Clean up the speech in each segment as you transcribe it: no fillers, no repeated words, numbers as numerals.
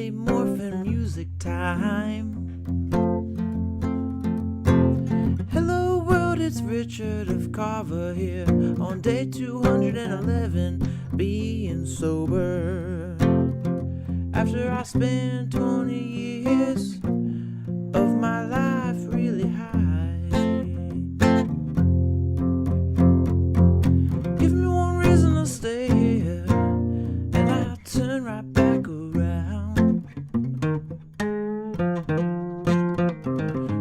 Mighty Morphin music time. Hello world, it's Richard of Carver here on day 211, being sober. After I spent 20 years of my life really high. Give me one reason to stay here, and I'll turn right back around.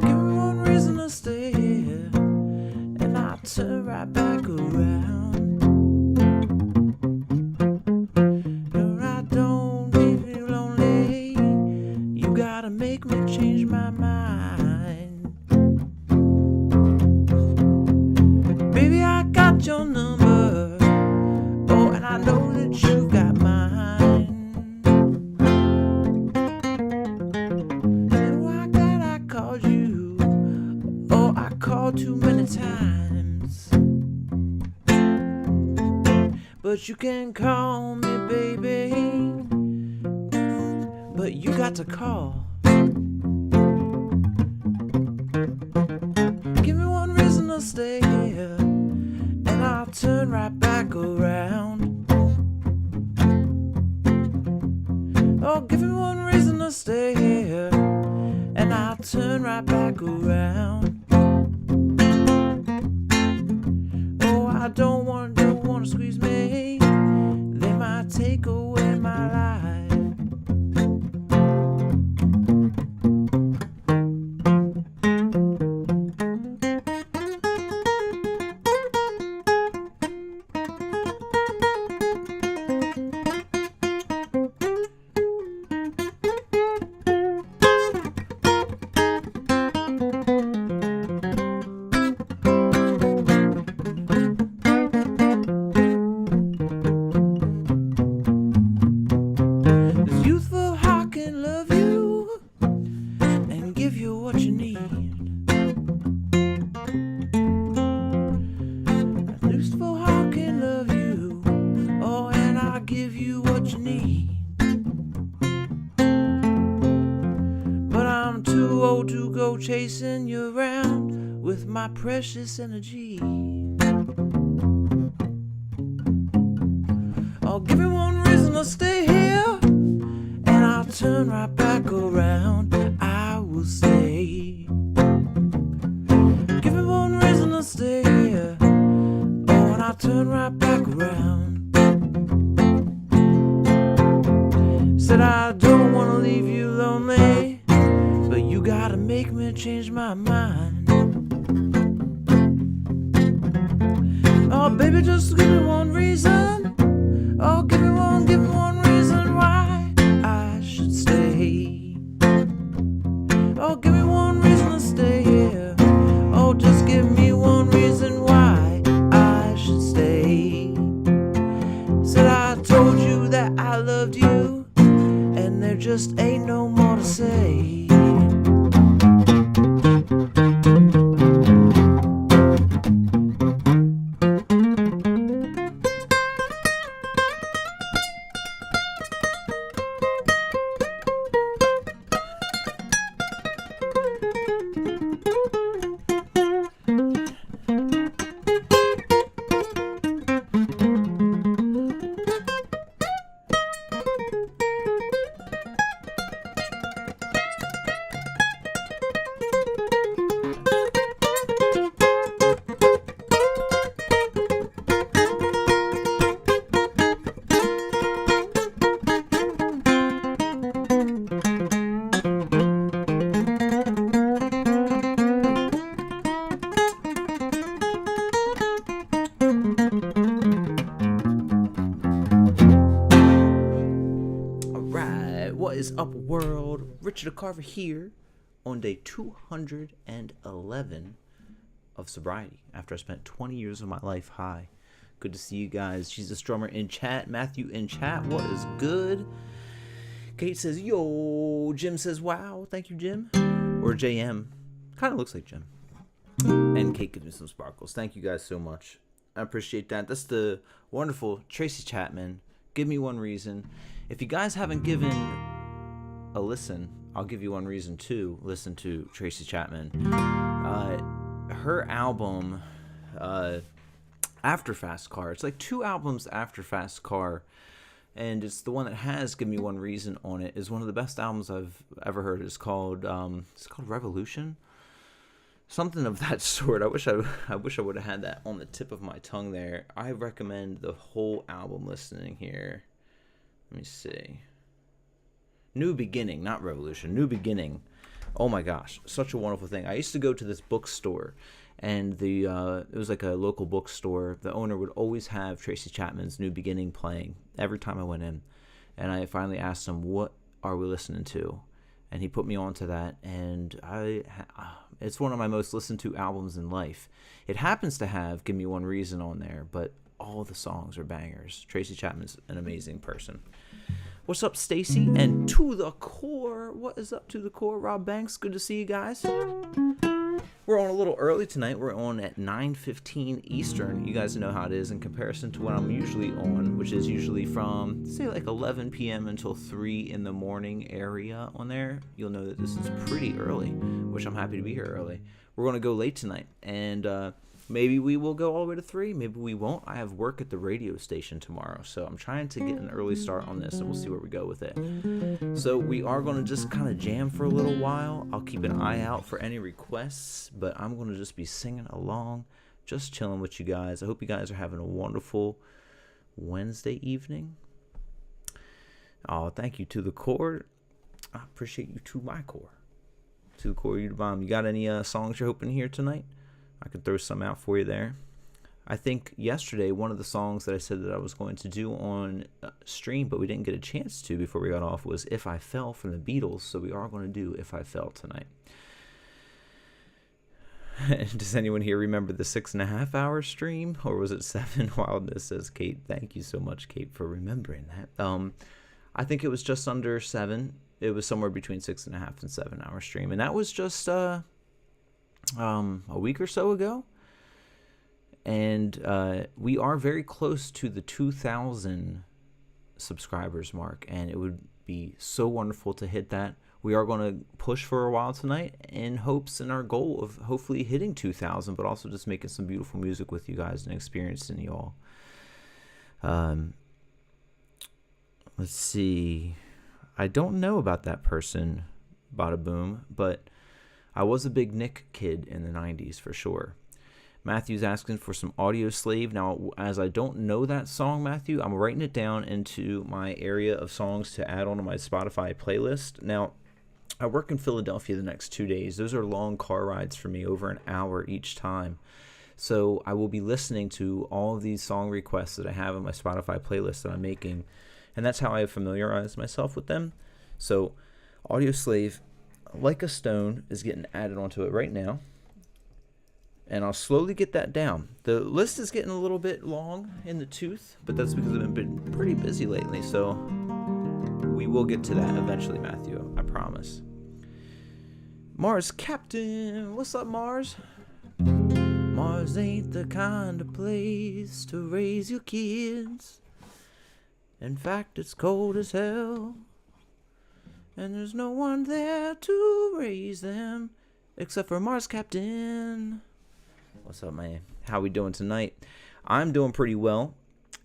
Give me one reason to stay here, and I'll turn right back around. No, I don't leave you lonely. You gotta make me change my mind. Baby, I got your number. Oh, and I know that you got mine. And why glad I called you? Oh, I called too many times. But you can call me, baby. But you got to call. Give me one reason to stay here, and I'll turn right back around. Oh, give me one reason to stay here, and I'll turn right back around. Oh, I don't wanna squeeze me. They might take away my life. This youthful heart can love you and give you what you need. That youthful heart can love you, oh, and I'll give you what you need. But I'm too old to go chasing you around with my precious energy. Oh, give me one reason to stay here, and I'll turn right back around. I will stay. Give me one reason to stay here, oh, and I'll turn right back around. Said I don't want to leave you lonely, but you gotta make me change my mind. Oh, baby, just give me one reason. Oh, give me one reason why I should stay. Oh, give me one reason to stay here. Oh, just give me one reason why I should stay. Said I told you that I loved you, and there just ain't no more to say. What is up, world? Richard Carver here on day 211 of sobriety after I spent 20 years of my life high. Good to see you guys. Jesus Drummer in chat. Matthew in chat. What is good? Kate says, yo. Jim says, wow. Thank you, Jim. Or JM. Kind of looks like Jim. And Kate gives me some sparkles. Thank you guys so much. I appreciate that. That's the wonderful Tracy Chapman. Give me one reason. If you guys haven't given a listen, I'll give you one reason to listen to Tracy Chapman. Her album, After Fast Car, it's like 2 albums after Fast Car, and it's the one that has Give Me One Reason on it, is one of the best albums I've ever heard. It's called Revolution, something of that sort. I wish I would have had that on the tip of my tongue there. I recommend the whole album listening here. Let me see. New Beginning, not Revolution. New Beginning. Oh my gosh, such a wonderful thing. I used to go to this bookstore, and it was like a local bookstore. The owner would always have Tracy Chapman's New Beginning playing every time I went in. And I finally asked him, "What are we listening to?" And he put me onto that, and it's one of my most listened to albums in life. It happens to have Give Me One Reason on there, but all the songs are bangers. Tracy Chapman's an amazing person. What's up, Stacy? And To The Core. What is up, To The Core? Rob Banks, good to see you guys. We're on a little early tonight. We're on at 9:15 Eastern. You guys know how it is in comparison to when I'm usually on, which is usually from, say, like 11 p.m. until 3 in the morning area on there. You'll know that this is pretty early, which I'm happy to be here early. We're going to go late tonight, and maybe we will go all the way to 3. Maybe we won't. I have work at the radio station tomorrow, so I'm trying to get an early start on this, and we'll see where we go with it. So we are going to just kind of jam for a little while. I'll keep an eye out for any requests, but I'm going to just be singing along, just chilling with you guys. I hope you guys are having a wonderful Wednesday evening. Oh, thank you, To The Core. I appreciate you, To My Core. To The Core, you the bomb. You got any songs you're hoping to hear tonight? I could throw some out for you there. I think yesterday, one of the songs that I said that I was going to do on stream, but we didn't get a chance to before we got off, was If I Fell from the Beatles. So we are going to do If I Fell tonight. Does anyone here remember the 6.5 hour stream? Or was it 7? Wildness, says Kate. Thank you so much, Kate, for remembering that. I think it was just under 7. It was somewhere between 6.5 and 7 hour stream. And that was just a week or so ago, and we are very close to the 2,000 subscribers mark, and it would be so wonderful to hit that. We are going to push for a while tonight in hopes and our goal of hopefully hitting 2,000, but also just making some beautiful music with you guys and experiencing you all. Let's see. I don't know about that person, Bada Boom, but I was a big Nick kid in the 90s for sure. Matthew's asking for some Audio Slave. Now, as I don't know that song, Matthew, I'm writing it down into my area of songs to add onto my Spotify playlist. Now, I work in Philadelphia the next 2 days. Those are long car rides for me, over an hour each time. So I will be listening to all of these song requests that I have in my Spotify playlist that I'm making, and that's how I have familiarized myself with them. So Audio Slave, Like a Stone, is getting added onto it right now, and I'll slowly get that down. The list is getting a little bit long in the tooth, but that's because I've been pretty busy lately, so we will get to that eventually, Matthew, I promise. Mars Captain, what's up, Mars? Mars ain't the kind of place to raise your kids. In fact, it's cold as hell, and there's no one there to raise them except for Mars Captain. What's up, man? How we doing tonight? I'm doing pretty well,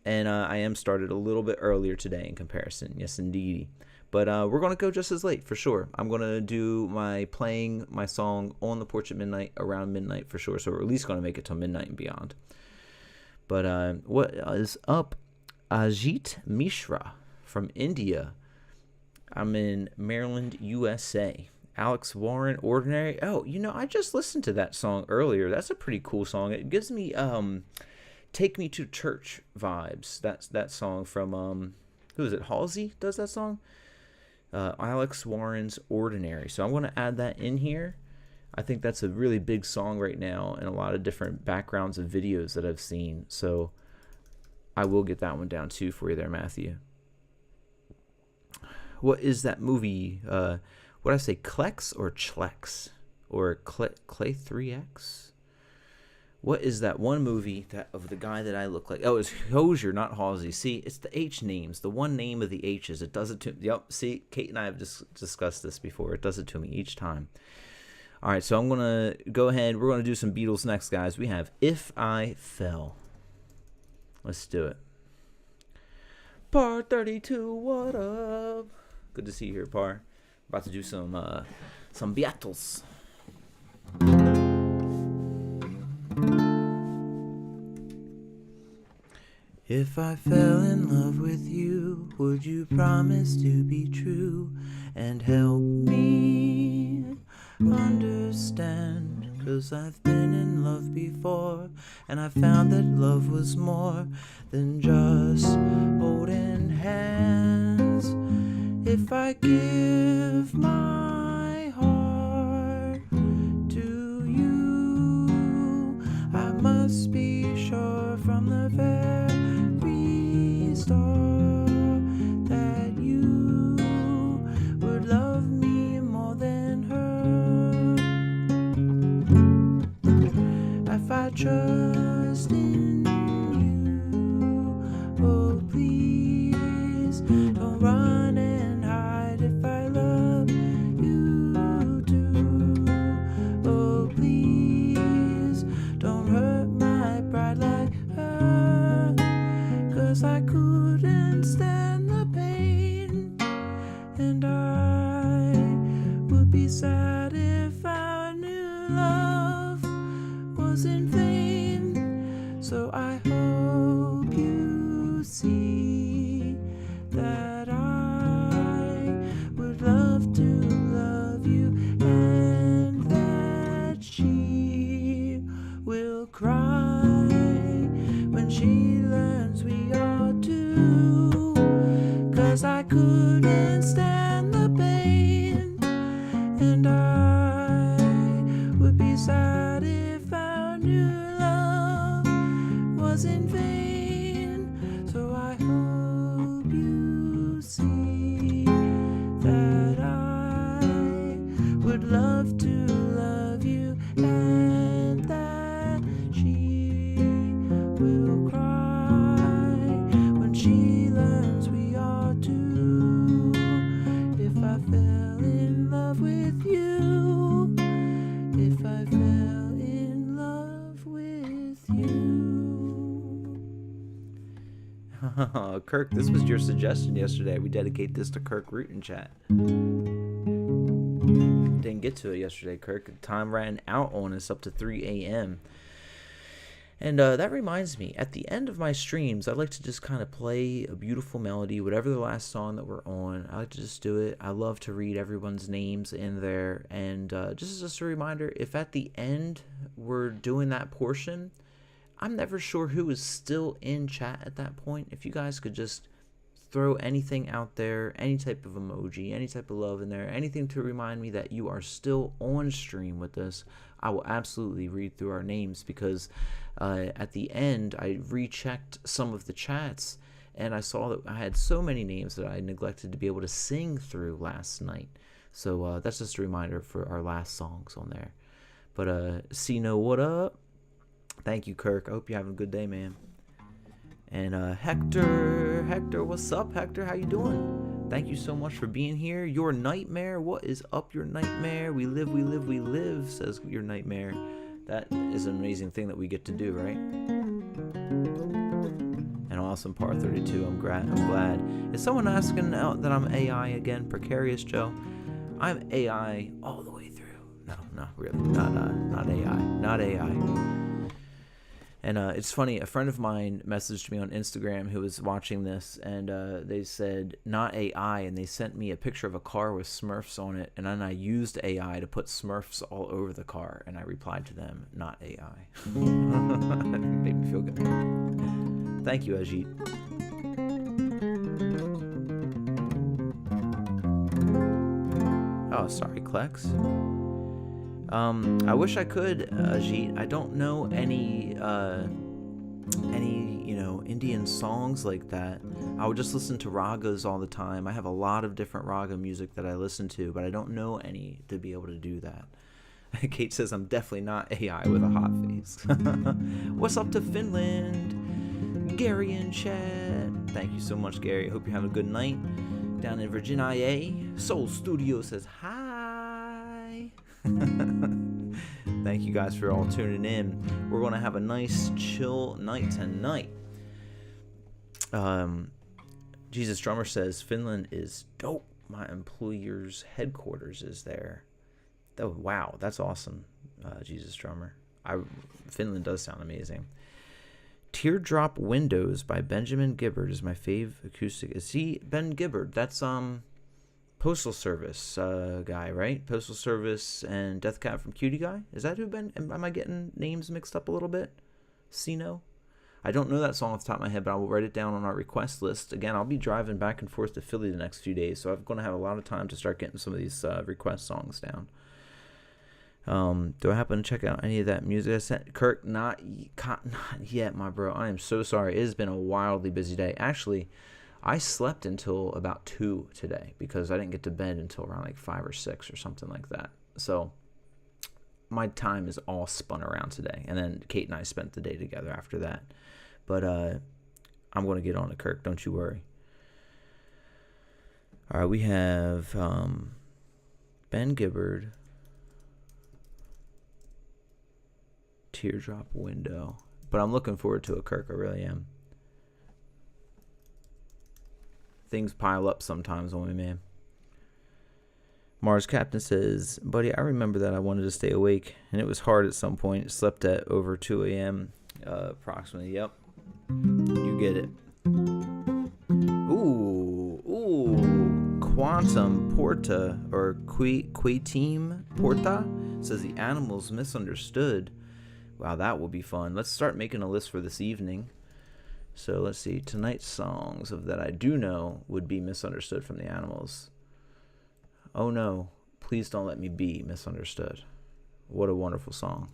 and I am started a little bit earlier today in comparison. Yes, indeed. But we're going to go just as late, for sure. I'm going to do playing my song on the porch at midnight, around midnight, for sure. So we're at least going to make it till midnight and beyond. But what is up? Ajit Mishra from India. I'm in Maryland, USA. Alex Warren, Ordinary. Oh, I just listened to that song earlier. That's a pretty cool song. It gives me Take Me to Church vibes. That's that song from who is it? Halsey does that song. Alex Warren's Ordinary. So I'm going to add that in here. I think that's a really big song right now in a lot of different backgrounds of videos that I've seen. So I will get that one down too for you there, Matthew. What is that movie? What did I say? Klex or Chlex? Or Clay 3X? What is that one movie that of the guy that I look like? Oh, it's Hosier, not Halsey. See, it's the H names. The one name of the H's. It does it to. Yep. See, Kate and I have just discussed this before. It does it to me each time. All right, so I'm gonna go ahead. We're gonna do some Beatles next, guys. We have "If I Fell." Let's do it. Par 32, what up? Good to see you here, Par. About to do some Beatles. If I fell in love with you, would you promise to be true and help me understand? 'Cause I've been in love before, and I found that love was more than just holding hands. If I give my heart to you, I must be sure from the very start that you would love me more than her. If I trust in you, oh please don't run and hide. If I love you too, oh please don't hurt my pride like her. 'Cause I couldn't stand the pain, and I would be sad if I knew love was in vain. So I hope you see that I would love to love you, and that she will cry when she learns we are two. 'Cause I couldn't stand the pain, and I would be sad if I knew love was in vain. So I hope you see that I would love to love you, and that she will cry when she learns we are two. If I fell in love with you, if I fell in love with you. Kirk, this was your suggestion yesterday. We dedicate this to Kirk Root in chat. Didn't get to it yesterday, Kirk. Time ran out on us up to 3 a.m. And that reminds me, at the end of my streams, I like to just kind of play a beautiful melody, whatever the last song that we're on. I like to just do it. I love to read everyone's names in there. And just as a reminder, if at the end we're doing that portion, I'm never sure who is still in chat at that point. If you guys could just throw anything out there, any type of emoji, any type of love in there, anything to remind me that you are still on stream with us, I will absolutely read through our names, because at the end I rechecked some of the chats and I saw that I had so many names that I neglected to be able to sing through last night. So that's just a reminder for our last songs on there. But Sino, what up? Thank you, Kirk. I hope you're having a good day, man. And Hector, what's up, Hector? How you doing? Thank you so much for being here. Your nightmare, what is up, your nightmare? We live, we live, we live, says your nightmare. That is an amazing thing that we get to do, right? An awesome Par 32. I'm glad. Is someone asking out that I'm AI again? Precarious Joe. I'm AI all the way through. No, not really. Not AI. Not AI. And it's funny, a friend of mine messaged me on Instagram who was watching this, and they said, not AI, and they sent me a picture of a car with Smurfs on it, and then I used AI to put Smurfs all over the car, and I replied to them, not AI. Made me feel good. Thank you, Ajit. Oh, sorry, Klex. I wish I could, Ajit. I don't know any Indian songs like that. I would just listen to ragas all the time. I have a lot of different raga music that I listen to, but I don't know any to be able to do that. Kate says I'm definitely not AI with a hot face. What's up to Finland? Gary in chat. Thank you so much, Gary. Hope you're having a good night down in Virginia. Soul Studio says hi. Thank you guys for all tuning in. We're going to have a nice chill night tonight. Jesus Drummer says Finland is dope. My employer's headquarters is there. Oh, wow, that's awesome, Jesus Drummer. Finland does sound amazing. Teardrop Windows by Benjamin Gibbard is my fave acoustic. Is he Ben Gibbard? That's Postal Service guy, right? Postal Service and Death Cab from Cutie Guy. Is that who Ben? Am I getting names mixed up a little bit? Sino? I don't know that song off the top of my head, but I will write it down on our request list. Again, I'll be driving back and forth to Philly the next few days, so I'm going to have a lot of time to start getting some of these request songs down. Do I happen to check out any of that music I sent? Kirk, not yet, my bro. I am so sorry. It has been a wildly busy day. Actually, I slept until about 2 today because I didn't get to bed until around like 5 or 6 or something like that. So my time is all spun around today. And then Kate and I spent the day together after that. But I'm going to get on to Kirk. Don't you worry. All right, we have Ben Gibbard. Teardrop Window. But I'm looking forward to it, Kirk. I really am. Things pile up sometimes on me, man. Mars Captain says, buddy, I remember that I wanted to stay awake, and it was hard at some point. Slept at over 2 a.m. Approximately. Yep. You get it. Ooh. Quantum Porta, or Quateam Porta, says the animals misunderstood. Wow, that will be fun. Let's start making a list for this evening. So let's see. Tonight's songs of that I do know would be Misunderstood from the Animals. Oh no, please don't let me be misunderstood. What a wonderful song.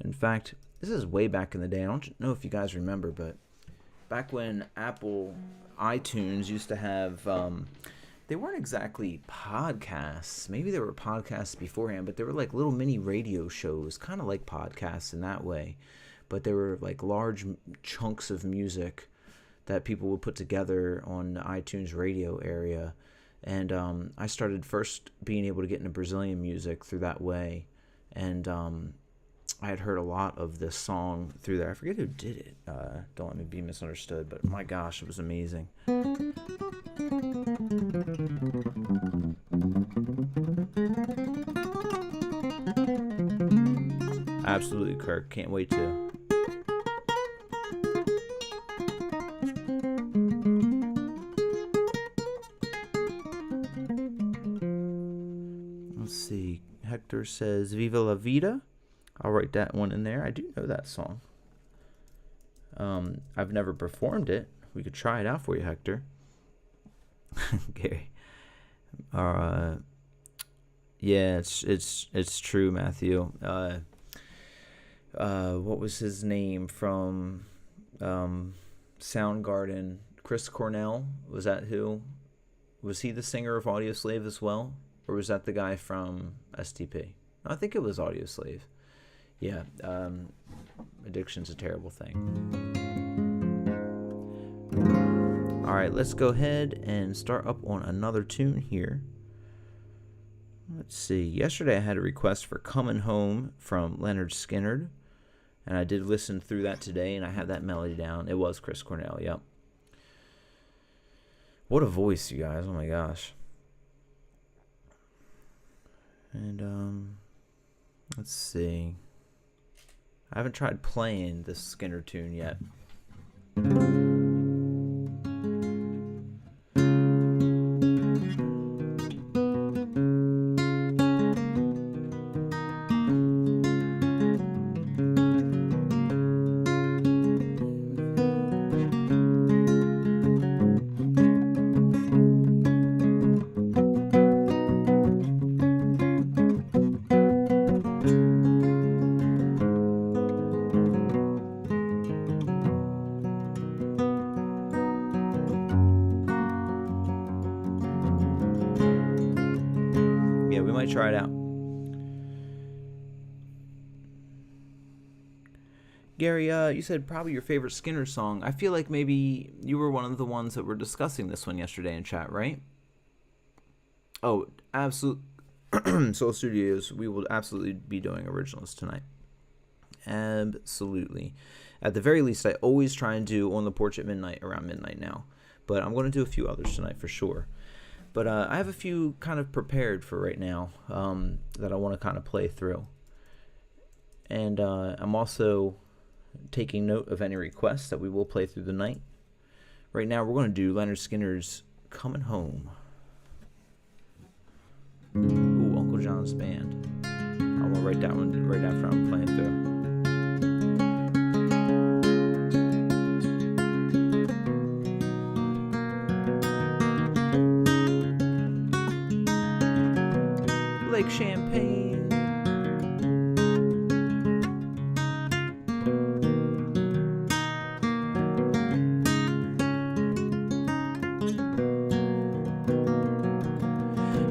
In fact, this is way back in the day. I don't know if you guys remember, but back when Apple iTunes used to have, they weren't exactly podcasts. Maybe there were podcasts beforehand, but they were like little mini radio shows, kind of like podcasts in that way. But they were like large chunks of music that people would put together on the iTunes radio area. And I started first being able to get into Brazilian music through that way. And I had heard a lot of this song through there. I forget who did it. Don't let me be misunderstood, but my gosh, it was amazing. Absolutely, Kirk. Can't wait to. Let's see. Hector says Viva la Vida. I'll write that one in there. I do know that song. I've never performed it. We could try it out for you, Hector. Gary. Yeah, it's true, Matthew. What was his name from Soundgarden? Chris Cornell? Was that who? Was he the singer of Audioslave as well? Or was that the guy from STP? I think it was Audioslave. Yeah, addiction's a terrible thing. All right, let's go ahead and start up on another tune here. Let's see. Yesterday I had a request for Coming Home from Lynyrd Skynyrd, and I did listen through that today, and I had that melody down. It was Chris Cornell, yep. What a voice, you guys. Oh, my gosh. And, let's see. I haven't tried playing this Skinner tune yet. try it out. Gary, you said probably your favorite Skynyrd song. I feel like maybe you were one of the ones that were discussing this one yesterday in chat, right? Oh, absolutely. Soul Studios, we will absolutely be doing originals tonight. Absolutely. At the very least, I always try and do On the Porch at Midnight, around midnight now. But I'm going to do a few others tonight for sure. But I have a few kind of prepared for right now that I want to kind of play through. And I'm also taking note of any requests that we will play through the night. Right now, we're going to do Lynyrd Skynyrd's Coming Home. Ooh, Uncle John's Band. I'm going to write that one right after I'm playing through. Lake Champlain.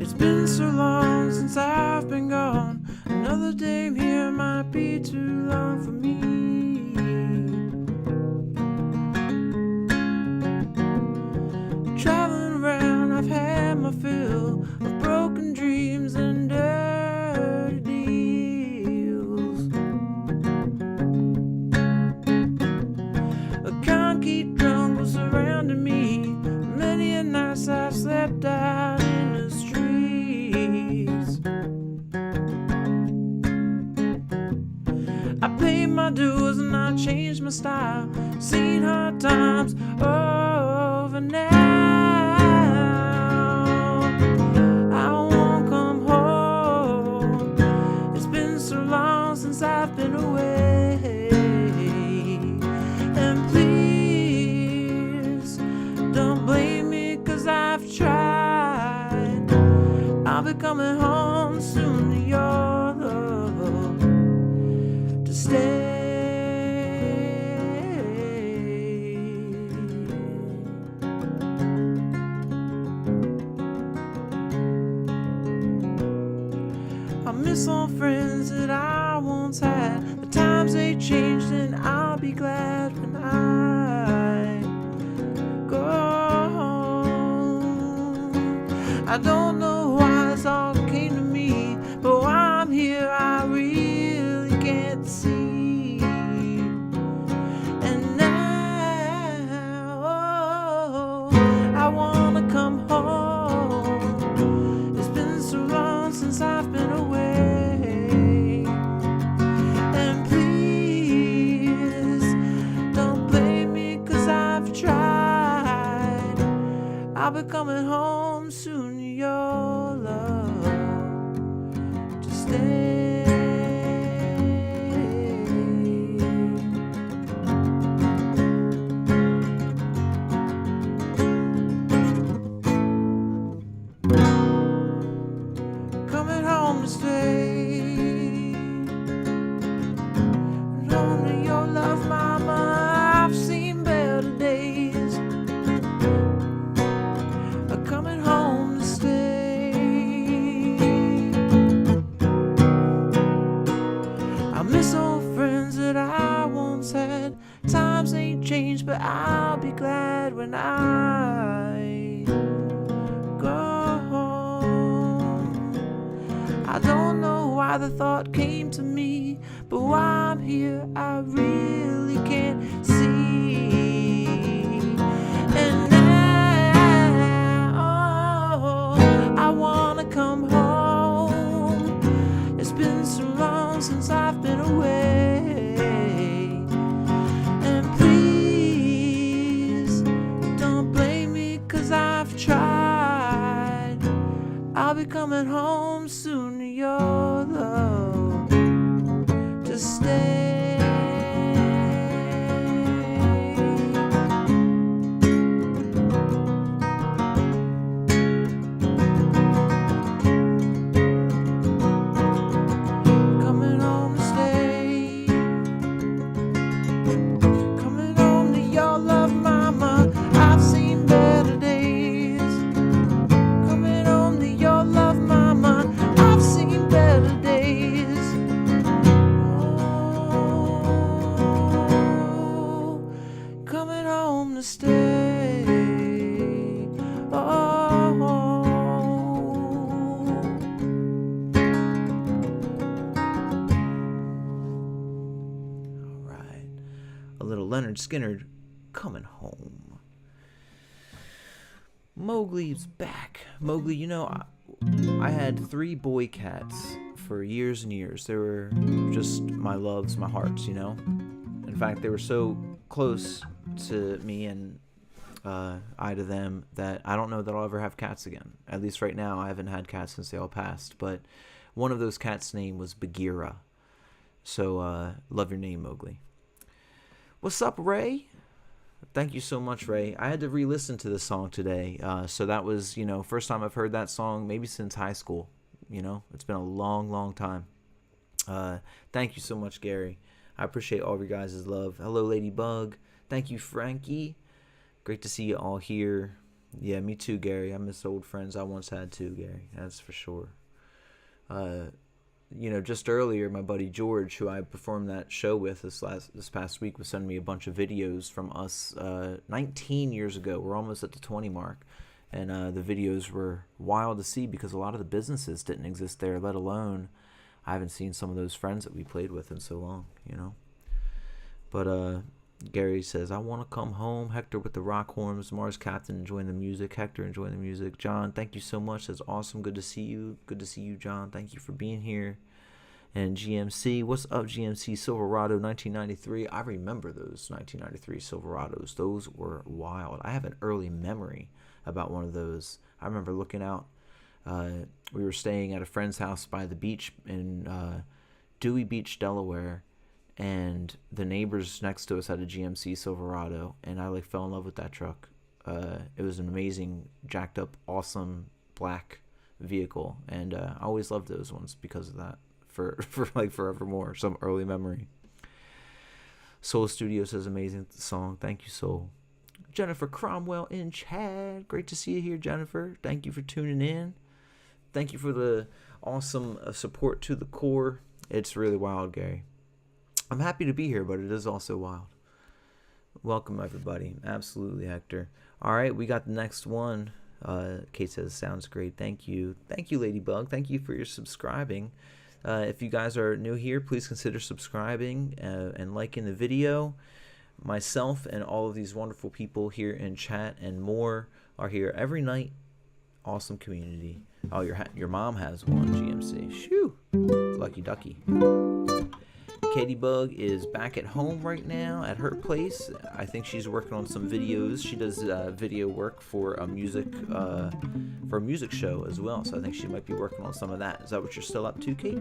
It's been so long since I've been gone. Another day here might be too long for me. Traveling around, I've had my fill of broken dreams and dirty deals. A concrete jungle surrounded me. Many a night I've slept out in the streets. I paid my dues and I changed my style. Seen hard times over now. I've been away, and please don't blame me, 'cause I've tried. I'll be coming home soon to your love to stay. I miss all friends that I once had. The times they changed, and I'll be glad when I go home. I don't know why this all came to me, but while I'm here I really can't see. And now I wanna come home. It's been so long since I've been away. I'll be coming home soon to your love to stay. Coming home to stay. Home to your love, mama. I've seen better days. Coming home to stay. I miss old friends that I once had. Times ain't changed, but I'll be glad when I go home. I don't know why the thought came to me, but while I'm here I really can't see. And I wanna come home. It's been so long since I've been away. And please don't blame me, 'cause I've tried. I'll be coming home soon to your love to stay. I've seen gonna stay. Oh, all right, a little Lynyrd Skynyrd, Coming Home. Mowgli's back. Mowgli, you know, I had 3 boy cats for years and years. They were just my loves, my hearts, you know. In fact, they were so close to me and I to them that I don't know that I'll ever have cats again. At least right now, I haven't had cats since they all passed. But one of those cats' name was Bagheera. So, love your name, Mowgli. What's up, Ray? Thank you so much, Ray. I had to re-listen to this song today. So that was, you know, first time I've heard that song maybe since high school. You know, it's been a long, long time. Thank you so much, Gary. I appreciate all of your guys' love. Hello, Ladybug. Thank you, Frankie. Great to see you all here. Yeah, me too, Gary. I miss old friends I once had too, Gary. That's for sure. You know, just earlier, my buddy George, who I performed that show with this past week, was sending me a bunch of videos from us 19 years ago. We're almost at the 20 mark. And the videos were wild to see because a lot of the businesses didn't exist there, let alone I haven't seen some of those friends that we played with in so long, you know. But Gary says, I want to come home. Hector with the rock horns. Mars Captain enjoying the music. Hector enjoying the music. John, thank you so much. That's awesome. Good to see you. Good to see you, John. Thank you for being here. And GMC, what's up, GMC? Silverado 1993. I remember those 1993 Silverados. Those were wild. I have an early memory about one of those. I remember looking out. We were staying at a friend's house by the beach in Dewey Beach, Delaware. And the neighbors next to us had a GMC Silverado, and I like fell in love with that truck. It was an amazing, jacked up, awesome black vehicle, and I always loved those ones because of that. For like forevermore, some early memory. Soul Studio says amazing song. Thank you, Soul. Jennifer Cromwell in chat. Great to see you here, Jennifer. Thank you for tuning in. Thank you for the awesome support to the core. It's really wild, Gary. I'm happy to be here, but it is also wild. Welcome, everybody. Absolutely, Hector. All right, we got the next one. Kate says, sounds great. Thank you. Thank you, Ladybug. Thank you for your subscribing. If you guys are new here, please consider subscribing and liking the video. Myself and all of these wonderful people here in chat and more are here every night. Awesome community. Oh, your mom has one, GMC. Shoo! Lucky ducky. Katie Bug is back at home right now at her place. I think she's working on some videos. She does video work for a music show as well. So I think she might be working on some of that. Is that what you're still up to, Kate?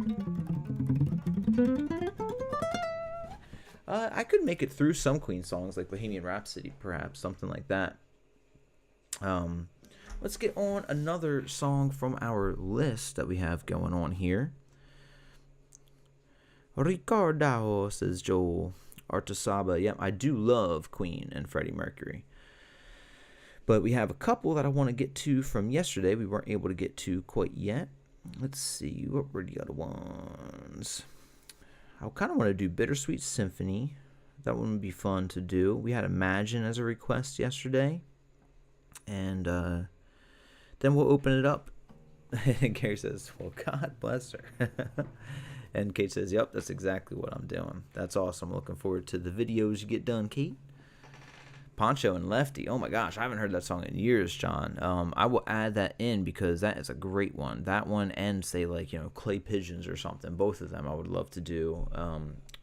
I could make it through some Queen songs like Bohemian Rhapsody, perhaps something like that. Let's get on another song from our list that we have going on here. Ricardo, says Joel. Artasaba. Yep, I do love Queen and Freddie Mercury. But we have a couple that I want to get to from yesterday. We weren't able to get to quite yet. Let's see. What were the other ones? I kind of want to do Bittersweet Symphony. That one would be fun to do. We had Imagine as a request yesterday. And then we'll open it up. And Gary says, well, God bless her. And Kate says, yep, that's exactly what I'm doing. That's awesome. Looking forward to the videos you get done, Kate. Poncho and Lefty. Oh, my gosh. I haven't heard that song in years, John. I will add that in because that is a great one. That one and, say, like, Clay Pigeons or something. Both of them I would love to do.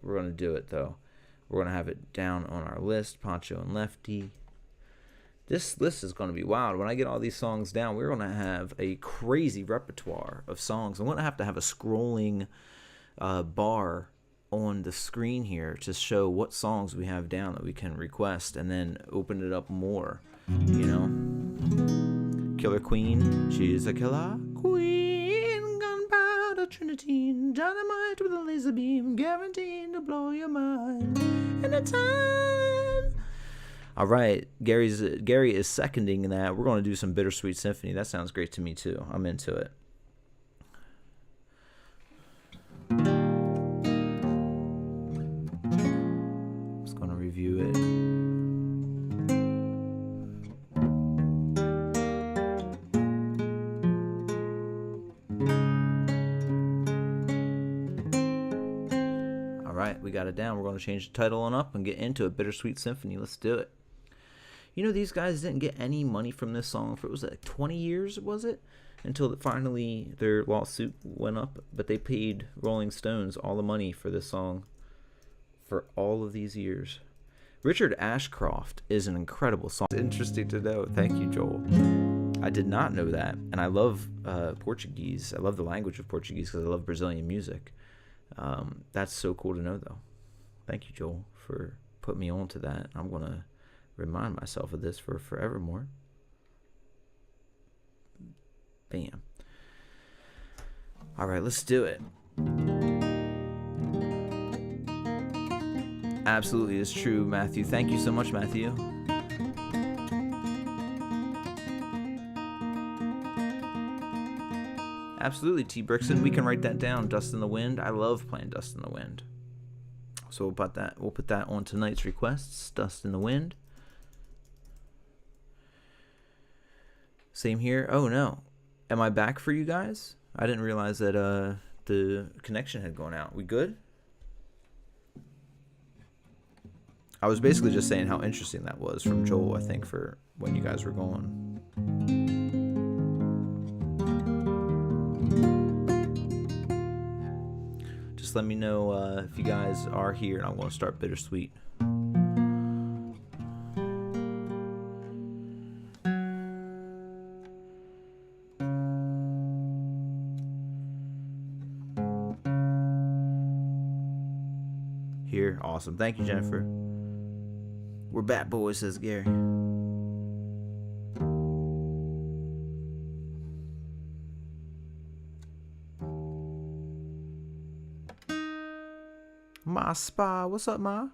We're going to do it, though. We're going to have it down on our list. Poncho and Lefty. This list is going to be wild. When I get all these songs down, we're going to have a crazy repertoire of songs. I'm going to have a scrolling bar on the screen here to show what songs we have down that we can request and then open it up more, Killer Queen, she's a killer queen, gunpowder trinity, dynamite with a laser beam, guaranteed to blow your mind anytime. All right, Gary is seconding that. We're going to do some Bittersweet Symphony. That sounds great to me too. I'm into it. Review it. right, we got it down. We're going to change the title on up and get into it. Bittersweet Symphony. Let's do it. You know, these guys didn't get any money from this song for, was it like 20 years, was it? Until finally their lawsuit went up. But they paid Rolling Stones all the money for this song for all of these years. Richard Ashcroft is an incredible song. It's interesting to know. Thank you, Joel. I did not know that. And I love Portuguese. I love the language of Portuguese because I love Brazilian music. That's so cool to know, though. Thank you, Joel, for putting me on to that. I'm going to remind myself of this for forevermore. Bam. All right, let's do it. Absolutely, it's true, Matthew. Thank you so much, Matthew. Absolutely, T. Brixton. We can write that down. Dust in the Wind. I love playing Dust in the Wind. So we'll put that on tonight's requests. Dust in the Wind. Same here. Oh no, am I back for you guys? I didn't realize that the connection had gone out. We good? I was basically just saying how interesting that was from Joel, I think, for when you guys were gone. Just let me know if you guys are here, and I'm going to start Bittersweet. Here, awesome. Thank you, Jennifer. We're bad boys, says Gary. Ma Spa, what's up, Ma?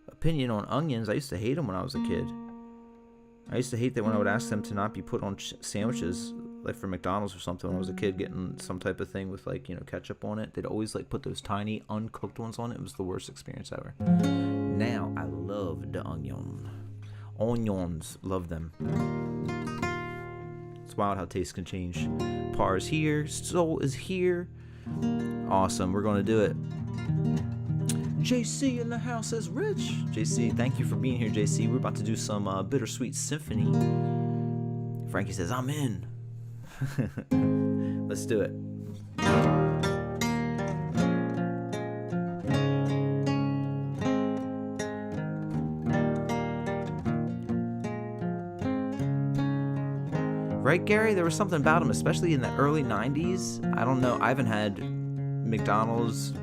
Opinion on onions. I used to hate them when I was a kid. I used to hate that when I would ask them to not be put on sandwiches, like for McDonald's or something. When I was a kid, getting some type of thing with, like, you know, ketchup on it, they'd always like put those tiny uncooked ones on it. It was the worst experience ever. Now I love the onions, love them. It's wild how taste can change. Par is here, Soul is here. Awesome, we're gonna do it. JC in the house says Rich. JC, thank you for being here, JC. We're about to do some Bittersweet Symphony. Frankie says I'm in. Let's do it. Right, Gary? There was something about them, especially in the early 90s. I don't know. I haven't had McDonald's.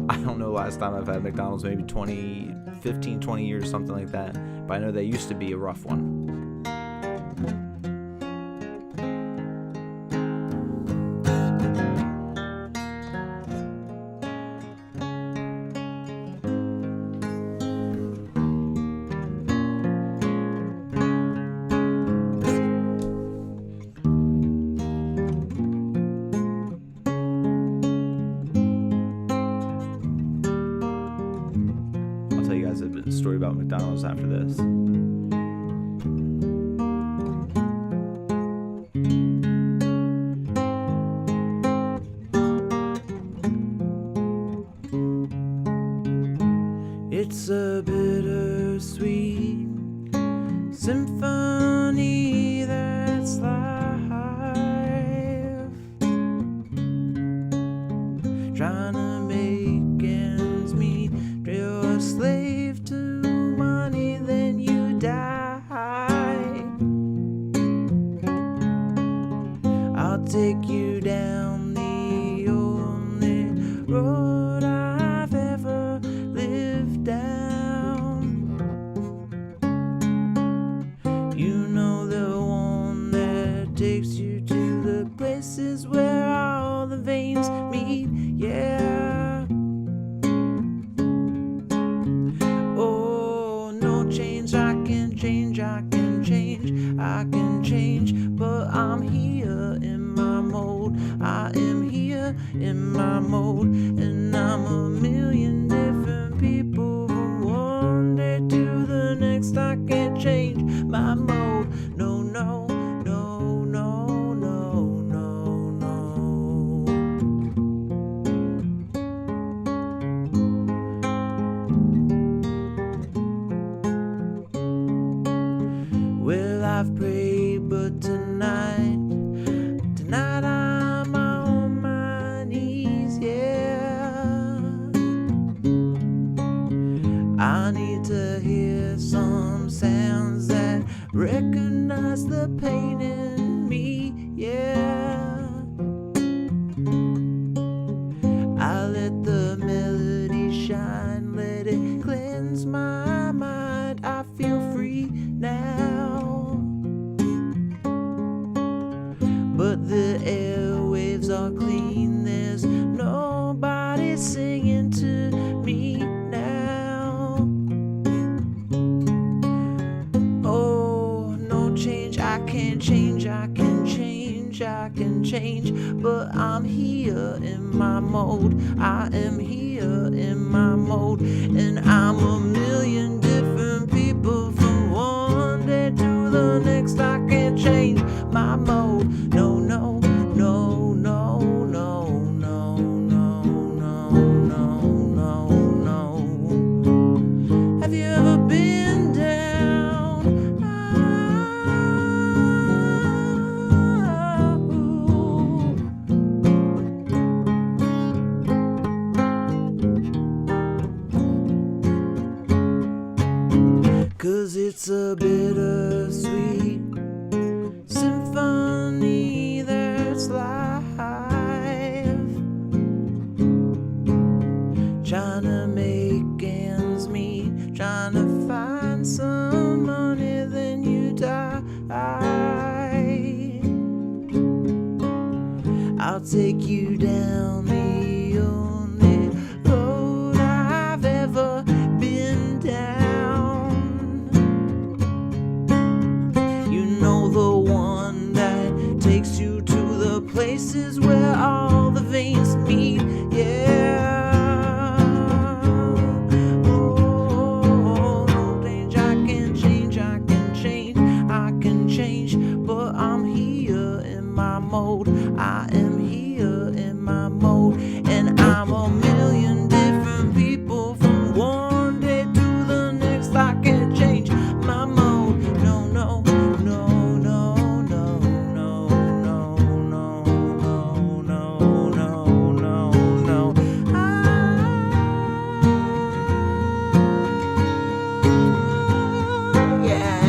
I don't know last time I've had McDonald's, maybe 15, 20 years, something like that. But I know they used to be a rough one. Story about McDonald's after this. It's a bittersweet symphony that's life, trying to make ends meet, you're a slave to money, then you die. I'll take you down the only road I've ever lived down. You know, the one that takes you to the places where all the veins meet, yeah. Oh, no change, I can change, I can change, I can change, but I'm here in my mode. I am here in my mode, and I'm a million different people from one day to the next. I can't change my mode. No, no, no, no, no, no, no. to hear some sounds that recognize the pain in me, yeah. I let the melody shine, let it cleanse my mind. I feel free now, but the airwaves are clean. There's nobody singing to me now. Oh, no change, I can't change, I can change, I can change, but I'm here in my mode. I am here in my mode, and I'm a million different people from one day to the next. I can't change my mode. No, no, no, no, no, no, no, no, no, no, no. Have you ever been down? Cause it's a bittersweet symphony that's live, trying to make ends meet, trying to find some money, then you die. I'll take you down the only road I've ever been down. You know, the one that takes you to the places where all the veins meet, yeah. Oh, no change, I can change, I can change, I can change, but I'm here in my mode. I am here in my mode, and I'm a million different people from one day to the next. I can't change my mode. No, no, no, no, no, no, no, no, no, no, no, no, no. Yeah.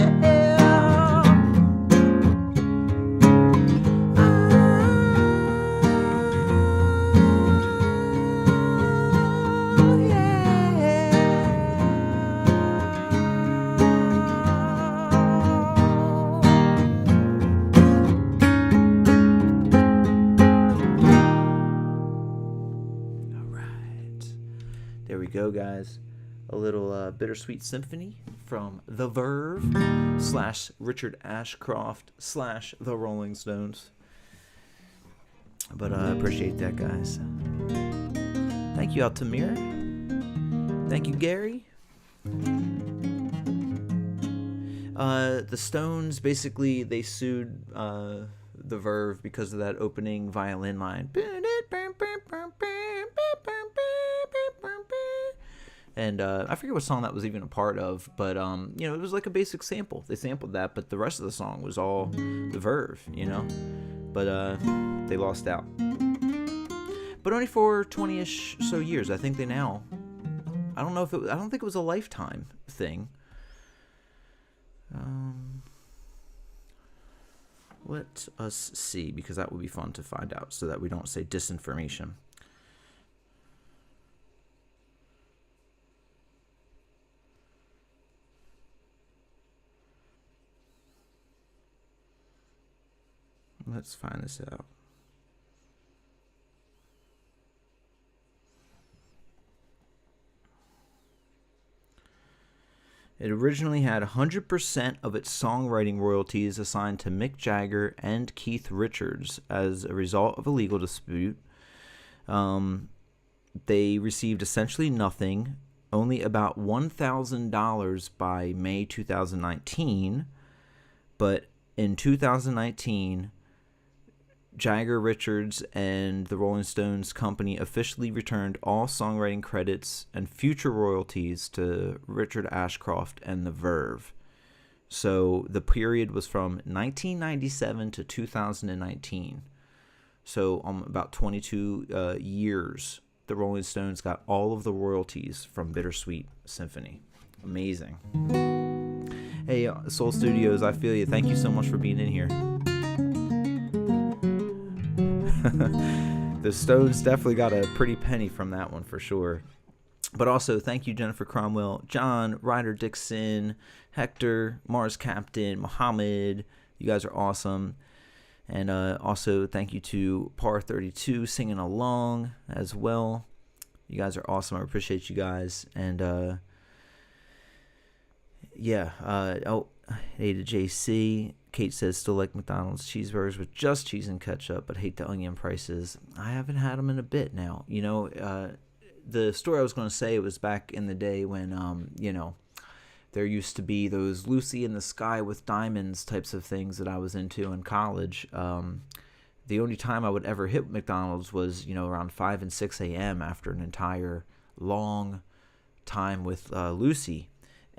There we go, guys. A little bittersweet symphony from the Verve / Richard Ashcroft / the Rolling Stones. But I appreciate that, guys. Thank you, Altamir. Thank you, Gary. The Stones, basically, they sued the Verve because of that opening violin line. And I forget what song that was even a part of, but you know, it was like a basic sample. They sampled that, but the rest of the song was all the Verve, you know. But they lost out. But only for 20-ish so years. I think they now. I don't know if I don't think it was a lifetime thing. Let us see, because that would be fun to find out, so that we don't say disinformation. Let's find this out. It originally had 100% of its songwriting royalties assigned to Mick Jagger and Keith Richards as a result of a legal dispute. They received essentially nothing, only about $1,000 by May 2019. But in 2019, Jagger, Richards, and the Rolling Stones company officially returned all songwriting credits and future royalties to Richard Ashcroft and the Verve. So the period was from 1997 to 2019. So about 22 years, the Rolling Stones got all of the royalties from Bittersweet Symphony. Amazing. Hey, Soul Studios, I feel you. Thank you so much for being in here. The Stones definitely got a pretty penny from that one for sure. But also, thank you, Jennifer Cromwell, John, Ryder Dixon, Hector, Mars Captain, Muhammad. You guys are awesome. And also, thank you to Par32 singing along as well. You guys are awesome. I appreciate you guys. And hey to JC. Kate says, still like McDonald's cheeseburgers with just cheese and ketchup, but hate the onion prices. I haven't had them in a bit now. You know, the story I was going to say was back in the day when, there used to be those Lucy in the Sky with Diamonds types of things that I was into in college. The only time I would ever hit McDonald's was, around 5 and 6 a.m. after an entire long time with Lucy.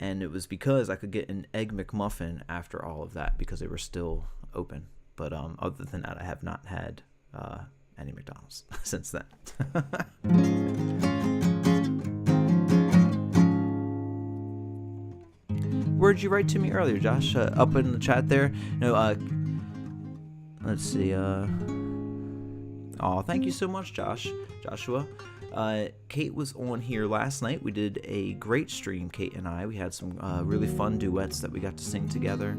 And it was because I could get an Egg McMuffin after all of that because they were still open. But other than that, I have not had any McDonald's since then. Where'd you write to me earlier, Josh? Up in the chat there. No, let's see. Thank you so much, Joshua. Kate was on here last night. We did a great stream, Kate and I. We had some really fun duets that we got to sing together.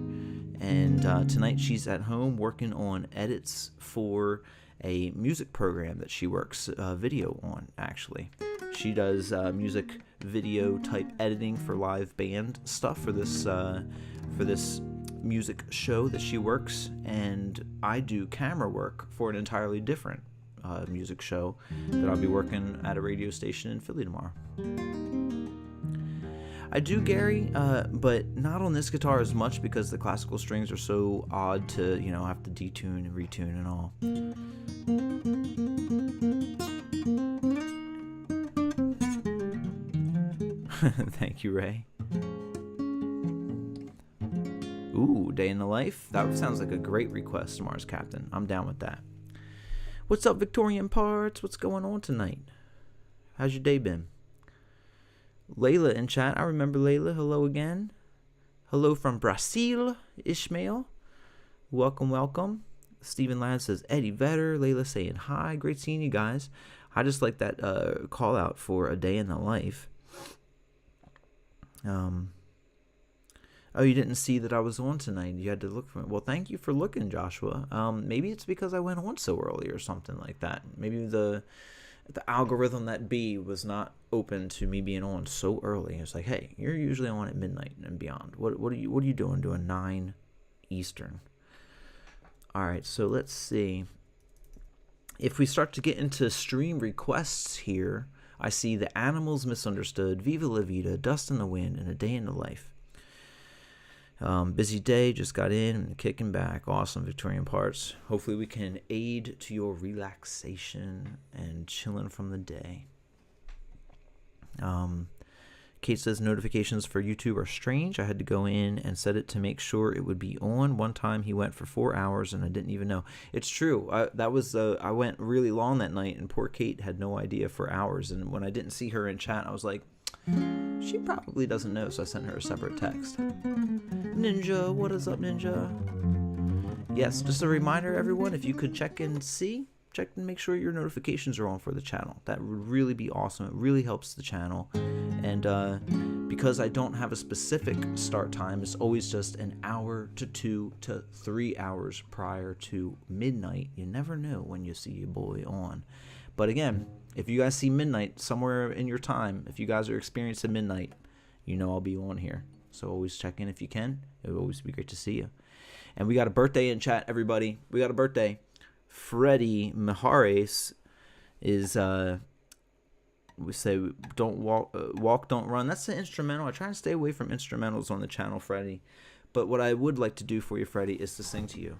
And tonight she's at home working on edits for a music program that she works video on, actually. She does music video type editing for live band stuff for this music show that she works, and I do camera work for an entirely different music show that I'll be working at a radio station in Philly tomorrow. I do, Gary, but not on this guitar as much because the classical strings are so odd to, have to detune and retune and all. Thank you, Ray. Ooh, Day in the Life? That sounds like a great request, Mars Captain. I'm down with that. What's up, Victorian Parts? What's going on tonight? How's your day been? Layla in chat. I remember Layla. Hello again. Hello from Brazil, Ishmael. Welcome. Stephen Ladd says, Eddie Vedder. Layla saying hi. Great seeing you guys. I just like that call out for A Day in the Life. Oh, you didn't see that I was on tonight. You had to look for me. Well, thank you for looking, Joshua. Maybe it's because I went on so early or something like that. Maybe the algorithm that was not open to me being on so early. It's like, hey, you're usually on at midnight and beyond. What are you doing 9 Eastern? All right, so let's see. If we start to get into stream requests here, I see The Animals Misunderstood, Viva La Vida, Dust in the Wind, and A Day in the Life. Busy day, just got in and kicking back. Awesome, Victorian Parts. Hopefully we can aid to your relaxation and chilling from the day. Kate says notifications for YouTube are strange. I had to go in and set it to make sure it would be on. One time he went for 4 hours and I didn't even know. It's true. I went really long that night and poor Kate had no idea for hours. And when I didn't see her in chat, I was like, she probably doesn't know, so I sent her a separate text. Ninja, what is up, Ninja? Yes, just a reminder, everyone, if you could check and make sure your notifications are on for the channel. That would really be awesome. It really helps the channel. And because I don't have a specific start time, it's always just an hour to 2 to 3 hours prior to midnight. You never know when you see your boy on. But again, if you guys see midnight somewhere in your time, if you guys are experiencing midnight, I'll be on here. So always check in if you can. It would always be great to see you. And we got a birthday in chat, everybody. We got a birthday. Freddie Mijares is, we say, don't walk, don't run. That's the instrumental. I try to stay away from instrumentals on the channel, Freddie. But what I would like to do for you, Freddie, is to sing to you.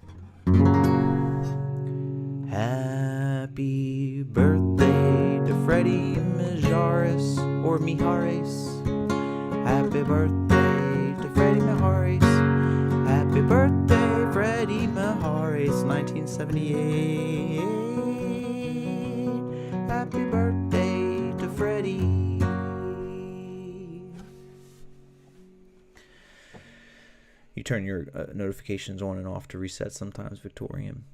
Happy birthday to Freddie Mijares, or Mijares. Happy birthday to Freddie Mijares. Happy birthday, Freddie Mijares, 1978. Happy birthday to Freddie. You turn your notifications on and off to reset sometimes, Victorian.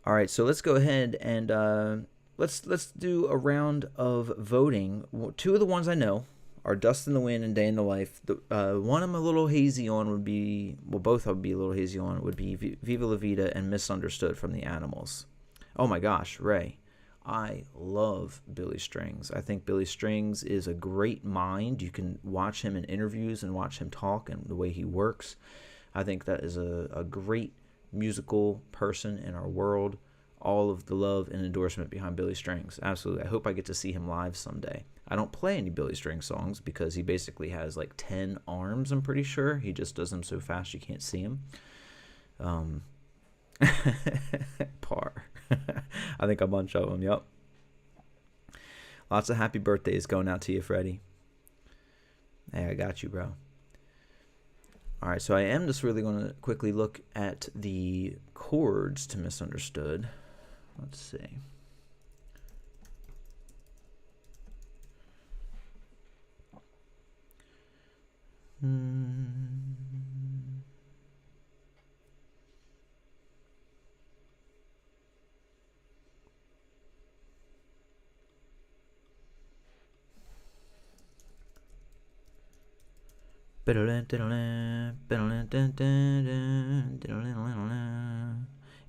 All right, so let's go ahead and let's do a round of voting. Two of the ones I know are Dust in the Wind and Day in the Life. The one I'm a little hazy on would be, well, both I would be a little hazy on, would be Viva La Vida and Misunderstood from the Animals. Oh my gosh, Ray, I love Billy Strings. I think Billy Strings is a great mind. You can watch him in interviews and watch him talk and the way he works. I think that is a great musical person in our world. All of the love and endorsement behind Billy Strings. Absolutely. I hope I get to see him live someday. I don't play any Billy Strings songs because he basically has like 10 arms, I'm pretty sure. He just does them so fast you can't see him. Par. I think a bunch of them, yep. Lots of happy birthdays going out to you, Freddie. Hey, I got you, bro. All right, so I am just really going to quickly look at the chords to Misunderstood. Let's see.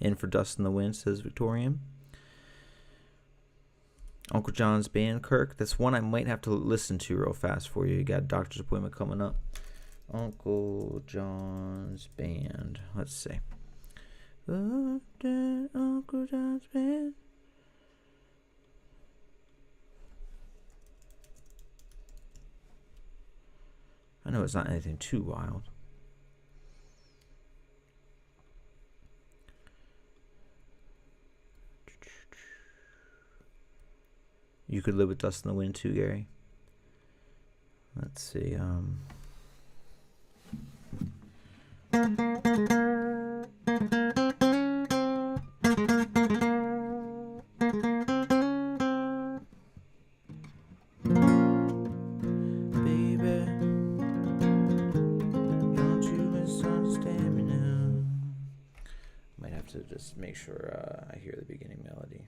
In for Dust in the Wind, says Victorian. Uncle John's Band, Kirk. That's one I might have to listen to real fast for you. You got a doctor's appointment coming up. Uncle John's Band. Let's see. Uncle John's Band. I know it's not anything too wild. You Could Live with Dust in the Wind too, Gary. Let's see. To just make sure I hear the beginning melody.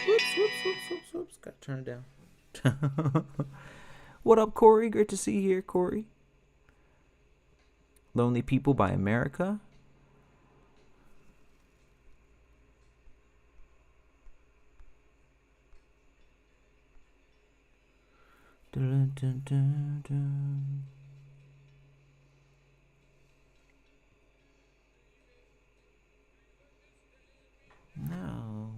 Whoops. Gotta turn it down. What up, Corey? Great to see you here, Corey. Lonely People by America. Dun, dun, dun, dun. No.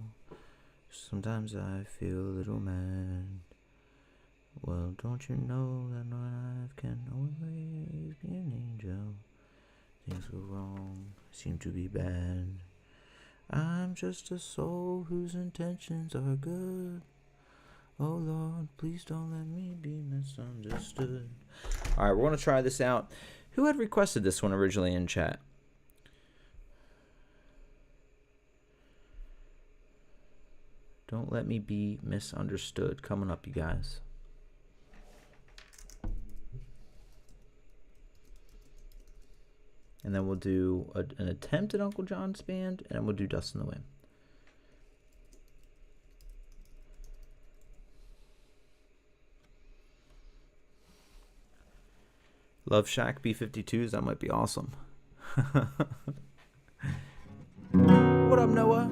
Sometimes I feel a little mad. Well, don't you know that no life can always be an angel? Things go wrong, seem to be bad. I'm just a soul whose intentions are good. Oh Lord, please don't let me be misunderstood. All right, we're going to try this out. Who had requested this one originally in chat? Don't Let Me Be Misunderstood. Coming up, you guys. And then we'll do an attempt at Uncle John's Band, and then we'll do Dust in the Wind. Love Shack B-52s, that might be awesome. What up, Noah?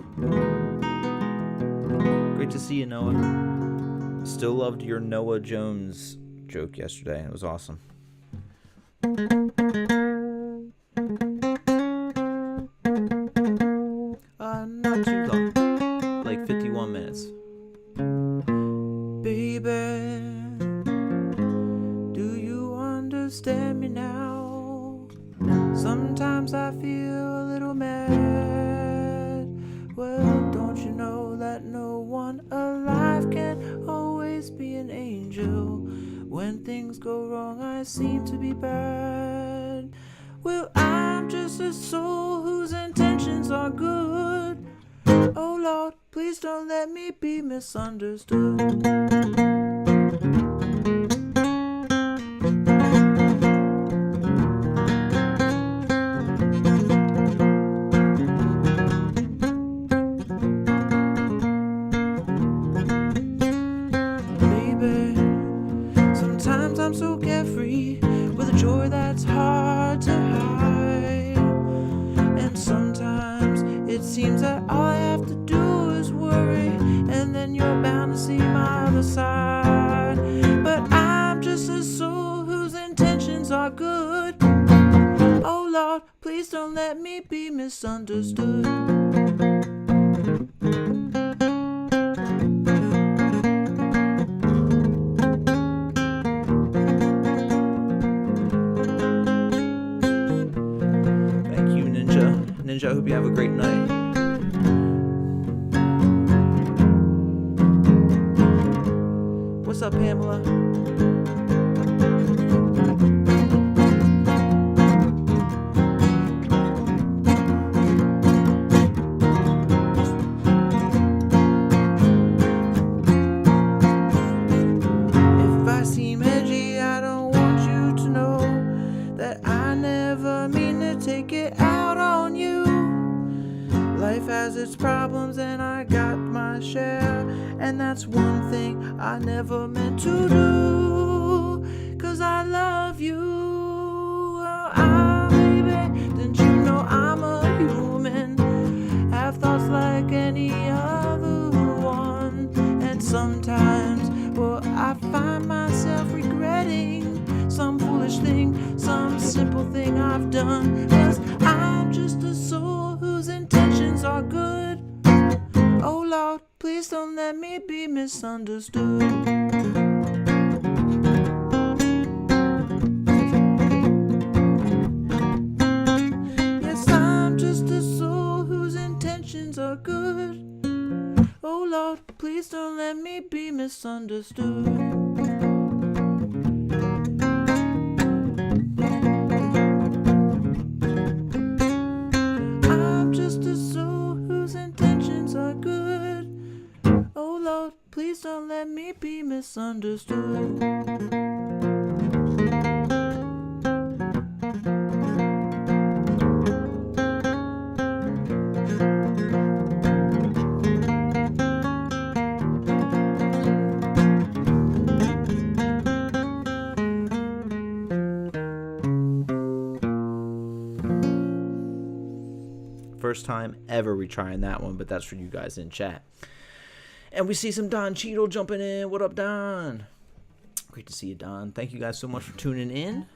Great to see you, Noah. Still loved your Noah Jones joke yesterday. It was awesome. Not too long. Like 51 minutes. Baby, do you understand me now? Sometimes I feel a little mad. Well, don't you know that no one alive can always be an angel? When things go wrong, I seem to be bad. Well, I'm just a soul whose intentions are good. Oh Lord, please don't let me be misunderstood. Baby, sometimes I'm so carefree with a joy that's hard to hide. And sometimes it seems that all I have to do is worry, and then you're bound to see my other side. But I'm just a soul whose intentions are good. Oh Lord, please don't let me be misunderstood. Thank you, Ninja. Ninja, I hope you have a great night. What's up, Pamela? If I seem edgy, I don't want you to know that I never mean to take it out on you. Life has its problems and I got my share, and that's one thing I never meant to do, 'cause I love you. Oh, baby, didn't you know I'm a human, have thoughts like any other one, and sometimes, well, I find myself regretting some foolish thing, some simple thing I've done, 'cause I'm just a soul whose intentions are good. Oh Lord, please don't let me be misunderstood. Yes, I'm just a soul whose intentions are good. Oh Lord, please don't let me be misunderstood. I'm just a soul whose intentions are good. Oh Lord, please don't let me be misunderstood. First time ever retrying that one, but that's for you guys in chat. And we see some Don Cheadle jumping in. What up, Don? Great to see you, Don. Thank you guys so much for tuning in.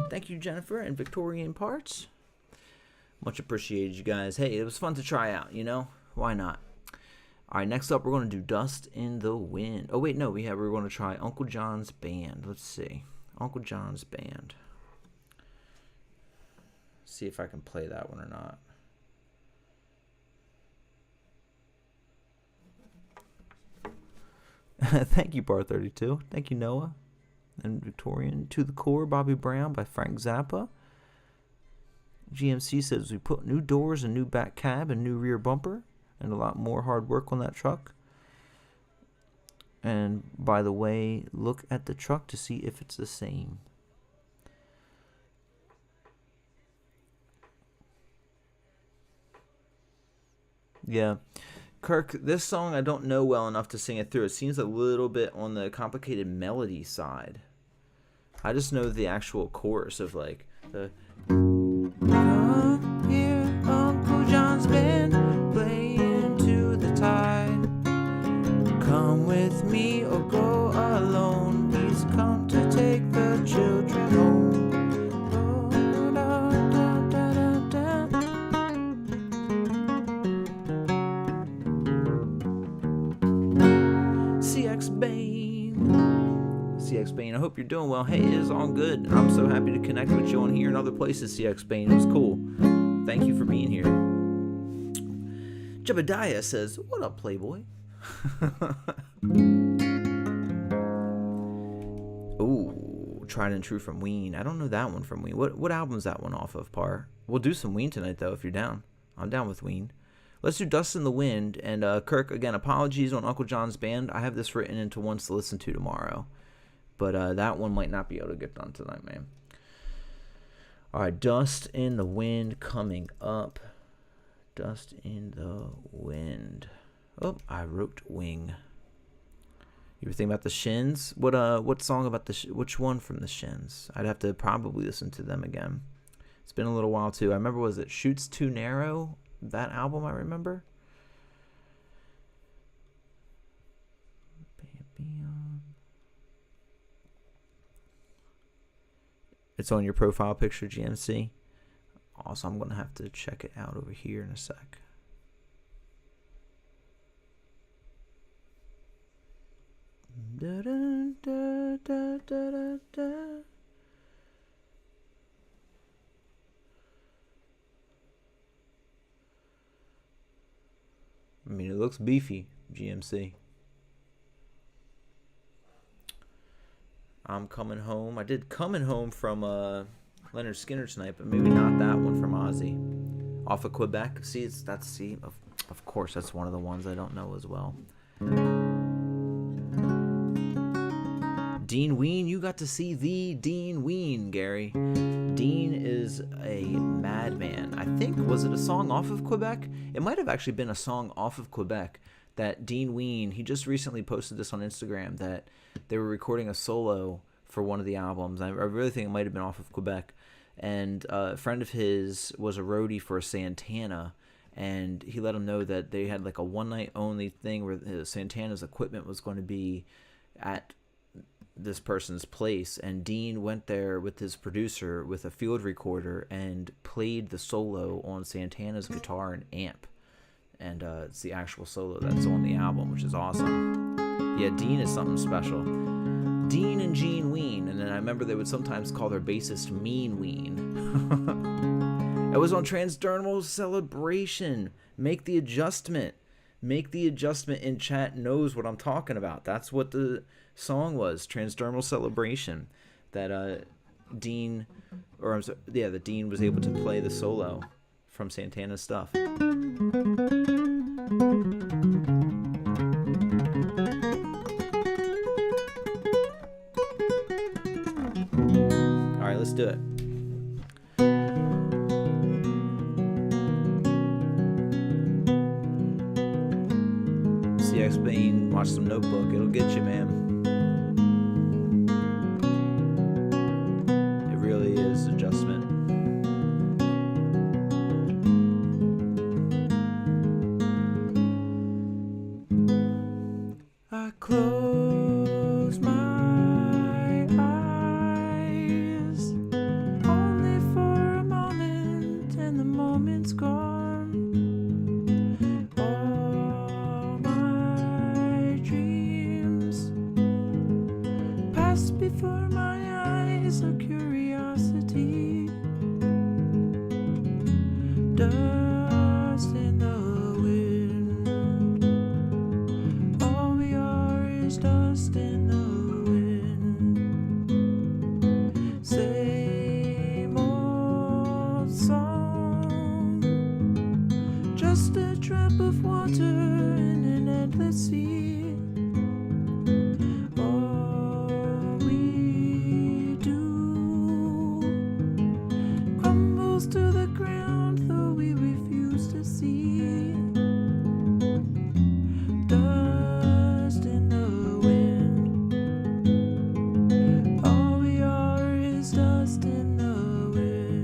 Thank you, Jennifer and Victorian Parts. Much appreciated, you guys. Hey, it was fun to try out, you know? Why not? All right, next up, we're going to do Dust in the Wind. Oh, wait, no, we're going to try Uncle John's Band. Let's see. Uncle John's Band. See if I can play that one or not. Thank you, Bar32. Thank you, Noah. And Victorian. To the Core, Bobby Brown by Frank Zappa. GMC says we put new doors, a new back cab, and new rear bumper, and a lot more hard work on that truck. And by the way, look at the truck to see if it's the same. Yeah. Kirk, this song I don't know well enough to sing it through. It seems a little bit on the complicated melody side. I just know the actual chorus of like the come here, Uncle John's band playing to the tide. Come with me or go alone. He's come to take the children home. CX Bane, I hope you're doing well. Hey, it is all good. I'm so happy to connect with you on here and other places, CX Bane. It was cool. Thank you for being here. Jebediah says, what up, Playboy? Ooh, Tried and True from Ween. I don't know that one from Ween. What album's that one off of, Par? We'll do some Ween tonight, though, if you're down. I'm down with Ween. Let's do Dust in the Wind. And Kirk, again, apologies on Uncle John's Band. I have this written into ones to listen to tomorrow. But that one might not be able to get done tonight, man. All right, Dust in the Wind coming up. Dust in the Wind. Oh, I wrote Wing. You were thinking about the Shins? What song about which one from the Shins? I'd have to probably listen to them again. It's been a little while too. I remember, was it Shoots Too Narrow? That album I remember. It's on your profile picture, GMC. Also, I'm gonna have to check it out over here in a sec. Da, da, da, da, da, da. I mean, it looks beefy, GMC. I'm Coming Home. I did Coming Home from Lynyrd Skynyrd tonight, but maybe not that one from Ozzy. Off of Quebec. See, of course, that's one of the ones I don't know as well. Dean Ween, you got to see the Dean Ween, Gary. Dean is a madman. I think, was it a song off of Quebec? It might have actually been a song off of Quebec that Dean Ween, he just recently posted this on Instagram, that they were recording a solo for one of the albums. I really think it might have been off of Quebec. And a friend of his was a roadie for Santana, and he let him know that they had like a one-night only thing where Santana's equipment was going to be at this person's place, and Dean went there with his producer with a field recorder and played the solo on Santana's guitar and amp, and it's the actual solo that's on the album, which is awesome. Yeah, Dean is something special. Dean and Gene Ween, and then I remember they would sometimes call their bassist Mean Ween. It was on Transdermal Celebration. Make the adjustment in chat knows what I'm talking about. That's what the song was, Transdermal Celebration, that Dean was able to play the solo from Santana's stuff. All right, let's do it. CX Bane, watch some Notebook, it'll get you, man. It really is adjustment. I close my eyes only for a moment, and the moment's gone. All my dreams pass before my eyes of curiosity. Dust in the wind. All we are is dust in the wind. Same old song, just a drop of water in an endless sea. All we do crumbles to the ground, though we refuse to see. Dust in the wind. All we are is dust in the wind.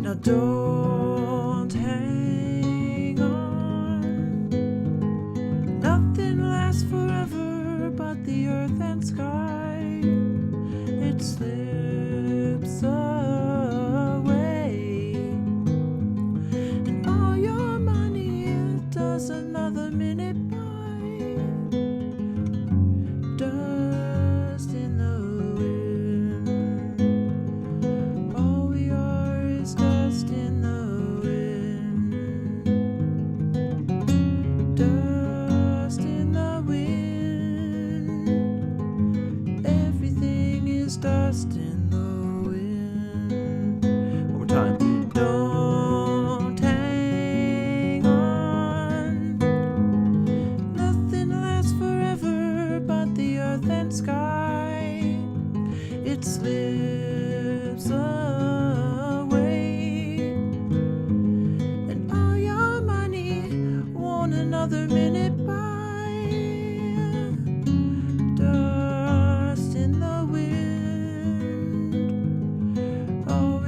Now don't hang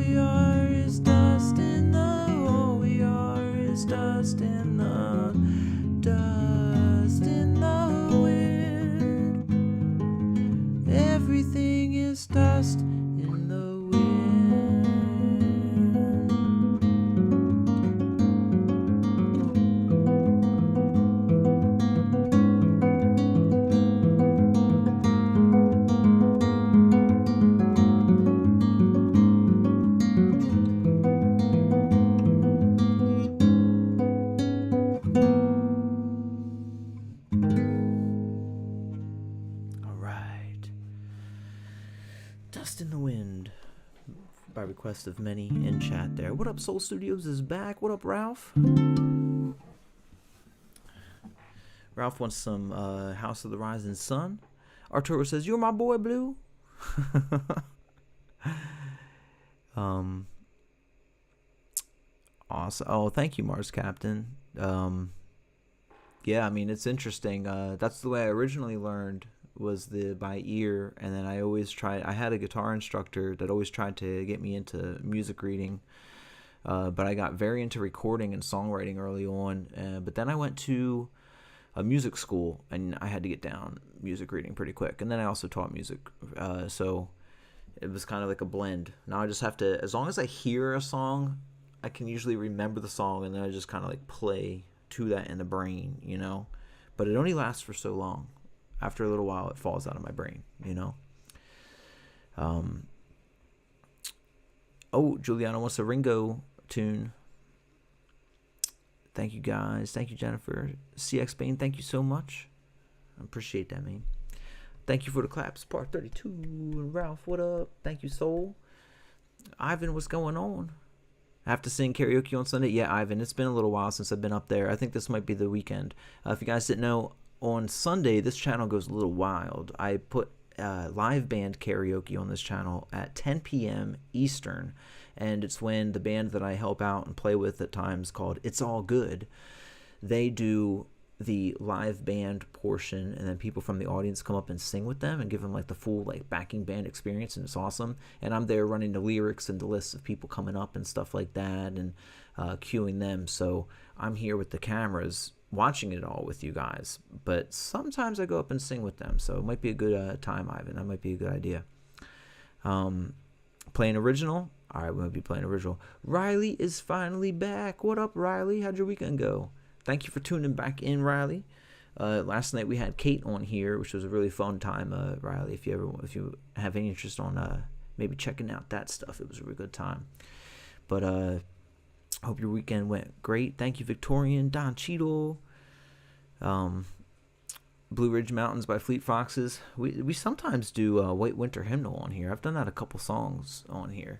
we are is dust in the, all we are is dust in the, dust in the wind. Everything is dust in the wind. Dust in the Wind, by request of many in chat there. What up, Soul Studios is back. What up, Ralph? Ralph wants some House of the Rising Sun. Arturo says, "You're my boy, Blue." Awesome. Oh, thank you, Mars Captain. Yeah, I mean, it's interesting. That's the way I originally learned, was the by ear, and then I had a guitar instructor that always tried to get me into music reading, but I got very into recording and songwriting early on, but then I went to a music school and I had to get down music reading pretty quick, and then I also taught music, so it was kind of like a blend. Now I just have to, as long as I hear a song, I can usually remember the song, and then I just kind of like play to that in the brain, you know, but it only lasts for so long. After a little while, it falls out of my brain, you know. Oh, Juliana wants a Ringo tune. Thank you, guys. Thank you, Jennifer. CX Bain, thank you so much. I appreciate that, man. Thank you for the claps. Part 32. And Ralph, what up? Thank you, Soul. Ivan, what's going on? I have to sing karaoke on Sunday? Yeah, Ivan, it's been a little while since I've been up there. I think this might be the weekend. If you guys didn't know, on Sunday, this channel goes a little wild. I put live band karaoke on this channel at 10 p.m. Eastern, and it's when the band that I help out and play with at times, called It's All Good, they do the live band portion, and then people from the audience come up and sing with them and give them like the full like backing band experience, and it's awesome. And I'm there running the lyrics and the lists of people coming up and stuff like that, and cueing them. So I'm here with the cameras watching it all with you guys, but sometimes I go up and sing with them, so it might be a good time, Ivan. That might be a good idea. Playing original? All right, we're going to be playing original. Riley is finally back. What up, Riley? How'd your weekend go? Thank you for tuning back in, Riley. Last night we had Kate on here, which was a really fun time, Riley. If you have any interest on maybe checking out that stuff, it was a really good time. But hope your weekend went great. Thank you, Victorian, Don Cheadle, Blue Ridge Mountains by Fleet Foxes. We sometimes do White Winter Hymnal on here. I've done that a couple songs on here.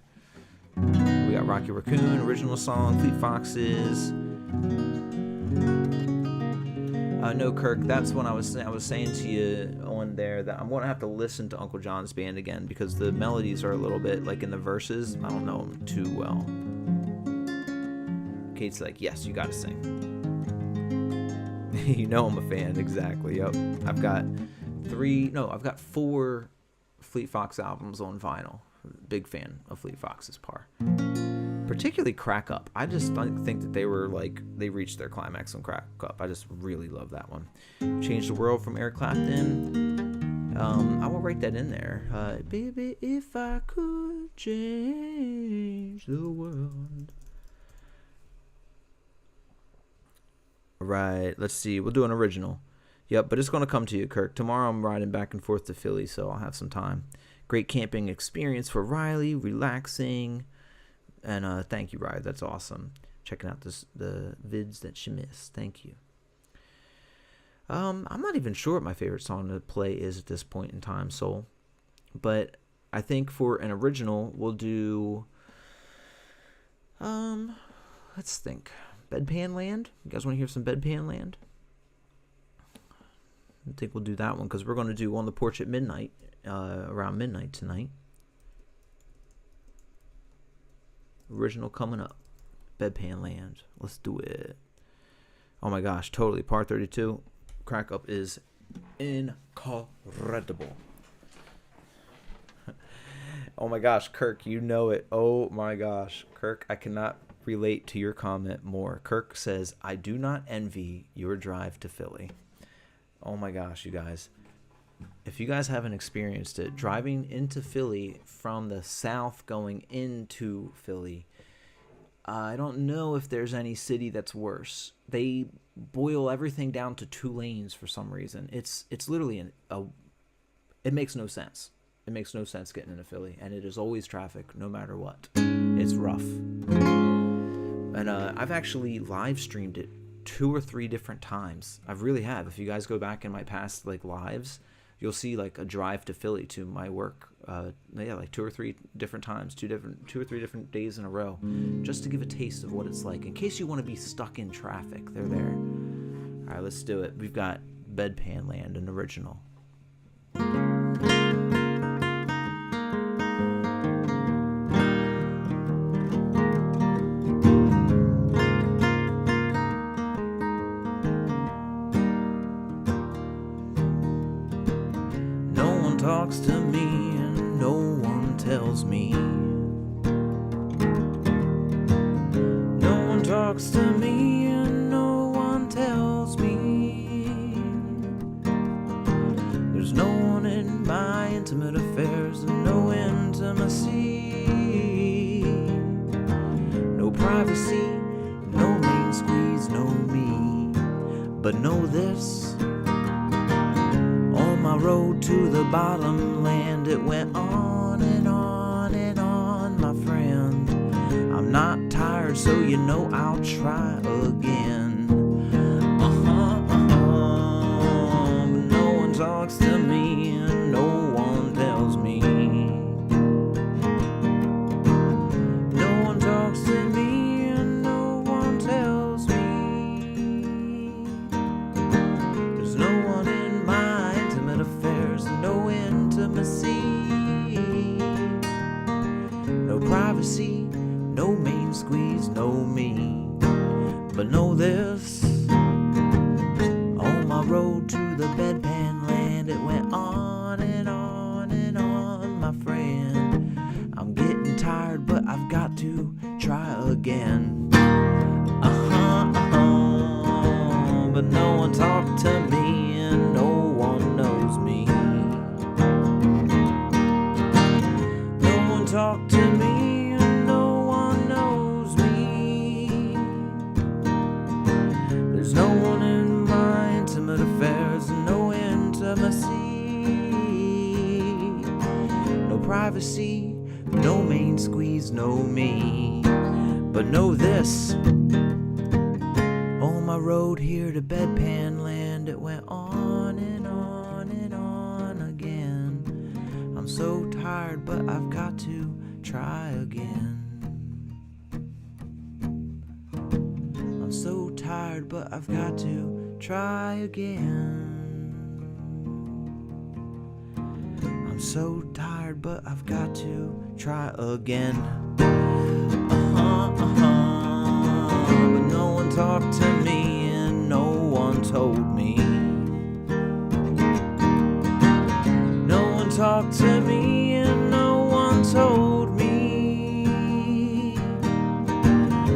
We got Rocky Raccoon, original song, Fleet Foxes. No, Kirk, that's when I was saying to you on there that I'm going to have to listen to Uncle John's Band again, because the melodies are a little bit, like in the verses, I don't know them too well. Kate's like, yes, you gotta sing. You know I'm a fan, exactly. Yep. I've got 4 Fleet Fox albums on vinyl. Big fan of Fleet Fox's par. Particularly Crack Up. I just think that they reached their climax on Crack Up. I just really love that one. Change the World from Eric Clapton. I will write that in there. Baby, if I could change the world. Right, let's see. We'll do an original. Yep, but it's going to come to you, Kirk. Tomorrow I'm riding back and forth to Philly, so I'll have some time. Great camping experience for Riley, relaxing. And thank you, Riley. That's awesome. Checking out the vids that she missed. Thank you. I'm not even sure what my favorite song to play is at this point in time, Soul. But I think for an original, we'll do... let's think. Bedpan Land? You guys want to hear some Bedpan Land? I think we'll do that one, because we're going to do On the Porch at Midnight, around midnight tonight. Original coming up. Bedpan Land. Let's do it. Oh my gosh, totally. Part 32. Crack Up is incredible. Oh my gosh, Kirk, you know it. Oh my gosh, Kirk, I cannot relate to your comment more. Kirk says, I do not envy your drive to Philly. Oh my gosh, you guys. If you guys haven't experienced it, driving into Philly from the south going into Philly, I don't know if there's any city that's worse. They boil everything down to 2 lanes for some reason. It's literally it makes no sense. It makes no sense getting into Philly, and it is always traffic no matter what. It's rough. And I've actually live streamed it 2 or 3 different times. I really have. If you guys go back in my past like lives, you'll see like a drive to Philly to my work. Like 2 or 3 different times, 2 or 3 different days in a row, just to give a taste of what it's like. In case you want to be stuck in traffic, they're there. All right, let's do it. We've got Bedpan Land, an original. Talks to me and no one tells me. No one talks to me and no one tells me. There's no one in my intimate affairs and no intimacy. No privacy, no main squeeze, no me. But know this. On my road to the bottom land, it went on and on and on, my friend. I'm not tired, so you know I'll try again. But no one talks to me and no one tells me. No one talks to me and no one tells me. There's no one in my affairs, no intimacy, no privacy, no main squeeze, no me. But know this, on my road to the bedpan land, it went on and on and on, my friend. I'm getting tired, but I've got to try again. But no one talked to me and no one knows me. No one talked to me and no one knows me. There's no one in my intimate affairs and no intimacy. No privacy, no main squeeze, no me. But know this, on my road here to Bedpan Land, it went on and on and on again. I'm so tired, but I've got to try again. I'm so tired, but I've got to try again. I'm so tired, but I've got to try again. But no one talked to me and no one told me. No one talked to me and no one told me.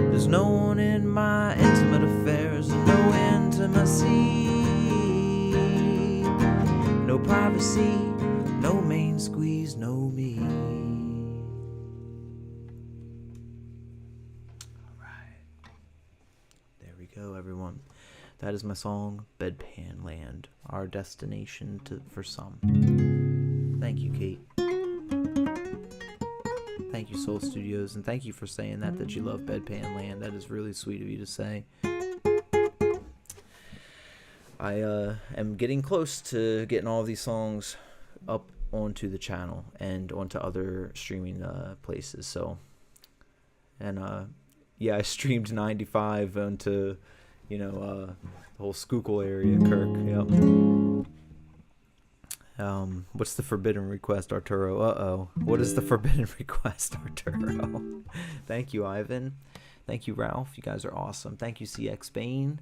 There's no one in my intimate affairs and no intimacy. No privacy, no main squeeze, no me. Go, everyone. That is my song, Bedpan Land, our destination for some. Thank you, Kate. Thank you, Soul Studios, and thank you for saying that you love Bedpan Land. That is really sweet of you to say. I am getting close to getting all of these songs up onto the channel and onto other streaming places. So, and yeah, I streamed 95 onto, the whole Schuylkill area, Kirk. Yep. What's the forbidden request, Arturo? Uh-oh. What is the forbidden request, Arturo? Thank you, Ivan. Thank you, Ralph. You guys are awesome. Thank you, CX Bain.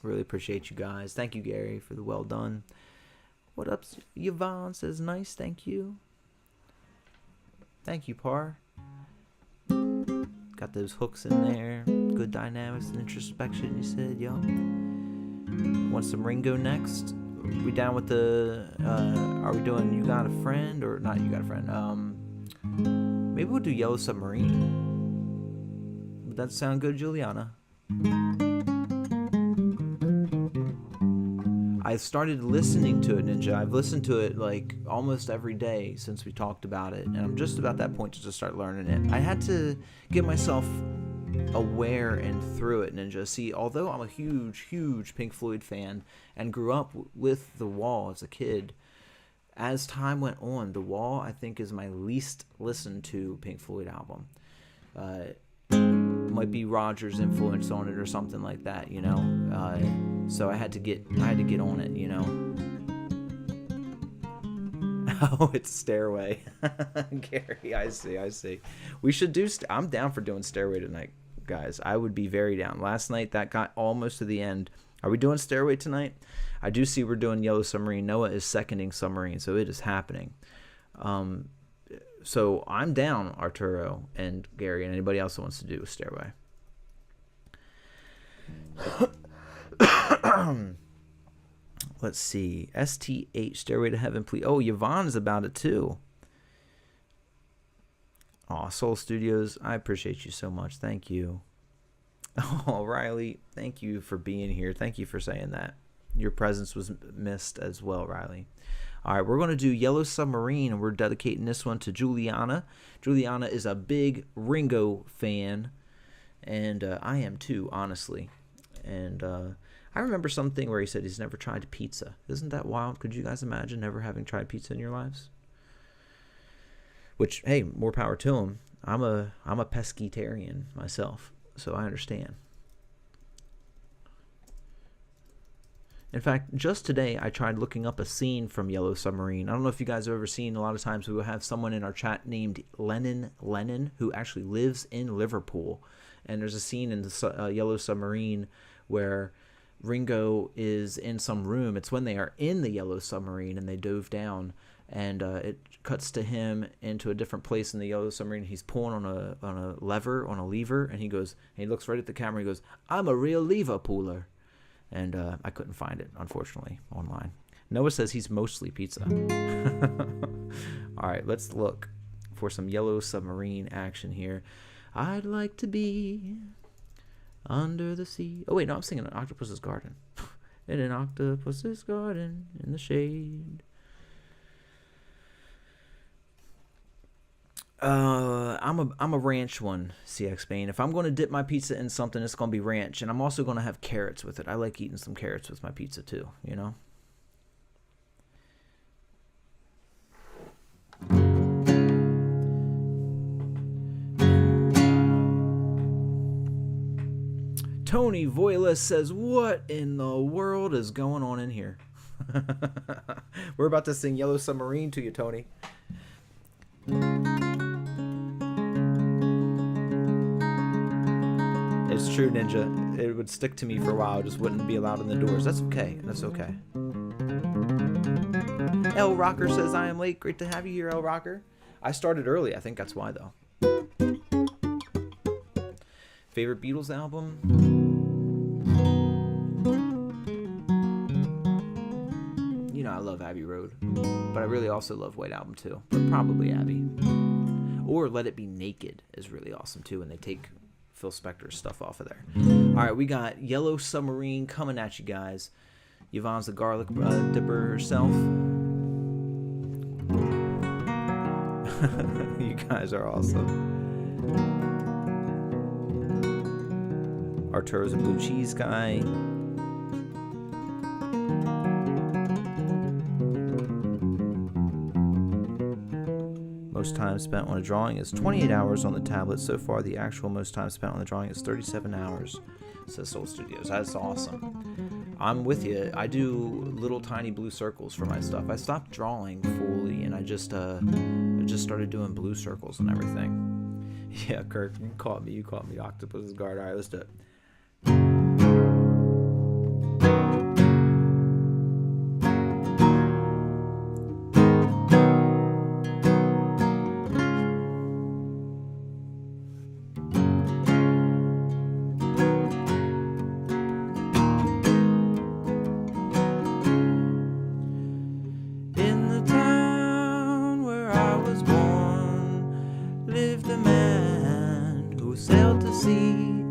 Really appreciate you guys. Thank you, Gary, for the well done. What up? Yvonne says nice. Thank you. Thank you, Par. Got those hooks in there. Good dynamics and introspection, you said, yo. Want some Ringo next? We down with the, are we doing You Got a Friend? Or not You Got a Friend? Maybe we'll do Yellow Submarine. Would that sound good, Juliana? I started listening to it, Ninja. I've listened to it like almost every day since we talked about it, and I'm just about that point to just start learning it. I had to get myself aware and through it, Ninja. See, although I'm a huge Pink Floyd fan and grew up with The Wall as a kid, as time went on, The Wall, I think, is my least listened to Pink Floyd album. Might be Roger's influence on it or something like that, you know. So I had to get on it, you know. Oh, it's Stairway. Gary, I see. We should do I'm down for doing Stairway tonight, guys. I would be very down. Last night that got almost to the end. Are we doing Stairway tonight? I do see we're doing Yellow Submarine. Noah is seconding Submarine, so it is happening. So I'm down, Arturo and Gary, and anybody else that wants to do a Stairway. Let's see. STH, Stairway to Heaven, please. Oh, Yvonne's about it too. Aw, Soul Studios, I appreciate you so much. Thank you. Oh, Riley, thank you for being here. Thank you for saying that. Your presence was missed as well, Riley. All right, we're going to do Yellow Submarine, and we're dedicating this one to Juliana. Juliana is a big Ringo fan, and I am too, honestly. And I remember something where he said he's never tried pizza. Isn't that wild? Could you guys imagine never having tried pizza in your lives? Which, hey, more power to him. I'm a pescatarian myself, so I understand. In fact, just today, I tried looking up a scene from Yellow Submarine. I don't know if you guys have ever seen, a lot of times we will have someone in our chat named Lennon, who actually lives in Liverpool. And there's a scene in the Yellow Submarine where Ringo is in some room. It's when they are in the Yellow Submarine and they dove down. And it cuts to him into a different place in the Yellow Submarine. He's pulling on a lever, and he goes, and he looks right at the camera. He goes, "I'm a real Liverpooler." And I couldn't find it, unfortunately, online. Noah says he's mostly pizza. All right, let's look for some Yellow Submarine action here. I'd like to be under the sea. Oh, wait, no, I'm singing an Octopus's Garden. In an octopus's garden in the shade. I'm a ranch one, CX Bane. If I'm going to dip my pizza in something, it's going to be ranch, and I'm also going to have carrots with it. I like eating some carrots with my pizza too, you know. Tony Voiles says, "What in the world is going on in here?" We're about to sing Yellow Submarine to you, Tony. It's true, Ninja. It would stick to me for a while. It just wouldn't be allowed in the doors. That's okay. That's okay. L Rocker says, "I am late. Great to have you here, L Rocker." I started early. I think that's why, though. Favorite Beatles album? You know, I love Abbey Road. But I really also love White Album, too. But probably Abbey. Or Let It Be Naked is really awesome, too. And they take Phil Spector's stuff off of there. All right, we got Yellow Submarine coming at you guys. Yvonne's the garlic dipper herself. You guys are awesome. Arturo's a blue cheese guy. Most time spent on a drawing is 28 hours on the tablet. So far, the actual most time spent on the drawing is 37 hours, says Soul Studios. That's awesome. I'm with you. I do little tiny blue circles for my stuff. I stopped drawing fully, and I just started doing blue circles and everything. Yeah, Kirk, you caught me, Octopus's Guard. All right, let's do it. sailed to sea,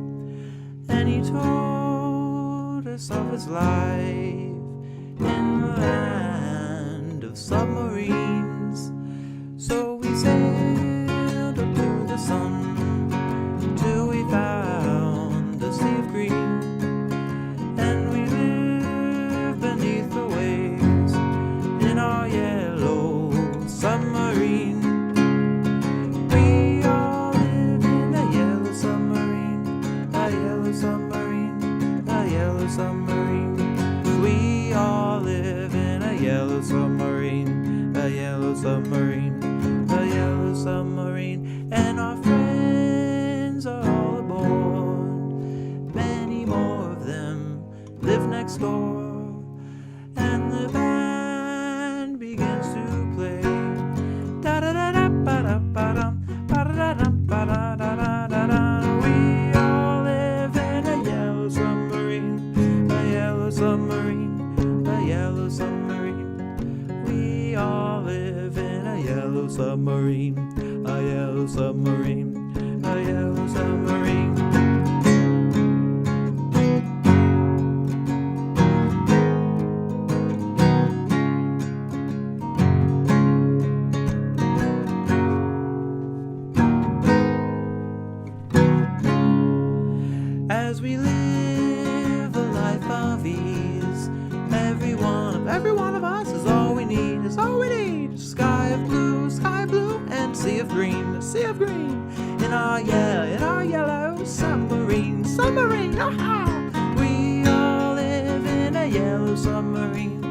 and he told us of his life in the land of submarines. So we sailed up to the sun till we found the sea of green, and we lived beneath the waves in our yellow submarine. We all live in a yellow submarine, a yellow submarine, a yellow submarine. We all live in a yellow submarine, a yellow submarine, a yellow submarine. And our friends are all aboard, many more of them live next door. And the band begins to play. Da da da da ba da ba dum, ba da da dum, ba da da da da da. We all live in a yellow submarine, a yellow submarine, a yellow submarine. We all live in a yellow submarine, a yellow submarine, a yellow submarine. As we live a life of ease, every one of us is all we need, is all we need. Sky of blue, and sea of green, sea of green. In our yellow submarine, submarine, aha! We all live in a yellow submarine,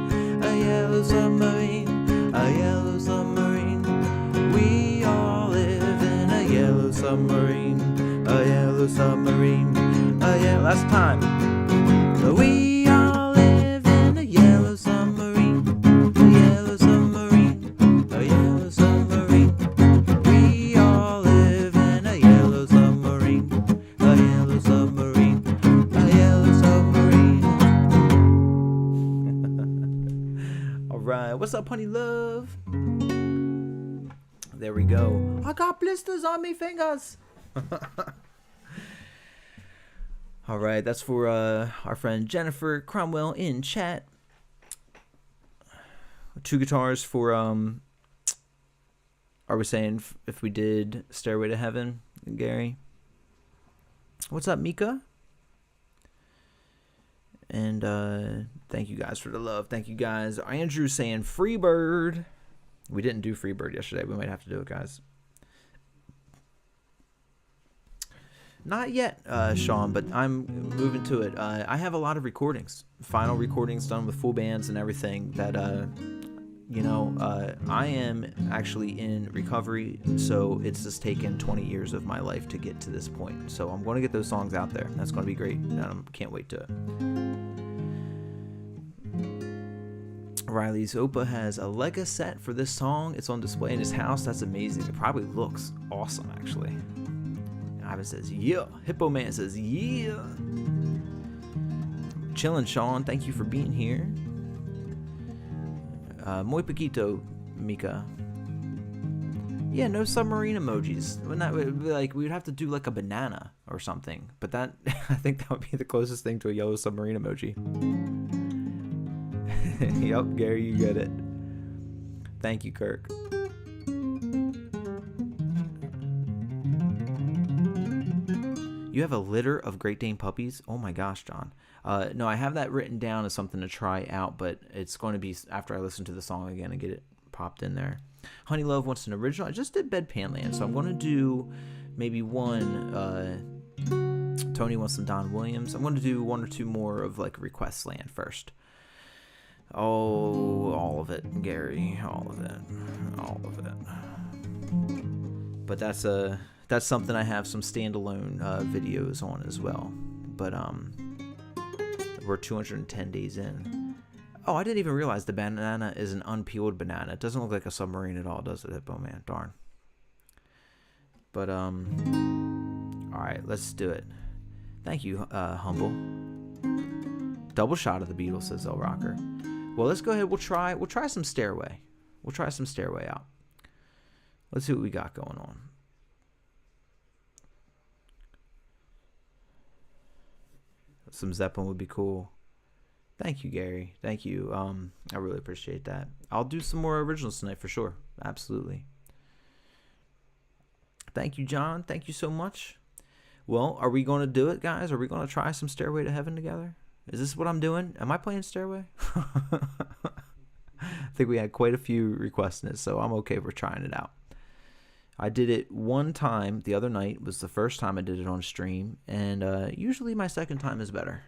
a yellow submarine, a yellow submarine. We all live in a yellow submarine, a yellow submarine, a yellow. Last time. We all live in a yellow submarine, a yellow submarine, a yellow submarine. We all live in a yellow submarine, a yellow submarine, a yellow submarine. All right, what's up, honey love? There we go. I got blisters on me fingers. All right, that's for our friend Jennifer Cromwell in chat. 2 guitars for are we saying if we did Stairway to Heaven, Gary? What's up, Mika? And thank you guys for the love. Thank you guys. Andrew saying Freebird. We didn't do Freebird yesterday. We might have to do it, guys. Not yet, Sean, but I'm moving to it. I have a lot of recordings, final recordings done with full bands and everything that, I am actually in recovery, so it's just taken 20 years of my life to get to this point. So I'm going to get those songs out there. That's going to be great. I can't wait to. Riley's Opa has a Lega set for this song. It's on display in his house. That's amazing. It probably looks awesome, actually. Ivan says, yeah. Hippo Man says, yeah. Chillin', Sean. Thank you for being here. Muy poquito, Mika. Yeah, no submarine emojis. We would have to do like a banana or something. But that, I think that would be the closest thing to a yellow submarine emoji. Yep, Gary, you get it. Thank you, Kirk. You have a litter of Great Dane puppies? Oh my gosh, John. No, I have that written down as something to try out, but it's going to be after I listen to the song again and get it popped in there. Honey Love wants an original. I just did Bedpan Land, so I'm going to do maybe one. Tony wants some Don Williams. I'm going to do 1 or 2 more of like Request Land first. Oh, all of it, Gary. All of it. All of it. But that's something I have some standalone videos on as well. But we're 210 days in. Oh, I didn't even realize the banana is an unpeeled banana. It doesn't look like a submarine at all, does it, Hippo Man? Darn. But all right, let's do it. Thank you, Humble. Double shot of the Beatles, says El Rocker. Well, let's go ahead. We'll try some Stairway. We'll try some Stairway out. Let's see what we got going on. some Zeppelin would be cool. Thank you, Gary. Thank you. I really appreciate that. I'll do some more originals tonight for sure. Absolutely. Thank you, John. Thank you so much. Well, are we going to do it, guys? Are we going to try some Stairway to Heaven together? Is this what I'm doing? Am I playing Stairway? I think we had quite a few requests in it, so I'm okay for trying it out. I did it one time the other night. Was the first time I did it on stream, and usually my second time is better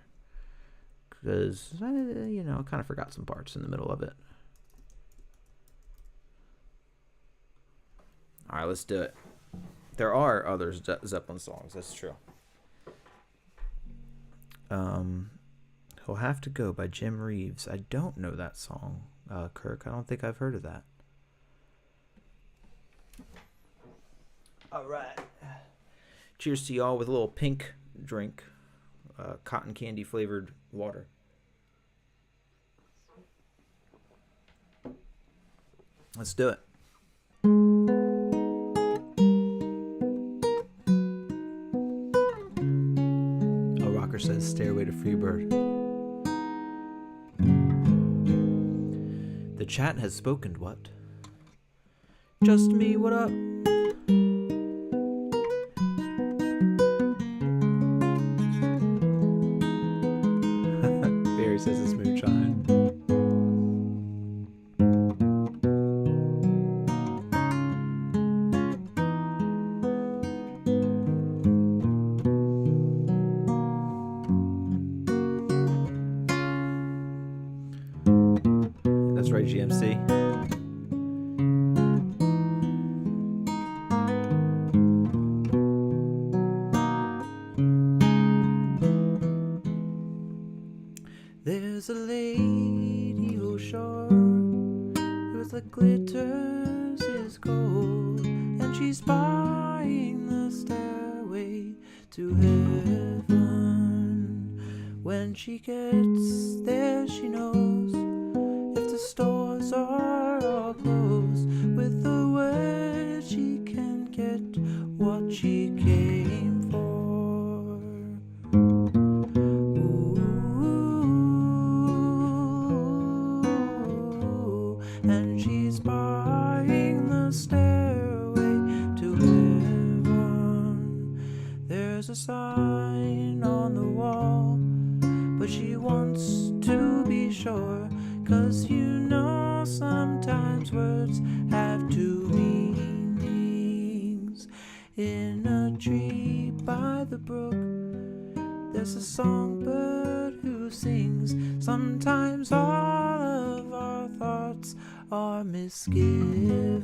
because I kind of forgot some parts in the middle of it. All right, let's do it. There are other Zeppelin songs. That's true. He'll Have to Go by Jim Reeves. I don't know that song, Kirk. I don't think I've heard of that. All right. Cheers to y'all with a little pink drink, cotton candy flavored water. Let's do it. A rocker says Stairway to Freebird. The chat has spoken. What? Just me, what up? Barry says it's moonshine. That's right, GMC. There's a lady who shore whose like glitters is gold, and she's spying the stairway to heaven. When she gets there, she knows if the stores are all closed, with the word she can get what she came for. And she's buying the stairway to heaven. There's a sign on the wall, but she wants to be sure, 'cause sometimes words have two meanings. In a tree by the brook, there's a songbird who sings. Sometimes all of our thoughts are misgiven.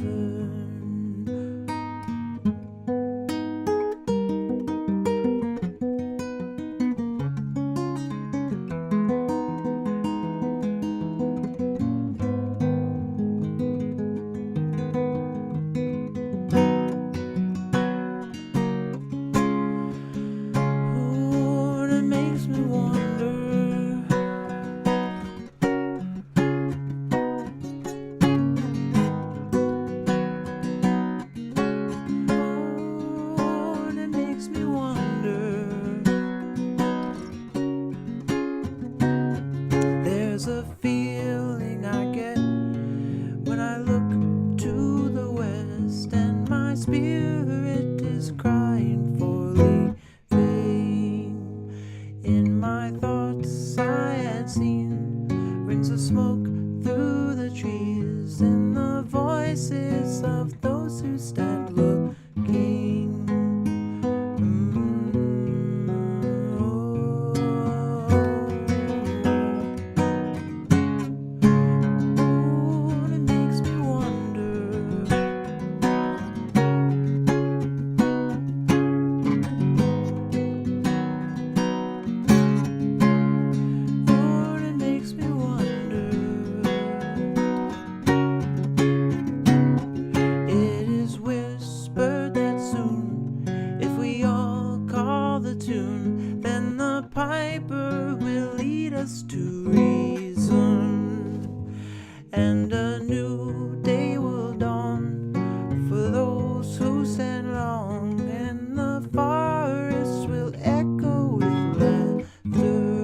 Forest will echo with laughter.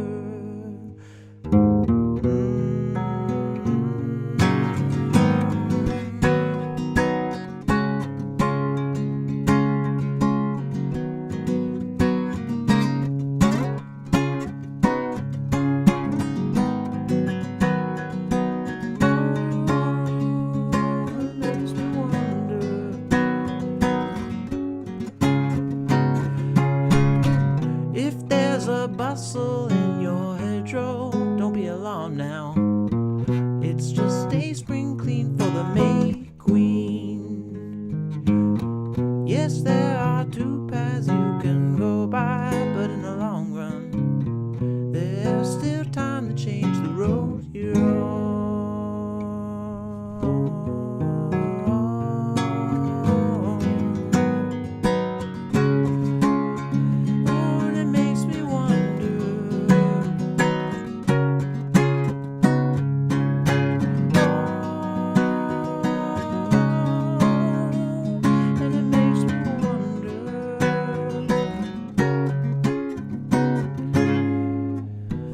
the bustle in your hedgerow. Don't be alarmed now. It's just a spring clean for the May Queen. Yes, there are two paths you can go by, but in the long run, there's still time to change the road you're on.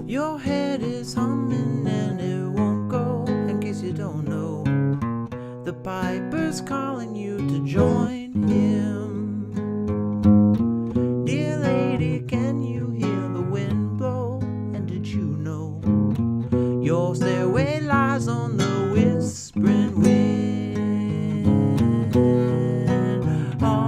Your head is humming and it won't go. In case you don't know, the piper's calling you to join him. Dear lady, can you hear the wind blow? And did you know your stairway lies on the whispering wind? Oh.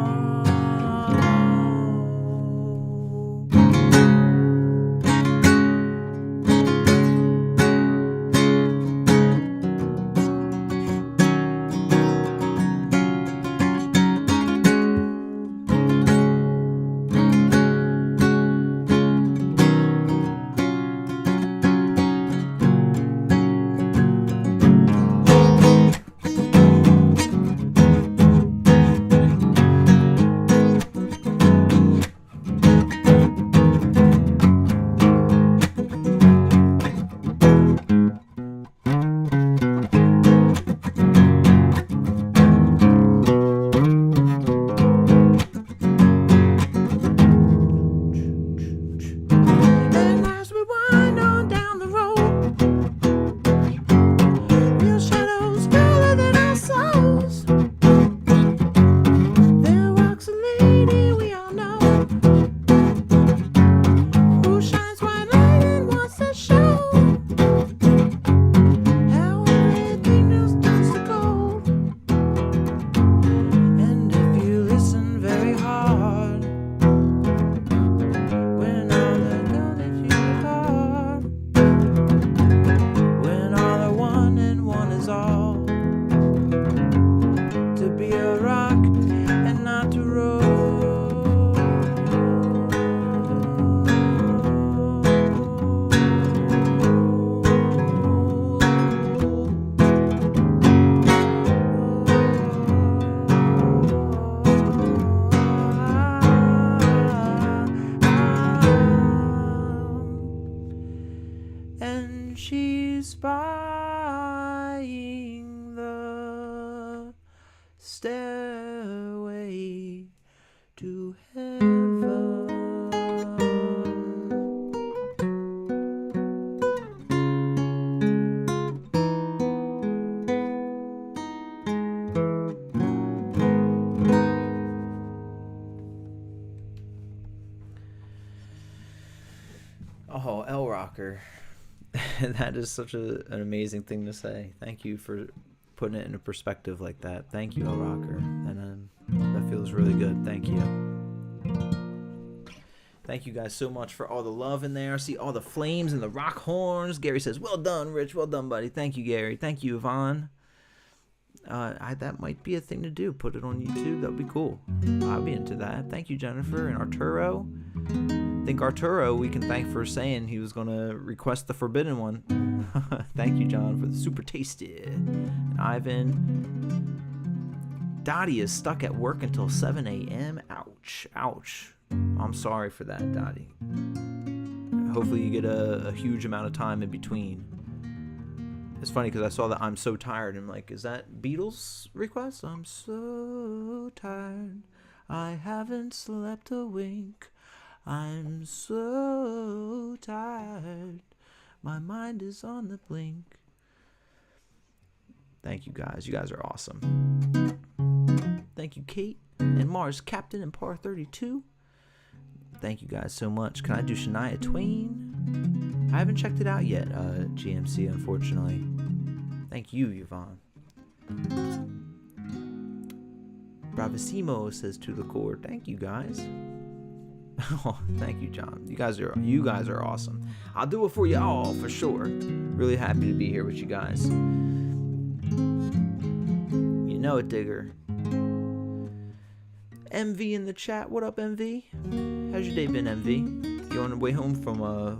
She's buying the stairway to heaven. Oh, L Rocker. That is such an amazing thing to say. Thank you for putting it into perspective like that. Thank you, El Rocker. And that feels really good. Thank you. Thank you guys so much for all the love in there. I see all the flames and the rock horns. Gary says, well done, Rich. Well done, buddy. Thank you, Gary. Thank you, Yvonne. That might be a thing to do. Put it on YouTube. That would be cool. I'll be into that. Thank you, Jennifer. And Arturo. I think Arturo we can thank for saying he was going to request the forbidden one. Thank you, John, for the super tasty. And Ivan. Dottie is stuck at work until 7 a.m. Ouch. Ouch. I'm sorry for that, Dottie. Hopefully you get a huge amount of time in between. It's funny because I saw that I'm so tired. And I'm like, is that Beatles request? I'm so tired. I haven't slept a wink. I'm so tired. My mind is on the blink. Thank you guys. You guys are awesome. Thank you, Kate and Mars Captain and Par 32. Thank you guys so much. Can I do Shania Twain? I haven't checked it out yet, GMC, unfortunately. Thank you, Yvonne. Bravissimo says to the core. Thank you, guys. Oh, thank you, John. You guys are awesome. I'll do it for you all for sure. Really happy to be here with you guys. You know it, Digger. MV in the chat. What up, MV? How's your day been, MV? You on the way home from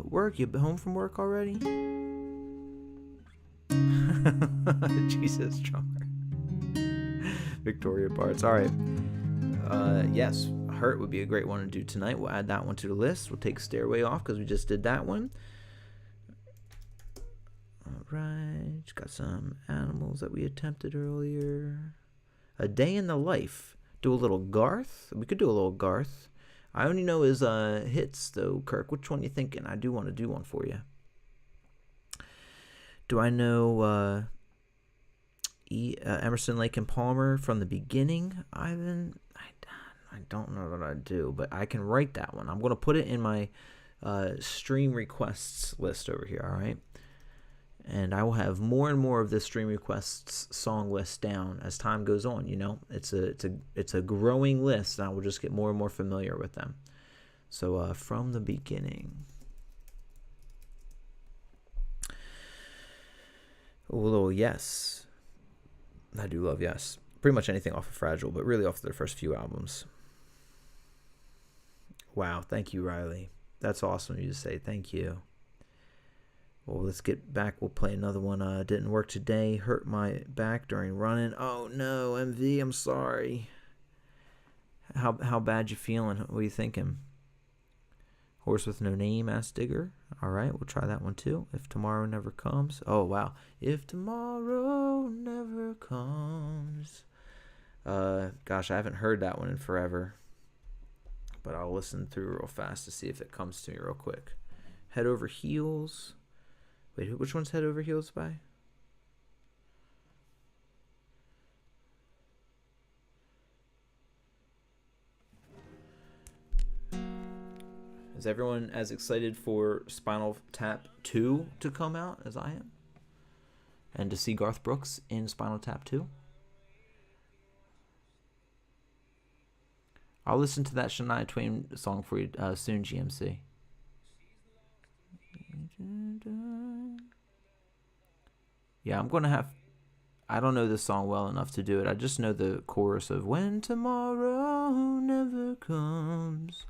work? You home from work already? Jesus, drummer. Victoria Parts. All right. Yes, Hurt would be a great one to do tonight. We'll add that one to the list. We'll take Stairway off because we just did that one. All right. Got some Animals that we attempted earlier. A Day in the Life. Do a little Garth. We could do a little Garth. I only know his hits, though, Kirk. Which one you thinking? I do want to do one for you. Do I know Emerson, Lake and Palmer from the beginning? I don't know what I'd do, but I can write that one. I'm going to put it in my stream requests list over here, all right? And I will have more and more of this stream requests song list down as time goes on, you know? It's a growing list, and I will just get more and more familiar with them. So from the beginning. A little Yes. I do love Yes. Pretty much anything off of Fragile, but really off their first few albums. Wow, thank you, Riley. That's awesome of you to say. Thank you. Well, let's get back. We'll play another one. Didn't work today. Hurt my back during running. Oh, no, MV, I'm sorry. How bad you feeling? What are you thinking? Horse with No Name, asked Digger. All right, we'll try that one too. If Tomorrow Never Comes. Oh, wow. If Tomorrow Never Comes. Gosh, I haven't heard that one in forever. But I'll listen through real fast to see if it comes to me real quick. Head Over Heels. Wait, which one's Head Over Heels by? Is everyone as excited for Spinal Tap 2 to come out as I am? And to see Garth Brooks in Spinal Tap 2? I'll listen to that Shania Twain song for you soon, GMC. Yeah, I'm going to have... I don't know this song well enough to do it. I just know the chorus of When Tomorrow Never Comes.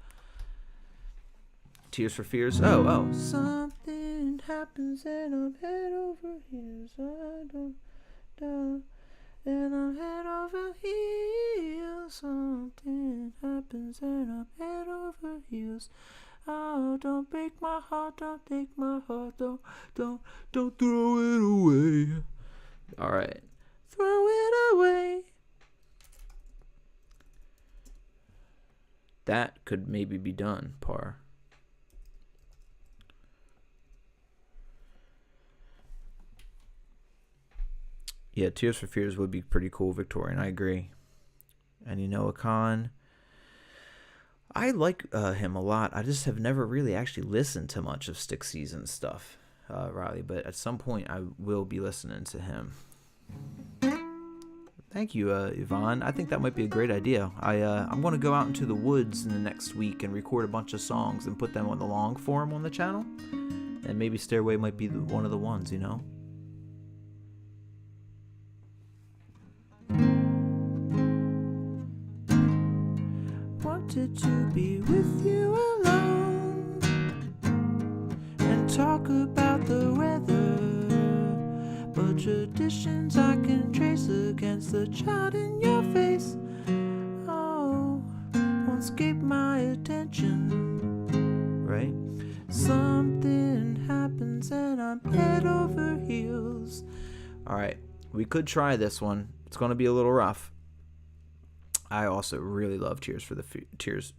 Tears for Fears. Oh. Something happens and I'm head over heels. I don't know. And I'm head over heels. Something happens and I'm head over heels. Oh, don't break my heart, don't take my heart, don't throw it away. All right, throw it away. That could maybe be done, Par. Yeah, Tears for Fears would be pretty cool, Victorian. I agree. And you know, Khan, I like him a lot. I just have never really actually listened to much of Stick Season stuff, Riley. But at some point, I will be listening to him. Thank you, Yvonne. I think that might be a great idea. I'm going to go out into the woods in the next week and record a bunch of songs and put them on the long form on the channel. And maybe Stairway might be one of the ones, you know? Wanted to be with you alone and talk about the weather, but traditions I can trace against the child in your face, oh, won't escape my attention, right? Something happens and I'm head over heels. All right, we could try this one. It's going to be a little rough. I also really love Tears for the Fears.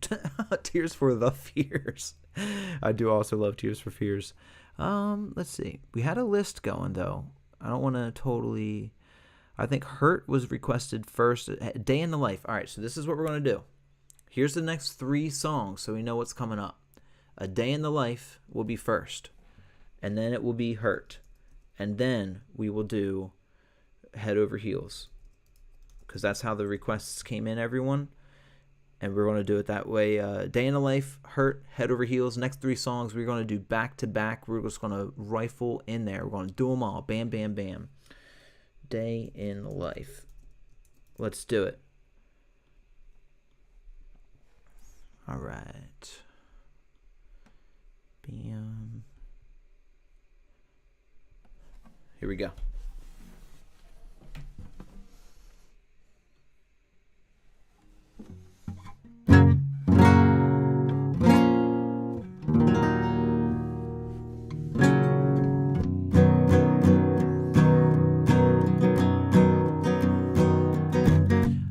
I do also love Tears for Fears. Let's see. We had a list going though. I don't want to totally. I think Hurt was requested first. Day in the Life. All right, so this is what we're going to do. Here's the next 3 songs so we know what's coming up. A Day in the Life will be first, and then it will be Hurt, and then we will do Head Over Heels. Because that's how the requests came in, everyone. and we're going to do it that way. Day in the Life, Hurt, Head Over Heels. Next 3 songs we're going to do back to back. We're just going to rifle in there. We're going to do them all. Bam, bam, bam. Day in the Life. Let's do it. All right. Bam. Here we go.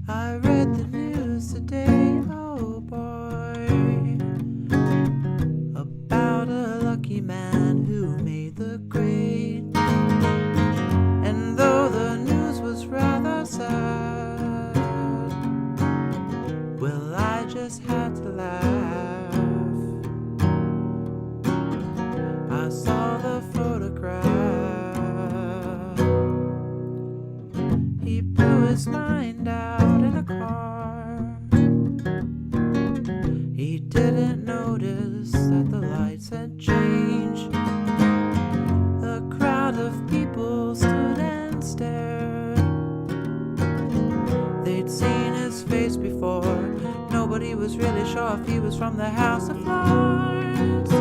I read the news today, oh boy, about a lucky man who made the grade. And though the news was rather sad, well, I just had to laugh. I saw the photograph. He blew his mind out in a car. He didn't notice that the lights had changed. The crowd of people stood and stared. They'd seen his face before. Nobody was really sure if he was from the House of Lords.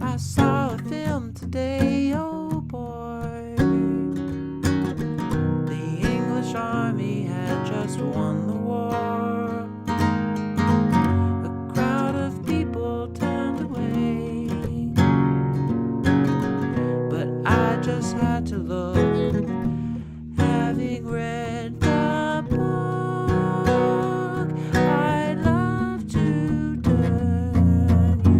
I saw a film today, oh boy. The English army had just won the war. A crowd of people turned away, but I just had to look. Having read the book, I'd love to turn you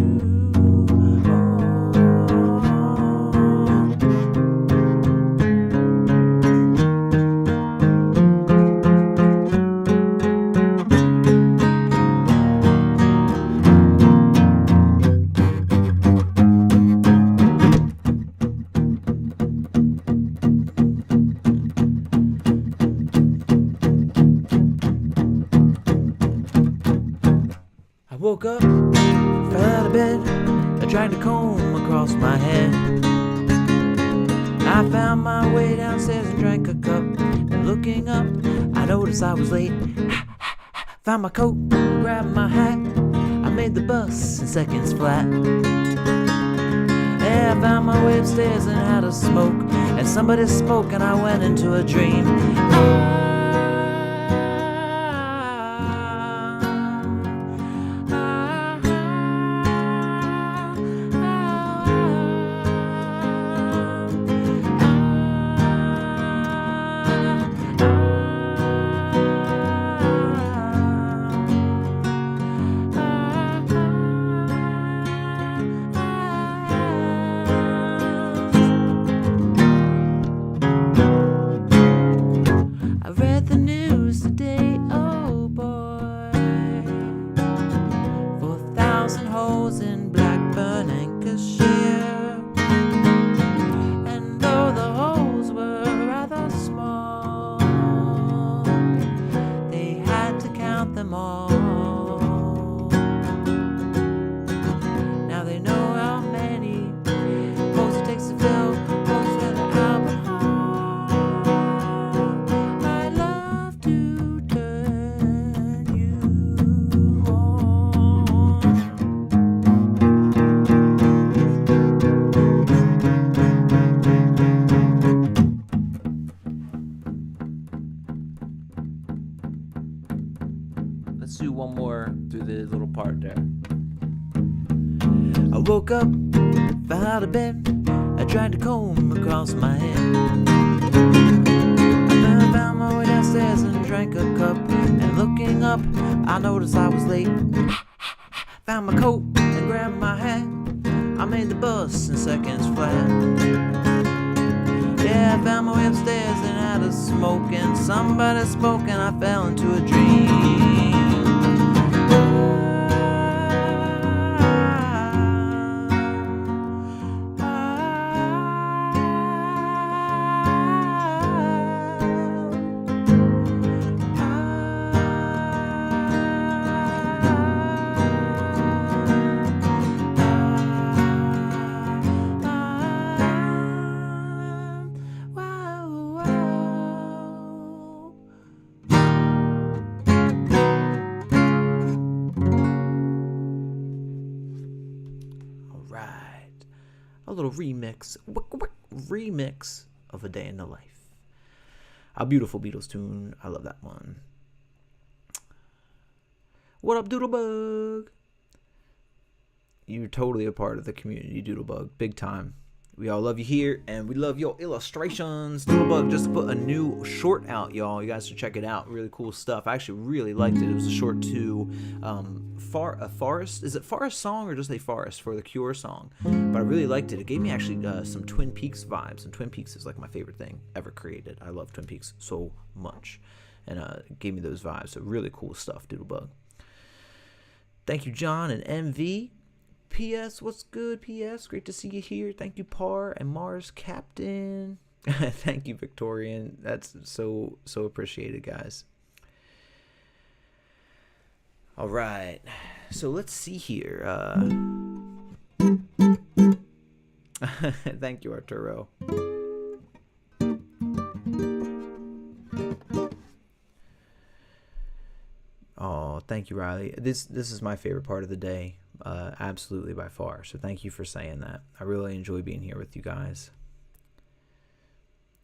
I woke up, fell out of bed, I dragged a comb across my head. I found my way downstairs and drank a cup. And looking up, I noticed I was late. Found my coat, grabbed my hat. I made the bus in seconds flat. Yeah, I found my way upstairs and had a smoke. And somebody spoke and I went into a dream. I read the news today, oh boy. 4,000 holes in Blackburn, Lancashire. And though the holes were rather small, they had to count them all. Now they know how many holes it takes to fill holes in an Albert Hall. I'd love to turn you on. Let's do one more through the little part there. I woke up, fell out of bed, I dragged a comb across my head. I found my way downstairs and drank a cup. And looking up, I noticed I was late. Found my coat and grabbed my hat. I made the bus in seconds flat. Yeah, I found my way upstairs and had a smoke. And somebody spoke and I fell into a dream. a little remix of A Day in the Life. A beautiful Beatles tune. I love that one. What up, Doodlebug? You're totally a part of the community, Doodlebug. Big time. We all love you here, and we love your illustrations. Doodlebug just put a new short out, y'all. You guys should check it out. Really cool stuff. I actually really liked it. It was a short to a forest. Is it Forest Song or just a Forest for the Cure song? But I really liked it. It gave me actually some Twin Peaks vibes, and Twin Peaks is like my favorite thing ever created. I love Twin Peaks so much, and it gave me those vibes. So really cool stuff, Doodlebug. Thank you, John and MV. P.S. What's good, P.S.? Great to see you here. Thank you, Par and Mars Captain. Thank you, Victorian. That's so appreciated, guys. All right. So let's see here. Thank you, Arturo. Oh, thank you, Riley. This is my favorite part of the day. Absolutely by far. So thank you for saying that. I really enjoy being here with you guys.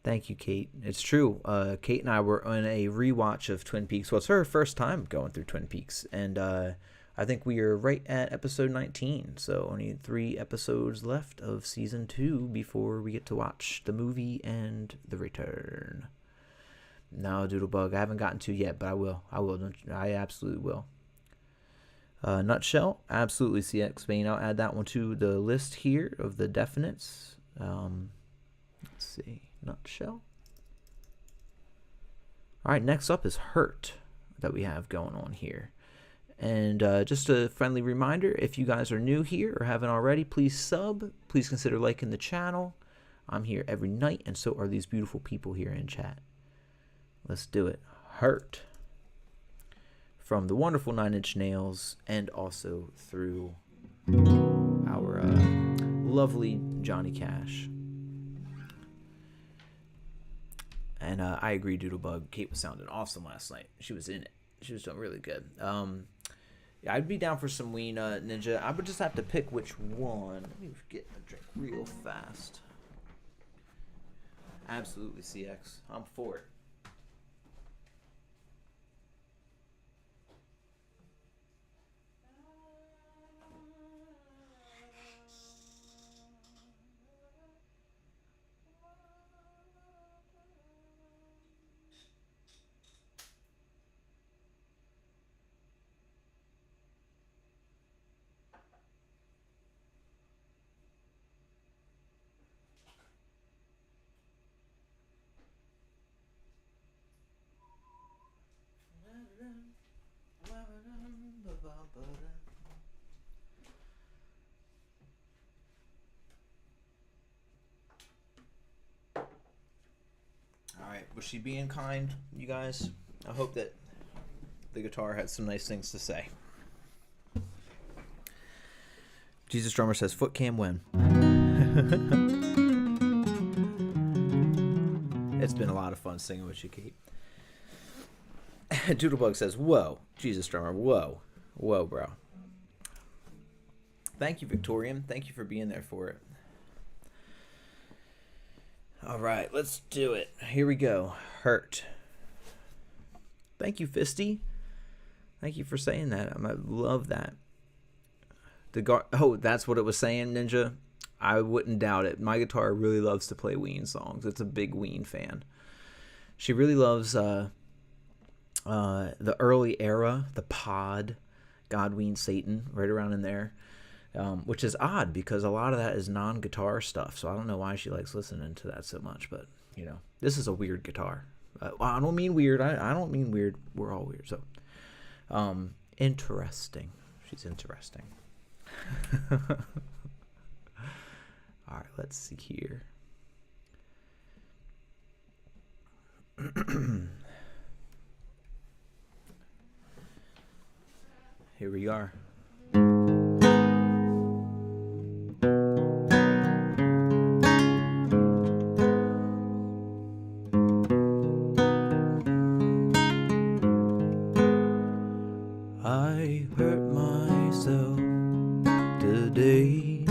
Thank you, Kate. It's true. Kate and I were on a rewatch of Twin Peaks. Well, it's her first time going through Twin Peaks, and I think we are right at episode 19. So only 3 episodes left of season 2 before we get to watch the movie and the return. No, Doodlebug, I haven't gotten to yet, but I will. I absolutely will. Nutshell, absolutely CX Spain. I'll add that one to the list here of the definites. Let's see, Nutshell. All right, next up is Hurt that we have going on here. And just a friendly reminder, if you guys are new here or haven't already, please sub. Please consider liking the channel. I'm here every night, and so are these beautiful people here in chat. Let's do it. Hurt. From the wonderful 9 Inch Nails, and also through our lovely Johnny Cash. And I agree, Doodlebug. Kate was sounding awesome last night. She was in it. She was doing really good. Yeah, I'd be down for some Ween Ninja. I would just have to pick which one. Let me get a drink real fast. Absolutely, CX. I'm for it. Alright, was she being kind, you guys? I hope that the guitar had some nice things to say. Jesus Drummer says, foot cam win. It's been a lot of fun singing with you, Kate. Doodlebug says, whoa, Jesus Drummer, whoa, bro. Thank you, Victorian. Thank you for being there for it. All right, let's do it. Here we go. Hurt. Thank you, Fisty. Thank you for saying that. I love that. Oh, that's what it was saying, Ninja. I wouldn't doubt it. My guitar really loves to play Ween songs. It's a big Ween fan. She really loves the early era, the Pod, God, Ween, Satan, right around in there. Which is odd because a lot of that is non-guitar stuff. So I don't know why she likes listening to that so much. But, you know, this is a weird guitar. Well, I don't mean weird. I don't mean weird. We're all weird. So, interesting. She's interesting. All right, let's see here. Here we are. I hurt myself today.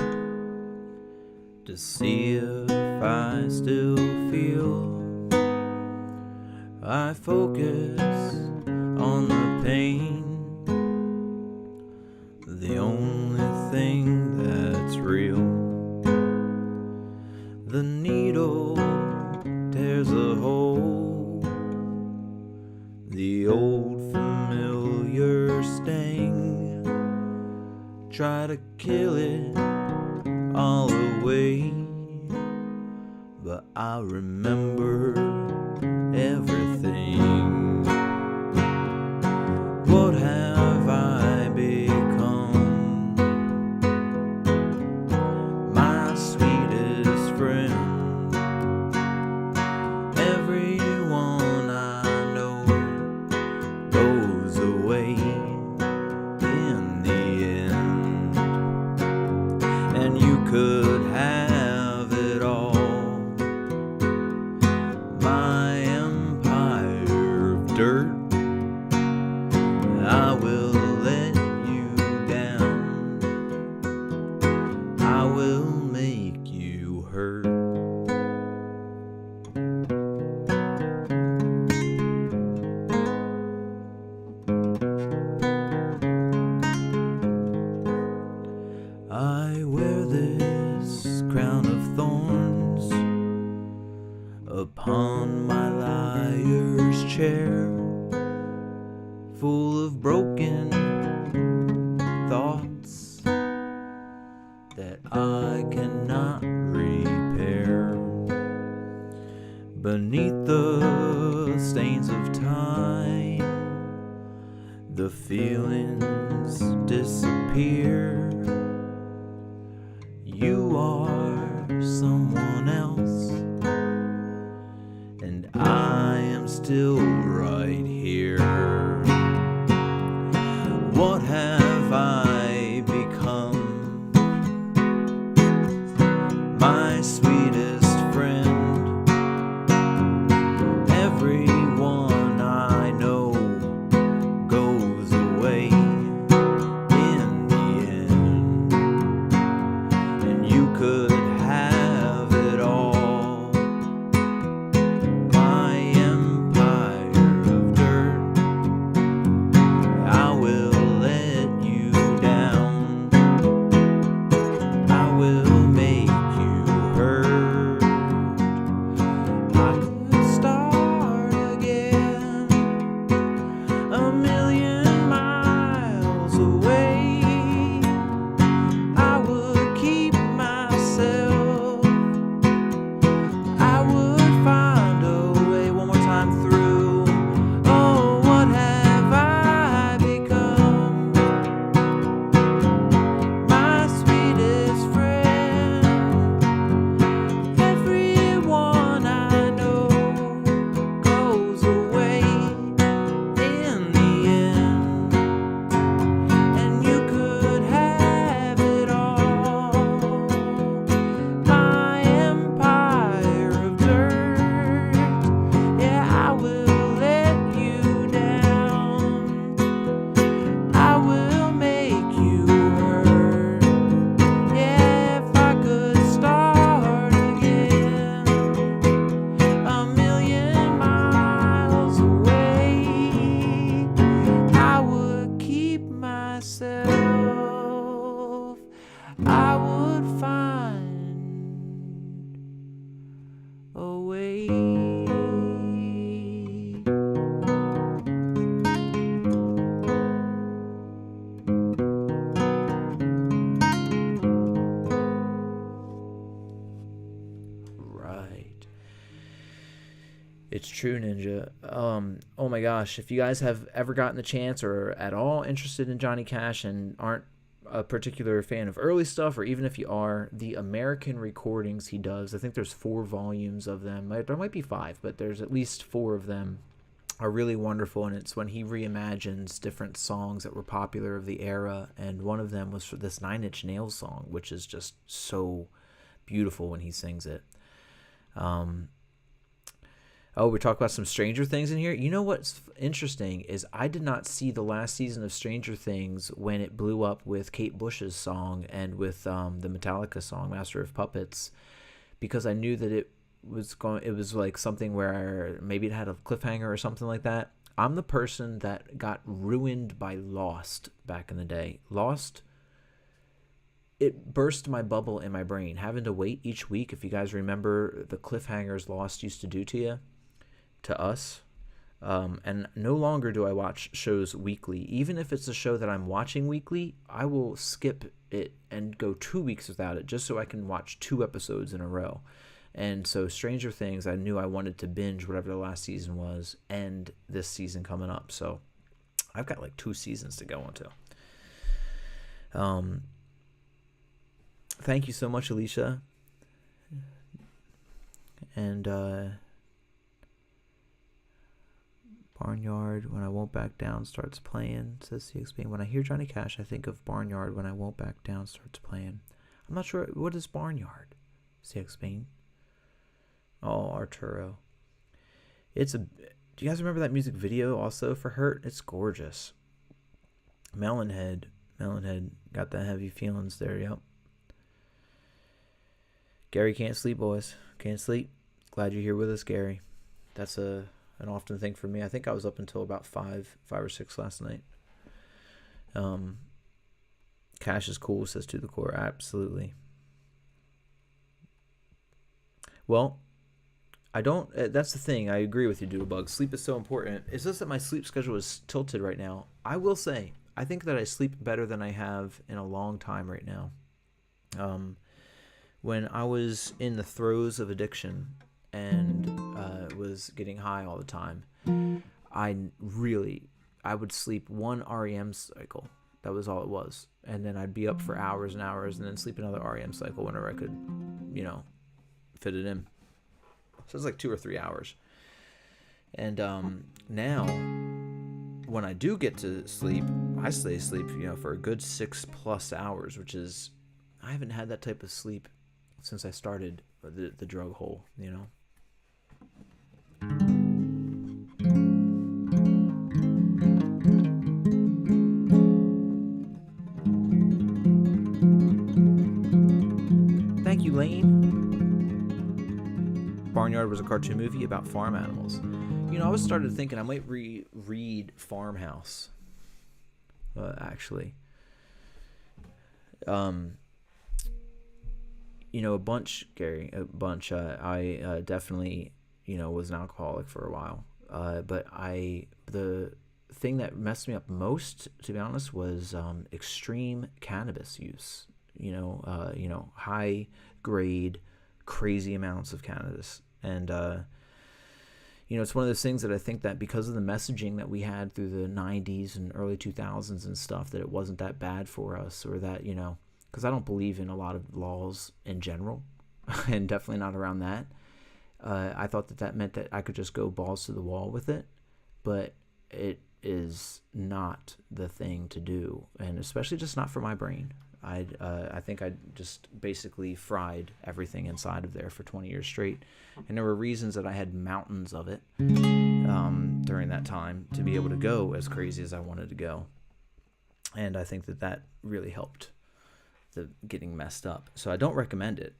to see if I still feel. I focus on the pain, the only thing that's real. The needle tears a hole, the old familiar sting. Try to kill it all away, but I remember everything. What have I become? My sweetest friend. Everyone I know goes away in the end, and you could have it all. My empire of dirt, I will let you down. I will make you hurt. I wear this crown of thorns upon my liar's chair, full of broken thoughts that I cannot repair. Beneath the stains of time, the feelings disappear. You are someone else, and I am still right here. What have I become? My sweetest friend. Everyone I know goes away in the end, and you could have it all. My empire of dirt, I will let you down. I will make you hurt. I could start again, a million miles away. I would keep myself. I would find a way one more time through. Oh, what have I become? My sweetest friend. Everyone I know goes away in the end, and you could have it all. My empire of dirt, yeah, I will let you down. I will make you hurt. Yeah, if I could start again, a million miles away, I would keep myself. I would find a way. Right. It's true, Ninja. Oh my gosh, if you guys have ever gotten the chance or are at all interested in Johnny Cash and aren't a particular fan of early stuff, or even if you are, the American recordings he does, I think there's 4 volumes of them. There might be 5, but there's at least 4 of them, are really wonderful, and it's when he reimagines different songs that were popular of the era, and one of them was for this 9 Inch Nails song, which is just so beautiful when he sings it. Oh, we talk about some Stranger Things in here. You know what's interesting is I did not see the last season of Stranger Things when it blew up with Kate Bush's song and with the Metallica song Master of Puppets, because I knew that it was like something where maybe it had a cliffhanger or something like that. I'm the person that got ruined by Lost back in the day. Lost, it burst my bubble in my brain having to wait each week. If you guys remember the cliffhangers Lost used to do to us. And no longer do I watch shows weekly. Even if it's a show that I'm watching weekly, I will skip it and go 2 weeks without it just so I can watch 2 episodes in a row. And so Stranger Things, I knew I wanted to binge whatever the last season was and this season coming up. So I've got like 2 seasons to go into. Thank you so much, Alicia. And Barnyard, When I Won't Back Down starts playing, says CXP. When I hear Johnny Cash, I think of Barnyard, When I Won't Back Down starts playing. I'm not sure. What is Barnyard? CXP. Oh, Arturo. Do you guys remember that music video also for Hurt? It's gorgeous. Melonhead got the heavy feelings there, yep. Gary can't sleep, boys. Can't sleep. Glad you're here with us, Gary. That's an often thing for me. I think I was up until about 5 or 6 last night. Cash is cool, says To the Core. Absolutely. Well, that's the thing. I agree with you, Doodlebug. Sleep is so important. It's just that my sleep schedule is tilted right now. I will say, I think that I sleep better than I have in a long time right now. When I was in the throes of addiction and was getting high all the time, I would sleep 1 REM cycle. That was all it was. And then I'd be up for hours and hours and then sleep another REM cycle whenever I could, fit it in. So it's like 2 or 3 hours. And now, when I do get to sleep, I stay asleep, for a good 6+ hours, which is, I haven't had that type of sleep since I started the drug hole, Thank you, Lane. Barnyard was a cartoon movie about farm animals. I was started thinking I might read Farmhouse. Actually. A bunch, Gary. A bunch. I definitely, was an alcoholic for a while. But the thing that messed me up most, to be honest, was extreme cannabis use. High grade, crazy amounts of cannabis. And, it's one of those things that I think that because of the messaging that we had through the 90s and early 2000s and stuff, that it wasn't that bad for us, or that, because I don't believe in a lot of laws in general, and definitely not around that. I thought that meant that I could just go balls to the wall with it, but it is not the thing to do, and especially just not for my brain. I think I just basically fried everything inside of there for 20 years straight, and there were reasons that I had mountains of it during that time to be able to go as crazy as I wanted to go, and I think that really helped the getting messed up. So I don't recommend it.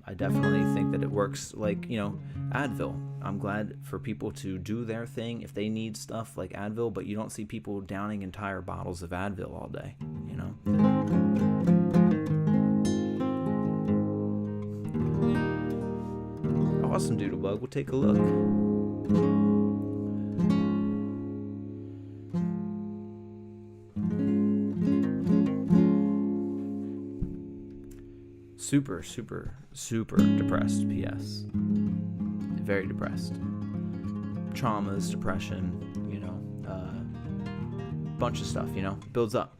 I definitely think that it works like, Advil. I'm glad for people to do their thing if they need stuff like Advil, but you don't see people downing entire bottles of Advil all day, Awesome, Doodlebug. We'll take a look. Super, super, super depressed, P.S. Very depressed. Traumas, depression, bunch of stuff, builds up.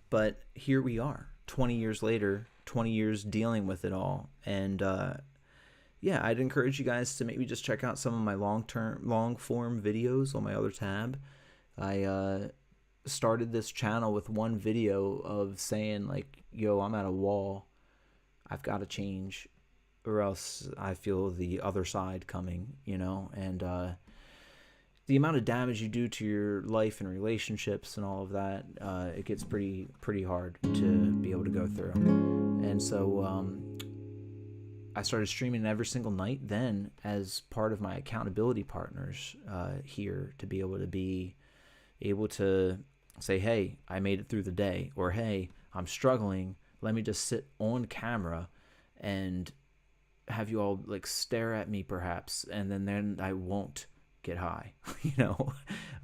But here we are, 20 years later, 20 years dealing with it all. And, I'd encourage you guys to maybe just check out some of my long-form videos on my other tab. I started this channel with one video of saying, like, yo, I'm at a wall. I've got to change I feel the other side coming, you know, and the amount of damage you do to your life and relationships and all of that, it gets pretty hard to be able to go through. And so I started streaming every single night then as part of my accountability partners here, to be able to say, hey, I made it through the day, or hey, I'm struggling, let me just sit on camera and have you all like stare at me perhaps, and then I won't get high, you know.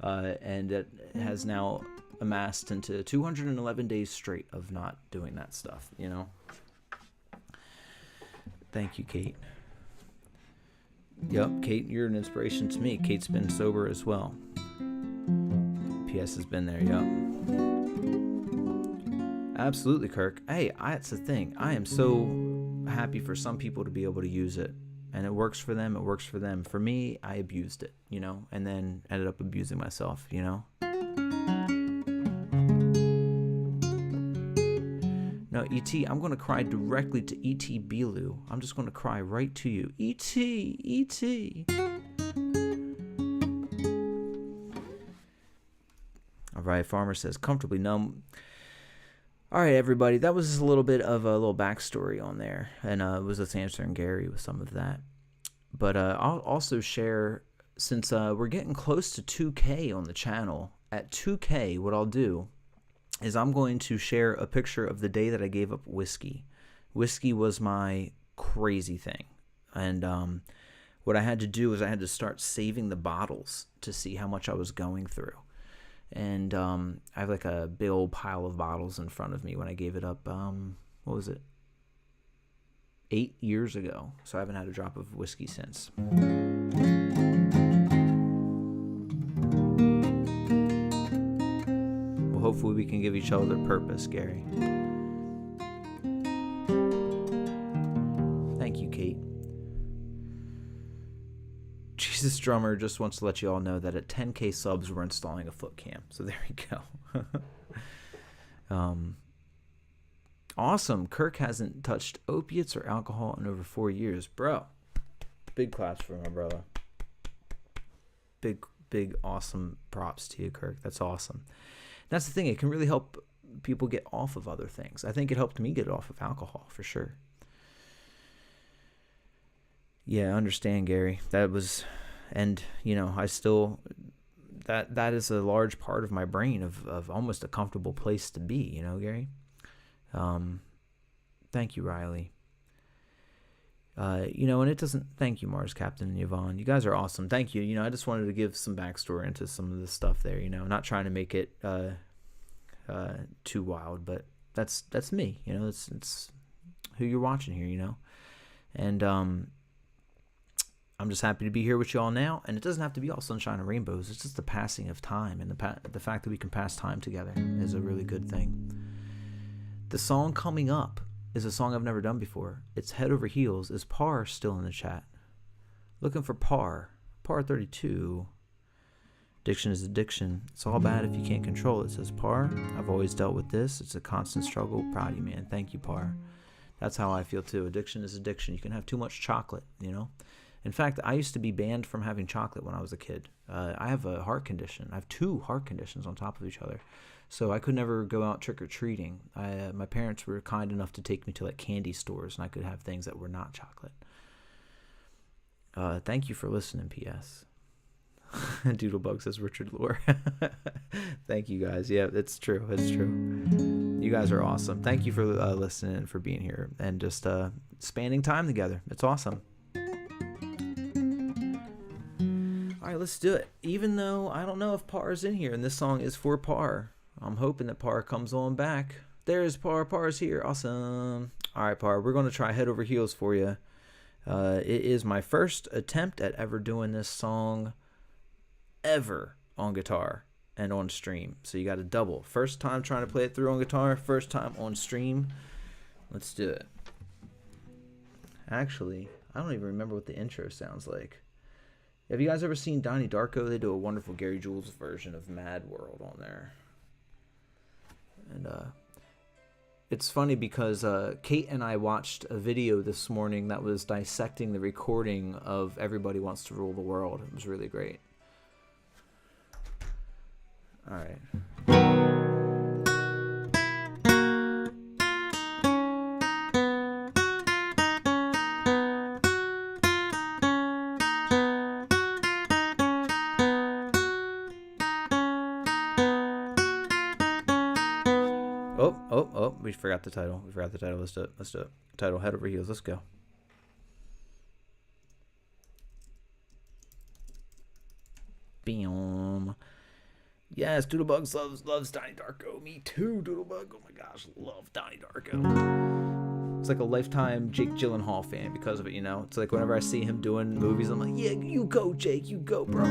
And it has now amassed into 211 days straight of not doing that stuff, you know. Thank you, Kate. Yep, Kate, you're an inspiration to me. Kate's been sober as well. PS has been there, yep. Absolutely, Kirk. Hey, that's the thing. I am so happy for some people to be able to use it. And it works for them, it works for them. For me, I abused it, you know, and then ended up abusing myself, you know. No, E.T., I'm going to cry directly to E.T. Belu. I'm just going to cry right to you. E.T., E.T. All right, Farmer says, comfortably numb. All right, everybody, that was just a little bit of a little backstory on there. And it was us answering Gary with some of that. But I'll also share, since we're getting close to 2K on the channel, at 2K, what I'll do is I'm going to share a picture of the day that I gave up whiskey. Whiskey was my crazy thing. And what I had to do is I had to start saving the bottles to see how much I was going through. And I have like a big old pile of bottles in front of me when I gave it up, what was it? 8 years ago. So I haven't had a drop of whiskey since. Well, hopefully we can give each other purpose, Gary. Thank you, Kate. Jesus Drummer just wants to let you all know that at 10K subs, we're installing a foot cam. So there you go. Awesome. Kirk hasn't touched opiates or alcohol in over 4 years. Bro, big claps for my brother. Big, awesome props to you, Kirk. That's awesome. That's the thing. It can really help people get off of other things. I think it helped me get off of alcohol for sure. Yeah, I understand, Gary. That was, and you know, I still, that is a large part of my brain of almost a comfortable place to be, you know, Gary. Thank you, Riley. You know, and it doesn't, thank you, Mars Captain and Yvonne. You guys are awesome. Thank you. You know, I just wanted to give some backstory into some of the stuff there, you know, not trying to make it, too wild, but that's me, you know, it's who you're watching here, you know, and, I'm just happy to be here with you all now, and it doesn't have to be all sunshine and rainbows. It's just the passing of time, and the fact that we can pass time together is a really good thing. The song coming up is a song I've never done before. It's Head Over Heels. Is Par still in the chat? Looking for Par. Par 32. Addiction is addiction. It's all bad if you can't control it, says Par. I've always dealt with this. It's a constant struggle. Proud of you, man. Thank you, Par. That's how I feel, too. Addiction is addiction. You can have too much chocolate, you know? In fact, I used to be banned from having chocolate when I was a kid. I have a heart condition. I have 2 heart conditions on top of each other. So I could never go out trick-or-treating. My parents were kind enough to take me to like candy stores, and I could have things that were not chocolate. Thank you for listening, P.S. Doodlebug says Richard Lore. Thank you, guys. Yeah, it's true. It's true. You guys are awesome. Thank you for listening and for being here and just spending time together. It's awesome. All right, let's do it. Even though I don't know if Par's in here, and this song is for Par. I'm hoping that Par comes on back. There's Par. Par's here. Awesome. All right, Par, we're going to try Head Over Heels for you. It is my first attempt at ever doing this song ever on guitar and on stream. So you got a double. First time trying to play it through on guitar, first time on stream. Let's do it. Actually, I don't even remember what the intro sounds like. Have you guys ever seen Donnie Darko? They do a wonderful Gary Jules version of Mad World on there. And It's funny because Kate and I watched a video this morning that was dissecting the recording of Everybody Wants to Rule the World. It was really great. All right. Oh, we forgot the title. Let's do it. Title, Head Over Heels. Let's go. Bam. Yes, Doodlebug loves Donnie Darko. Me too, Doodlebug. Oh my gosh, love Donnie Darko. It's like a lifetime Jake Gyllenhaal fan because of it, you know? It's like whenever I see him doing movies, I'm like, yeah, you go, Jake. You go, bro.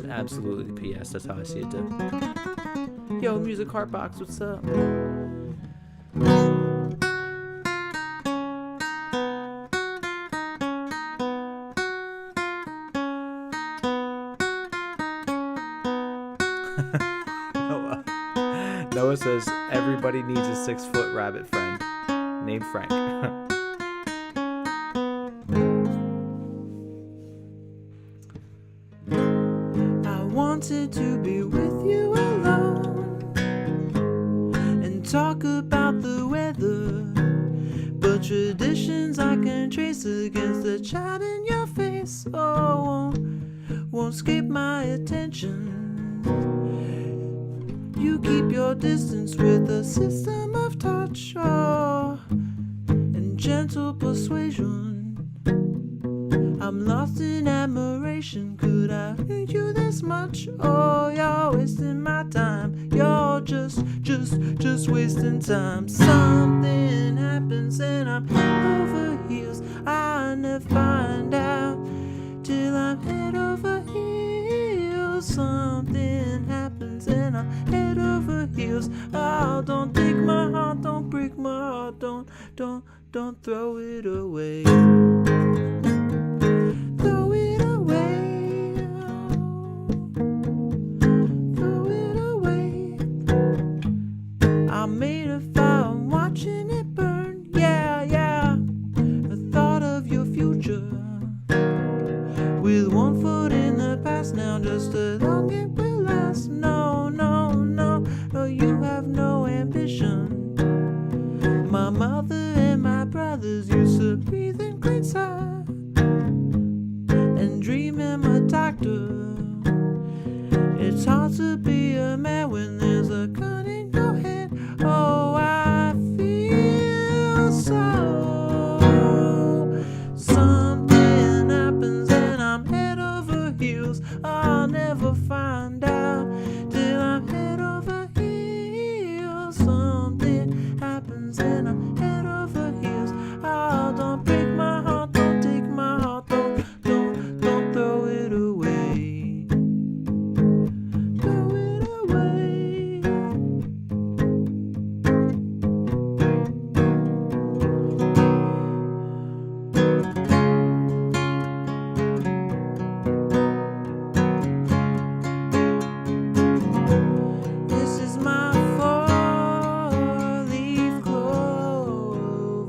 Absolutely, PS. That's how I see it too. Yo, Music Heartbox, what's up? Noah says everybody needs a 6-foot rabbit friend named Frank. Wanted to be with you alone and talk about the weather, but traditions I can trace against the child in your face, won't escape my attention. You keep your distance with a system of touch, and gentle persuasion. I'm lost in admiration. Could I hate you this much? Oh, you're wasting my time. You're just wasting time. Something happens and I'm over heels. I never find out till I'm head over heels. Something happens and I'm head over heels. Oh, don't take my heart, don't break my heart, don't throw it away. Throw it away, throw it away. I made a fire, I'm watching it burn. Yeah. The thought of your future, with one foot in the past now, just as long it will last. No, you have no ambition. My mother and my brothers used to breathe in clean side and dream him a doctor. It's hard to be a man when there's a gun in your head. Oh, I feel so. Something happens and I'm head over heels. I'll never find out till I'm head over heels. Something happens and I'm head over heels. Oh, don't break my heart, don't take my heart, don't throw it away. Throw it away. This is my four-leaf clover.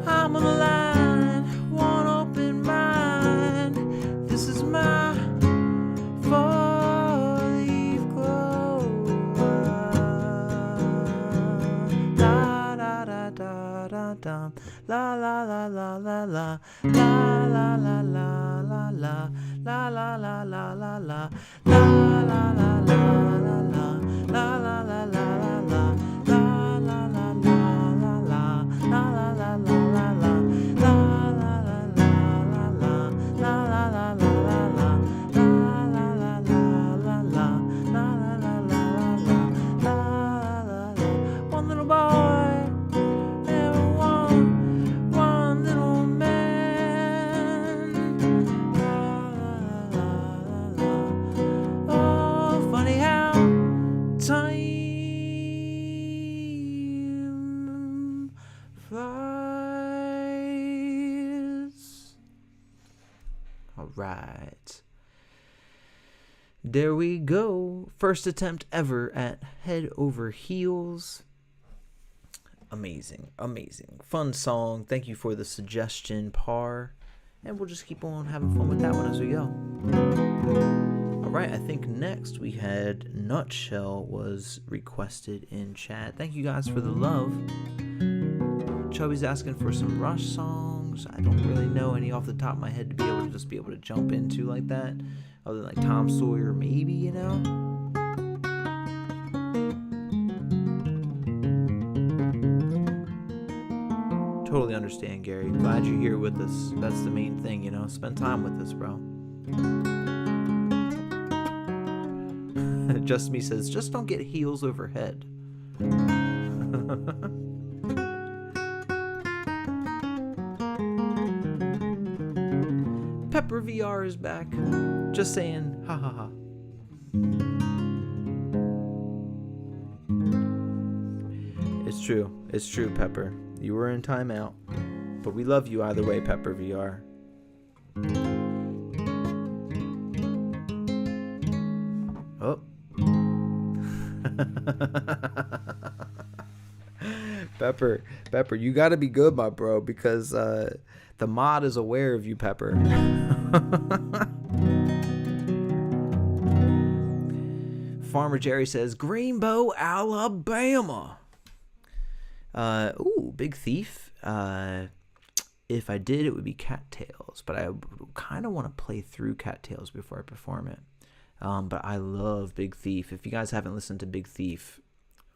I'm on the line, one open mind. This is my four-leaf clover. La da da da da da. La la la la la la. La la la la la la. La la la la la la. La la la la la la. La la la la la la. La la la la la la. La la la la la la. La la la la la la. La la la la la la. La la la la la la. La la la la la la. La la la. One little boy and one little man. La la la la la. Oh, funny how right. There we go. First attempt ever at Head Over Heels. Amazing. Fun song. Thank you for the suggestion, Par. And we'll just keep on having fun with that one as we go. Alright, I think next we had Nutshell was requested in chat. Thank you guys for the love. Chubby's asking for some Rush songs. I don't really know any off the top of my head to be able to jump into like that. Other than like Tom Sawyer, maybe, you know? Totally understand, Gary. Glad you're here with us. That's the main thing, you know? Spend time with us, bro. Just Me says, just don't get heels over head. Pepper VR is back. Just saying, ha ha ha. It's true, Pepper. You were in timeout. But we love you either way, Pepper VR. Oh. Pepper, you gotta be good, my bro, because the mod is aware of you, Pepper. Farmer Jerry says, Greenbow, Alabama. Big Thief. If I did, it would be Cattails, but I kind of want to play through Cattails before I perform it. But I love Big Thief. If you guys haven't listened to Big Thief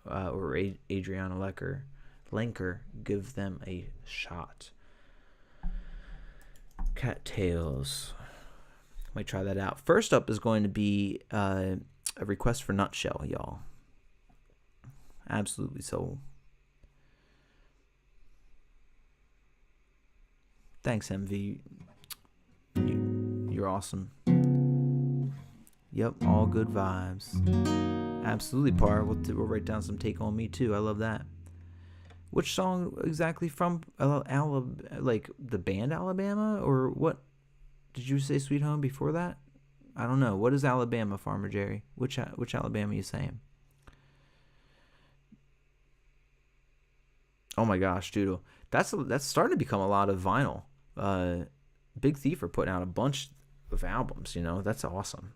or Adriana Lenker, give them a shot. Cattails. Might try that out. First up is going to be a request for Nutshell, y'all. Absolutely so. Thanks, MV. You're awesome. Yep, all good vibes. Absolutely, Par. We'll write down some Take On Me, too. I love that. Which song exactly from? Like the band Alabama? Or what? Did you say Sweet Home before that? I don't know. What is Alabama, Farmer Jerry? Which Alabama are you saying? Oh my gosh, Doodle. That's starting to become a lot of vinyl. Big Thief are putting out a bunch of albums, you know. That's awesome.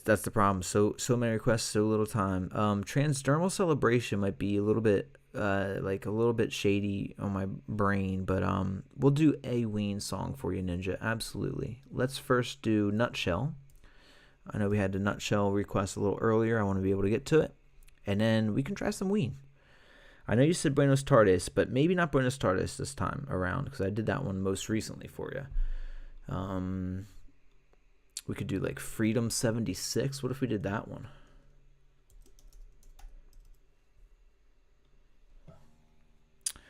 That's the problem. So many requests, so little time. Transdermal Celebration might be a little bit shady on my brain, but we'll do a Ween song for you, Ninja. Absolutely. Let's first do Nutshell. I know we had the Nutshell request a little earlier. I want to be able to get to it, and then we can try some Ween. I know you said Buenos Tardes, but maybe not Buenos Tardes this time around, because I did that one most recently for you. We could do like Freedom 76. What if we did that one?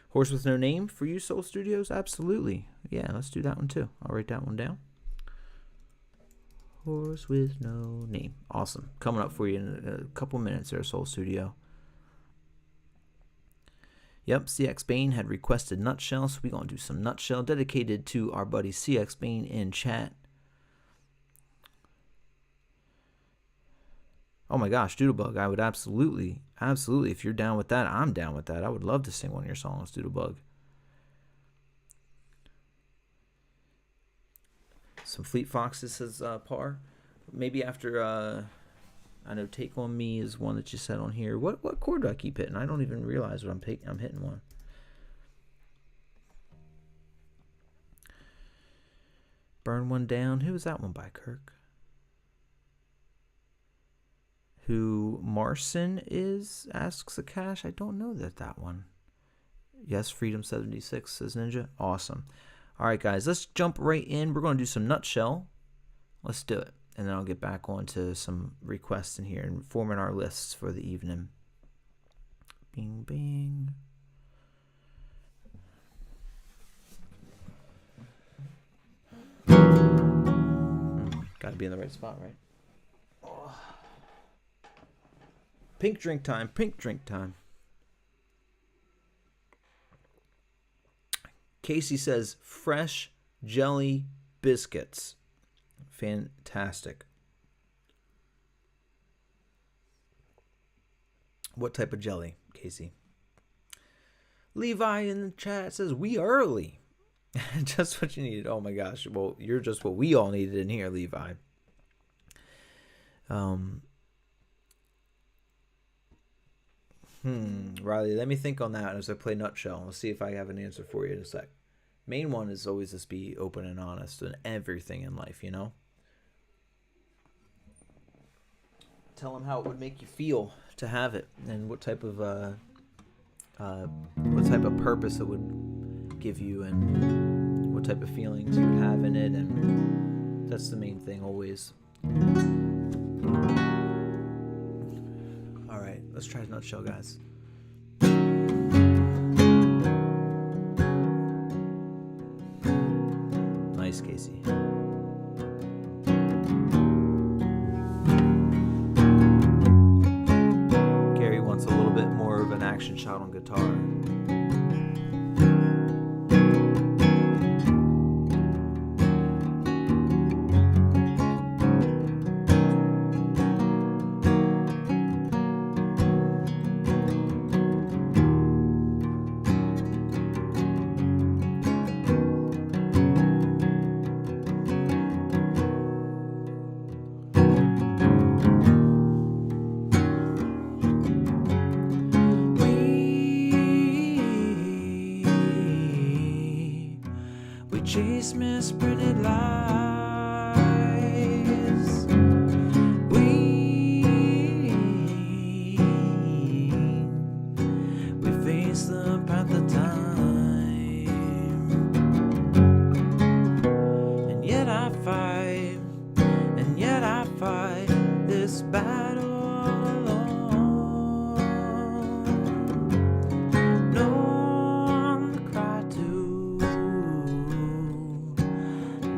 Horse with No Name for you, Soul Studios? Absolutely. Yeah, let's do that one too. I'll write that one down. Horse with No Name. Awesome. Coming up for you in a couple minutes there, Soul Studio. Yep, CX Bane had requested Nutshell, so we're going to do some Nutshell dedicated to our buddy CX Bane in chat. Oh my gosh, Doodlebug, I would absolutely, if you're down with that, I'm down with that. I would love to sing one of your songs, Doodlebug. Some Fleet Foxes, says Par. Maybe after, I know Take On Me is one that you said on here. What chord do I keep hitting? I don't even realize what I'm hitting one. Burn One Down. Who is that one by, Kirk? Who Marson is, asks Akash. I don't know that one. Yes, Freedom 76, says Ninja. Awesome. All right, guys, let's jump right in. We're going to do some Nutshell. Let's do it. And then I'll get back on to some requests in here and forming our lists for the evening. Bing, bing. Got to be in the right spot, right? Oh. Pink drink time. Casey says fresh jelly biscuits. Fantastic. What type of jelly, Casey? Levi in the chat says, we early. Just what you needed. Oh my gosh. Well, you're just what we all needed in here, Levi. Riley, let me think on that as I play Nutshell. I'll see if I have an answer for you in a sec. Main one is always just be open and honest in everything in life, you know? Tell them how it would make you feel to have it, and what type of purpose it would give you, and what type of feelings you would have in it, and that's the main thing always. All right, let's try Nutshell, guys. Nice, Casey. Gary wants a little bit more of an action shot on guitar. Chase misprinted lies. We face the path of time, and yet I fight this battle alone. No one to cry to,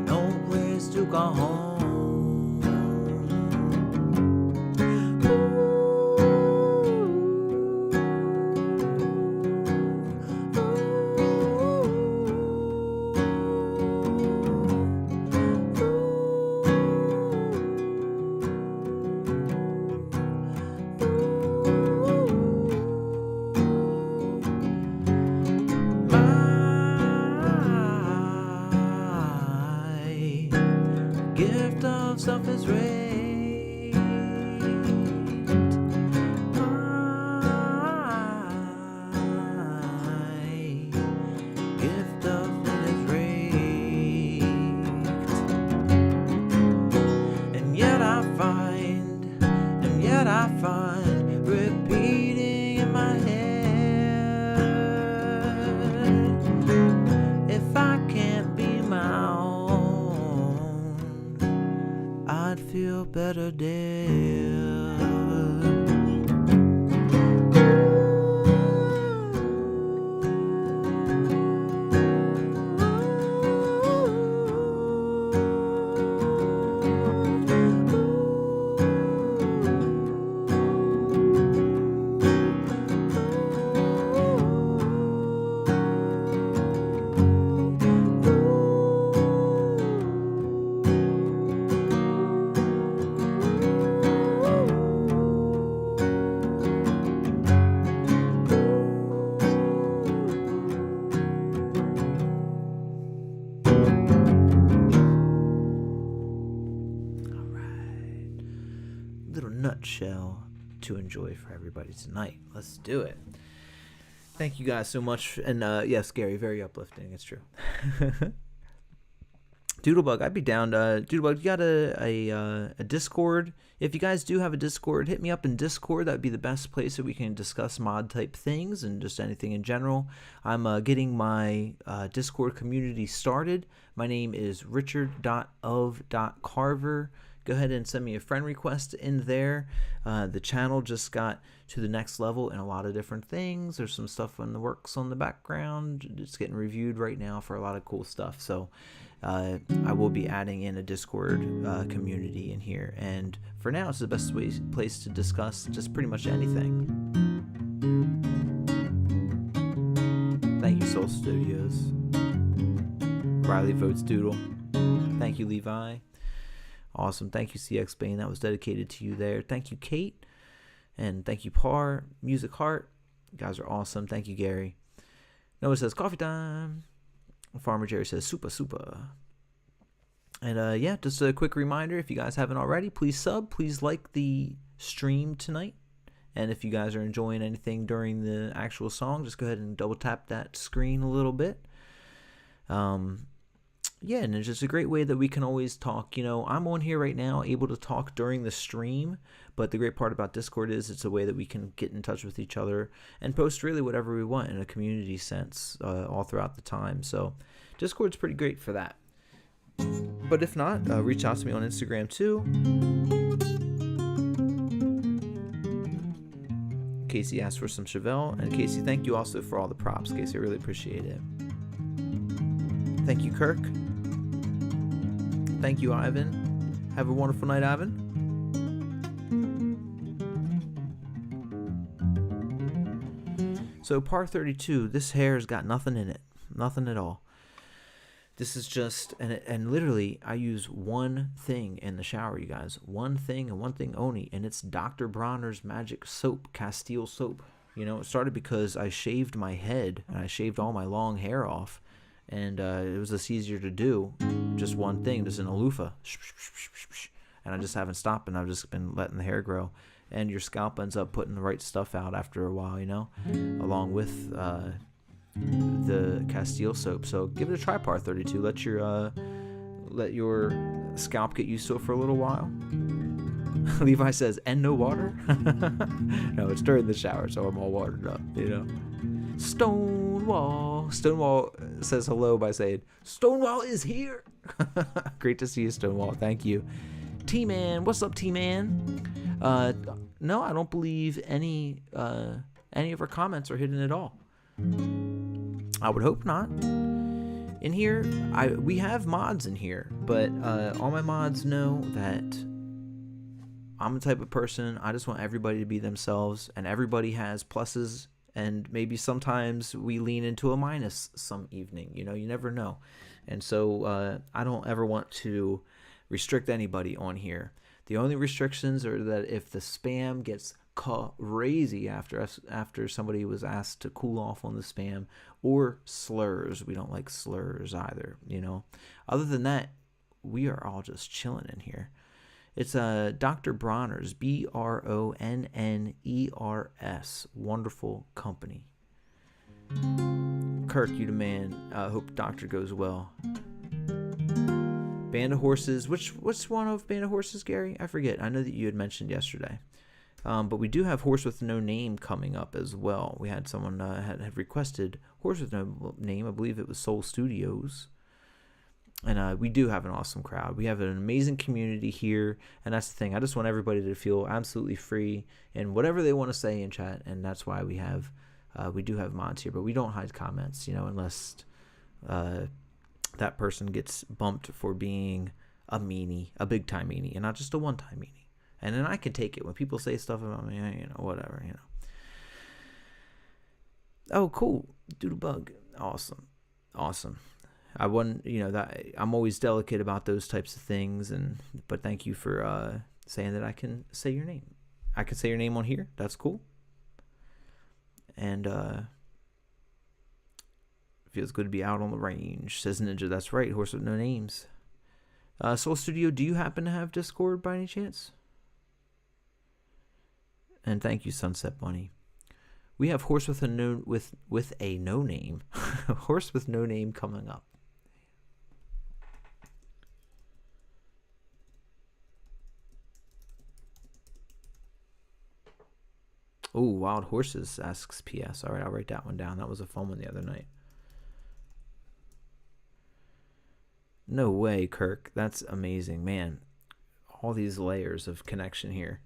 no place to go home. Gift of self is raked. My gift of it is raked. And yet I find repeating in my head, if I can't be my own, I'd feel better dead. Nutshell to enjoy for everybody tonight. Let's do it. Thank you guys so much. And yes, Gary, very uplifting. It's true. Doodlebug, I'd be down. Doodlebug, you got a Discord? If you guys do have a Discord, hit me up in Discord. That would be the best place that we can discuss mod type things and just anything in general. I'm getting my Discord community started. My name is richard.of.carver. Go ahead and send me a friend request in there. The channel just got to the next level in a lot of different things. There's some stuff in the works on the background. It's getting reviewed right now for a lot of cool stuff. So I will be adding in a Discord community in here. And for now, it's the best place to discuss just pretty much anything. Thank you, Soul Studios. Riley votes Doodle. Thank you, Levi. Awesome. Thank you, CX Bane. That was dedicated to you there. Thank you, Kate. And thank you, Par. Music Heart. You guys are awesome. Thank you, Gary. Noah says, coffee time. Farmer Jerry says, super, super. And yeah, just a quick reminder, if you guys haven't already, please sub. Please like the stream tonight. And if you guys are enjoying anything during the actual song, just go ahead and double tap that screen a little bit. Yeah, and it's just a great way that we can always talk. You know, I'm on here right now able to talk during the stream, but the great part about Discord is it's a way that we can get in touch with each other and post really whatever we want in a community sense all throughout the time. So Discord's pretty great for that. But if not, reach out to me on Instagram too. Casey asked for some Chevelle, and Casey, thank you also for all the props. Casey, I really appreciate it. Thank you, Kirk. Thank you, Ivan. Have a wonderful night, Ivan. So par 32, this hair's got nothing in it. Nothing at all. This is just, and literally, I use one thing in the shower, you guys. One thing and one thing only, and it's Dr. Bronner's Magic Soap, Castile Soap. You know, it started because I shaved my head, and I shaved all my long hair off, and it was just easier to do. Just one thing, just in a loofah. And I just haven't stopped, and I've just been letting the hair grow. And your scalp ends up putting the right stuff out after a while, you know, along with the Castile soap. So give it a try, par 32. Let your scalp get used to it for a little while. Levi says, and no water? No, it's during the shower, so I'm all watered up, you know. Stonewall says hello by saying, Stonewall is here. Great to see you, Stonewall. Thank you. T-Man, what's up, T-Man? No, I don't believe any of our comments are hidden at all. I would hope not. In here, we have mods in here, but all my mods know that I'm the type of person, I just want everybody to be themselves, and everybody has pluses, and maybe sometimes we lean into a minus some evening, you know, you never know. And so I don't ever want to restrict anybody on here. The only restrictions are that if the spam gets crazy after somebody was asked to cool off on the spam, or slurs. We don't like slurs either, you know. Other than that, we are all just chilling in here. It's Dr. Bronner's, Bronners, wonderful company. Kirk, you the man. Hope Doctor goes well. Band of Horses. Which one of Band of Horses, Gary? I forget. I know that you had mentioned yesterday. But we do have Horse with No Name coming up as well. We had someone had requested Horse with No Name. I believe it was Soul Studios. And we do have an awesome crowd. We have an amazing community here. And that's the thing. I just want everybody to feel absolutely free in whatever they want to say in chat. And that's why we do have mods here. But we don't hide comments, you know, unless that person gets bumped for being a meanie, a big-time meanie, and not just a one-time meanie. And then I can take it when people say stuff about me, you know, whatever, you know. Oh, cool. Doodlebug. Awesome. I wouldn't, you know, that I'm always delicate about those types of things, but thank you for saying that I can say your name. I can say your name on here. That's cool. And feels good to be out on the range, says Ninja. That's right. Horse with No Names. Soul Studio, do you happen to have Discord by any chance? And thank you, Sunset Bunny. We have Horse with a No Name. Horse with No Name coming up. Oh, Wild Horses asks PS. All right, I'll write that one down. That was a fun one the other night. No way, Kirk. That's amazing, man. All these layers of connection here.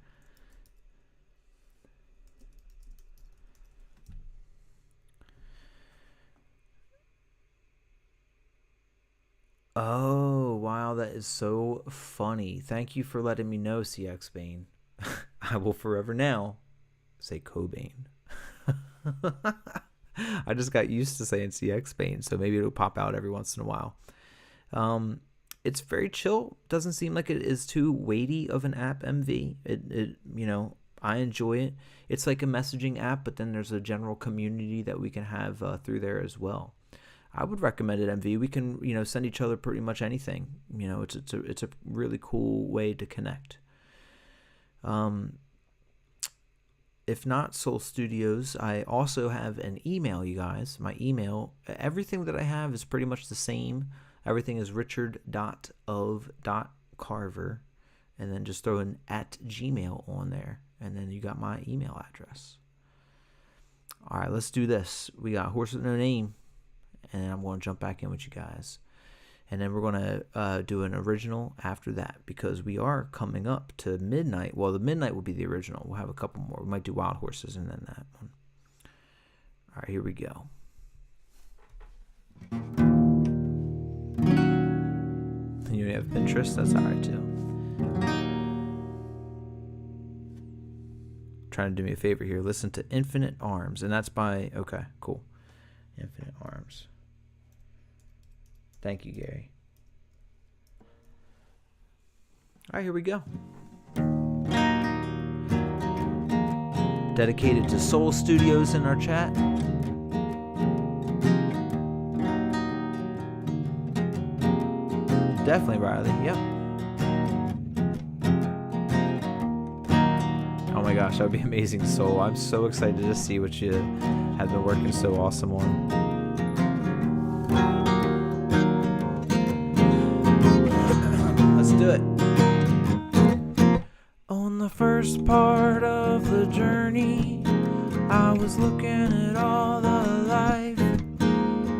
Oh, wow, that is so funny. Thank you for letting me know, CX Bane. I will forever now say Cobain. I just got used to saying CX Bane, so maybe it'll pop out every once in a while. It's very chill. Doesn't seem like it is too weighty of an app, MV. It I enjoy it. It's like a messaging app, but then there's a general community that we can have through there as well. I would recommend it, MV. We can, send each other pretty much anything. It's a really cool way to connect. If not Soul Studios, I also have an email, you guys. My email, everything that I have is pretty much the same. Everything is richard.of.carver, and then just throw an @gmail on there, and then you got my email address. All right, let's do this. We got Horse with No Name, and then I'm going to jump back in with you guys. And then we're going to do an original after that, because we are coming up to midnight. Well, the midnight will be the original. We'll have a couple more. We might do Wild Horses and then that one. All right, here we go. You have Pinterest? That's all right, too. Trying to do me a favor here. Listen to Infinite Arms. And that's by... Okay, cool. Infinite Arms. Thank you, Gary. All right, here we go. Dedicated to Soul Studios in our chat. Definitely, Riley. Yep. Oh my gosh, that would be amazing, Soul. I'm so excited to see what you have been working so awesome on. Do it. On the first part of the journey, I was looking at all the life.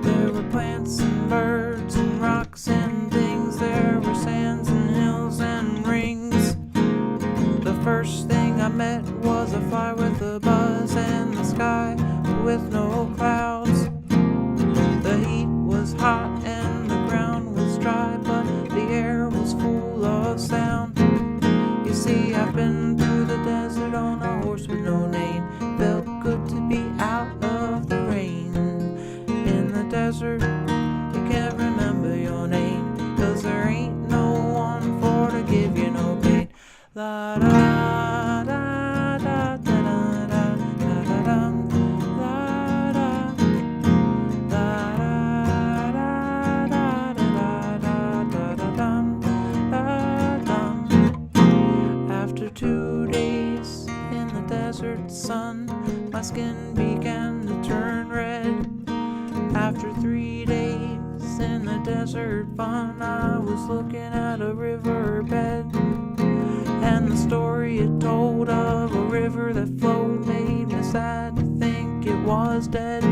There were plants and birds and rocks and things. There were sands and hills and rings. The first thing I met was a fly with a buzz and the sky with no clouds. The heat was hot and the ground was dry, but the air was full of sound. You see, I've been through the desert on a horse with no name. Felt good to be out of the rain. In the desert, you can't remember your name, 'cause there ain't no one for to give you no pain. La da da da da da da da da. After 2 days in the desert sun, my skin began to turn red. After 3 days in the desert fun, I was looking at a riverbed. And the story it told of a river that flowed made me sad to think it was dead.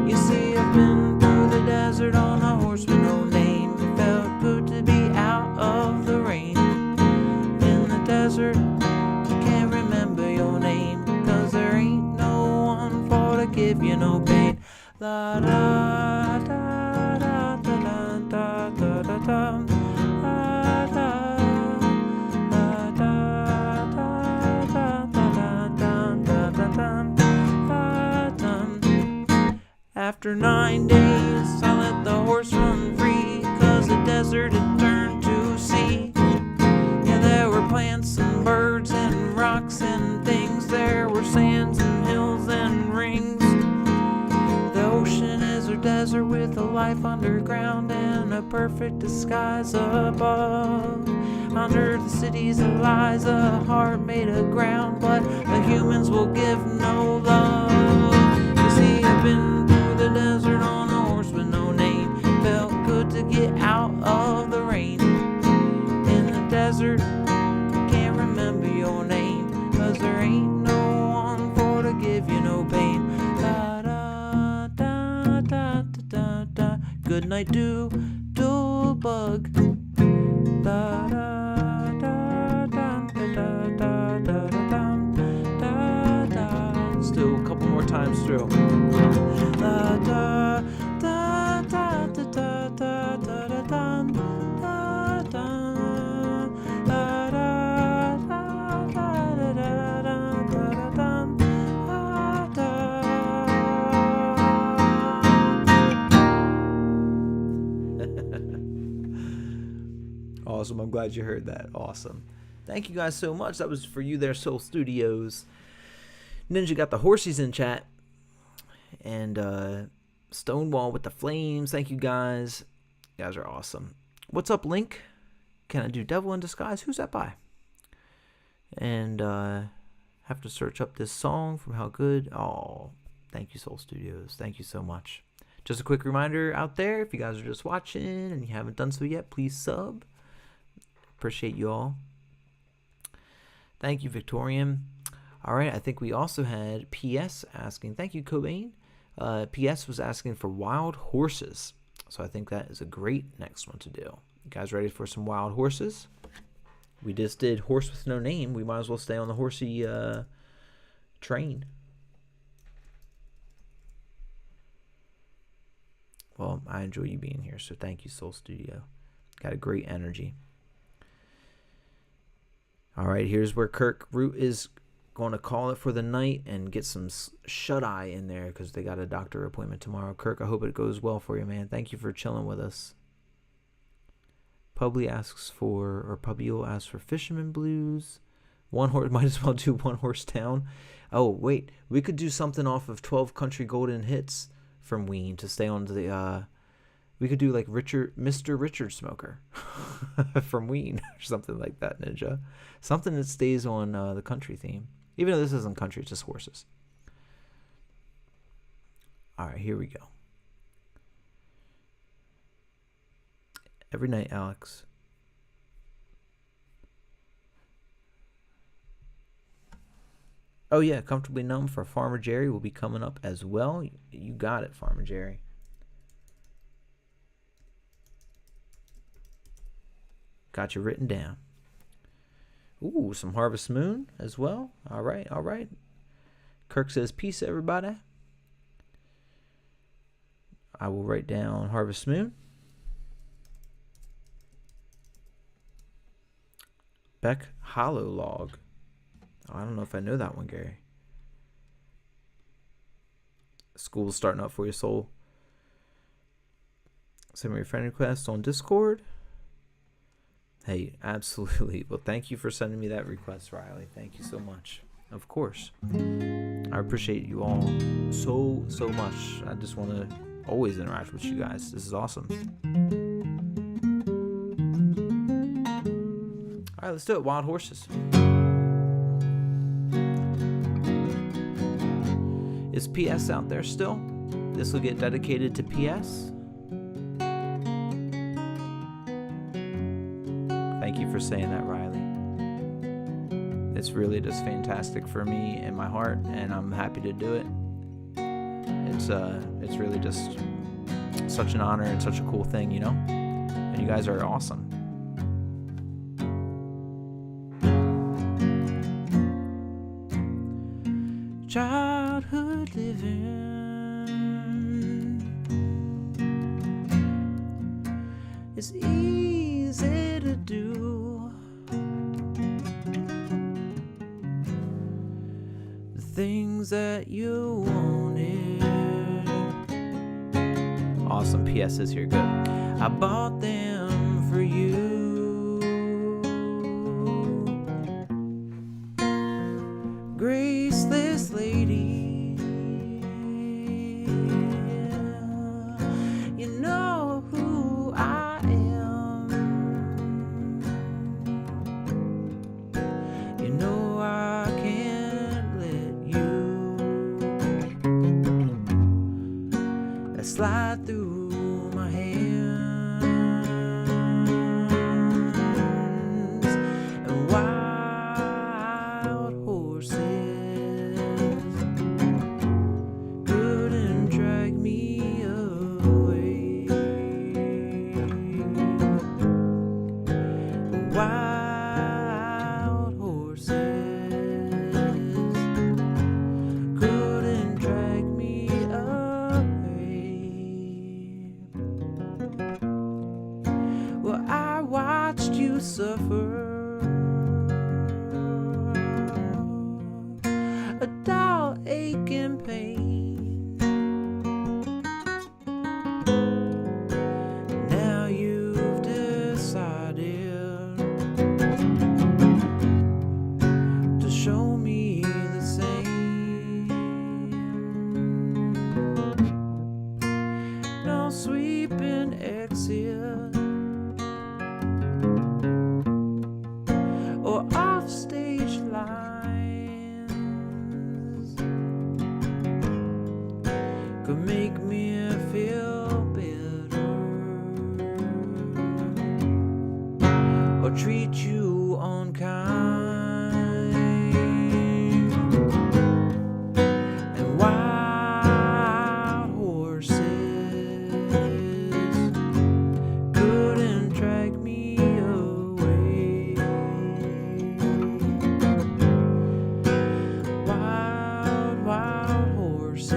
You see, I've been through the desert on a horse with no name. It felt good to be out of the rain. In the desert, you can't remember your name, 'cause there ain't no one for to give you no pain. La da da da da da da da da. After 9 days, I let the horse run free, 'cause the desert had turned to sea. Yeah, there were plants and birds and rocks and things. There were sands and hills and rings. The ocean is a desert with a life underground and a perfect disguise above. Under the cities lies a heart made of ground, but the humans will give no love. You see, I've been through the desert on a horse with no name. Felt good to get out of the rain. In the desert, can't remember your name, 'cause there ain't no one for to give you no pain. Da da da da da da. Good night, do bug. Da da da da da da da da da. Still a couple more times through. Da da da da da da da da da da da da. Awesome. I'm glad you heard that. Awesome. Thank you guys so much. That was for you there, Soul Studios. Ninja got the horsies in chat. And Stonewall with the flames. Thank you guys. You guys are awesome. What's up, Link? Can I do Devil in Disguise? Who's that by? And have to search up this song from How Good. Oh, thank you, Soul Studios. Thank you so much. Just a quick reminder out there, if you guys are just watching and you haven't done so yet, please sub. Appreciate you all. Thank you, Victorian. All right, I think we also had PS asking. Thank you, Cobain. PS was asking for Wild Horses. So I think that is a great next one to do. You guys ready for some Wild Horses? We just did Horse with No Name. We might as well stay on the horsey train. Well, I enjoy you being here, so thank you, Soul Studio. Got a great energy. All right, here's where Kirk Root is going to call it for the night and get some shut-eye in there because they got a doctor appointment tomorrow. Kirk, I hope it goes well for you, man. Thank you for chilling with us. Publey asks for, or Pubio asks for Fisherman Blues. One horse, might as well do One Horse Town. Oh, wait, we could do something off of 12 Country Golden Hits from Ween to stay on the, we could do like Mr. Richard Smoker from Ween or something like that, Ninja. Something that stays on the country theme. Even though this isn't country, it's just horses. All right, here we go. Every night, Alex. Oh, yeah, Comfortably Numb for Farmer Jerry will be coming up as well. You got it, Farmer Jerry. Got you written down. Ooh, some Harvest Moon as well. All right, all right. Kirk says, peace, everybody. I will write down Harvest Moon. Beck Hollow Log. Oh, I don't know if I know that one, Gary. School's starting up for your soul. Send me your friend request on Discord. Hey, absolutely. Well, thank you for sending me that request, Riley. Thank you so much. Of course. I appreciate you all so, so much. I just want to always interact with you guys. This is awesome. All right, let's do it. Wild Horses. Is PS out there still? This will get dedicated to PS. Thank you for saying that, Riley. It's really just fantastic for me and my heart, and I'm happy to do it. It's really just such an honor and such a cool thing, you know? And you guys are awesome. Childhood living is easy to do. The things that you wanted. Awesome PSs here, good. I bought them for you. Graceless lady, you know who I am. You know I can't let you slide through my hands. And wild horses couldn't drag me away. Wild horses couldn't drag me away. Well, I watched you suffer a dull ache and pain. Now you've decided sweeping exit or offstage lines could make me feel better or treat you unkind. And wild horses couldn't drag me away. Wild, wild horses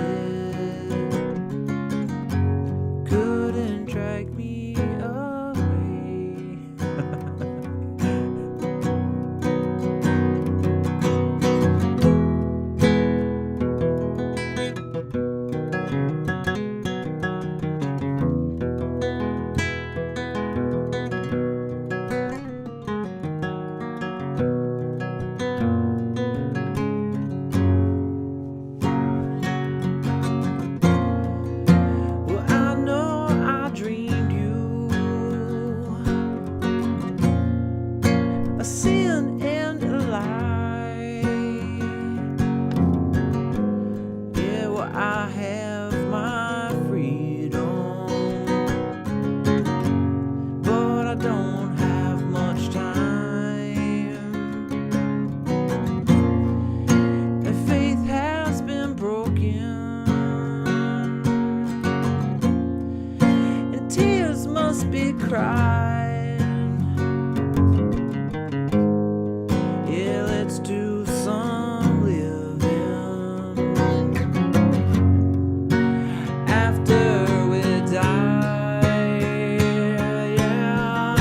couldn't drag me away. Well, I know I dreamed you a sin and a lie. Yeah, well, I have my freedom, but I don't have much time. And faith has been broken, and tears must be cried. Yeah, let's do some living after we die. Yeah,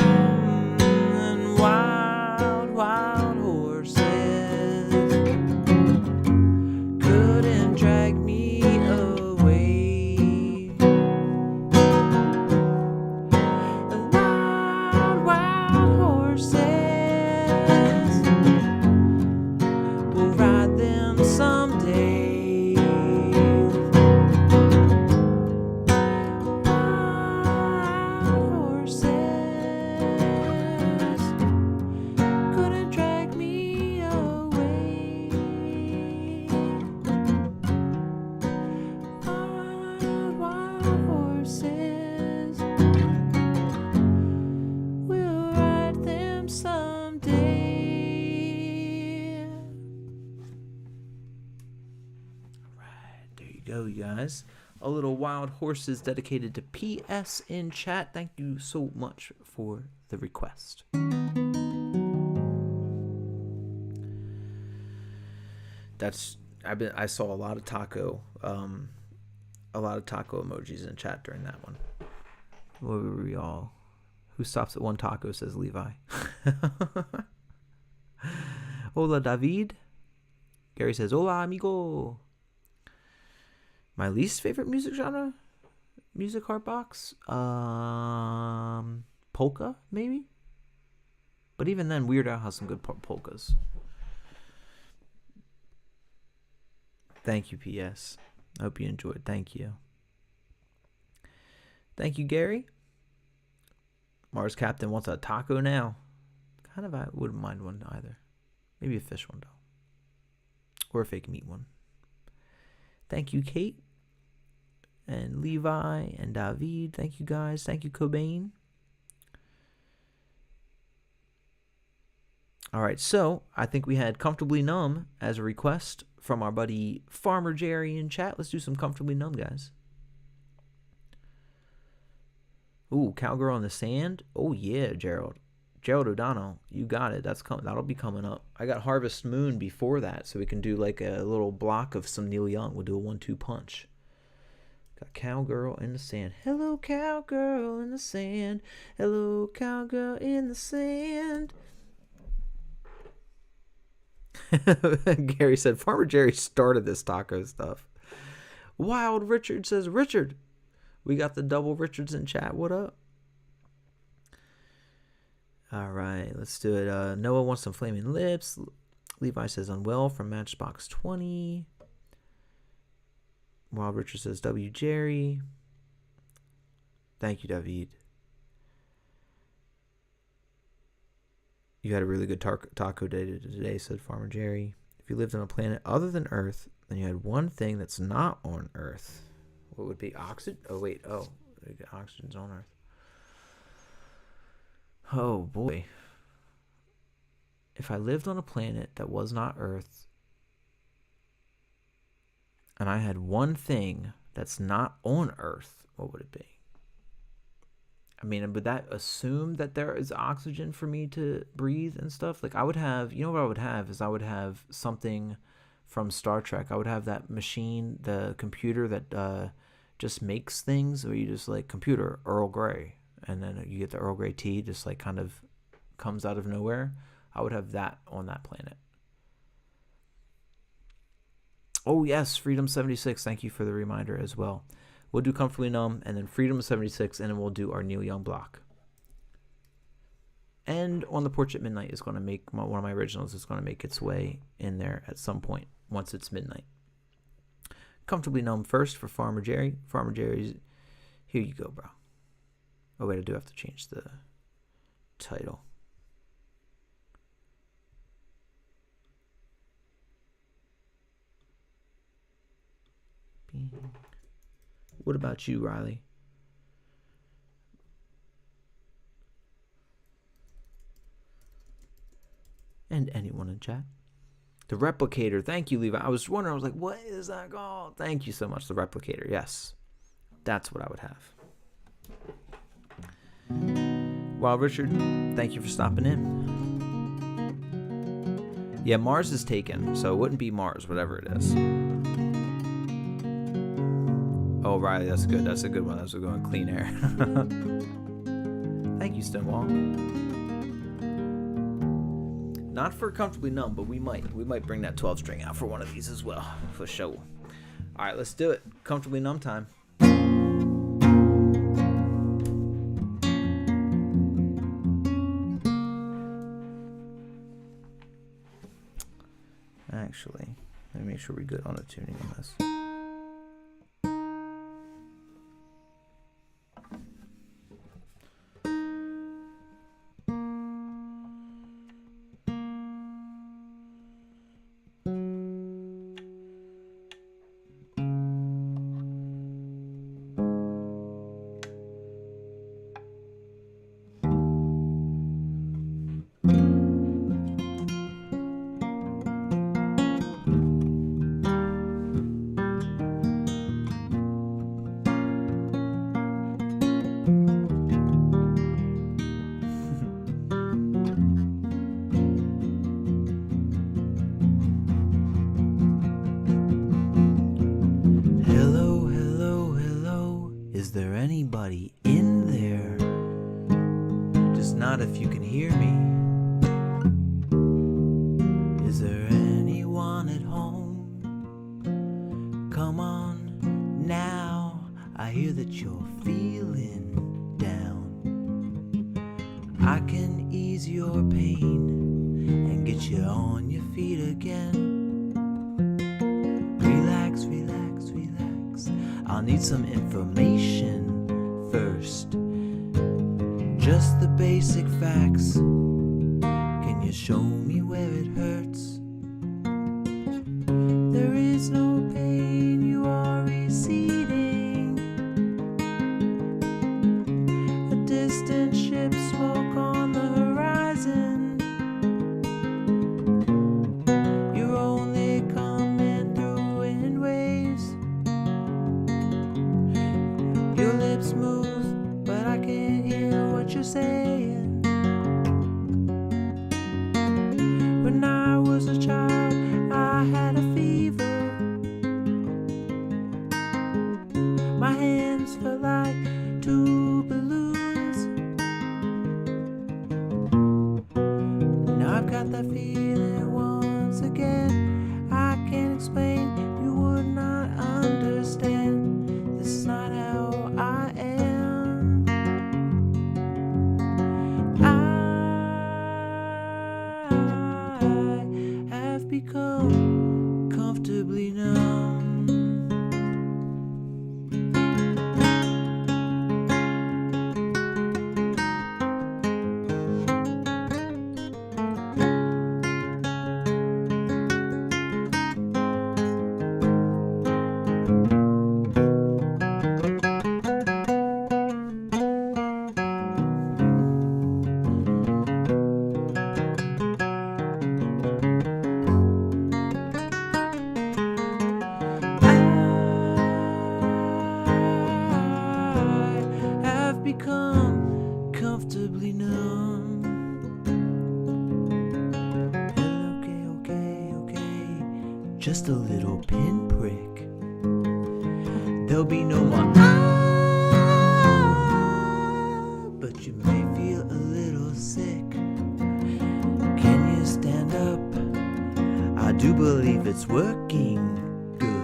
and wild, wild horses couldn't drag me away. And wild, wild horses will ride them someday. Wild horses couldn't drag me away. Wild, wild horses will ride them someday. Alright, there you go, you guys. A little Wild Horses dedicated to PS in chat. Thank you so much for the request. I saw a lot of taco emojis in chat during that one. What were we all? Who stops at one taco, says Levi. Hola, David. Gary says, hola, amigo. My least favorite music genre? Music heart box? Polka, maybe? But even then, Weird Al has some good polkas. Thank you, PS. I hope you enjoyed. Thank you. Thank you, Gary. Mars Captain wants a taco now. Kind of, I wouldn't mind one either. Maybe a fish one, though. Or a fake meat one. Thank you, Kate. And Levi and David. Thank you, guys. Thank you, Cobain. All right, so I think we had Comfortably Numb as a request from our buddy Farmer Jerry in chat. Let's do some Comfortably Numb, guys. Ooh, Cowgirl on the Sand. Oh, yeah, Gerald. Gerald O'Donnell, you got it. That'll be coming up. I got Harvest Moon before that, so we can do like a little block of some Neil Young. We'll do a 1-2 punch. Got Cowgirl in the Sand. Hello, cowgirl in the sand. Hello, cowgirl in the sand. Gary said, Farmer Jerry started this taco stuff. Wild Richard says, Richard. We got the double Richards in chat. What up? All right, let's do it. Noah wants some Flaming Lips. Levi says, Unwell from Matchbox 20. Wild Richard says, W. Jerry. Thank you, David. You had a really good taco day today, said Farmer Jerry. If you lived on a planet other than Earth, then you had one thing that's not on Earth. What would be oxygen? Oh, wait. Oh, oxygen's on Earth. Oh, boy. If I lived on a planet that was not Earth, and I had one thing that's not on Earth, what would it be? I mean, would that assume that there is oxygen for me to breathe and stuff? Like, I would have, you know what I would have is I would have something from Star Trek. I would have that machine, the computer that just makes things, where you just like, computer, Earl Grey, and then you get the Earl Grey tea, just like kind of comes out of nowhere. I would have that on that planet. Oh, yes, Freedom 76. Thank you for the reminder as well. We'll do Comfortably Numb and then Freedom 76, and then we'll do our Neil Young block. And On the Porch at Midnight is going to make, one of my originals is going to make its way in there at some point once it's midnight. Comfortably Numb first for Farmer Jerry. Farmer Jerry's, here you go, bro. Oh, wait, I do have to change the title. What about you, Riley? And anyone in chat. The Replicator. Thank you, Levi. I was wondering, I was like, what is that called? Thank you so much, The Replicator. Yes. That's what I would have. Well, Richard, thank you for stopping in. Yeah, Mars is taken, so it wouldn't be Mars, whatever it is. Oh, Riley, that's good. That's a good one. That's a good one. Clean air. Thank you, Stonewall. Not for Comfortably Numb, but we might bring that 12 string out for one of these as well, for sure. All right, let's do it. Comfortably Numb time. Actually, let me make sure we're good on the tuning on this. Some information first, just the basic facts. Can you show me where it hurts? There is no pain, you are receding. A distant ship, smoke on the horizon. You're only coming through in waves. Your lips move, but I can't hear what you're saying. When I was a child, I had a fever. My hands felt like two balloons. Now I've got that feeling once again. I can't explain, you would not understand. This is not how I am. become comfortably numb. And okay, just a little pinprick. There'll be no more but you may feel a little sick. Can you stand up? I do believe it's working good.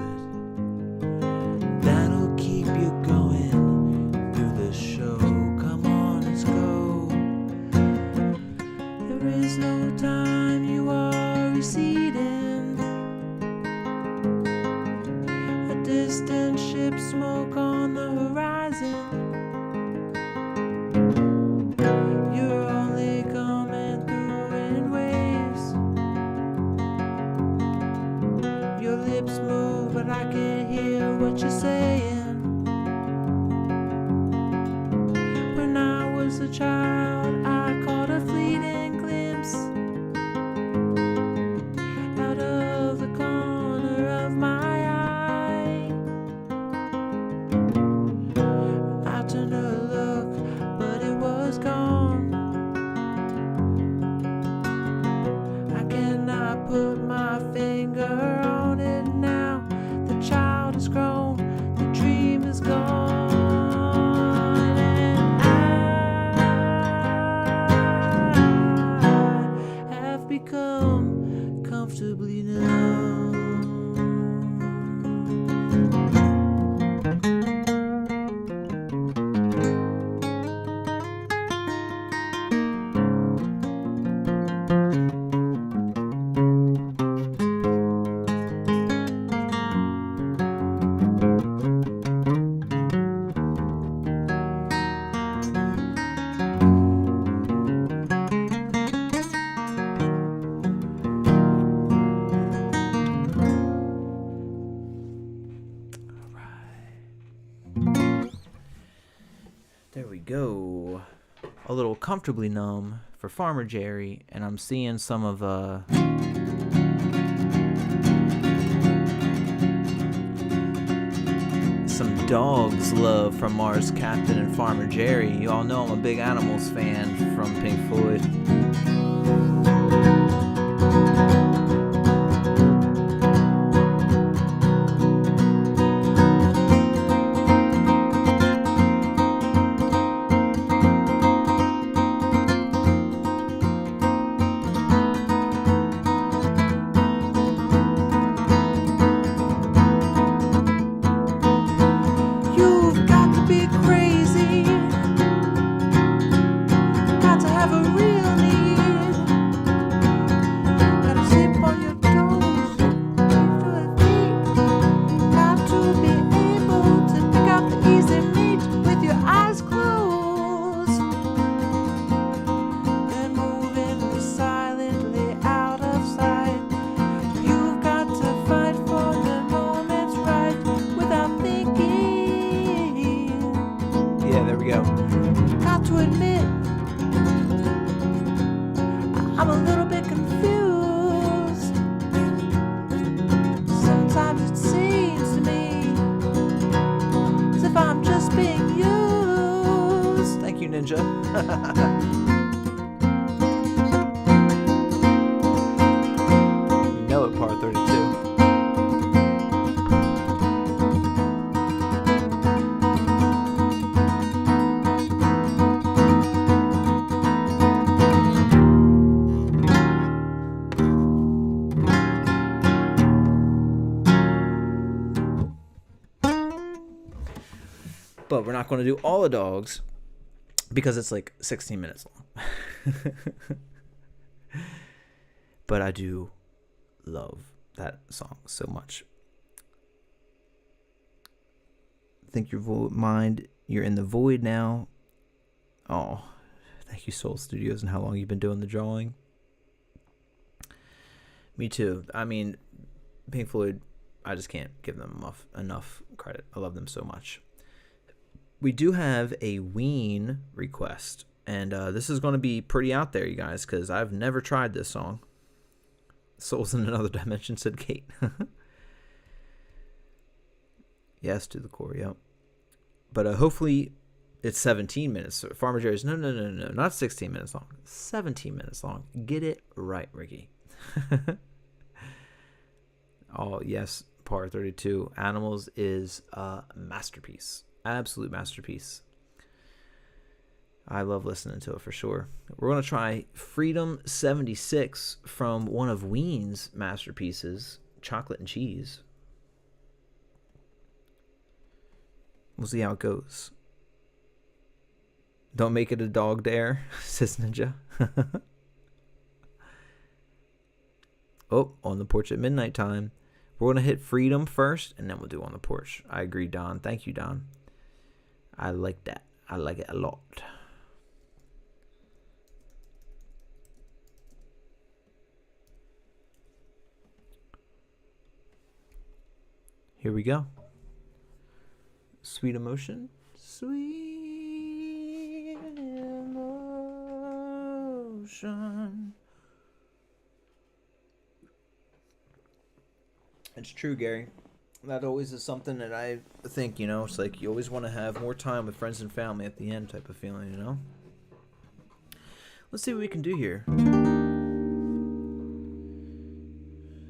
That'll keep you going through the show. Come on, let's go. There is no time, you are receding. A distant ship, smoke on the horizon. You're only coming through in waves. Your lips move, but I can't hear what you're saying. When I was a child, I caught a fleeting glimpse out of the corner of my eye. I turned to look, but it was gone. I cannot put my finger on it now. The child is grown, the dream is gone, and I have become comfortably numb. There we go. A little comfortably numb for Farmer Jerry, and I'm seeing some of some dogs love from Mars Captain and Farmer Jerry. You all know I'm a big Animals fan from Pink Floyd. You've got to be crazy, got to have a real need, gotta sleep on your toes, to your feet, got to be able to pick out the easy meat with your eyes closed, then moving silently out of sight. You've got to fight for the moments right without thinking. Yeah, there we go. Got to admit, I'm a little bit confused. Sometimes it seems to me as if I'm just being used. Thank you, Ninja. You know it, part 32. But we're not going to do all the dogs because it's like 16 minutes long. But I do love that song so much. Think your mind, you're in the void now. Oh, thank you, Soul Studios, and how long you've been doing the drawing. Me too. I mean, Pink Floyd, I just can't give them enough credit. I love them so much. We do have a Ween request, and this is going to be pretty out there, you guys, because I've never tried this song. Souls in Another Dimension, said Kate. Yes, to the core, yep. But hopefully It's 17 minutes. Farmer Jerry's, no, not 16 minutes long. 17 minutes long. Get it right, Ricky. Oh, yes, Part 32. Animals is a masterpiece. Absolute masterpiece. I love listening to it for sure. We're going to try Freedom 76 from one of Ween's masterpieces, Chocolate and Cheese. We'll see how it goes. Don't make it a dog dare, says Ninja. Oh, On the Porch at Midnight Time. We're going to hit Freedom first, and then we'll do On the Porch. I agree, Don. Thank you, Don. I like that. I like it a lot. Here we go. Sweet Emotion. Sweet Emotion. It's true, Gary. That always is something that I think, you know, it's like you always want to have more time with friends and family at the end type of feeling, you know? Let's see what we can do here.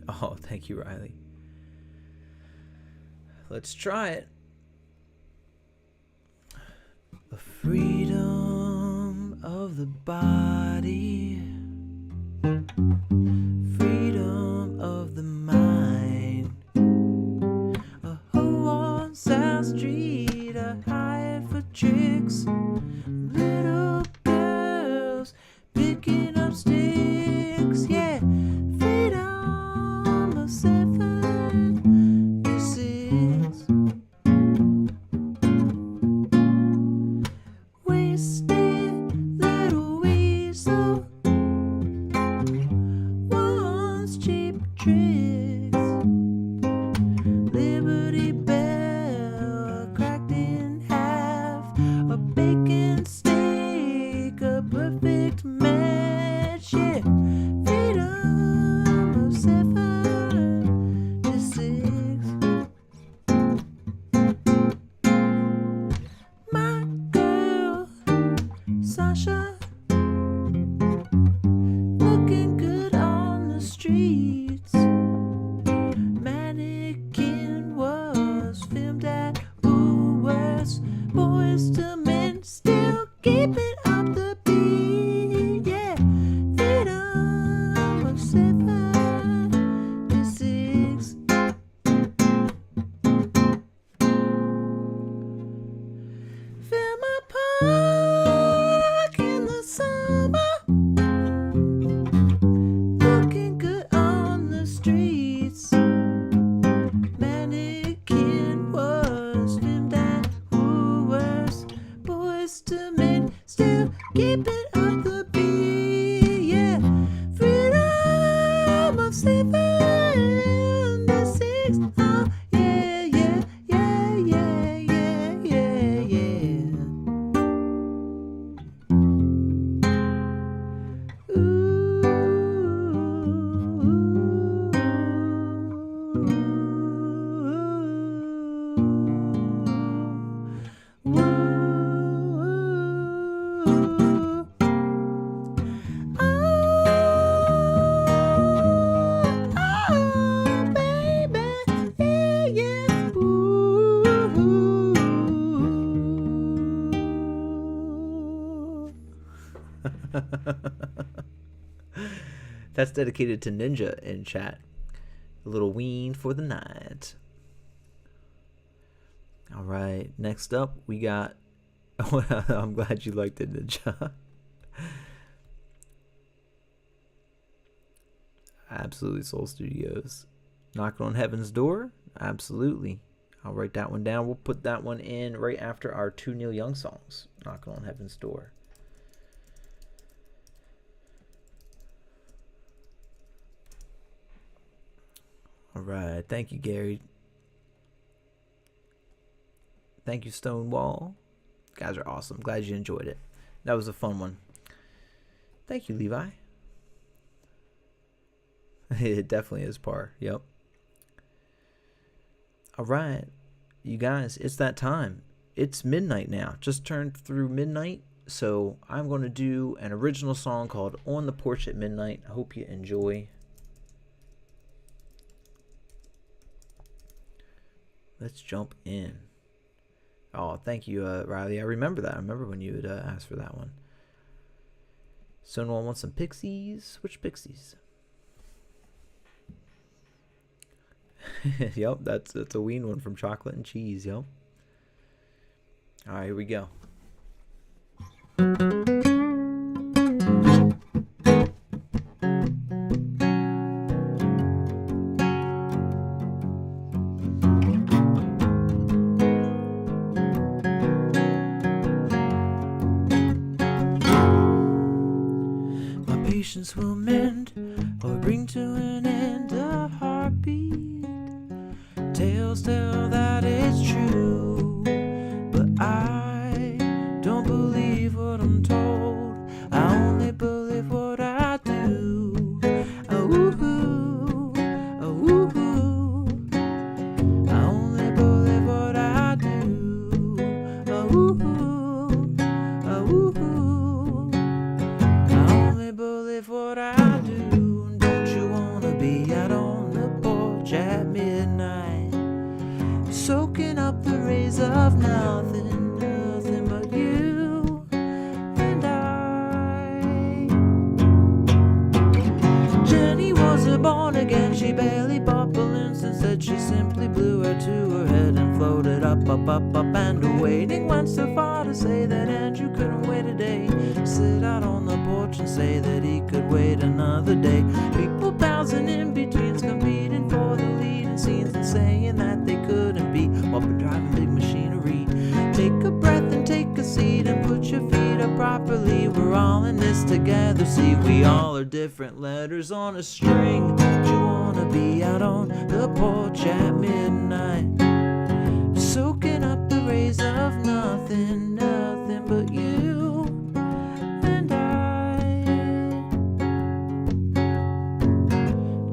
Oh, thank you, Riley. Let's try it. The freedom of the body, freedom of the mind. A hoe on South Street, a hire for chicks, little girls picking up sticks. Yeah, freedom of 76. Wasted little weasel wants cheap tricks. Liberty Bell cracked in half, a bacon steak, a perfect match. Yeah, freedom of 76. My girl Sasha, looking good on the streets. Mannequin was filmed at Woolworths. Boys to Men still keeping up the beat. Yeah, freedom of 76. Fill my park in the summer, looking good on the streets. Mannequin was filmed at Woolworths. Boys to Men still keeping up the beat. Yeah, freedom of 76. Oh, yeah, yeah, yeah, yeah, yeah, yeah, yeah. That's dedicated to Ninja in chat. A little Ween for the night. All right, next up we got. I'm glad you liked it, Ninja. Absolutely, Soul Studios. Knocking on Heaven's Door. Absolutely. I'll write that one down. We'll put that one in right after our two Neil Young songs. Knocking on Heaven's Door. All right. Thank you, Gary. Thank you, Stonewall. You guys are awesome. Glad you enjoyed it. That was a fun one. Thank you, Levi. It definitely is par. Yep. All right. You guys, it's that time. it's midnight now. Just turned through midnight. So I'm going to do an original song called On the Porch at Midnight. I hope you enjoy. Let's jump in. Oh, thank you, Riley. I remember that. I remember when you had asked for that one. So no one wants some Pixies? Which Pixies? Yep, that's a ween one from Chocolate and Cheese. Yep. All right, here we go. Will mend or bring to an end a heartbeat. Tales tell that it's true, but I don't believe what I'm told. I only believe what I do. Oh, oh, I only believe what I do. Oh, believe what I do. Don't you wanna be out on the porch at midnight, soaking up the rays of nothing, nothing but you and I. Jenny was a born again. She barely bought balloons. Instead she simply blew her to her head and floated up, up, up, up and waiting. Went so far to say that Andrew couldn't wait a day, sit out on the porch and say that he could wait another day. People bouncing in betweens, competing for the leading scenes and saying that they couldn't be while we're driving big machinery. Take a breath and take a seat and put your feet up properly. We're all in this together. See, we all are different letters on a string. Don't you wanna be out on the porch at midnight, soaking up the rays of nothing, nothing but you and I.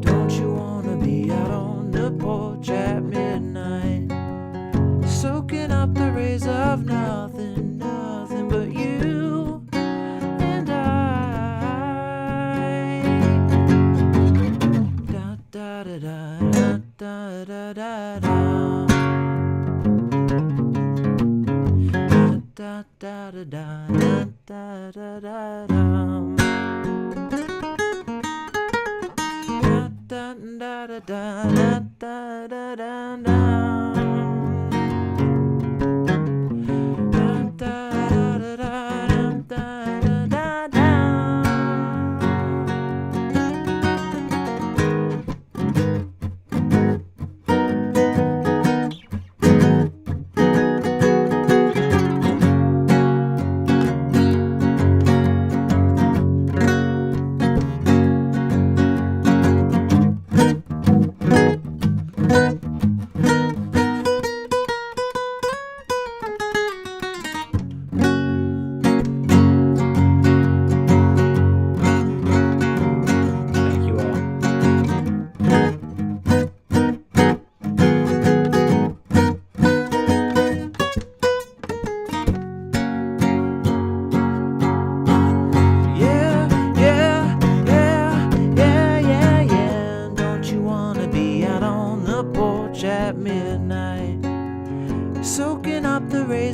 Don't you wanna be out on the porch at midnight, soaking up the rays of nothing, nothing but you and I. Da da da da da da da da. Da da da da da da da da. Da da da da da da da da da.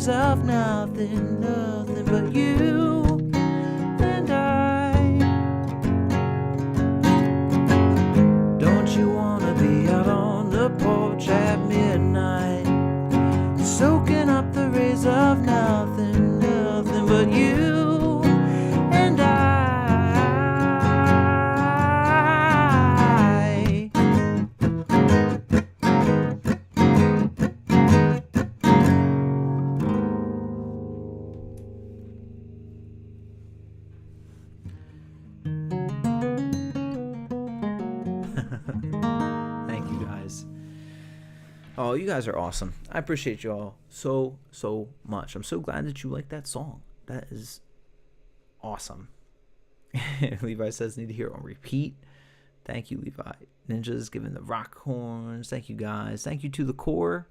Of nothing, nothing but you and I. Don't you wanna be out on the porch at midnight, soaking up the rays of nothing, nothing but you and I. Thank you guys. Oh, you guys are awesome. I appreciate you all so much. I'm so glad that you like that song. That is awesome. Levi says need to hear it on repeat. Thank you, Levi. Ninja's giving the rock horns. Thank you guys. Thank you to the core.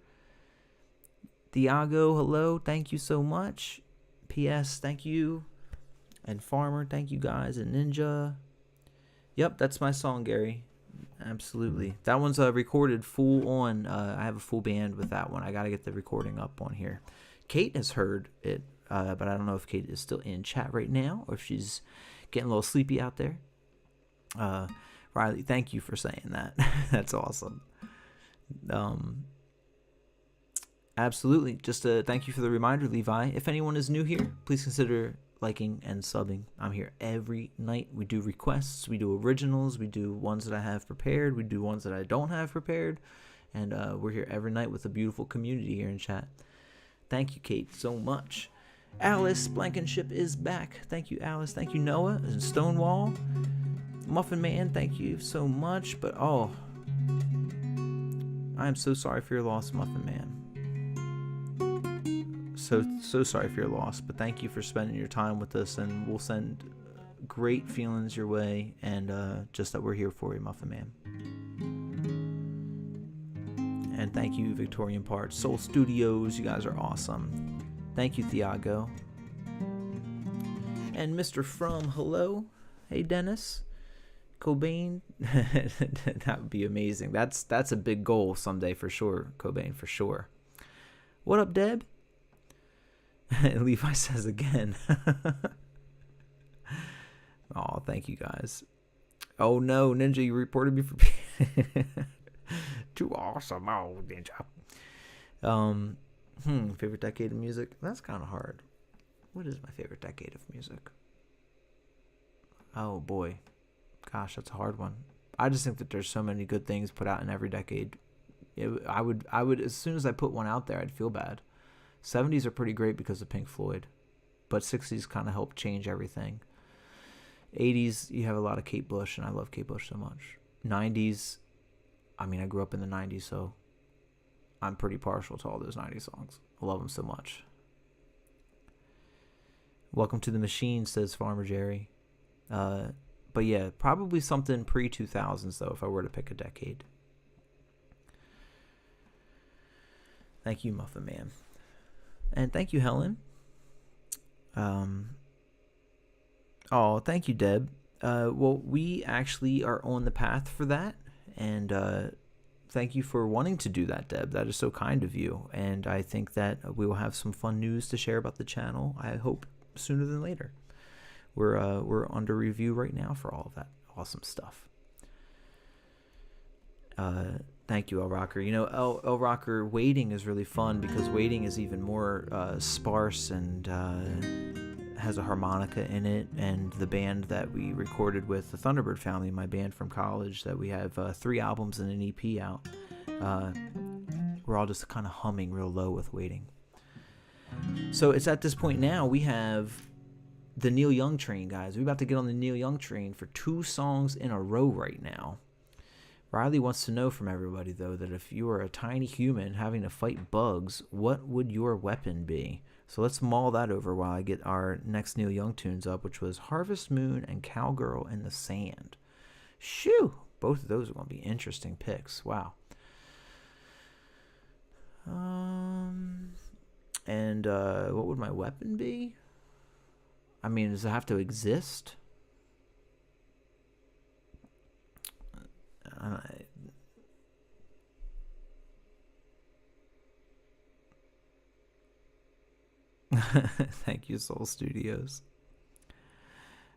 Thiago, hello. Thank you so much. PS, thank you. And Farmer, thank you guys. And Ninja. Yep, that's my song, Gary. Absolutely. That one's recorded full on. I have a full band with that one. I got to get the recording up on here. Kate has heard it, but I don't know if Kate is still in chat right now or if she's getting a little sleepy out there. Riley, thank you for saying that. That's awesome. Absolutely. Just thank you for the reminder, Levi. If anyone is new here, please consider liking and subbing. I'm here every night. We do requests, we do originals, we do ones that I have prepared, we do ones that I don't have prepared, and we're here every night with a beautiful community here in chat. Thank you, Kate, so much. Alice Blankenship is back. Thank you, Alice. Thank you, Noah and Stonewall. Muffin Man, thank you so much. But I am so sorry for your loss, Muffin Man. So sorry for your loss, but thank you for spending your time with us, and we'll send great feelings your way, and just that we're here for you, Muffin Man. And thank you, Victorian Parts, Soul Studios, you guys are awesome. Thank you, Thiago. And Mr. From, hello. Hey, Dennis. Cobain. That would be amazing. That's a big goal someday for sure, Cobain, for sure. What up, Deb? Levi says again. Oh, thank you guys. Oh no, Ninja, you reported me for too awesome. Oh, Ninja. Favorite decade of music? That's kind of hard. What is my favorite decade of music? Oh boy, gosh, that's a hard one. I just think that there's so many good things put out in every decade. I would as soon as I put one out there, I'd feel bad. 70s are pretty great because of Pink Floyd, but 60s kind of helped change everything. 80s, you have a lot of Kate Bush, and I love Kate Bush so much. 90s, I mean, I grew up in the 90s, so I'm pretty partial to all those 90s songs. I love them so much. Welcome to the Machine, says Farmer Jerry. But yeah, probably something pre-2000s, though, if I were to pick a decade. Thank you, Muffin Man. And thank you, Helen. Oh, thank you, Deb. Well, we actually are on the path for that. And thank you for wanting to do that, Deb. That is so kind of you. And I think that we will have some fun news to share about the channel. I hope sooner than later. We're under review right now for all of that awesome stuff. Thank you, El Rocker. You know, El Rocker, Waiting is really fun because Waiting is even more sparse and has a harmonica in it. And the band that we recorded with, the Thunderbird Family, my band from college, that we have 3 albums and an EP out. We're all just kind of humming real low with Waiting. So it's at this point now we have the Neil Young train, guys. We're about to get on the Neil Young train for 2 songs in a row right now. Riley wants to know from everybody, though, that if you were a tiny human having to fight bugs, what would your weapon be? So let's mull that over while I get our next Neil Young tunes up, which was Harvest Moon and Cowgirl in the Sand. Shoo! Both of those are going to be interesting picks. Wow. And what would my weapon be? I mean, does it have to exist? Thank you, Soul Studios.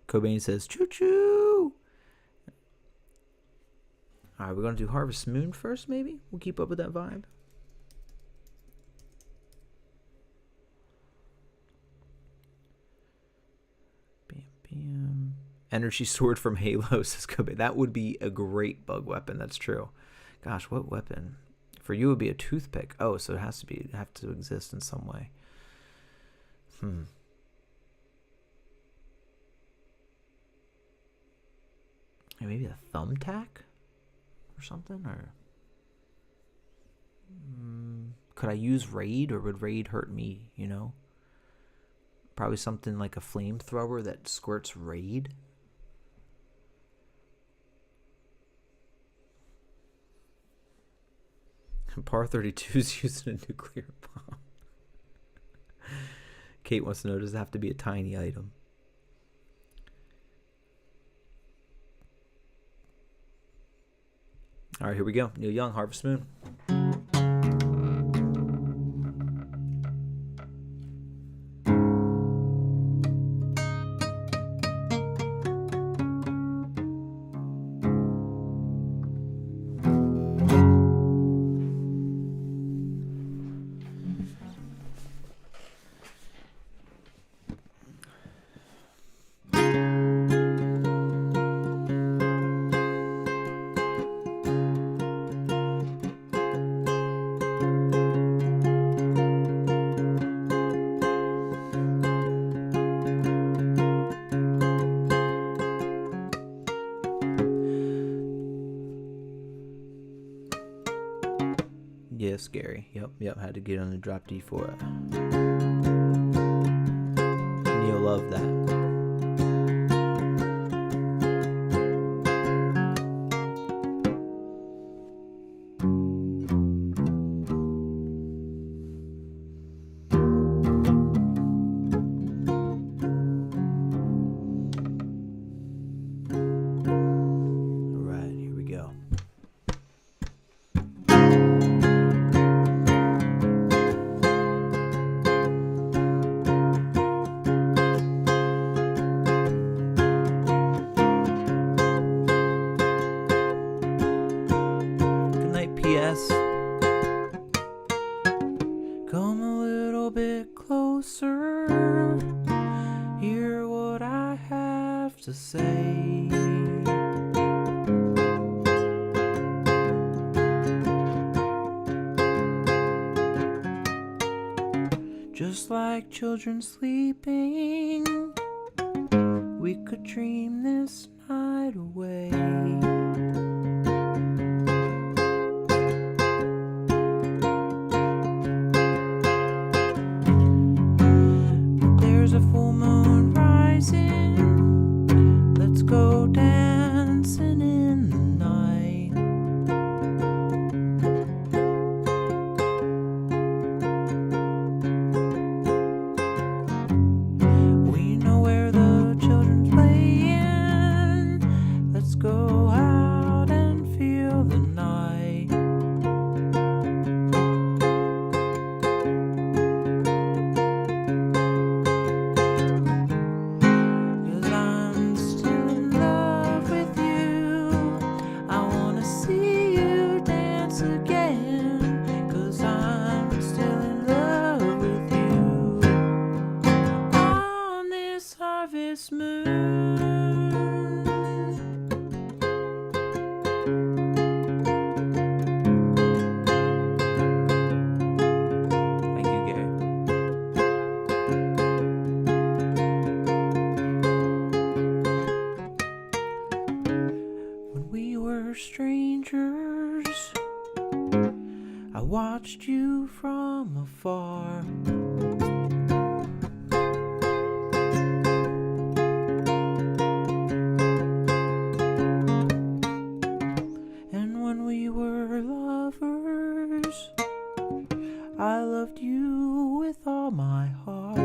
Cobain says, choo-choo! Alright, we're going to do Harvest Moon first, maybe? We'll keep up with that vibe. Bam, bam. Energy Sword from Halo, says Cobain. That would be a great bug weapon, that's true. Gosh, what weapon? For you, it would be a toothpick. Oh, so it has to have to exist in some way. Maybe a thumbtack or something, or could I use Raid, or would Raid hurt me? You know, probably something like a flamethrower that squirts Raid. Par 32 is using a nuclear bomb. Kate wants to know, does it have to be a tiny item? All right, here we go. Neil Young, Harvest Moon. Yeah, scary. Yep. Had to get on the drop D for it. Neil loved that. Come a little bit closer, hear what I have to say. Just like children sleeping, we could dream this night away. There's a full moon rising, let's go dancing in the night. We know where the children's playing, let's go out and feel the night. Strangers, I watched you from afar. And when we were lovers, I loved you with all my heart.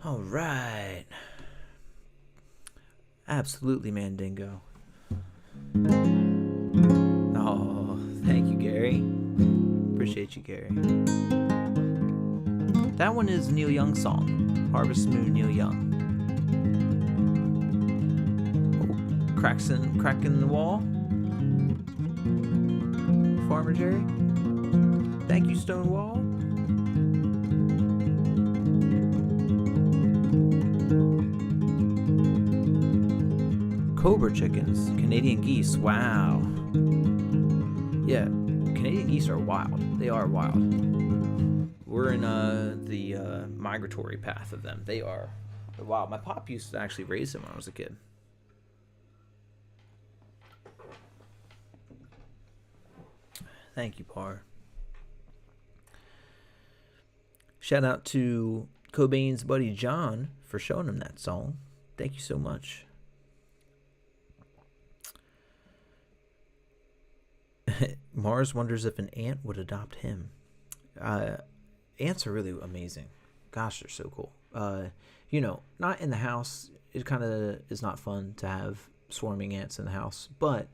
All right. Absolutely, Mandingo. Oh, thank you, Gary. Appreciate you, Gary. That one is Neil Young's song. Harvest Moon, Neil Young. Oh, cracking the wall. Farmer Jerry. Thank you, Stonewall. Cobra chickens, Canadian geese, wow. Yeah, Canadian geese are wild. They are wild. We're in the migratory path of them. They're wild. My pop used to actually raise them when I was a kid. Thank you, Par. Shout out to Cobain's buddy John for showing him that song. Thank you so much. Mars wonders if an ant would adopt him. Ants are really amazing. Gosh, they're so cool. Not in the house. It kind of is not fun to have swarming ants in the house. But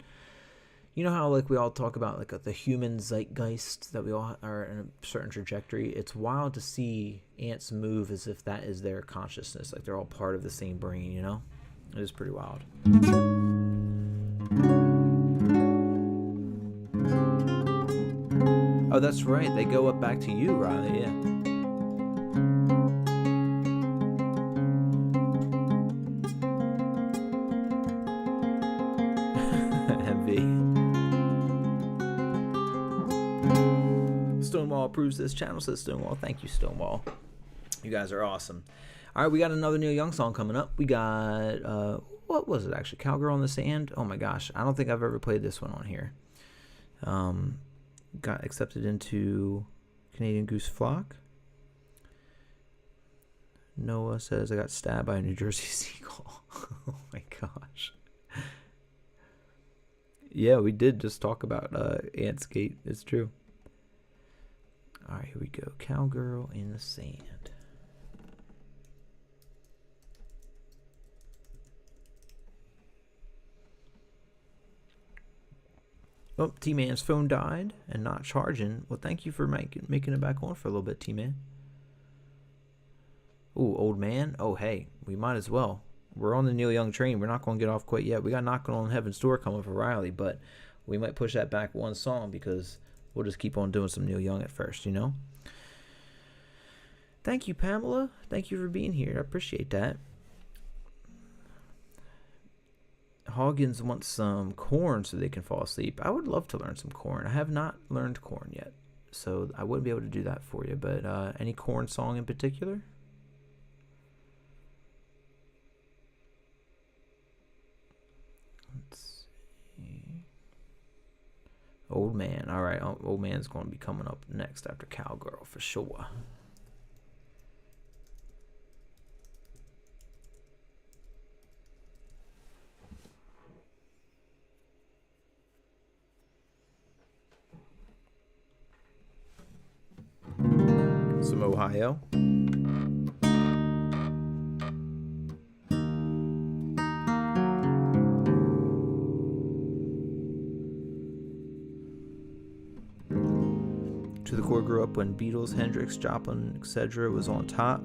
you know how we all talk about the human zeitgeist, that we all are in a certain trajectory. It's wild to see ants move as if that is their consciousness. Like they're all part of the same brain. It is pretty wild. Oh, that's right. They go up back to you, Riley. Yeah. MV. Stonewall approves this channel, says Stonewall. Thank you, Stonewall. You guys are awesome. All right, we got another Neil Young song coming up. We got, what was it actually? Cowgirl in the Sand? Oh my gosh. I don't think I've ever played this one on here. Got accepted into Canadian Goose Flock. Noah says I got stabbed by a New Jersey seagull. Oh my gosh. Yeah, we did just talk about Ants Gate. It's true. All right, here we go. Cowgirl in the Sand. Oh, T-Man's phone died and not charging. Well, thank you for making it back on for a little bit, T-Man. Ooh, old man. Oh, hey, we might as well. We're on the Neil Young train. We're not going to get off quite yet. We got Knocking on Heaven's Door coming for Riley, but we might push that back one song because we'll just keep on doing some Neil Young at first, Thank you, Pamela. Thank you for being here. I appreciate that. Hoggins wants some corn so they can fall asleep. I would love to learn some corn. I have not learned corn yet, so I wouldn't be able to do that for you. But any corn song in particular? Let's see. Old Man. All right, Old Man's going to be coming up next after Cowgirl for sure. Some Ohio. To the Core grew up when Beatles, Hendrix, Joplin, etc. was on top.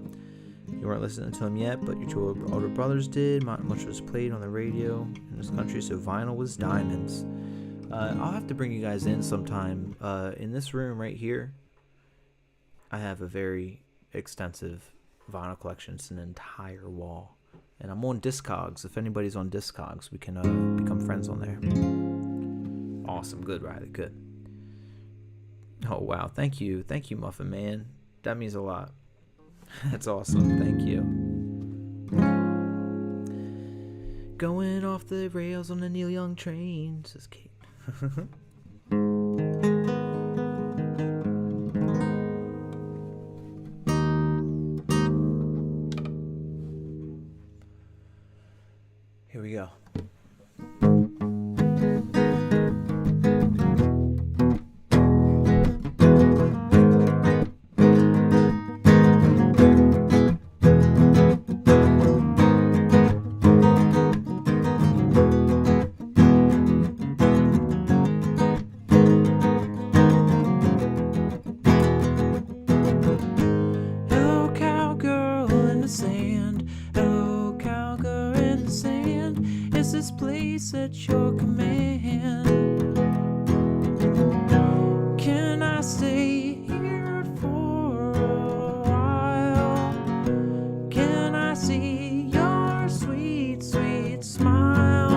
You weren't listening to him yet, but your two older brothers did. Not much was played on the radio in this country, so vinyl was diamonds. I'll have to bring you guys in sometime. In this room right here, I have a very extensive vinyl collection. It's an entire wall. And I'm on Discogs. If anybody's on Discogs, we can become friends on there. Awesome. Good, Riley. Good. Oh, wow. Thank you. Thank you, Muffin Man. That means a lot. That's awesome. Thank you. Going off the rails on the Neil Young train, says Kate. peace at your command. Can I stay here for a while? Can I see your sweet, sweet smile?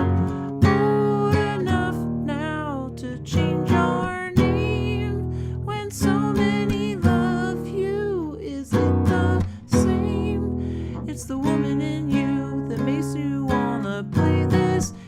Old enough now to change your name when so many love you. Is it the same? It's the woman in you that makes you wanna play this game.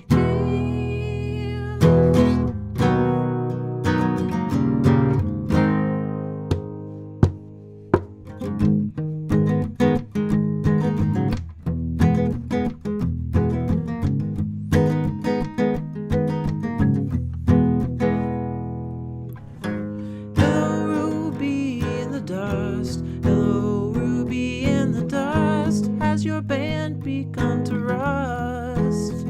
Hello, Ruby in the dust. Hello, Ruby in the dust. Has your band begun to rust?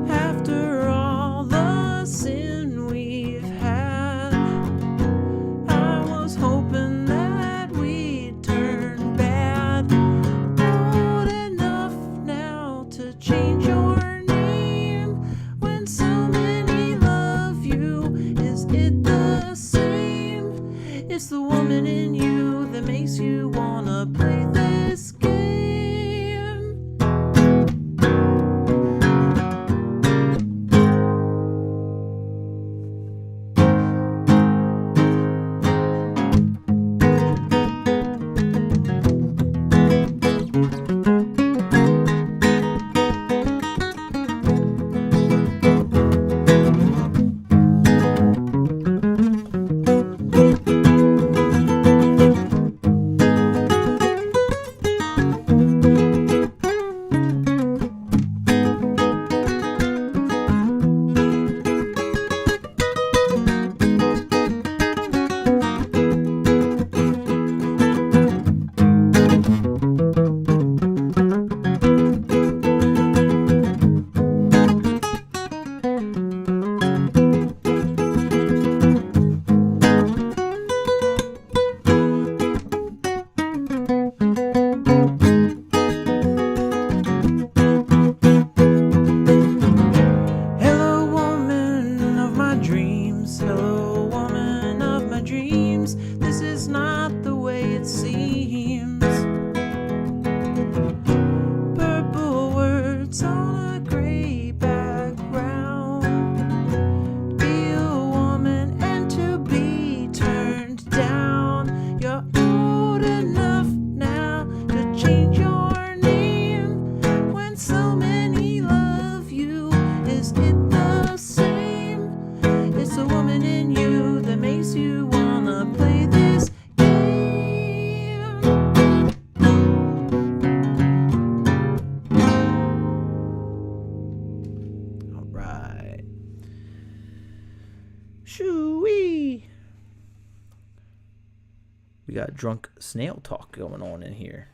After all the sin we've had, I was hoping that we'd turn bad. Old enough now to change your name when so many love you. Is it the same? It's the woman in you that makes you wanna play this game. Hello, woman of my dreams. Hello, woman of my dreams. This is not the way it seems. Purple words on a gray background. Be a woman and to be turned down. You're old enough now to change your name when so many love you. Is it the same? It's the woman in you that makes you wanna play this game. All right. Shoo-wee. We got drunk snail talk going on in here.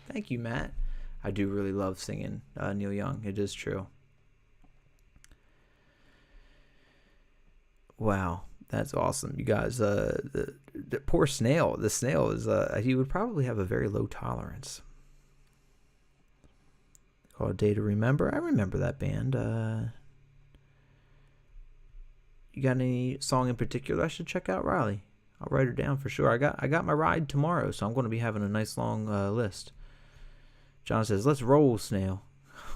Thank you, Matt. I do really love singing Neil Young. It is true. Wow, that's awesome, you guys. The poor snail. The snail is he would probably have a very low tolerance. Called A Day to Remember. I remember that band. You got any song in particular I should check out, Riley? I'll write her down for sure. I got my ride tomorrow, so I'm going to be having a nice long list. John says, "Let's roll, snail."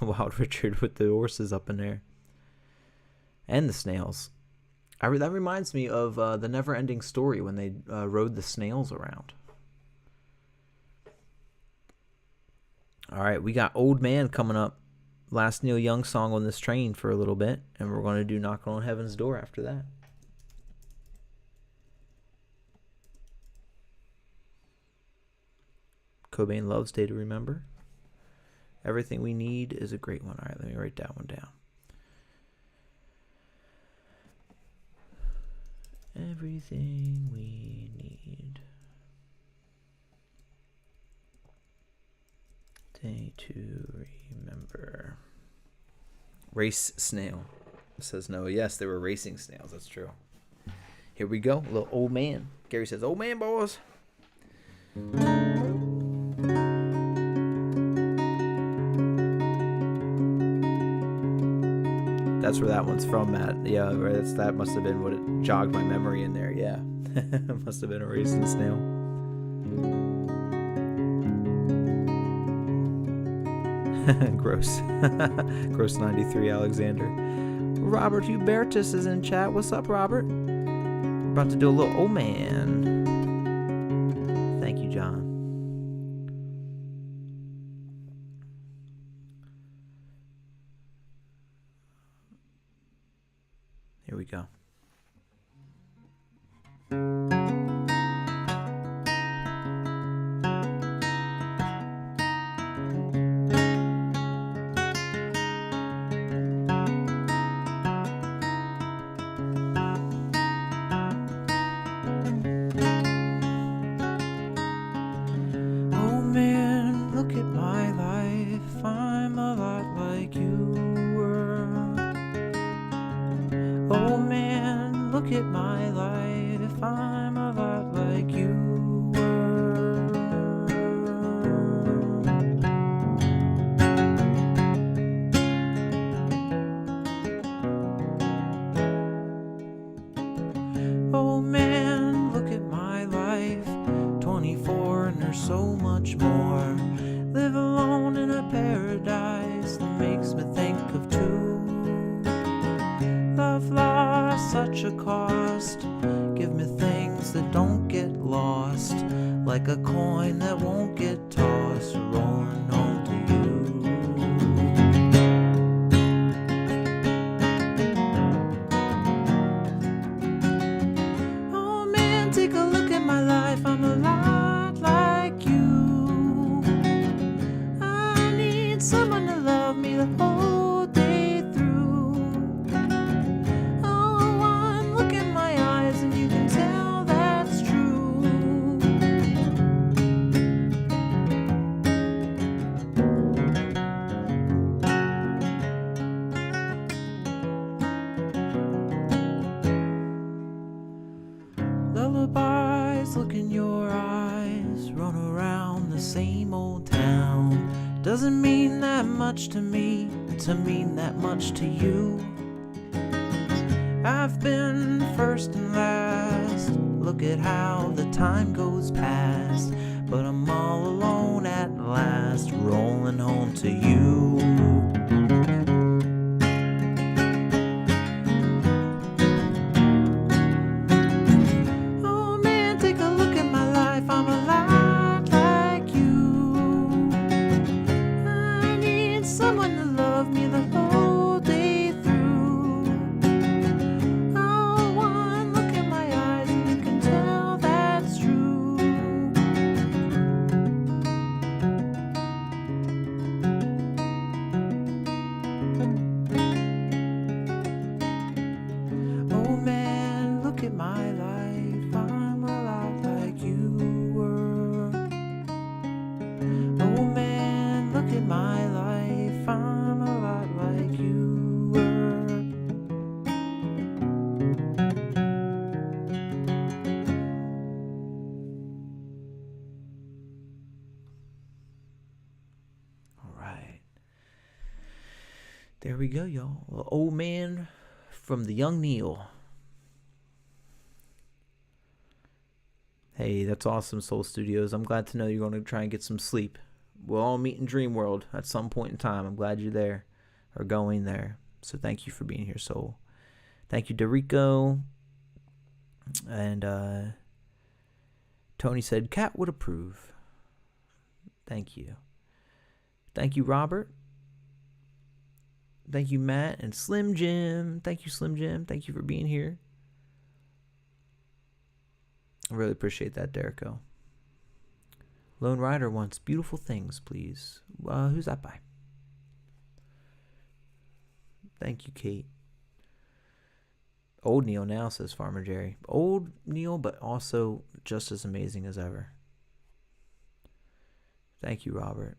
Wild Richard with the horses up in there. And the snails. That reminds me of the Never-Ending Story when they rode the snails around. All right, we got Old Man coming up. Last Neil Young song on this train for a little bit. And we're going to do Knocking on Heaven's Door after that. Cobain loves Day to Remember. Everything We Need is a great one. All right, let me write that one down. Everything we need. Day to Remember. Race snail. Says no. Yes, there were racing snails. That's true. Here we go. A little Old Man. Gary says, "Old Man, boys." That's where that one's from, Matt. Yeah, right, that must have been what it jogged my memory in there. Yeah, it must have been a raisin snail. Gross. Gross 93 Alexander. Robert Hubertus is in chat. What's up, Robert? We're about to do a little oh man. Thank you, John. Here we go. To me, to mean that much to you. I've been first and last. Look at how the time goes past. But I'm all alone at last, rolling home to you. There we go, y'all. Old Man from the Young Neil. Hey, that's awesome, Soul Studios. I'm glad to know you're going to try and get some sleep. We'll all meet in Dream World at some point in time. I'm glad you're there or going there. So thank you for being here, Soul. Thank you, Dorico. And Tony said, Cat would approve. Thank you. Thank you, Robert. Thank you, Matt and Slim Jim. Thank you, Slim Jim. Thank you for being here. I really appreciate that, Derico. Lone Rider wants Beautiful Things, please. Who's that by? Thank you, Kate. Old Neil now, says Farmer Jerry. Old Neil, but also just as amazing as ever. Thank you, Robert.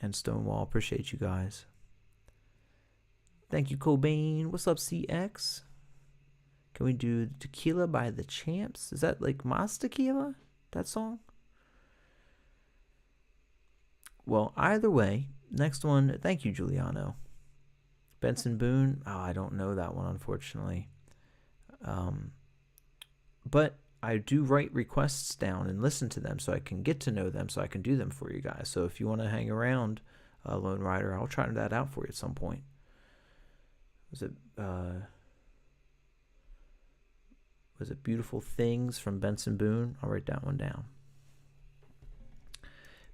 And Stonewall. Appreciate you guys. Thank you, Cobain. What's up, CX? Can we do Tequila by the Champs? Is that like Mas Tequila? That song? Well, either way, next one. Thank you, Giuliano. Benson Boone. Oh, I don't know that one, unfortunately. But I do write requests down and listen to them so I can get to know them, so I can do them for you guys. So if you want to hang around, Lone Rider, I'll try that out for you at some point. Was it Beautiful Things from Benson Boone? I'll write that one down.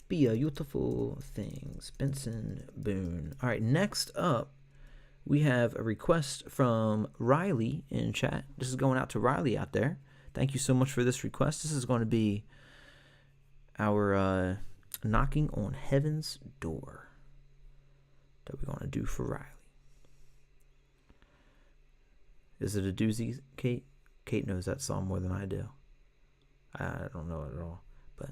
Beautiful Things, Benson Boone. All right, next up, we have a request from Riley in chat. This is going out to Riley out there. Thank you so much for this request. This is going to be our Knocking on Heaven's Door that we're going to do for Riley. Is it a doozy, Kate? Kate knows that song more than I do. I don't know it at all, but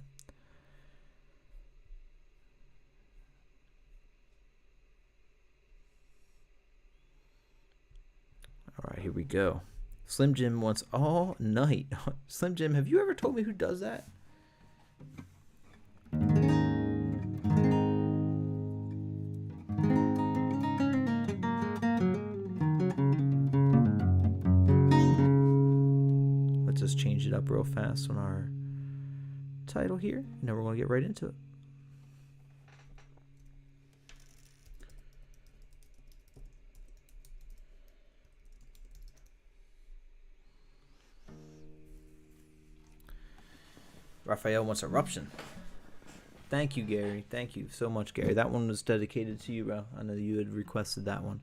all right, here we go. Slim Jim wants All Night. Slim Jim, have you ever told me who does that? Let's just change it up real fast on our title here, and then we're going to get right into it. Raphael wants Eruption. Thank you, Gary. Thank you so much, Gary. That one was dedicated to you, bro. I know you had requested that one.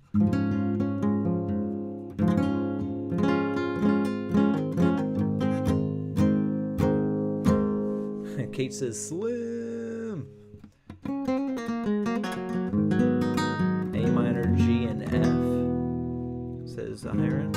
Kate says, Slim. A minor, G, and F, says Iron.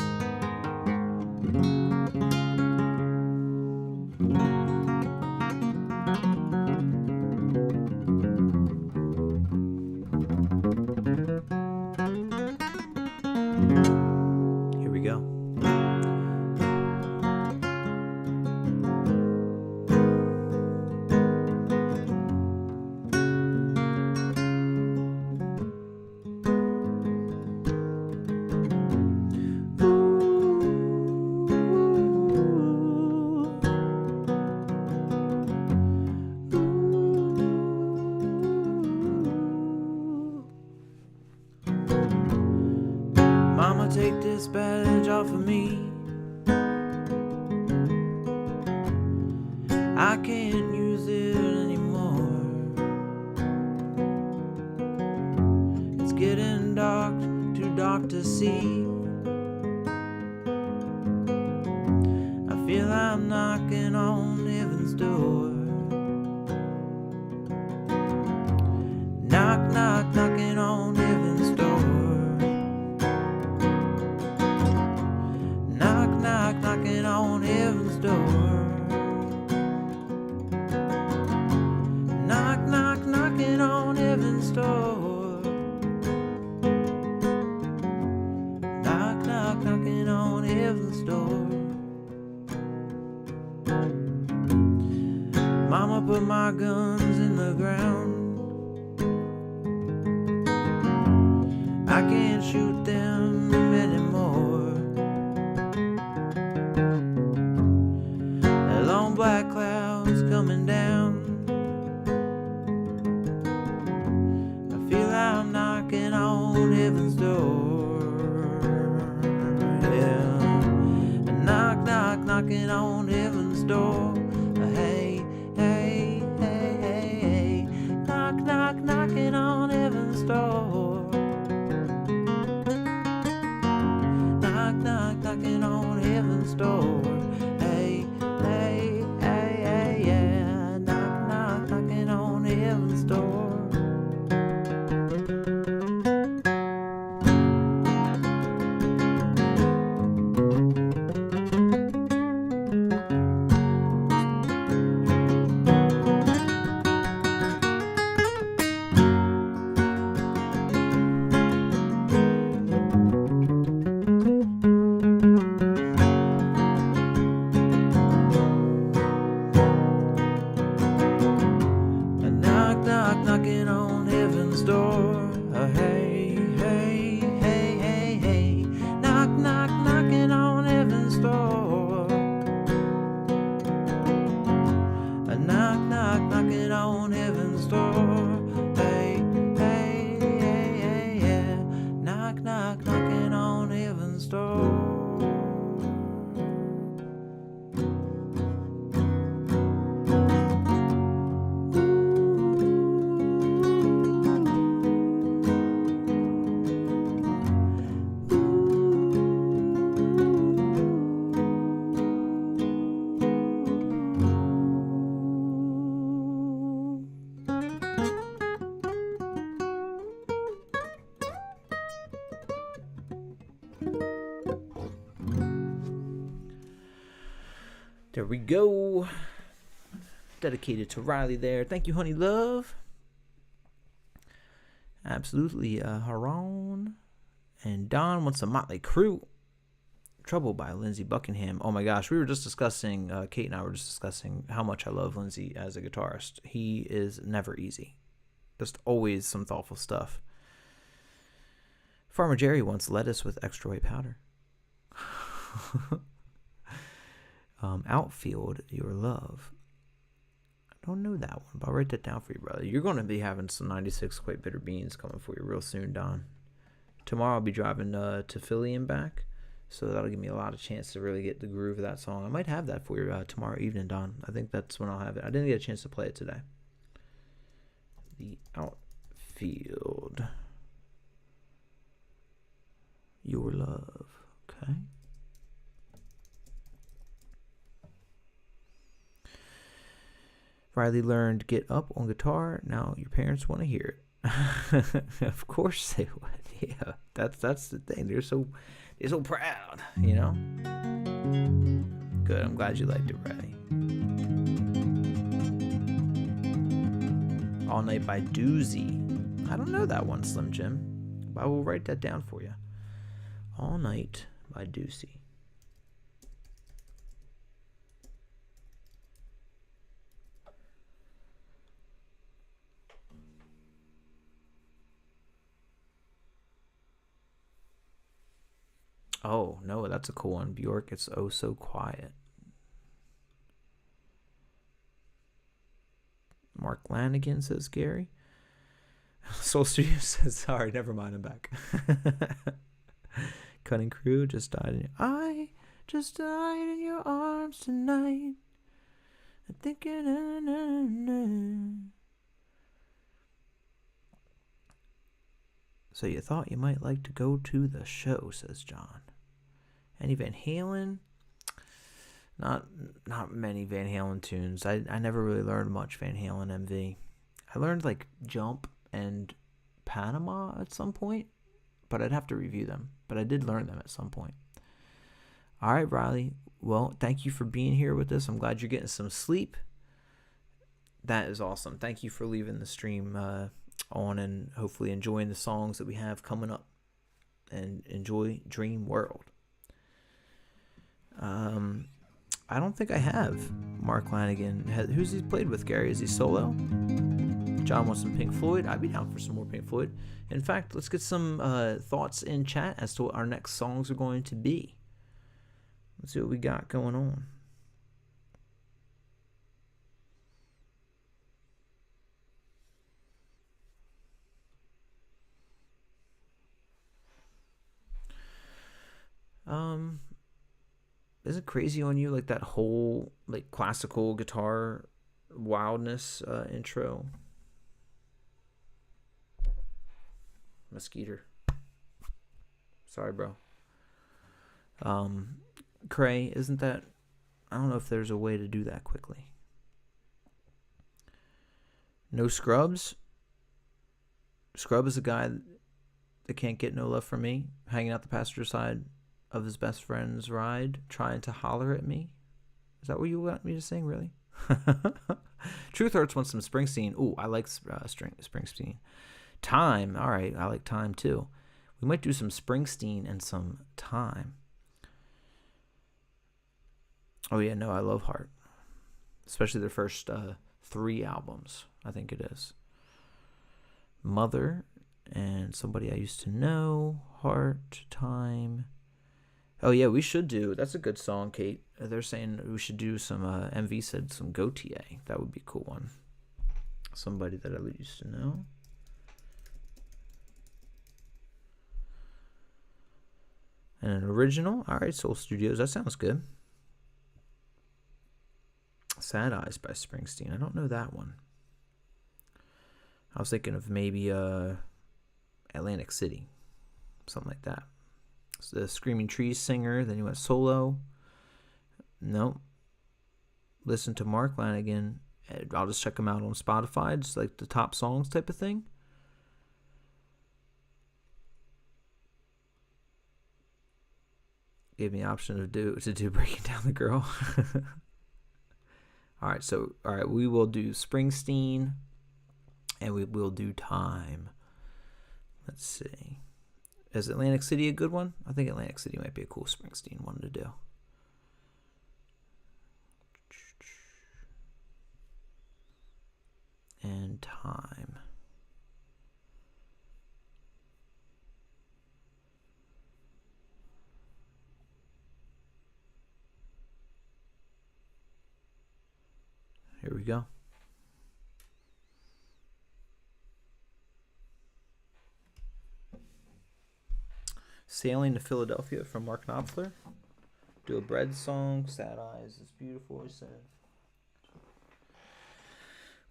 Take this badge off of me. I can't use it anymore. It's getting dark, too dark to see. I feel I'm knocking on heaven's door. Knock, knock, knocking on heaven's door. Knocking on heaven's door. Knock, knock, knocking on heaven's door. Knock, knock, knocking on heaven's door. Mama put my guns in the ground. I can't shoot them anymore. Black clouds coming down. I feel I'm knocking on heaven's door. Yeah. Knock, knock, knocking on heaven's door. Hey, hey, hey, hey, hey. Knock, knock, knocking on heaven's door. Knock, knock, knocking on heaven's door. Hey, hey. Heaven's door. Knocking on heaven's door. Hey, hey, hey. There we go. Dedicated to Riley there. Thank you, honey love. Absolutely, Haran. And Don wants a Motley Crue. Trouble by Lindsey Buckingham. Oh my gosh, we were just discussing, Kate and I were just discussing how much I love Lindsey as a guitarist. He is never easy. Just always some thoughtful stuff. Farmer Jerry wants lettuce with extra white powder. Outfield, Your Love. I don't know that one, but I'll write that down for you, brother. You're going to be having some 96 Quite Bitter Beans coming for you real soon, Don. Tomorrow I'll be driving to Philly and back, so that'll give me a lot of chance to really get the groove of that song. I might have that for you tomorrow evening, Don. I think that's when I'll have it. I didn't get a chance to play it today. The Outfield, Your Love. Okay. Riley learned Get Up on guitar. Now your parents want to hear it. Of course they would. Yeah, that's the thing. They're so proud, you know. Good. I'm glad you liked it, Riley. All Night by Doozy. I don't know that one, Slim Jim, but I will write that down for you. All Night by Doozy. Oh, no, that's a cool one. Bjork, It's Oh So Quiet. Mark Lanigan, says Gary. Soul Studio says, sorry, never mind, I'm back. Cutting Crew, Just Died I just died in your arms tonight. I'm thinking, So you thought you might like to go to the show, says John. Any Van Halen? Not many Van Halen tunes. I never really learned much Van Halen MV. I learned like Jump and Panama at some point, but I'd have to review them. But I did learn them at some point. All right, Riley. Well, thank you for being here with us. I'm glad you're getting some sleep. That is awesome. Thank you for leaving the stream on and hopefully enjoying the songs that we have coming up. And enjoy Dream World. I don't think I have Mark Lanigan. Who's he played with, Gary? Is he solo? John wants some Pink Floyd. I'd be down for some more Pink Floyd. In fact, let's get some thoughts in chat as to what our next songs are going to be. Let's see what we got going on. Is it crazy on you, like that whole like classical guitar wildness intro? Mosquito. Sorry, bro. Cray, isn't that? I don't know if there's a way to do that quickly. No Scrubs. Scrub is a guy that can't get no love from me, hanging out the passenger side of his best friend's ride, trying to holler at me. Is that what you want me to sing, really? Truth Hurts wants some Springsteen. Ooh, I like Springsteen. Time, all right, I like Time too. We might do some Springsteen and some Time. Oh yeah, no, I love Heart. Especially their first 3 albums, I think it is. Mother and Somebody I Used to Know, Heart, Time. Oh yeah, we should do. That's a good song, Kate. They're saying we should do some. MV said some Gautier. That would be a cool one. Somebody that I used to know. And an original. All right, Soul Studios. That sounds good. Sad Eyes by Springsteen. I don't know that one. I was thinking of maybe Atlantic City, something like that. The Screaming Trees singer, then he went solo. Nope. Listen to Mark Lanigan. I'll just check him out on Spotify, just like the top songs type of thing. Gave me the option to do Breaking Down the Girl. All right, we will do Springsteen, and we will do Time. Let's see. Is Atlantic City a good one? I think Atlantic City might be a cool Springsteen one to do. And Time. Here we go. Sailing to Philadelphia from Mark Knopfler. Do a Bread song. Sad Eyes is beautiful, he said.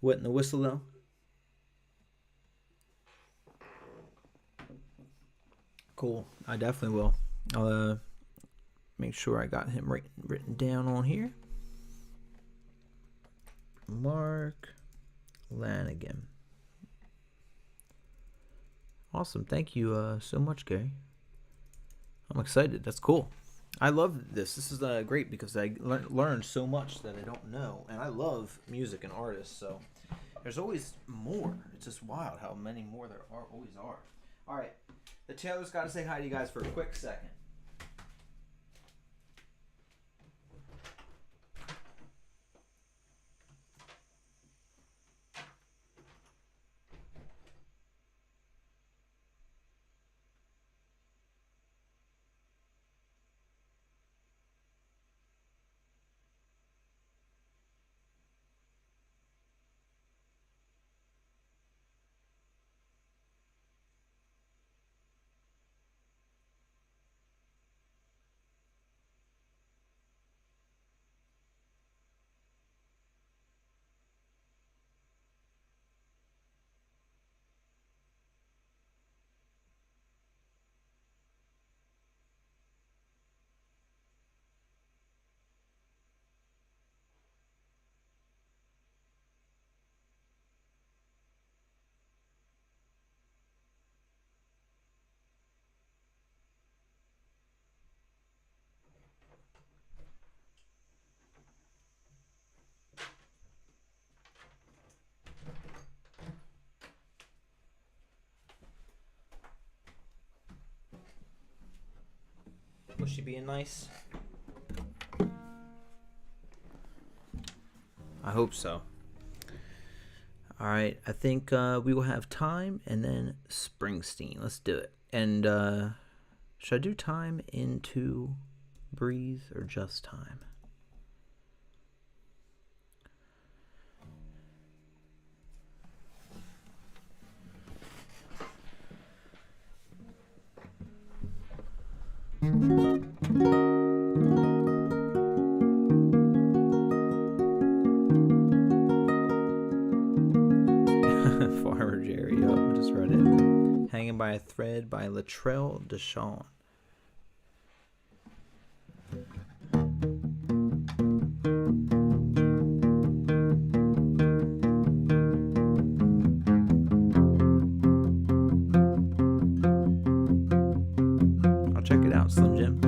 Wetting the Whistle, though. Cool. I definitely will. I'll make sure I got him written down on here. Mark Lanigan. Awesome. Thank you so much, Gary. I'm excited. That's cool. I love this. This is great because I learned so much that I don't know. And I love music and artists, so there's always more. It's just wild how many more there always are. All right. The Taylor's got to say hi to you guys for a quick second. Was she being nice? I hope so. All right, I think we will have Time and then Springsteen. Let's do it. And should I do Time into Breathe or just Time? Farmer Jerry, I just read it. Hanging by a Thread by Latrell Deshawn. I'll check it out, Slim Jim.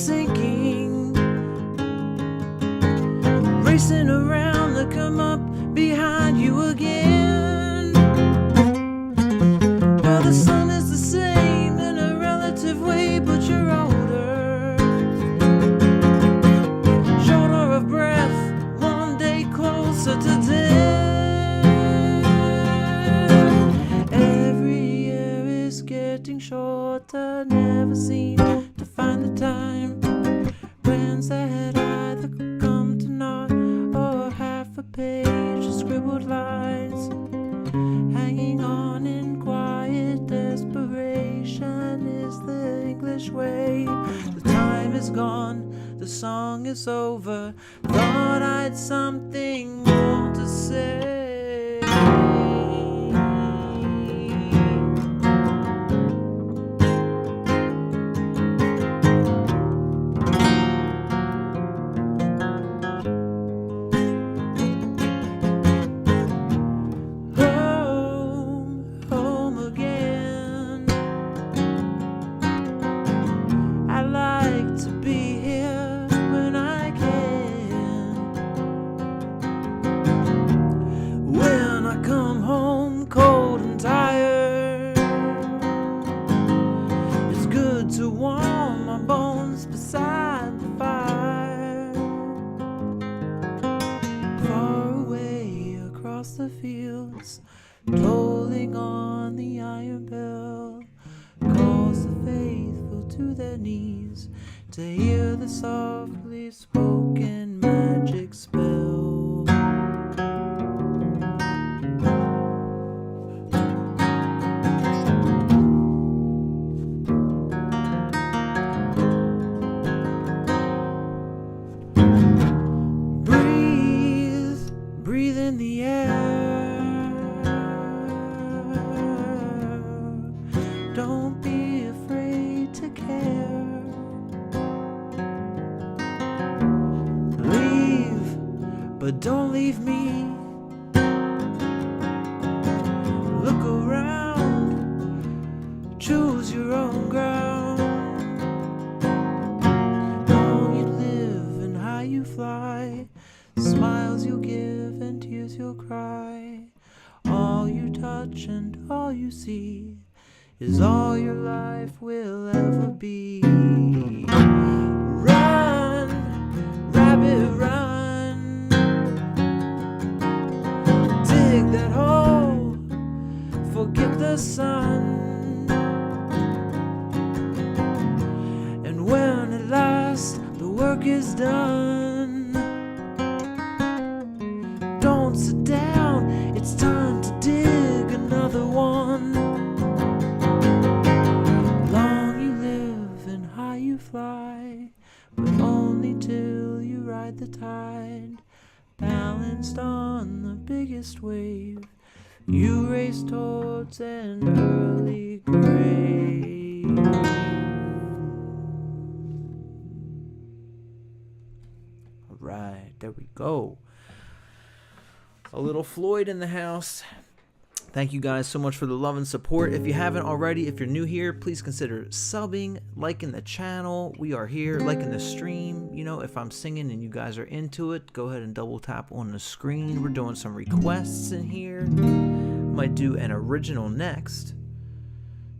sinking, racing around to come up behind you again. Well, the sun is the same in a relative way, but you're older, shorter of breath, one day closer to death. Every year is getting shorter, never seem to find the time. Plans that either come to naught or half a page of scribbled lines, hanging on in quiet desperation is the English way. The time is gone, the song is over. Thought I'd something more to say. Tolling on the iron bell calls the faithful to their knees to hear the softly spoken magic spell. Breathe in the air. Don't be afraid to care. Leave, but don't leave me. Look around, choose your own ground. Long you live and high you fly, smiles you'll give and tears you'll cry. All you touch and all you see is all your life will ever be. Run, rabbit, run. Dig that hole, forget the sun. And when at last the work is done, don't sit down, it's time to dig another one. Fly, but only till you ride the tide. Balanced on the biggest wave, you race towards an early grave. All right, there we go. A little Floyd in the house. Thank you guys so much for the love and support. If you haven't already, if you're new here, please consider subbing, liking the channel. We are here, liking the stream. You know, if I'm singing and you guys are into it, go ahead and double tap on the screen. We're doing some requests in here. Might do an original next.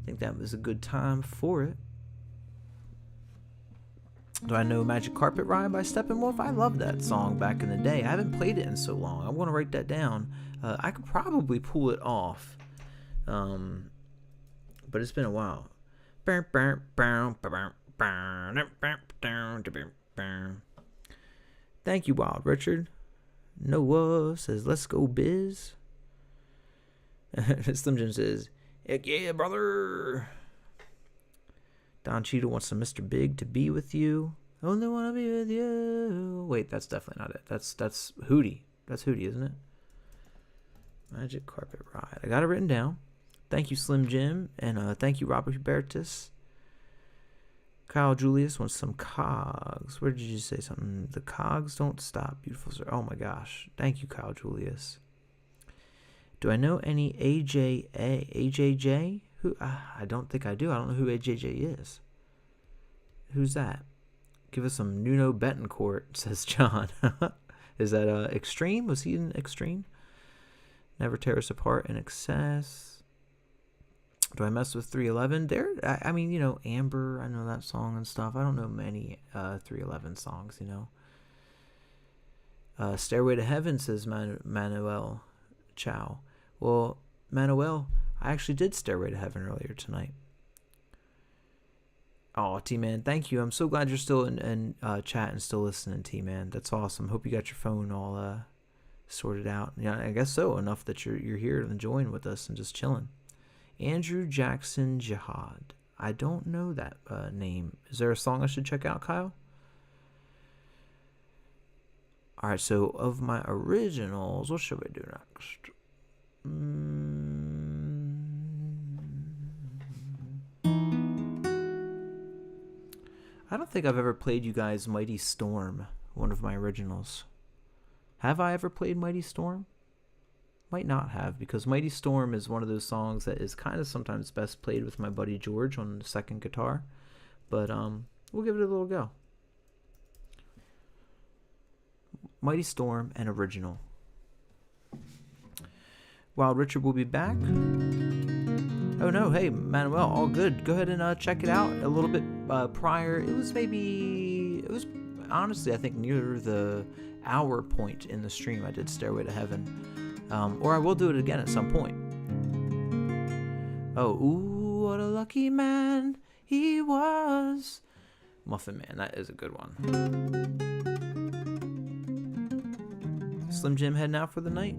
I think that was a good time for it. Do I know Magic Carpet Ride by Steppenwolf? I love that song back in the day. I haven't played it in so long. I want to write that down. I could probably pull it off, but it's been a while. Thank you, Wild Richard. Noah says, let's go, biz. Slim Jim says, heck yeah, brother. Don Cheadle wants some Mr. Big to be with you. Only want to be with you. Wait, that's definitely not it. That's Hootie. That's Hootie, isn't it? Magic Carpet Ride. I got it written down. Thank you, Slim Jim. And thank you, Robert Hubertus. Kyle Julius wants some cogs. Where did you say something? The cogs don't stop, beautiful sir. Oh my gosh. Thank you, Kyle Julius. Do I know any AJJ? Who? I don't think I do. I don't know who AJJ is. Who's that? Give us some Nuno Betancourt, says John. Is that Extreme? Was he in Extreme? Never Tear Us Apart in Excess. Do I mess with 311? I mean, Amber, I know that song and stuff. I don't know many 311 songs, Stairway to Heaven, says Manuel Chow. Well, Manuel, I actually did Stairway to Heaven earlier tonight. Oh, T-Man, thank you. I'm so glad you're still in chat and still listening, T-Man. That's awesome. Hope you got your phone all sorted out. Yeah, I guess so. Enough that you're here and enjoying with us and just chilling. Andrew Jackson Jihad. I don't know that name. Is there a song I should check out, Kyle? All right, so of my originals, what should we do next? I don't think I've ever played you guys Mighty Storm, one of my originals. Have I ever played Mighty Storm? Might not have, because Mighty Storm is one of those songs that is kind of sometimes best played with my buddy George on the second guitar. But we'll give it a little go. Mighty Storm and original. Wild Richard will be back. Oh no, hey Manuel, all good. Go ahead and check it out a little bit prior. It was honestly, I think near the hour point in the stream I did Stairway to Heaven. Or I will do it again at some point. Oh, ooh, what a lucky man he was. Muffin Man, that is a good one. Slim Jim heading out for the night.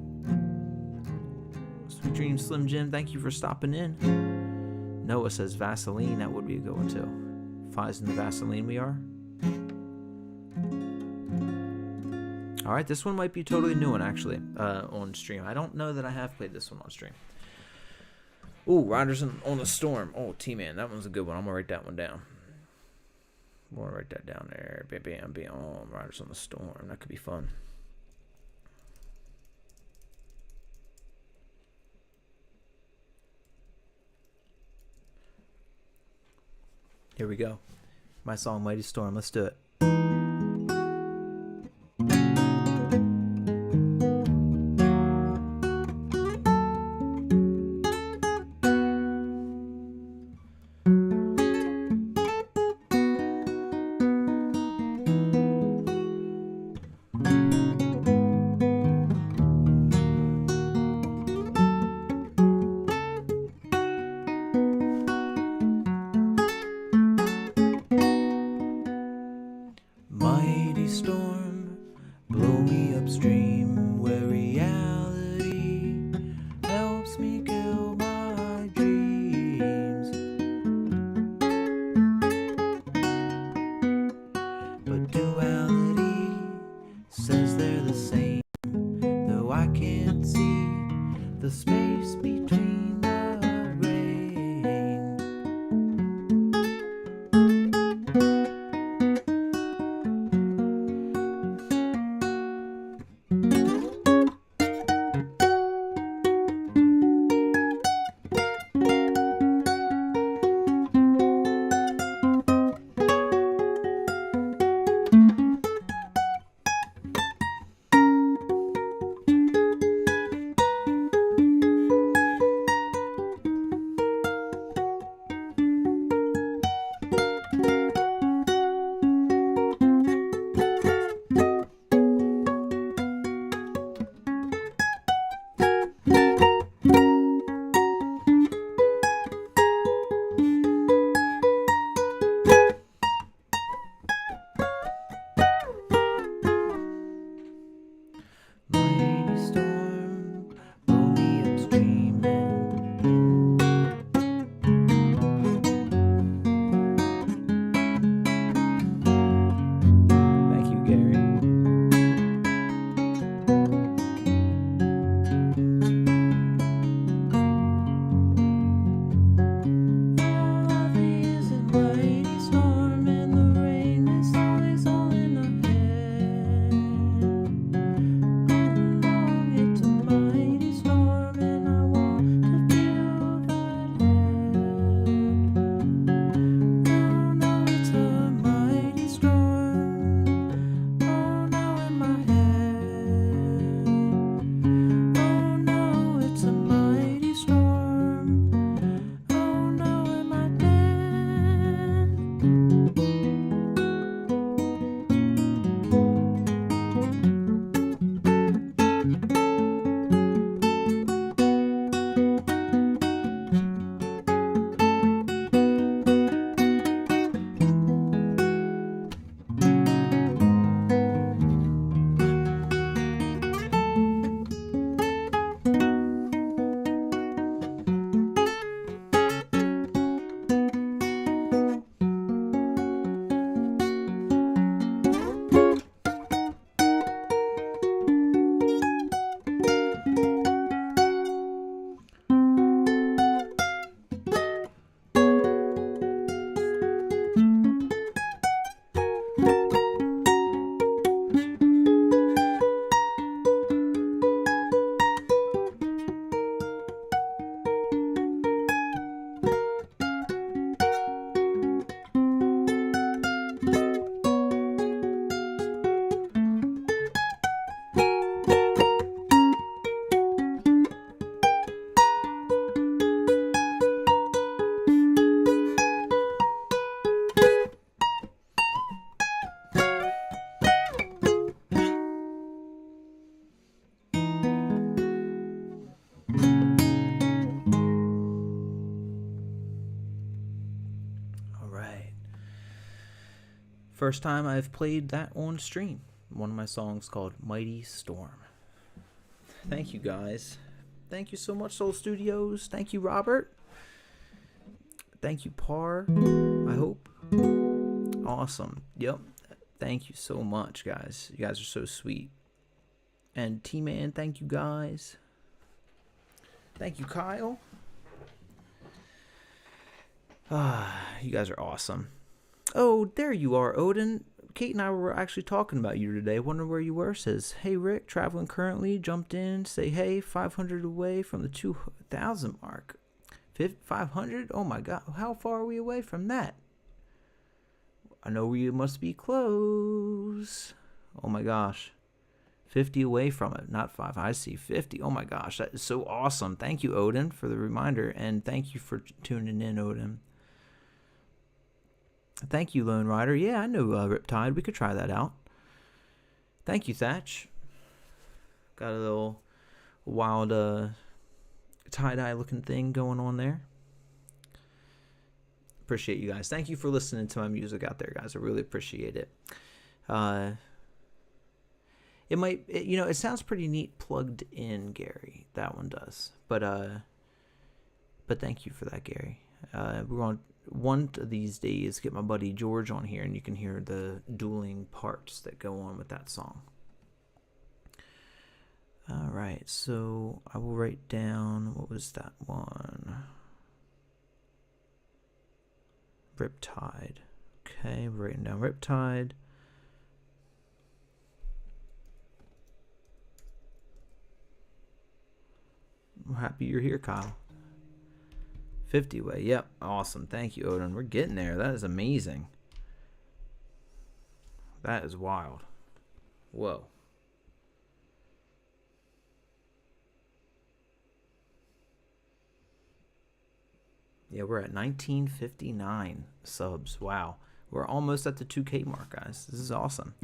Sweet dreams, Slim Jim. Thank you for stopping in. Noah says Vaseline. That would be a good one too. Fies in the Vaseline we are. All right, this one might be a totally new one actually on stream. I don't know that I have played this one on stream. Ooh, Riders on the Storm. Oh, T-Man, that one's a good one. I'm gonna write that one down. I'm gonna write that down there. Bam, bam, bam. Oh, Riders on the Storm. That could be fun. Here we go. My song, Mighty Storm. Let's do it. First time I've played that on stream. One of my songs called Mighty Storm. Thank you guys. Thank you so much, Soul Studios. Thank you, Robert. Thank you, Par. I hope. Awesome. Yep. Thank you so much, guys. You guys are so sweet. And T-Man, thank you, guys. Thank you, Kyle. You guys are awesome. Oh, there you are, Odin. Kate and I were actually talking about you today. Wonder where you were. Says, hey, Rick, traveling currently. Jumped in. Say, hey, 500 away from the 2,000 mark. 500? Oh, my God. How far are we away from that? I know we must be close. Oh, my gosh. 50 away from it. Not 5. I see 50. Oh, my gosh. That is so awesome. Thank you, Odin, for the reminder. And thank you for tuning in, Odin. Thank you, Lone Rider. Yeah, I know Riptide. We could try that out. Thank you, Thatch. Got a little wild tie-dye looking thing going on there. Appreciate you guys. Thank you for listening to my music out there, guys. I really appreciate it. It sounds pretty neat plugged in, Gary. That one does. But thank you for that, Gary. We're going to one of these days get my buddy George on here, and you can hear the dueling parts that go on with that song. All right, so I will write down, what was that one? Riptide. Okay, we're writing down Riptide. I'm happy you're here, Kyle. 50 way. Yep. Awesome. Thank you, Odin. We're getting there. That is amazing. That is wild. Whoa. Yeah, we're at 1959 subs. Wow. We're almost at the 2K mark, guys. This is awesome.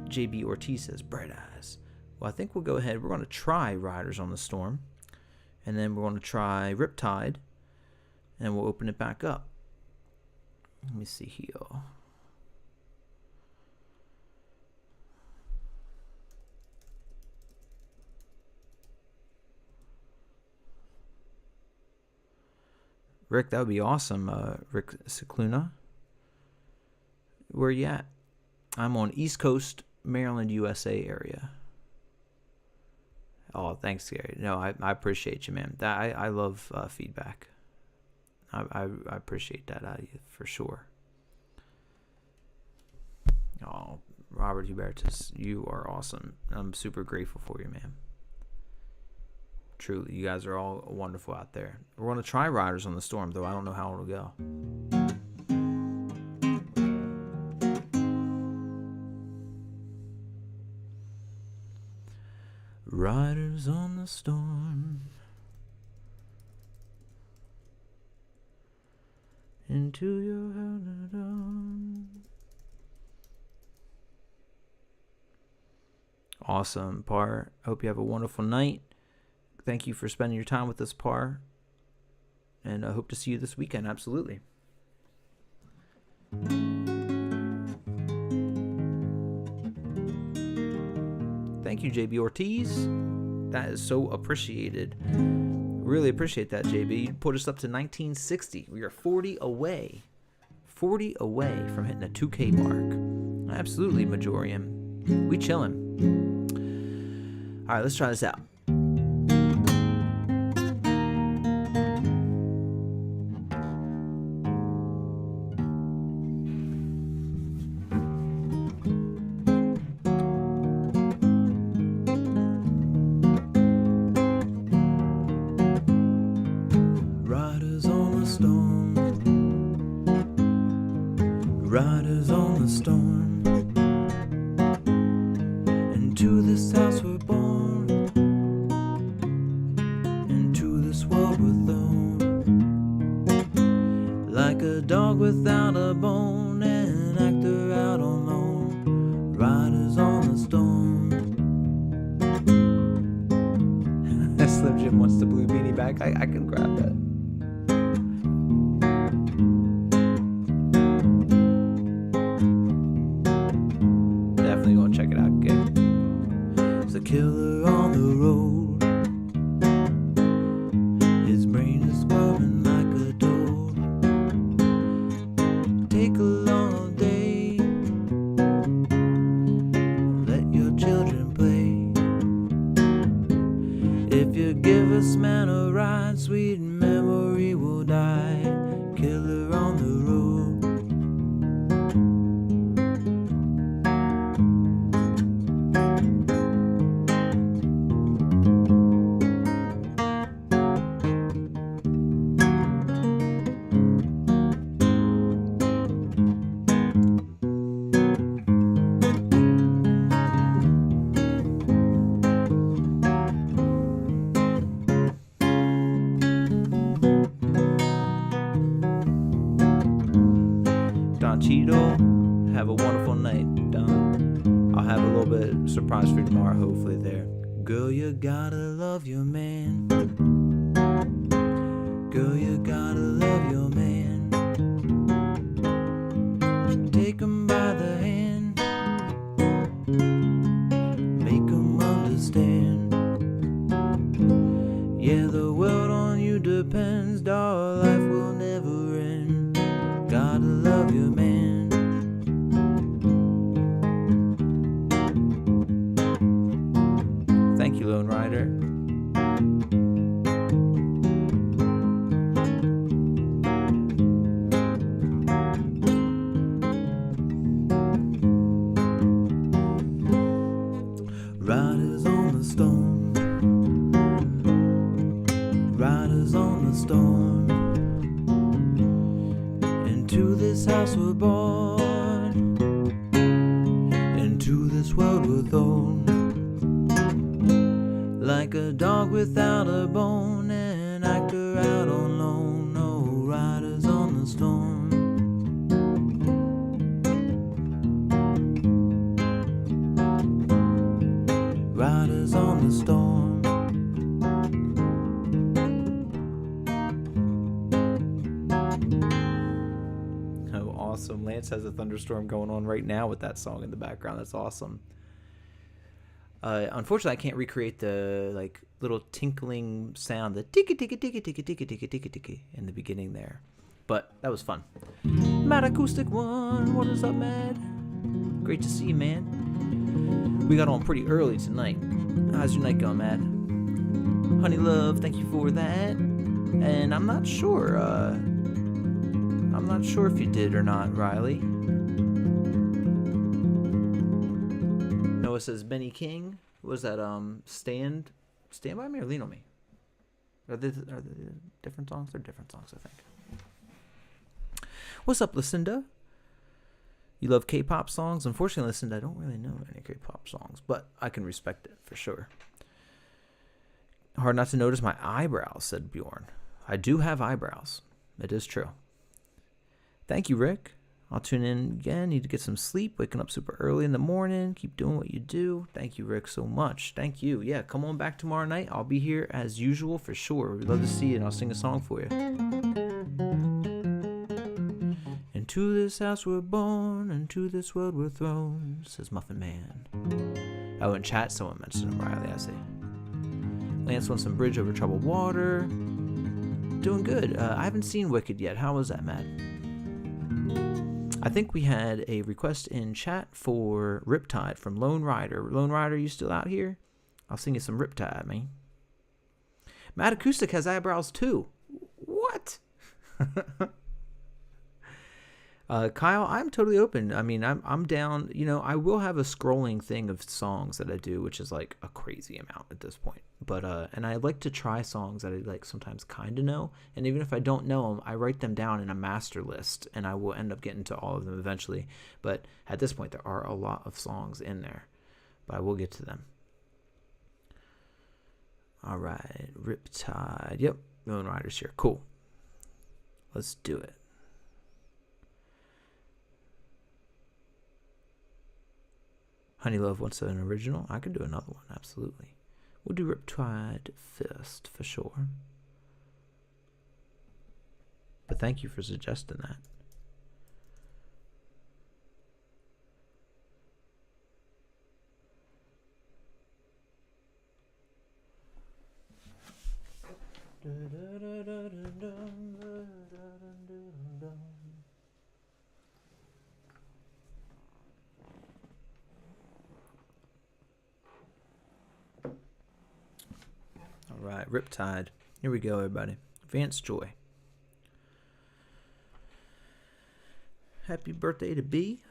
JB Ortiz says, bright eyes. Well, I think we'll go ahead. We're going to try Riders on the Storm. And then we're going to try Riptide. And we'll open it back up. Let me see here. Rick, that would be awesome. Rick Cicluna. Where you at? I'm on East Coast, Maryland, USA area. Oh, thanks, Gary. No, I appreciate you, man. I love feedback. I appreciate that out of you for sure. Oh, Robert Hubertus, you are awesome. I'm super grateful for you, man. Truly, you guys are all wonderful out there. We're going to try Riders on the Storm, though I don't know how it'll go. Riders on the storm, into your heart. Awesome, Par. I hope you have a wonderful night. Thank you for spending your time with us, Par. And I hope to see you this weekend, absolutely. Thank you, JB Ortiz. That is so appreciated. Really appreciate that, JB. You put us up to 1960. We are 40 away. 40 away from hitting a 2K mark. Absolutely, Majorium. We chillin'. All right, let's try this out. Riders on the storm, into this house we're born, into this world we're thrown, like a dog without a bone, and an actor out on loan. Riders on the storm. Slim Jim wants the blue beanie back. I can grab that. killer on the road. His brain is squirming like a toad. Take a long day, let your children play. If you give this man a ride, sweet memory will die. Killer on the road. Cheeto, have a wonderful night, Don. I'll have a little bit of surprise for you tomorrow, hopefully there. Girl, you gotta love your man. Girl, you gotta love your man. Take him by the hand, make him understand. Yeah, the world on you depends, doll, life will never end. Gotta love your man. Thank you, Lone Rider. Riders on the storm. Riders on the storm. Into this house we're born, into this world we're thrown, like a dog without a bone, an actor out on loan. No riders on the storm. Riders on the storm. Awesome. Lance has a thunderstorm going on right now with that song in the background. That's awesome. Unfortunately, I can't recreate the like little tinkling sound, the tiki tiki tiki tiki tiki tiki tiki tiki in the beginning there. But that was fun. Mad Acoustic One, what is up, Mad? Great to see you, man. We got on pretty early tonight. How's your night going, Mad? Honey Love, thank you for that. And I'm not sure if you did or not, Riley. Noah says Benny King. Was that Stand By Me or Lean On Me? Are they different songs? They're different songs, I think. What's up, Lucinda? You love K-pop songs? Unfortunately, Lucinda, I don't really know any K-pop songs, but I can respect it for sure. Hard not to notice my eyebrows, said Bjorn. I do have eyebrows. It is true. Thank you, Rick. I'll tune in again. Need to get some sleep. Waking up super early in the morning. Keep doing what you do. Thank you, Rick, so much. Thank you. Yeah, come on back tomorrow night. I'll be here as usual for sure. We'd love to see you, and I'll sing a song for you. Into this house we're born, into this world we're thrown, says Muffin Man. Oh, in chat, someone mentioned him, Riley, I see. Lance wants some Bridge Over Troubled Water. Doing good. I haven't seen Wicked yet. How was that, Matt? I think we had a request in chat for Riptide from Lone Rider. Lone Rider, you still out here? I'll sing you some Riptide, man. Mad Acoustic has eyebrows too. What? Kyle, I'm totally open. I mean, I'm down. You know, I will have a scrolling thing of songs that I do, which is like a crazy amount at this point. But and I like to try songs that I like sometimes kind of know, and even if I don't know them, I write them down in a master list, and I will end up getting to all of them eventually. But at this point, there are a lot of songs in there, but I will get to them. All right, Riptide. Yep, Lone Rider's here. Cool. Let's do it. Honey Love wants an original. I could do another one, absolutely. We'll do Riptide first, for sure. But thank you for suggesting that. All right, Riptide. Here we go, everybody. Vance Joy. Happy birthday to B.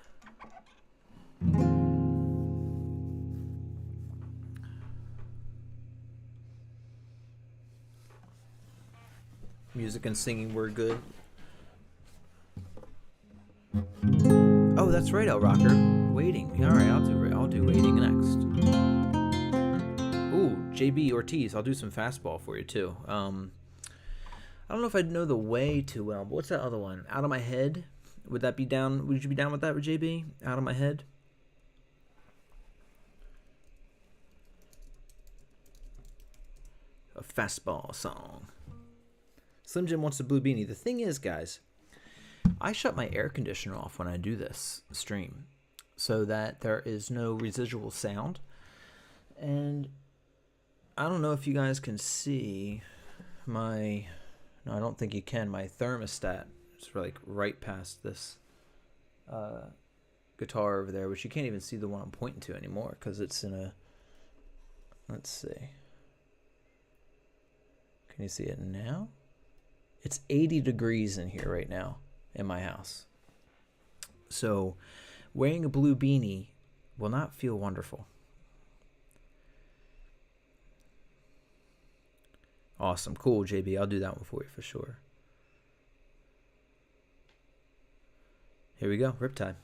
Music and singing were good. Oh, that's right, El Rocker. Waiting. All right, I'll do Waiting next. Ooh, JB Ortiz. I'll do some Fastball for you too. I don't know if I know the way too well, but what's that other one? Out of My Head. Would that be down? Would you be down with that, with JB? Out of My Head. A Fastball song. Slim Jim wants a blue beanie. The thing is, guys, I shut my air conditioner off when I do this stream so that there is no residual sound. And I don't know if you guys can see my... No, I don't think you can. My thermostat is like right past this guitar over there, which you can't even see the one I'm pointing to anymore because it's in a... Let's see. Can you see it now? It's 80 degrees in here right now in my house. So wearing a blue beanie will not feel wonderful. Awesome. Cool, JB. I'll do that one for you for sure. Here we go. Riptide.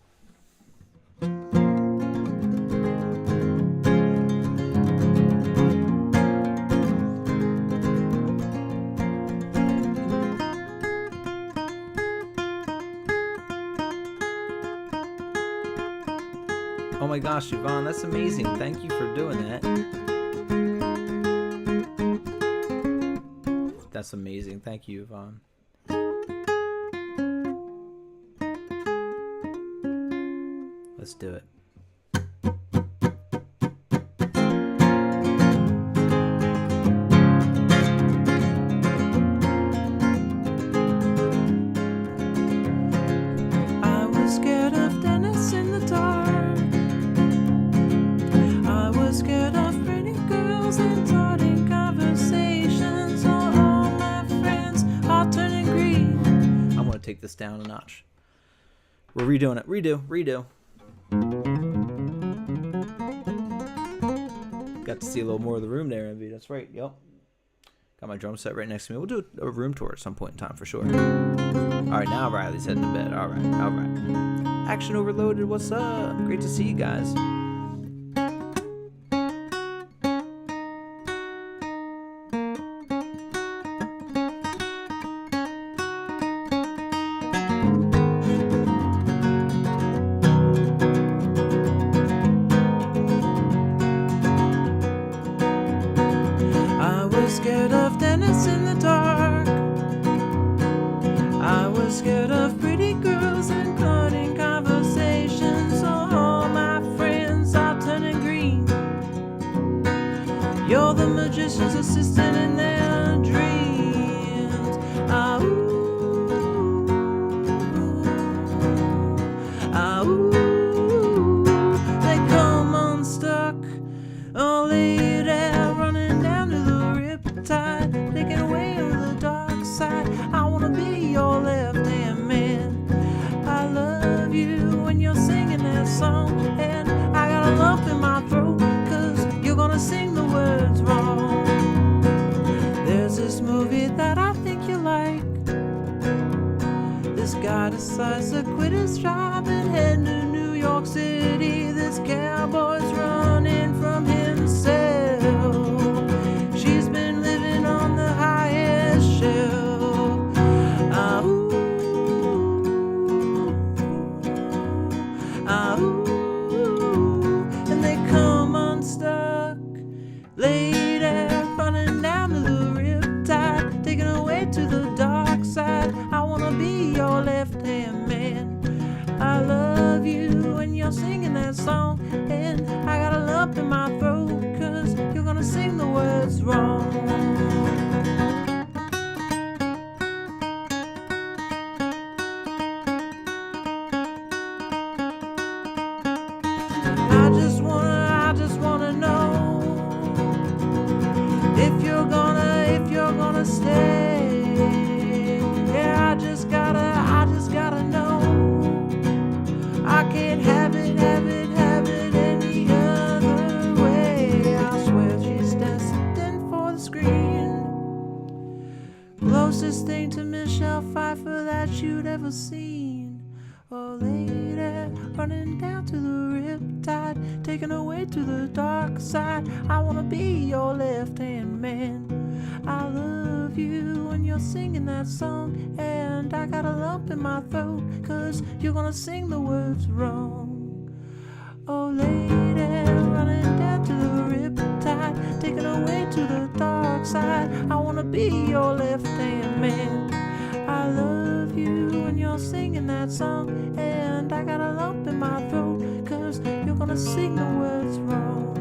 Oh my gosh, Yvonne, that's amazing. Thank you for doing that. That's amazing. Thank you, Yvonne. Let's do it. I was scared of Dennis in the dark. I was scared of pretty girls and starting conversations. All my friends are turning green. I'm going to take this down a notch. We're redoing it. Redo. Got to see a little more of the room there, Envy. That's right. Yep. Got my drum set right next to me. We'll do a room tour at some point in time for sure. All right, now Riley's heading to bed. All right. Action Overloaded, what's up? Great to see you guys. Scared of Dennis in the dark. I was scared of pretty girls and cutting conversations. All my friends are turning green. You're the magician's assistant in their dreams. Ah, ooh, ah, ooh. They come unstuck, all laid out, running down to the tide, taking away on the dark side. I wanna be your left-hand man. I love you when you're singing that song, and I got a lump in my throat, 'cause you're gonna sing the words wrong. There's this movie that I think you like. This guy decides to quit his job and head to New York City. This cowboy's running from himself. She's been living on the highest shelf. Ah, ooh, ah, ooh. And they come unstuck, laid out, running down to the riptide, taken away to the dark side. I wanna be your left-hand man. I love you when you're singing that song, and stay. Yeah, I just gotta know. I can't have it any other way. I swear she's destined for the screen. Closest thing to Michelle Pfeiffer that you'd ever seen. Oh, lady, running down to the riptide, taken away to the dark side. I wanna be your left-hand man. I love you when you're singing that song, and I got a lump in my throat, 'cause you're gonna sing the words wrong. Oh, lady, running down to the riptide, taken away to the dark side. I wanna be your left-hand man. I love you when you're singing that song, and I got a lump in my throat, 'cause you're gonna sing the words wrong.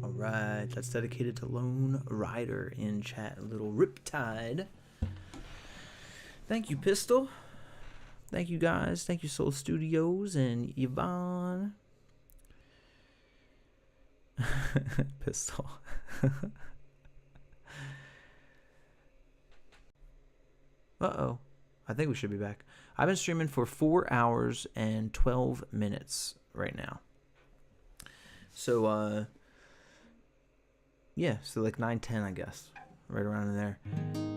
Alright, that's dedicated to Lone Rider in chat, a little Riptide. Thank you, Pistol. Thank you, guys. Thank you, Soul Studios and Yvonne. Pistol. Uh-oh. I think we should be back. I've been streaming for 4 hours and 12 minutes right now. So, yeah, so like 9:10, I guess. Right around in there.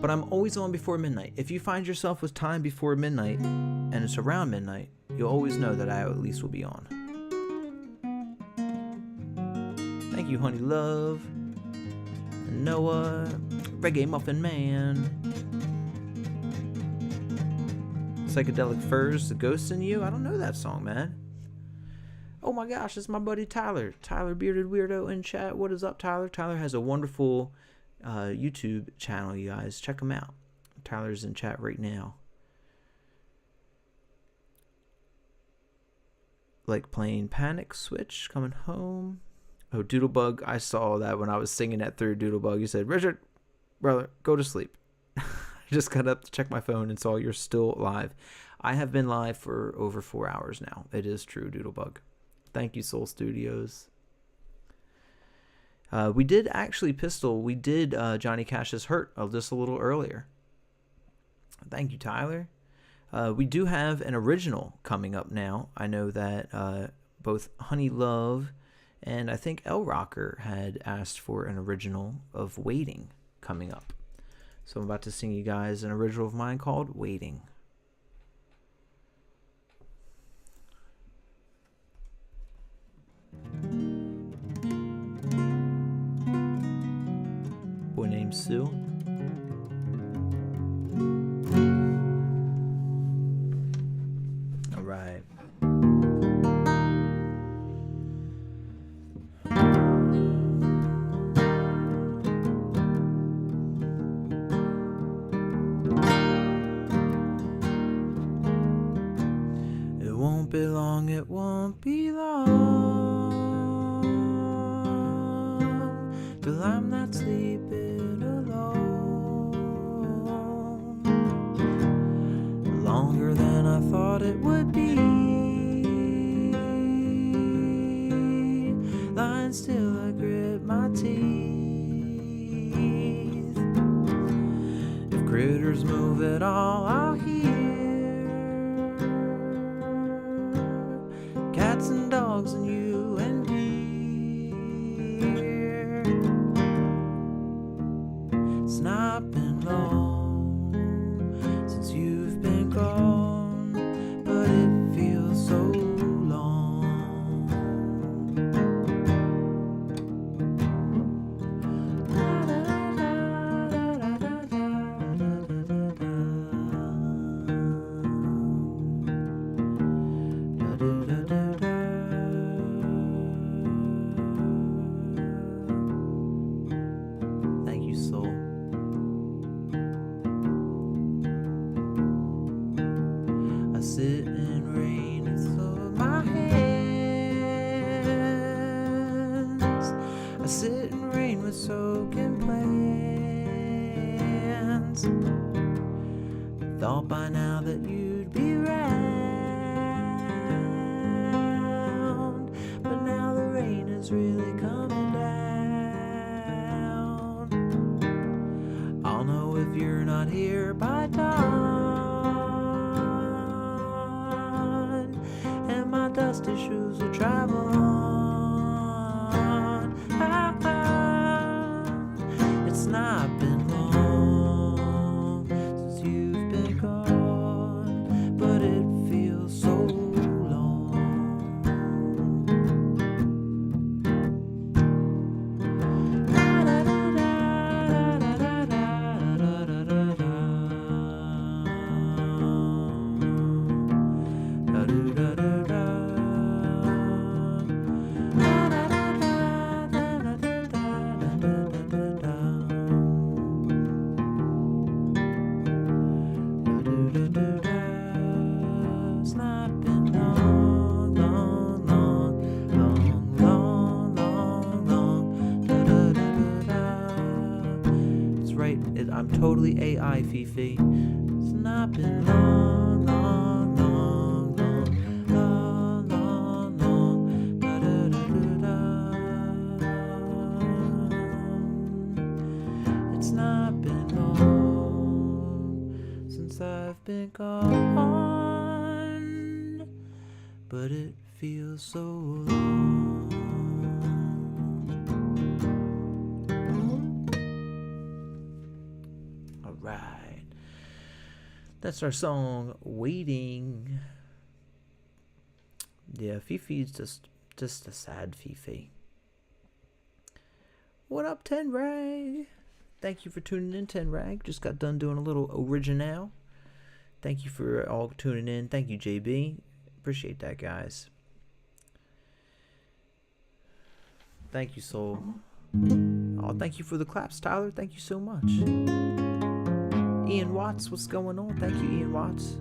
But I'm always on before midnight. If you find yourself with time before midnight, and it's around midnight, you'll always know that I at least will be on. Thank you, Honey Love, Noah, Reggae Muffin Man, Psychedelic Furs, The Ghost in You. I don't know that song, man. Oh my gosh, it's my buddy Tyler. Tyler Bearded Weirdo in chat. What is up, Tyler? Tyler has a wonderful YouTube channel, you guys. Check him out. Tyler's in chat right now. Like playing Panic Switch, coming home. Oh, Doodlebug, I saw that when I was singing that through Doodlebug. You said, Richard, brother, go to sleep. I just got up to check my phone and saw you're still live. I have been live for over 4 hours now. It is true, Doodlebug. Thank you, Soul Studios. We did actually, Pistol, we did Johnny Cash's Hurt just a little earlier. Thank you, Tyler. We do have an original coming up now. I know that both Honey Love and I think El Rocker had asked for an original of Waiting coming up. So I'm about to sing you guys an original of mine called Waiting. Boy named Sue. All right. It won't be long, it won't be long till I'm not sleeping alone. Longer than I thought it would be. Lying still, I grit my teeth. If critters move at all, I'll hear cats and dogs and you and deer. It's not been long since you've been gone, but it feels so long. is really coming down. I'll know if you're not here by dawn, and my dusty shoes will travel on. It's not been long since you've been gone, but it feels so long. It's not been long, long, long, long, long, long, long. It's right. I'm totally AI, Fifi. It's not been long, long, long, long, long, long, long. It's not been long since I've been gone, but it feels so long. All right, that's our song "Waiting." Yeah, Fifi's just a sad Fifi. What up, Ten Rag? Thank you for tuning in, Ten Rag. Just got done doing a little original. Thank you for all tuning in. Thank you, JB. Appreciate that, guys. Thank you, Soul. Oh, thank you for the claps, Tyler. Thank you so much. Ian Watts, what's going on? Thank you, Ian Watts.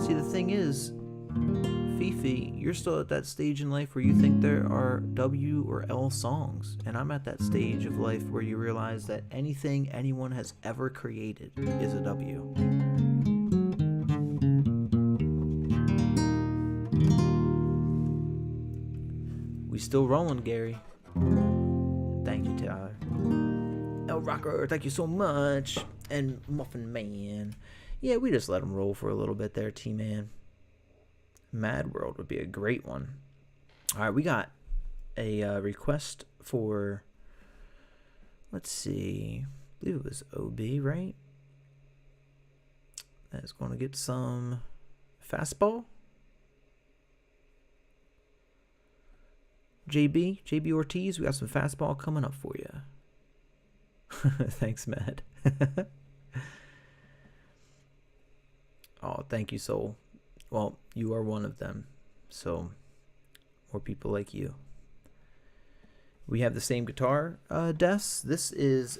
See, the thing is, Fifi, you're still at that stage in life where you think there are W or L songs, and I'm at that stage of life where you realize that anything anyone has ever created is a W. We still rolling, Gary. Thank you, Tyler. El Rocker, thank you so much. And Muffin Man. Yeah, we just let him roll for a little bit there, T-Man. Mad World would be a great one. All right, we got a request for, let's see, I believe it was OB, right? That's going to get some Fastball. JB Ortiz, we got some Fastball coming up for you. Thanks, Matt. Oh, thank you, Soul. Well, you are one of them, so more people like you. We have the same guitar, Des. This is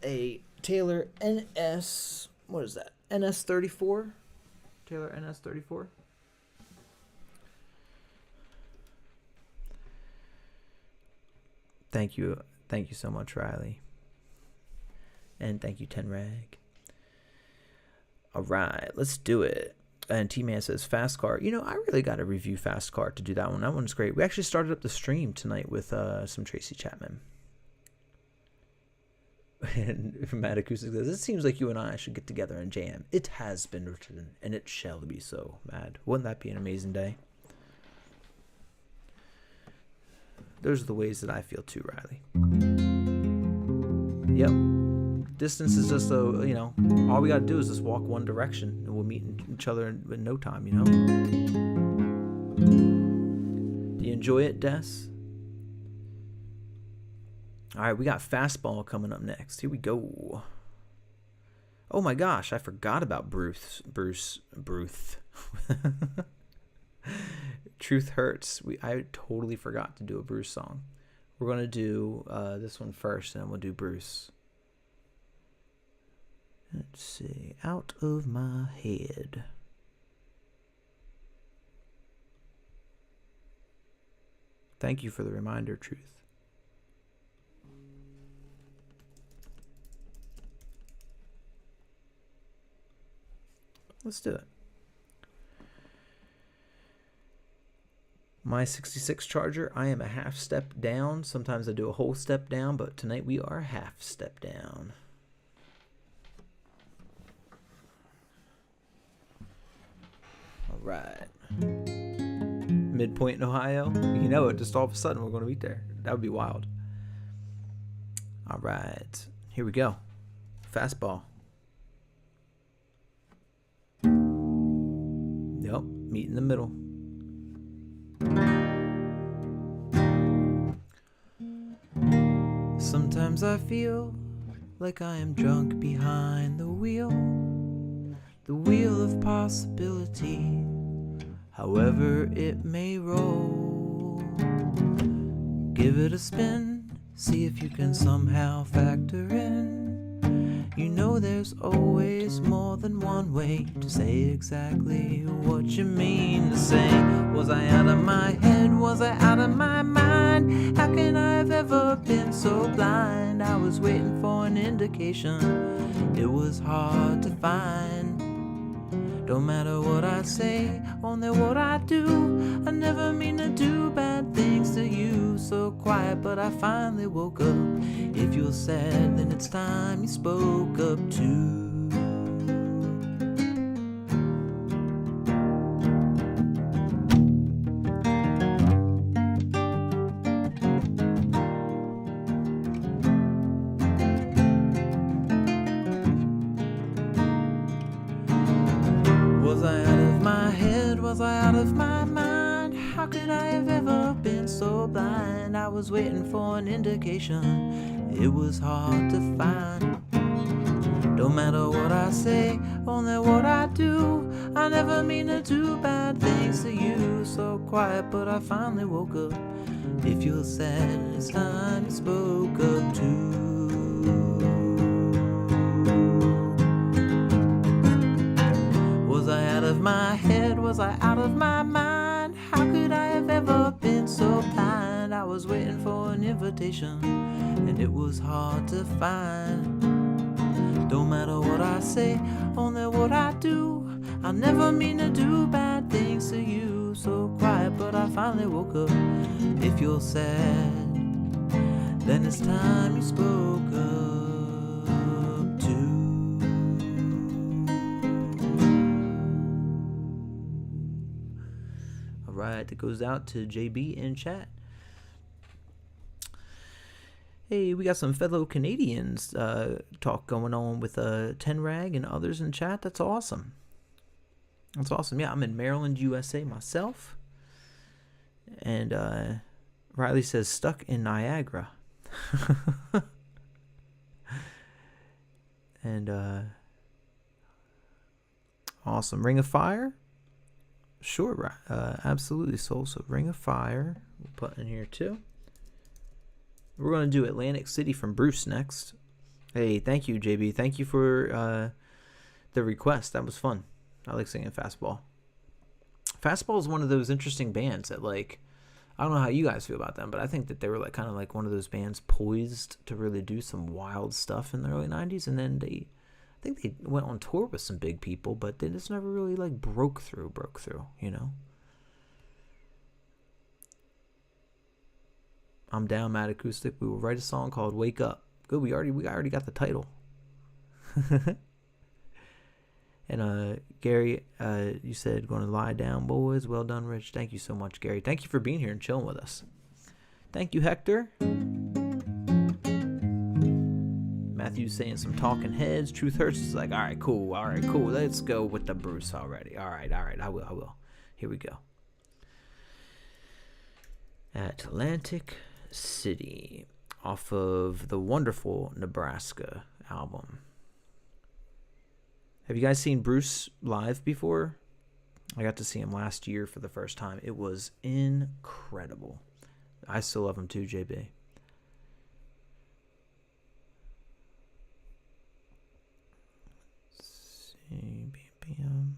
a Taylor NS, what is that? NS34? Taylor NS34? Thank you so much, Riley. And thank you, Ten Rag. All right, let's do it. And T-Man says, Fast Car. You know, I really got to review Fast Car to do that one. That one's great. We actually started up the stream tonight with some Tracy Chapman. And Mad Acoustic says, it seems like you and I should get together and jam. It has been written, and it shall be so, Mad. Wouldn't that be an amazing day? Those are the ways that I feel too, Riley. Yep. Distance is just you know, all we got to do is just walk one direction and we'll meet each other in no time, you know? Do you enjoy it, Des? All right, we got Fastball coming up next. Here we go. Oh my gosh, I forgot about Bruce. Truth Hurts. I totally forgot to do a Bruce song. We're going to do this one first, and then we'll do Bruce. Let's see. Out of My Head. Thank you for the reminder, Truth. Let's do it. My 66 Charger, I am a half step down. Sometimes I do a whole step down, but tonight we are half step down. All right. Midpoint in Ohio. You know it, just all of a sudden we're going to be there. That would be wild. All right. Here we go. Fastball. Yep, meet in the middle. Sometimes I feel like I am drunk behind the wheel of possibility, however it may roll. Give it a spin, see if you can somehow factor in. You know there's always more than one way to say exactly what you mean to say. Was I out of my head? Was I out of my mind? How can I have ever been so blind? I was waiting for an indication. It was hard to find. Don't matter what I say, only what I do. I never mean to do bad things to you. So quiet, but I finally woke up. If you're sad, then it's time you spoke up too. Was I out of my head? Was I out of my mind? How could I have ever been so blind? I was waiting for an indication. It was hard to find. Don't matter what I say, only what I do. I never mean to do bad things to you. So quiet, but I finally woke up. If you're sad, it's time you spoke up too. Was I out of my head? Was I out of my mind? How could I have ever been so blind? I was waiting for an invitation, and it was hard to find. Don't matter what I say, only what I do. I never mean to do bad things to you. So quiet, but I finally woke up. If you're sad, then it's time you spoke up too. Alright, that goes out to JB in chat. Hey, we got some fellow Canadians talk going on with 10 Rag and others in chat. That's awesome. That's awesome. Yeah, I'm in Maryland, USA myself. And Riley says, stuck in Niagara. And awesome. Ring of Fire? Sure, absolutely, Soul. So Ring of Fire, we'll put in here too. We're going to do Atlantic City from Bruce next. Hey, thank you, JB. Thank you for the request. That was fun. I like singing Fastball. Fastball is one of those interesting bands that, like, I don't know how you guys feel about them, but I think that they were like kind of like one of those bands poised to really do some wild stuff in the early 90s. And then I think they went on tour with some big people, but they just never really like broke through, you know? I'm down, Mad Acoustic. We will write a song called Wake Up. Good, we already got the title. And Gary, you said going to lie down, boys. Well done, Rich. Thank you so much, Gary. Thank you for being here and chilling with us. Thank you, Hector. Matthew's saying some talking heads. Truth Hurts is like, all right, cool. Let's go with the Bruce already. All right. I will. Here we go. Atlantic City, off of the wonderful Nebraska album. Have you guys seen Bruce live before? I got to see him last year for the first time. It was incredible. I still love him too, JB. Let's see, BPM.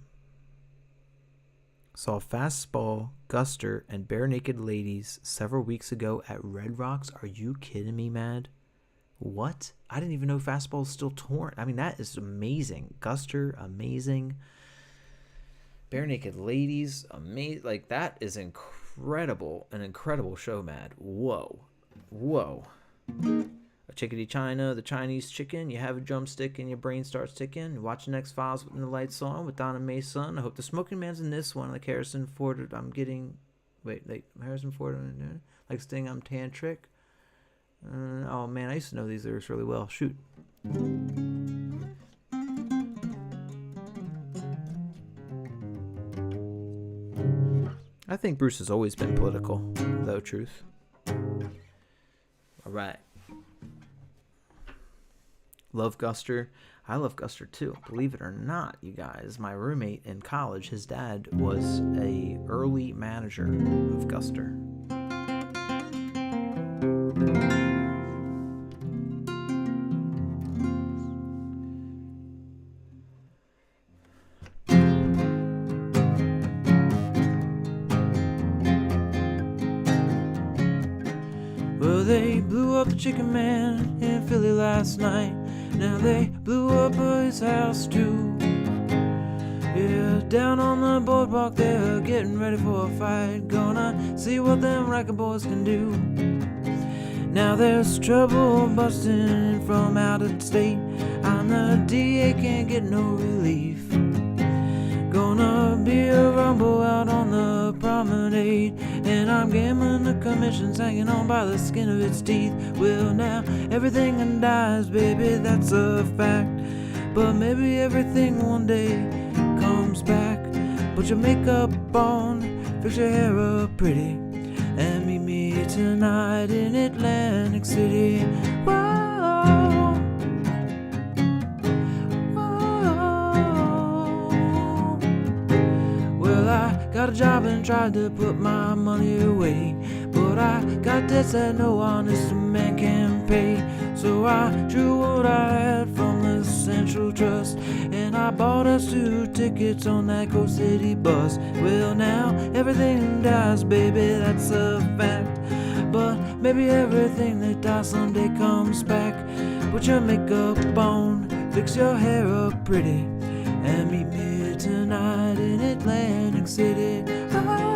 Saw Fastball, Guster, and Bare Naked Ladies several weeks ago at Red Rocks. Are you kidding me, Mad? What? I didn't even know Fastball's still touring. I mean, that is amazing. Guster, amazing. Bare Naked Ladies, amazing. Like, that is incredible. an incredible show, Mad. Whoa. A chickadee China, the Chinese chicken. You have a drumstick and your brain starts ticking. You watch the X-Files when the lights on with Donna Mae's son. I hope the smoking man's in this one, like Harrison Ford. Harrison Ford, like Sting, I'm Tantric. Oh man, I used to know these lyrics really well. Shoot. I think Bruce has always been political, though, truth. All right. Love Guster. I love Guster too. Believe it or not, you guys. My roommate in college, his dad was a early manager of Guster. Well, they blew up the Chicken Man in Philly last night. Now they blew up his house too. Yeah, down on the boardwalk they're getting ready for a fight. Gonna see what them racket boys can do. Now there's trouble busting from out of state, and the DA can't get no relief. Gonna be a rumble out on the promenade, and I'm gambling the commission's hanging on by the skin of its teeth. Well, now everything dies, baby, that's a fact. But maybe everything one day comes back. Put your makeup on, fix your hair up pretty, and meet me tonight in Atlantic City. Whoa. Got a job and tried to put my money away, but I got debts that no honest man can pay. So I drew what I had from the Central Trust, and I bought us 2 tickets on that Coast City bus. Well, now everything dies, baby, that's a fact. But maybe everything that dies someday comes back. Put your makeup on, fix your hair up pretty, and meet me tonight in Atlantic City. Oh, oh.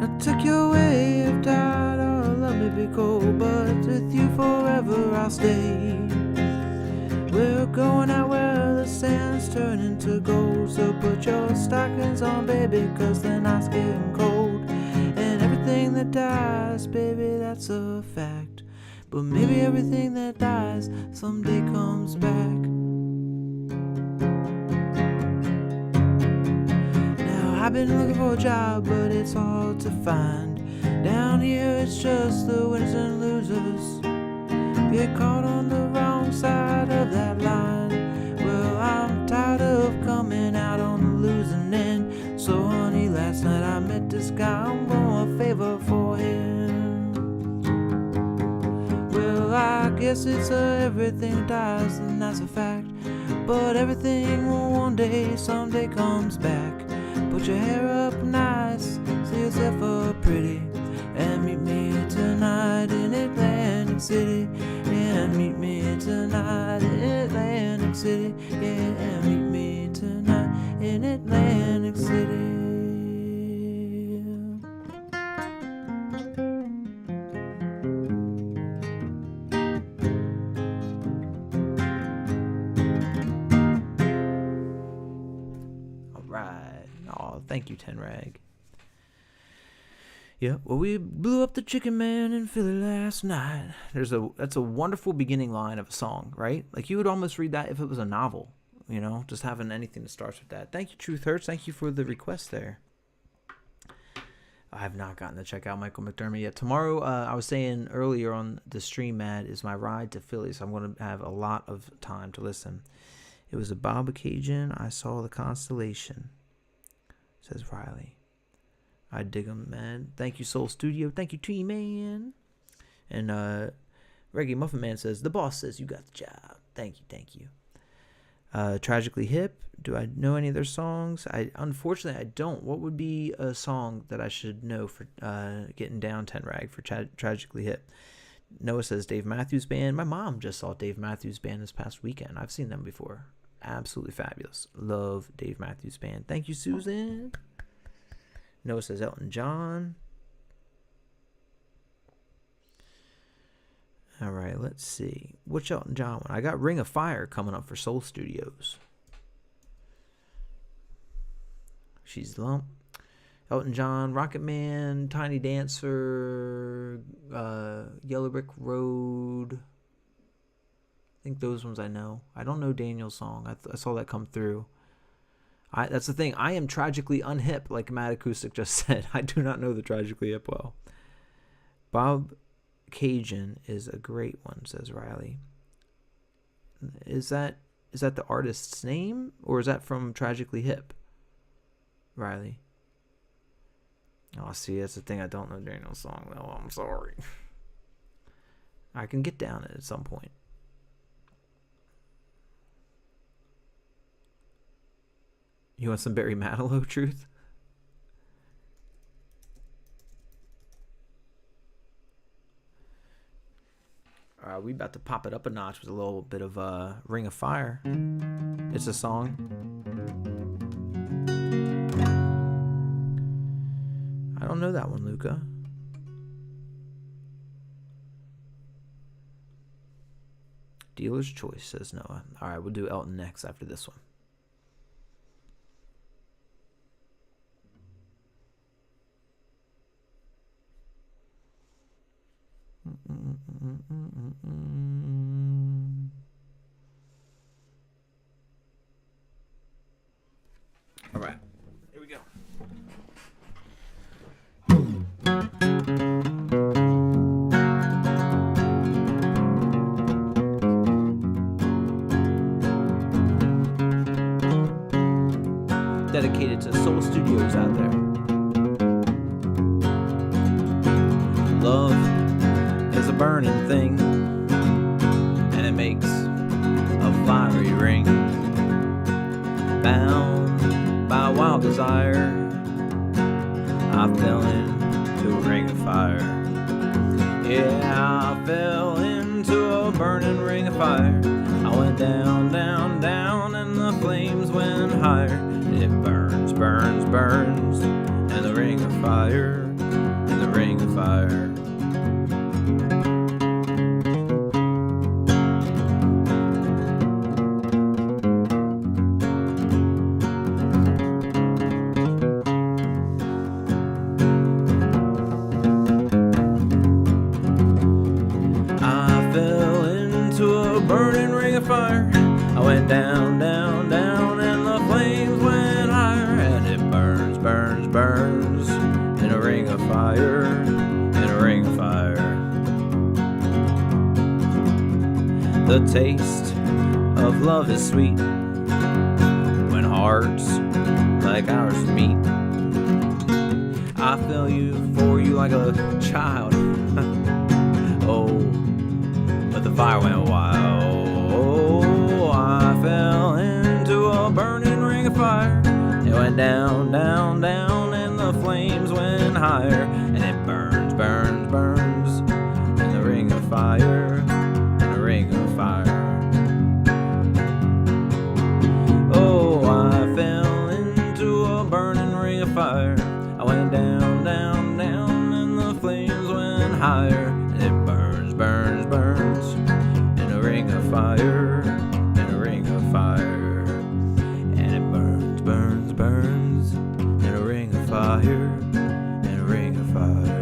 I took your way of tide, oh, let me be cold, but with you forever I'll stay. We're going out where the sand's turning to gold, so put your stockings on, baby, cause the night's getting cold. And everything that dies, baby, that's a fact. But maybe everything that dies someday comes back. Now I've been looking for a job, but it's hard to find. Down here it's just the winners and losers. Get caught on the wrong side of that line. Well, I'm tired of coming out on the losing end. So honey, last night I met this guy, I'm going a favor for him. Well, I guess it's everything dies, and that's a fact. But everything one day, someday comes back. Put your hair up nice, see yourself up pretty, and meet me tonight in Atlantic City. And meet me tonight in Atlantic City. Yeah, and meet me tonight in Atlantic City. All right. Oh, thank you, Ten Rag. Yeah, well, we blew up the Chicken Man in Philly last night. That's a wonderful beginning line of a song, right? Like, you would almost read that if it was a novel, you know, just having anything that starts with that. Thank you, Truth Hurts. Thank you for the request there. I have not gotten to check out Michael McDermott yet. Tomorrow, I was saying earlier on the stream, Matt, is my ride to Philly, so I'm going to have a lot of time to listen. It was a Bob occasion. I saw the constellation, says Riley. I dig them, man. Thank you, Soul Studio. Thank you, T-Man. And Reggae Muffin Man says, the boss says you got the job. Thank you, thank you. Tragically Hip. Do I know any of their songs? Unfortunately, I don't. What would be a song that I should know for getting down 10 rag for Tragically Hip? Noah says Dave Matthews Band. My mom just saw Dave Matthews Band this past weekend. I've seen them before. Absolutely fabulous. Love Dave Matthews Band. Thank you, Susan. Noah says Elton John. All right, let's see. Which Elton John one? I got Ring of Fire coming up for Soul Studios. She's Lump. Elton John, Rocket Man, Tiny Dancer, Yellow Brick Road. I think those ones I know. I don't know Daniel's song. I saw that come through. That's the thing. I am tragically unhip, like Matt Acoustic just said. I do not know the Tragically Hip well. Bob Cajun is a great one, says Riley. Is that the artist's name, or is that from Tragically Hip, Riley? Oh, see, that's the thing. I don't know Daniel's song, though. I'm sorry. I can get down it at some point. You want some Barry Manilow truth? We about to pop it up a notch with a little bit of Ring of Fire. It's a song. I don't know that one, Luca. Dealer's choice, says Noah. All right, we'll do Elton next after this one. All right, here we go. Dedicated to Soul Studios out there. Love is a burning thing, and it makes a fiery ring. Bound by wild desire, I fell into a ring of fire. Yeah, I fell into a burning ring of fire. I went down, down, down, and the flames went higher. It burns, burns, burns, in the ring of fire, in the ring of fire. I fell into a burning ring of fire. I went down, down, down, and the flames went higher. And it burns, burns, burns, in a ring of fire, in a ring of fire. The taste of love is sweet when hearts like ours meet. I feel you for you like a child. Oh, but the fire went wild. Oh, I fell into a burning ring of fire. It went down, down, down, and the flames went higher. And it burns, burns, burns, in the ring of fire, in the ring of fire. Oh, I fell into a burning ring of fire. I went down, down, down, and the flames went higher. And it burns, burns, burns, in a ring of fire, in a ring of fire. And it burns, burns, burns, in a ring of fire, in a ring of fire.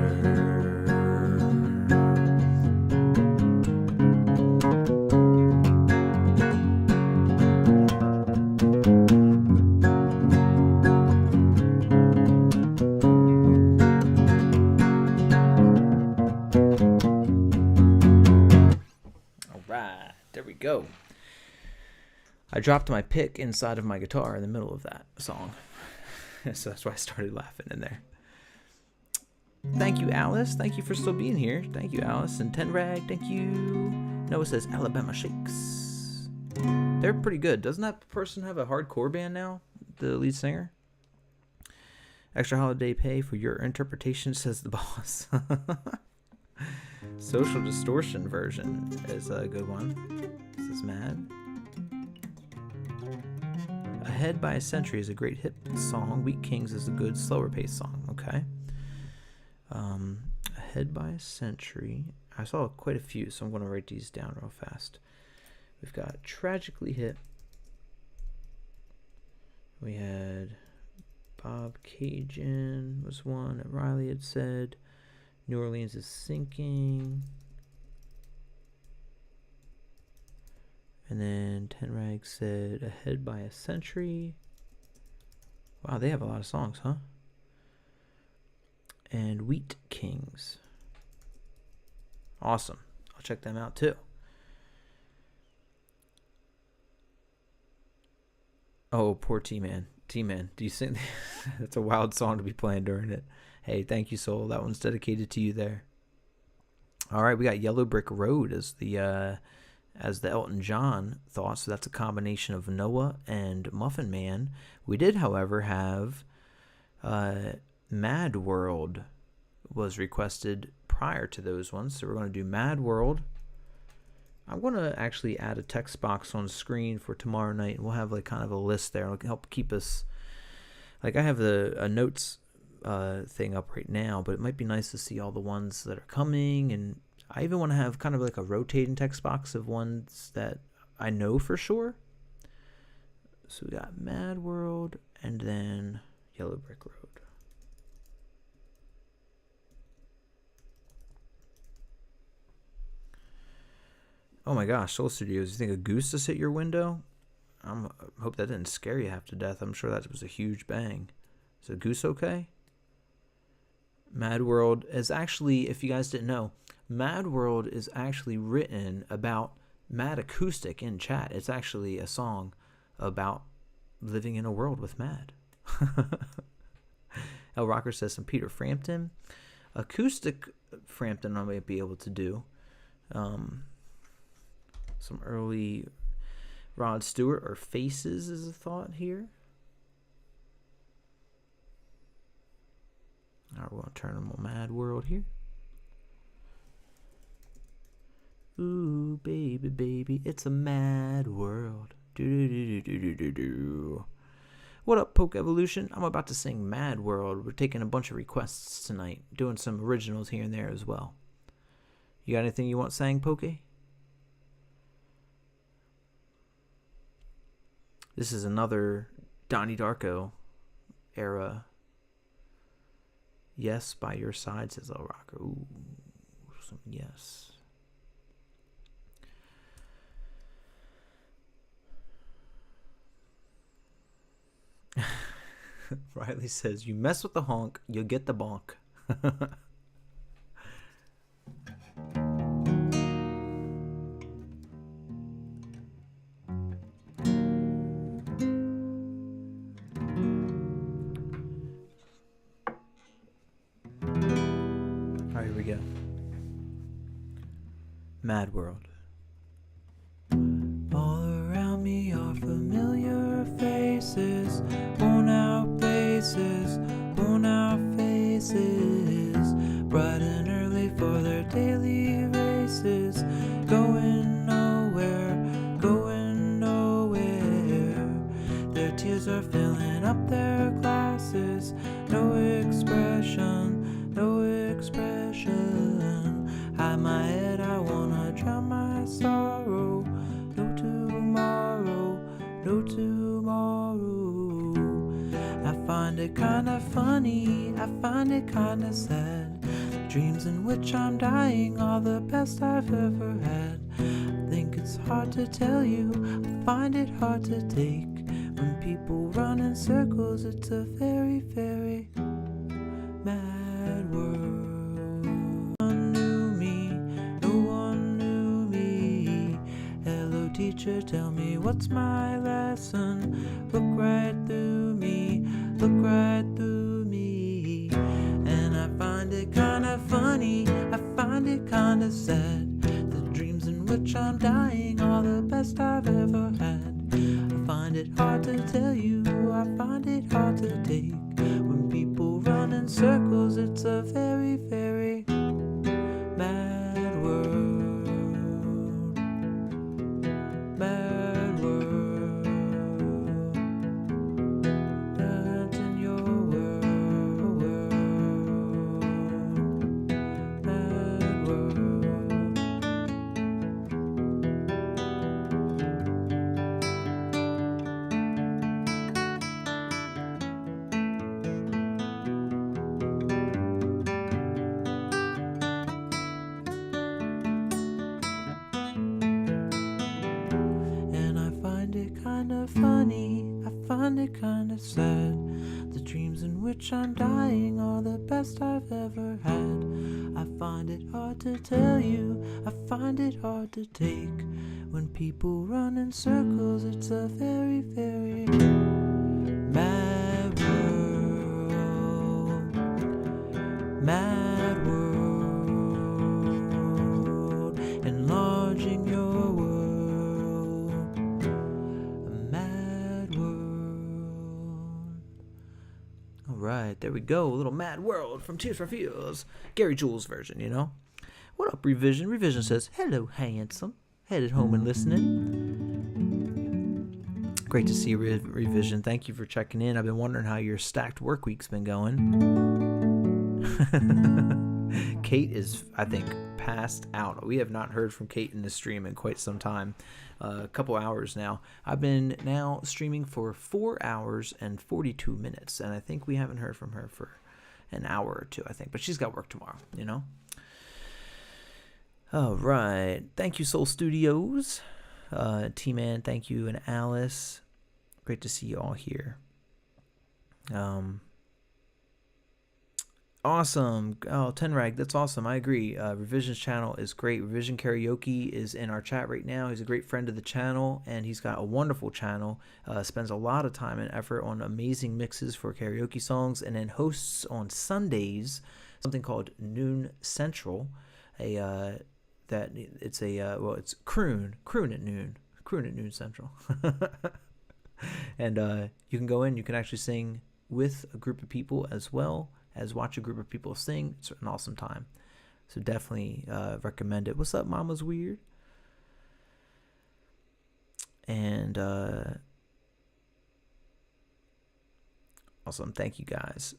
There we go. I dropped my pick inside of my guitar in the middle of that song. So that's why I started laughing in there. Thank you, Alice. Thank you for still being here. Thank you, Alice. And Ten Rag, thank you. Noah says Alabama Shakes. They're pretty good. Doesn't that person have a hardcore band now? The lead singer? Extra holiday pay for your interpretation, says the boss. Social Distortion version is a good one. This is mad. Ahead by a Century is a great hit song. Wheat Kings is a good slower paced song. Okay. Ahead by a Century. I saw quite a few, so I'm going to write these down real fast. We've got Tragically Hip. We had Bob Cajun was one that Riley had said. New Orleans is Sinking. And then Ten Rags said Ahead by a Century. Wow, they have a lot of songs, huh? And Wheat Kings. Awesome. I'll check them out too. Oh, poor T-Man. T-Man, do you think that's a wild song to be playing during it? Hey, thank you, Soul. That one's dedicated to you there. All right, we got Yellow Brick Road as the Elton John thought. So that's a combination of Noah and Muffin Man. We did, however, have Mad World was requested prior to those ones. So we're going to do Mad World. I'm going to actually add a text box on the screen for tomorrow night, and we'll have like kind of a list there. It'll help keep us, like I have a notes thing up right now, but it might be nice to see all the ones that are coming, and I even want to have kind of like a rotating text box of ones that I know for sure. So we got Mad World and then Yellow Brick Road. Oh my gosh, Soul Studios, you think a goose just hit your window? I hope that didn't scare you half to death. I'm sure that was a huge bang. Is a goose okay? Mad World is actually, if you guys didn't know, Mad World is actually written about Mad Acoustic in chat. It's actually a song about living in a world with Mad. El Rocker says some Peter Frampton. Acoustic Frampton I might be able to do. Some early Rod Stewart or Faces is a thought here. All right, we're going to turn them on Mad World here. Ooh, baby, baby, it's a mad world. Do-do-do-do-do-do-do. What up, Poke Evolution? I'm about to sing Mad World. We're taking a bunch of requests tonight, doing some originals here and there as well. You got anything you want sang, Poke? This is another Donnie Darko era. Yes, by your side, says El Rocker. Ooh, some yes. Riley says, you mess with the honk, you'll get the bonk. All right, here we go. Mad World. All around me are familiar faces, worn out places, worn out faces, bright and early for their daily races, going nowhere, going nowhere. Their tears are filling up their glasses, no expression, no expression. Hide my head, I wanna drown my sorrow. No tomorrow, no tomorrow. I find it kinda funny, I find it kinda sad. The dreams in which I'm dying are the best I've ever had. I think it's hard to tell you, I find it hard to take. When people run in circles, it's a very, very mad world. Teacher, tell me what's my lesson. Look right through me, look right through me. And I find it kinda funny, I find it kinda sad. The dreams in which I'm dying are the best I've ever hard to tell you, I find it hard to take. When people run in circles, it's a very, very mad world. Mad world. That's in your world. Mad world. And I find it kinda funny, I find it kinda sad. The dreams in which I'm dying are the best I've ever had. I find it hard to tell you, I find it hard to take. When people run in circles, it's a very, very mad world. Mad world. Enlarging your world. A mad world. All right, there we go. A little Mad World from Tears for Fears. Gary Jules version, you know. What up, Revision? Revision says, hello, handsome. Headed home and listening. Great to see you, Revision. Thank you for checking in. I've been wondering how your stacked work week's been going. Kate is, I think, passed out. We have not heard from Kate in the stream in quite some time. A couple hours now. I've been now streaming for 4 hours and 42 minutes, and I think we haven't heard from her for an hour or two, I think. But she's got work tomorrow, you know? All right. Thank you, Soul Studios. T-Man, thank you, and Alice. Great to see you all here. Awesome. Oh, Tenrag, that's awesome. I agree. Revision's channel is great. Revision Karaoke is in our chat right now. He's a great friend of the channel, and he's got a wonderful channel. Spends a lot of time and effort on amazing mixes for karaoke songs, and then hosts on Sundays something called Noon Central. It's croon at noon Central. And you can go in, you can actually sing with a group of people as well as watch a group of people sing. It's an awesome time. So definitely recommend it. What's up, Mama's Weird? And awesome. Thank you guys.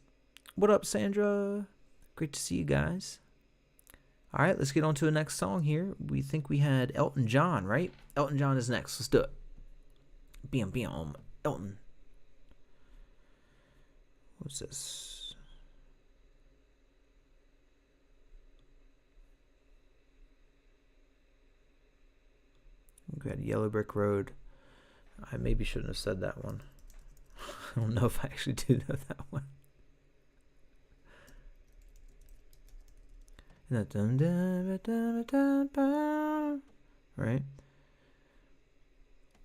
What up, Sandra? Great to see you guys. All right, let's get on to the next song here. We think we had Elton John, right? Elton John is next. Let's do it. Bam, Elton. What's this? We had Yellow Brick Road. I maybe shouldn't have said that one. I don't know if I actually did know that one. Right?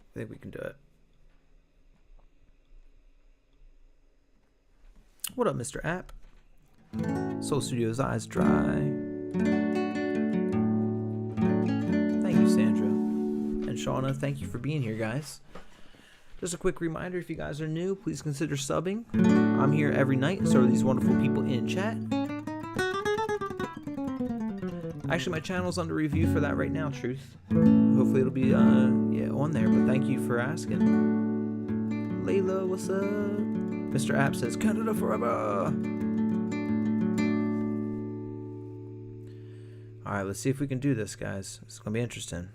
I think we can do it. What up, Mr. App? Soul Studios Eyes Dry. Thank you, Sandra. And Shauna, thank you for being here, guys. Just a quick reminder, if you guys are new, please consider subbing. I'm here every night, and so are these wonderful people in chat. Actually, my channel's under review for that right now, Truth. Hopefully it'll be on there, but thank you for asking. Layla, what's up? Mr. App says, Canada forever! Alright, let's see if we can do this, guys. It's going to be interesting.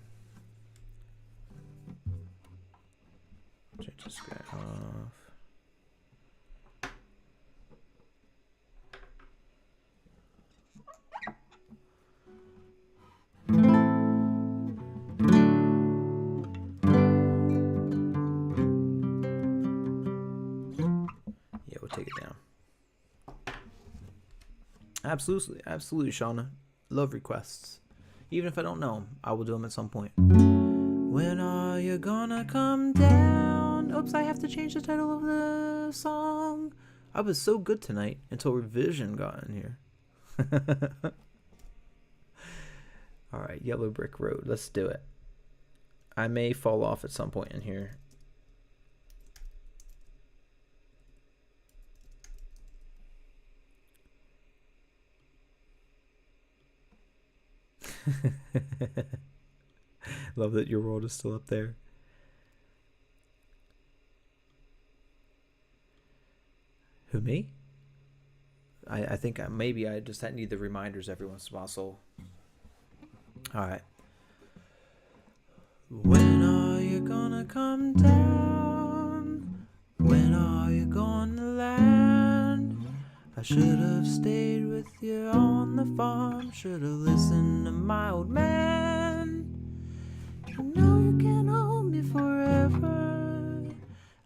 Change this guy off. Yeah, we'll take it down. Absolutely, Shauna. Love requests. Even if I don't know them, I will do them at some point. When are you gonna come down? Oops, I have to change the title of the song. I was so good tonight until Revision got in here. Alright, Yellow Brick Road. Let's do it. I may fall off at some point in here. Love that your world is still up there. Who, me? I think maybe I just need the reminders every once in a while, so. Alright. When are you gonna come down? When are you gonna land? I should have stayed with you on the farm. Should have listened to my old man. You know you can't hold me forever.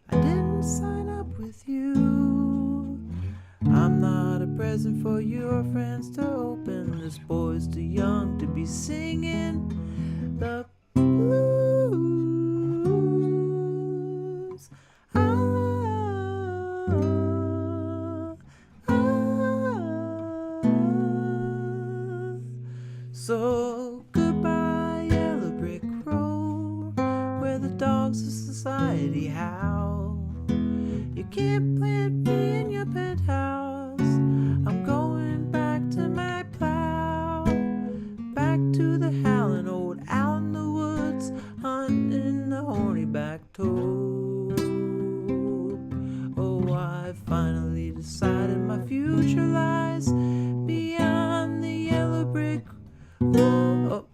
I didn't sign up with you. I'm not a present for your friends to open. This boy's too young to be singing the blues. So goodbye, yellow brick road, where the dogs of society howl. You can't plant me in your penthouse. I'm going back to my plow, back to the howling old owl in the woods, hunting the horny-backed toad. Oh, I finally decided my future lies beyond the yellow brick road.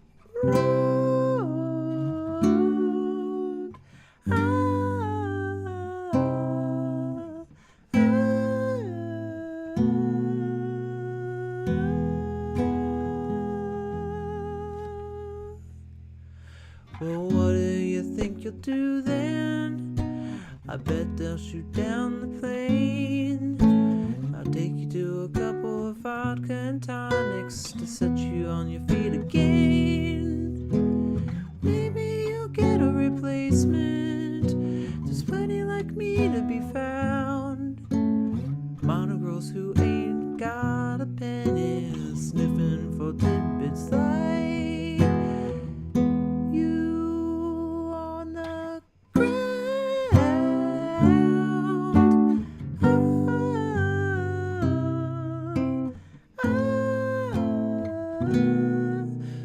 Well, what do you think you'll do then? I bet they'll shoot down the plane. I'll take you to a couple of vodka and tonics to set you on your feet again. Maybe you'll get a replacement. There's plenty like me to be found. Mono girls who ain't got a penny, sniffing for tidbits like you on the ground.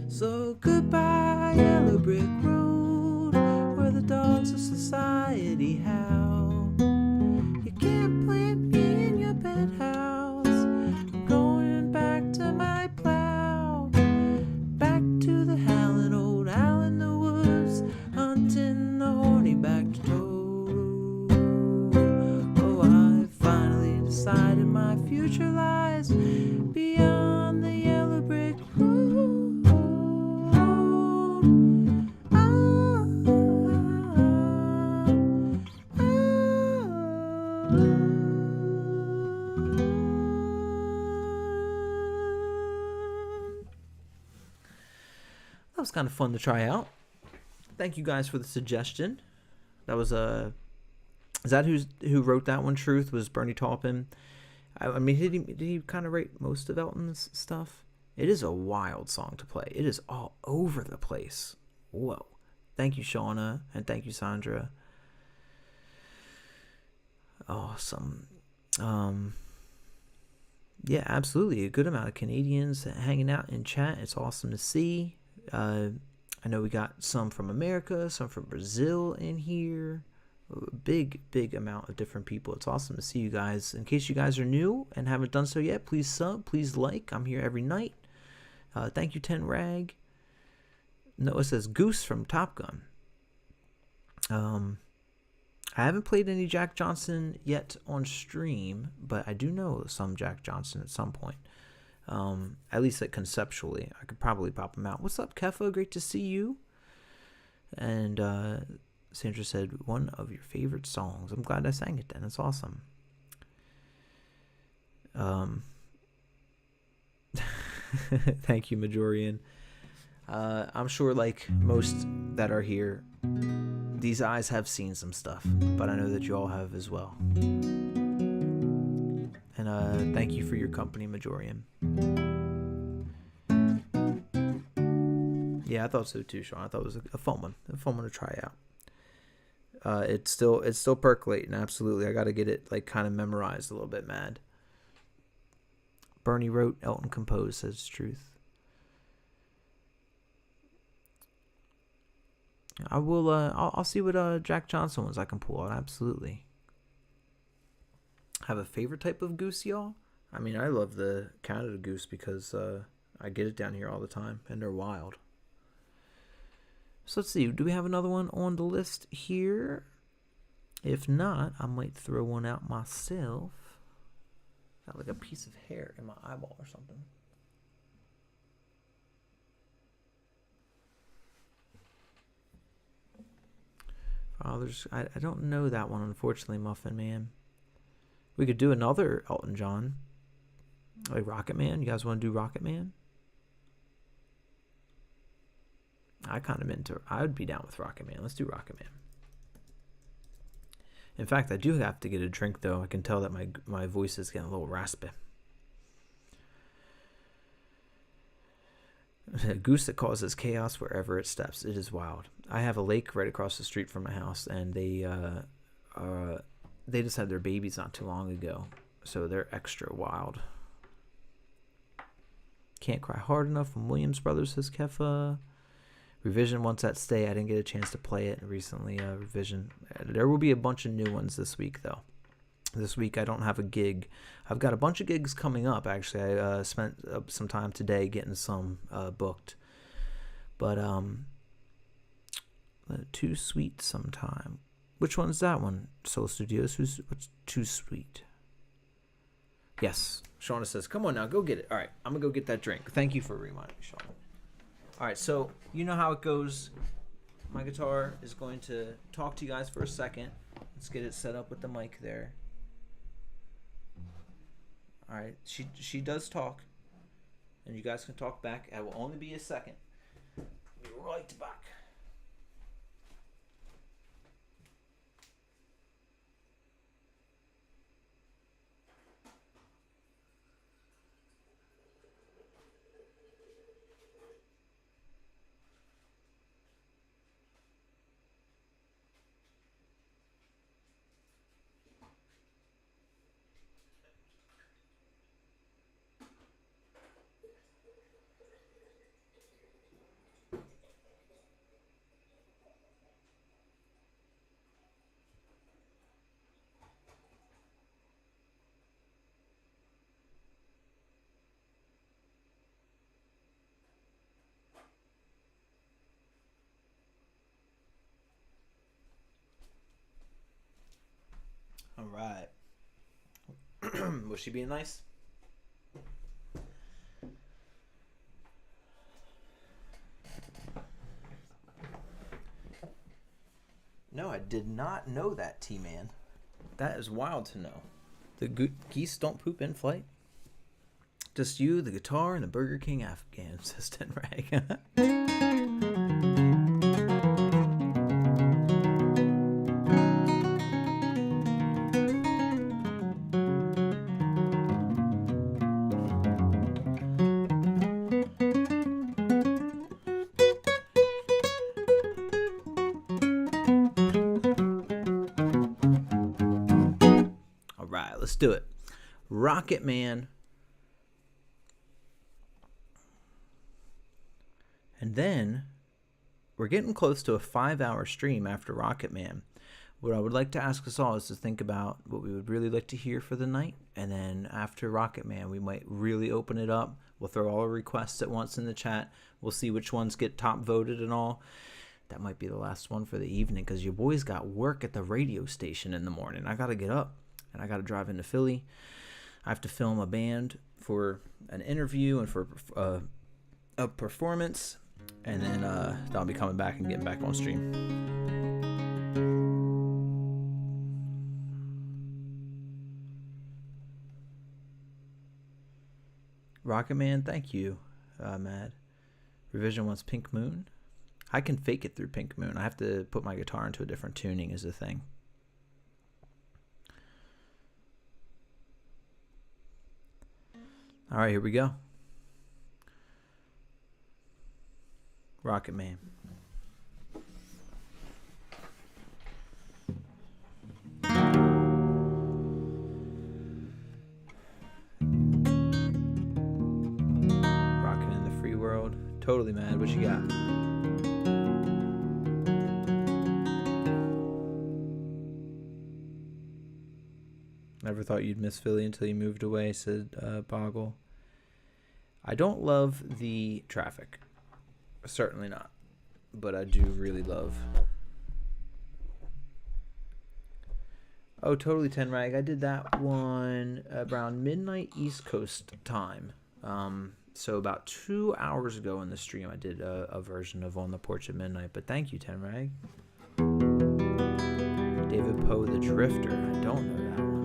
So goodbye, yellow brick road, where the dogs of society howl. You can't plant me in your penthouse. I'm going back to my plow, back to the howling old owl in the woods, hunting the horny-backed toad. Oh, I finally decided my future lies beyond the yellow brick road. That was kind of fun to try out. Thank you guys for the suggestion. That was is that who wrote that one? Truth was Bernie Taupin. I mean, did he kind of write most of Elton's stuff? It is a wild song to play. It is all over the place. Whoa! Thank you, Shauna, and thank you, Sandra. Awesome. Yeah, absolutely. A good amount of Canadians hanging out in chat. It's awesome to see. I know we got some from America, some from Brazil in here. A big amount of different people. It's awesome to see you guys. In case you guys are new and haven't done so yet, please sub, please like. I'm here every night. Thank you, 10 Rag. Noah says Goose from Top Gun. I haven't played any Jack Johnson yet on stream, but I do know some Jack Johnson at some point. At least like conceptually, I could probably pop him out. What's up, Kefa? Great to see you. And Sandra said, one of your favorite songs. I'm glad I sang it then. That's awesome. Thank you, Majorian. I'm sure like most that are here, these eyes have seen some stuff, but I know that you all have as well. And thank you for your company, Majorian. Yeah, I thought so too, Sean. I thought it was a fun one to try out. It's still percolating. Absolutely, I got to get it like kind of memorized a little bit. Mad. Bernie wrote, Elton composed, says Truth. I will. I'll see what Jack Johnson ones I can pull out. Absolutely. Have a favorite type of goose, y'all? I mean, I love the Canada goose because I get it down here all the time, and they're wild. So let's see. Do we have another one on the list here? If not, I might throw one out myself. Got like a piece of hair in my eyeball or something. Fathers, I don't know that one, unfortunately, Muffin Man. We could do another Elton John. Like Rocket Man. You guys want to do Rocket Man? I would be down with Rocket Man. Let's do Rocket Man. In fact, I do have to get a drink, though. I can tell that my voice is getting a little raspy. A goose that causes chaos wherever it steps. It is wild. I have a lake right across the street from my house, and they just had their babies not too long ago, so they're extra wild. Can't cry hard enough from Williams Brothers, says Kefa. Revision wants that stay. I didn't get a chance to play it recently. Revision. There will be a bunch of new ones this week, though. This week I don't have a gig. I've got a bunch of gigs coming up, actually. I spent some time today getting some booked. But, Too Sweet Sometime. Which one's that one? Soul Studios. What's Too Sweet? Yes. Shauna says, come on now, go get it. All right, I'm going to go get that drink. Thank you for reminding me, Shauna. All right, so you know how it goes. My guitar is going to talk to you guys for a second. Let's get it set up with the mic there. All right, she does talk, and you guys can talk back. It will only be a second. Be right back. All right. Was she being nice? No, I did not know that, T-Man. That is wild to know. The geese don't poop in flight? Just you, the guitar, and the Burger King Afghan, says Ten Rag. Let's do it. Rocket Man. And then we're getting close to a 5-hour stream after Rocket Man. What I would like to ask us all is to think about what we would really like to hear for the night. And then after Rocket Man, we might really open it up. We'll throw all our requests at once in the chat. We'll see which ones get top voted and all. That might be the last one for the evening because your boy's got work at the radio station in the morning. I got to get up. And I got to drive into Philly. I have to film a band for an interview and for a performance. And then I'll be coming back and getting back on stream. Rocket Man, thank you, Mad. Revision wants Pink Moon. I can fake it through Pink Moon. I have to put my guitar into a different tuning is the thing. All right, here we go. Rocket Man. Rocking in the free world. Totally, mad. What you got? Never thought you'd miss Philly until you moved away, said Boggle. I don't love the traffic. Certainly not. But I do really love... Oh, totally 10 Rag. I did that one around midnight East Coast time. So about 2 hours ago in the stream, I did a version of On the Porch at Midnight. But thank you, 10 Rag. David Poe, The Drifter. I don't know that one.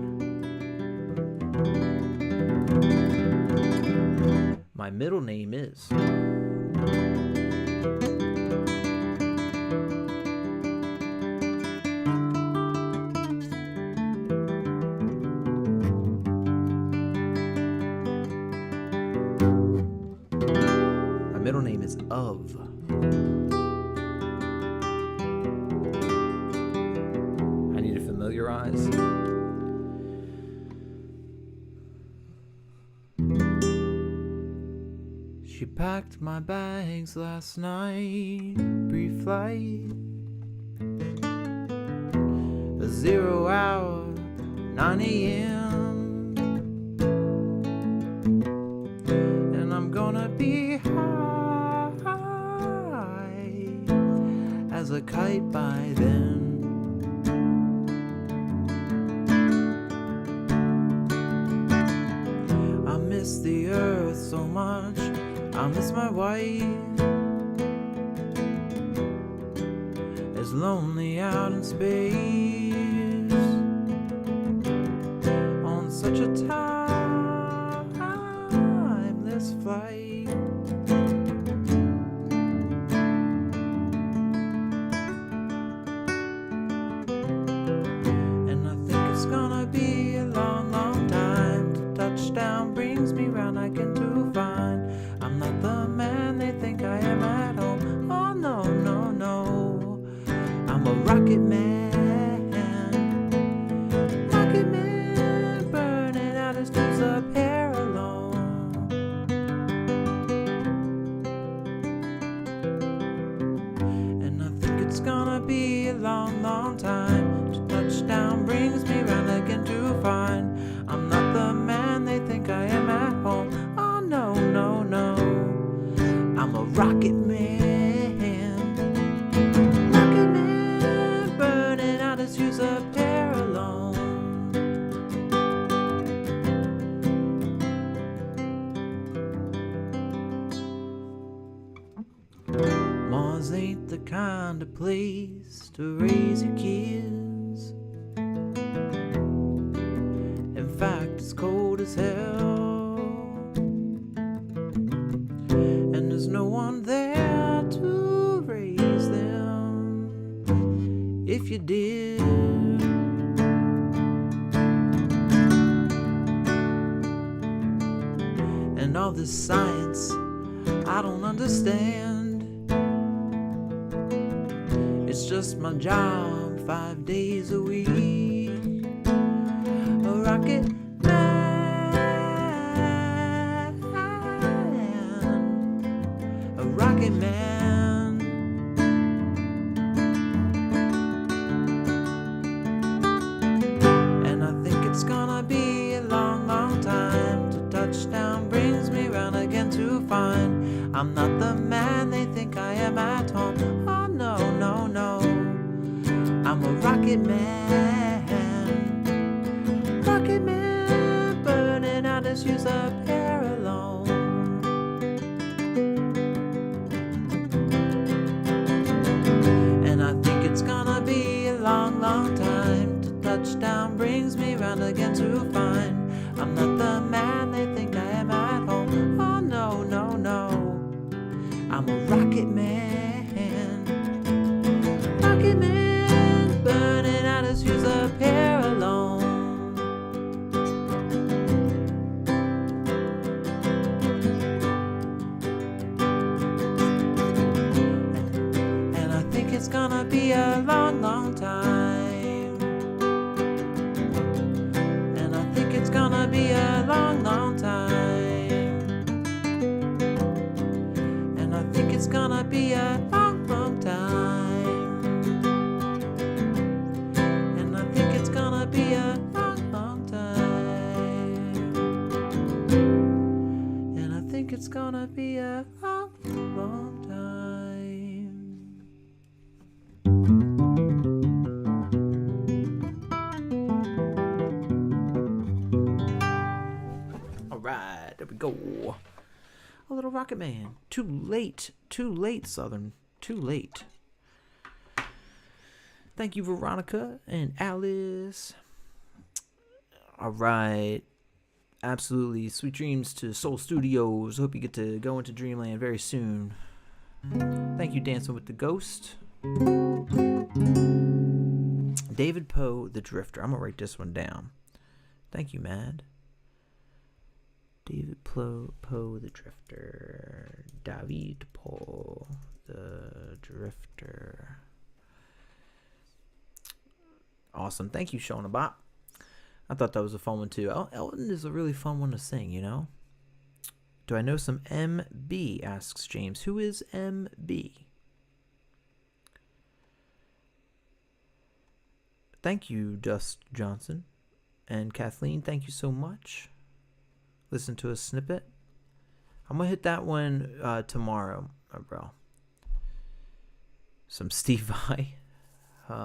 My middle name is... middle name is Of. I need to familiarize. She packed my bags last night, brief flight, a 0 hour, 9 a.m. And I'm gonna be high as a kite by then. I miss the earth so much, I miss my wife. It's lonely out in space on such a timeless flight. Brings me round again to find I'm not the man they think I am at home. Oh no, no, no, I'm a rocket man. Rocket man, burning out his tubes up here alone. And I think it's gonna be a long, long time till touchdown brings me round again to find I'm not the man they think I am at home. Oh no, no, no, I'm a rocket man. Rocket man, burning out his fuse up there alone. Mars ain't the kind of place to raise your kids. In fact, it's cold as hell, and there's no one there to raise them if you did. And all this science I don't understand. It's just my job 5 days a week. A rocket man, a rocket man. And I think it's gonna be a long, long time till touchdown brings me round again to find I'm not the man they think I am at home. Oh no, no, no, I'm a rocket man. Rocket man, burning out his fuse up here alone. And I think it's gonna be a long, long time till touchdown brings me round again to find I'm not the man they think I am at home. Oh no, no, no, I'm a rocket man. Rocket man, burning out his fuse up here alone. And I think it's gonna be a long, long time. And I think it's gonna be a long, long time. And I think it's gonna be a long, long time. And I think it's gonna be a long, long time. it's gonna be a long, long time. All right, there we go. A little Rocket Man. Too late, Southern. Too late. Thank you, Veronica and Alice. All right. Absolutely. Sweet dreams to Soul Studios. Hope you get to go into Dreamland very soon. Thank you, Dancing with the Ghost. David Poe, The Drifter. I'm going to write this one down. Thank you, Mad. David Poe, The Drifter. David Poe, The Drifter. Awesome. Thank you, Shona Bop. I thought that was a fun one, too. Elton is a really fun one to sing, you know? Do I know some MB, asks James. Who is MB? Thank you, Dust Johnson. And Kathleen, thank you so much. Listen to a snippet. I'm going to hit that one tomorrow, bro. Some Steve Vai. I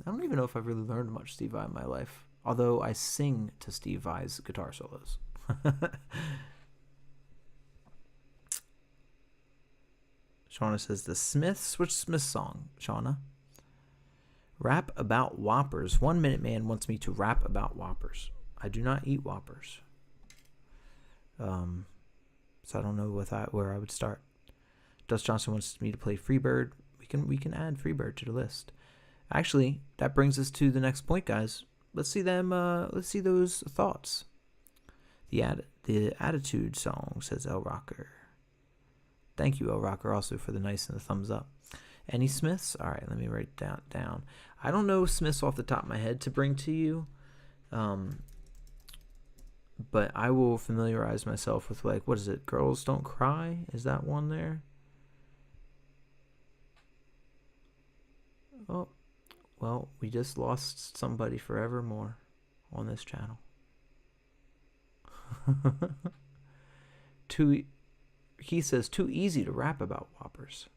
don't even know if I've really learned much Steve Vai in my life. Although I sing to Steve Vai's guitar solos. Shauna says, the Smiths. Which Smiths song, Shauna? Rap about Whoppers. 1 Minute Man wants me to rap about Whoppers. I do not eat Whoppers. So I don't know where I would start. Dust Johnson wants me to play Freebird. We can add Freebird to the list. Actually, that brings us to the next point, guys. Let's see them. Let's see those thoughts. The Attitude song, says El Rocker. Thank you, El Rocker, also for the nice and the thumbs up. Any Smiths? All right, let me write that down. I don't know Smiths off the top of my head to bring to you. But I will familiarize myself with, like, what is it? Girls Don't Cry? Is that one there? Oh, well, we just lost somebody forevermore on this channel. He says, too easy to rap about Whoppers.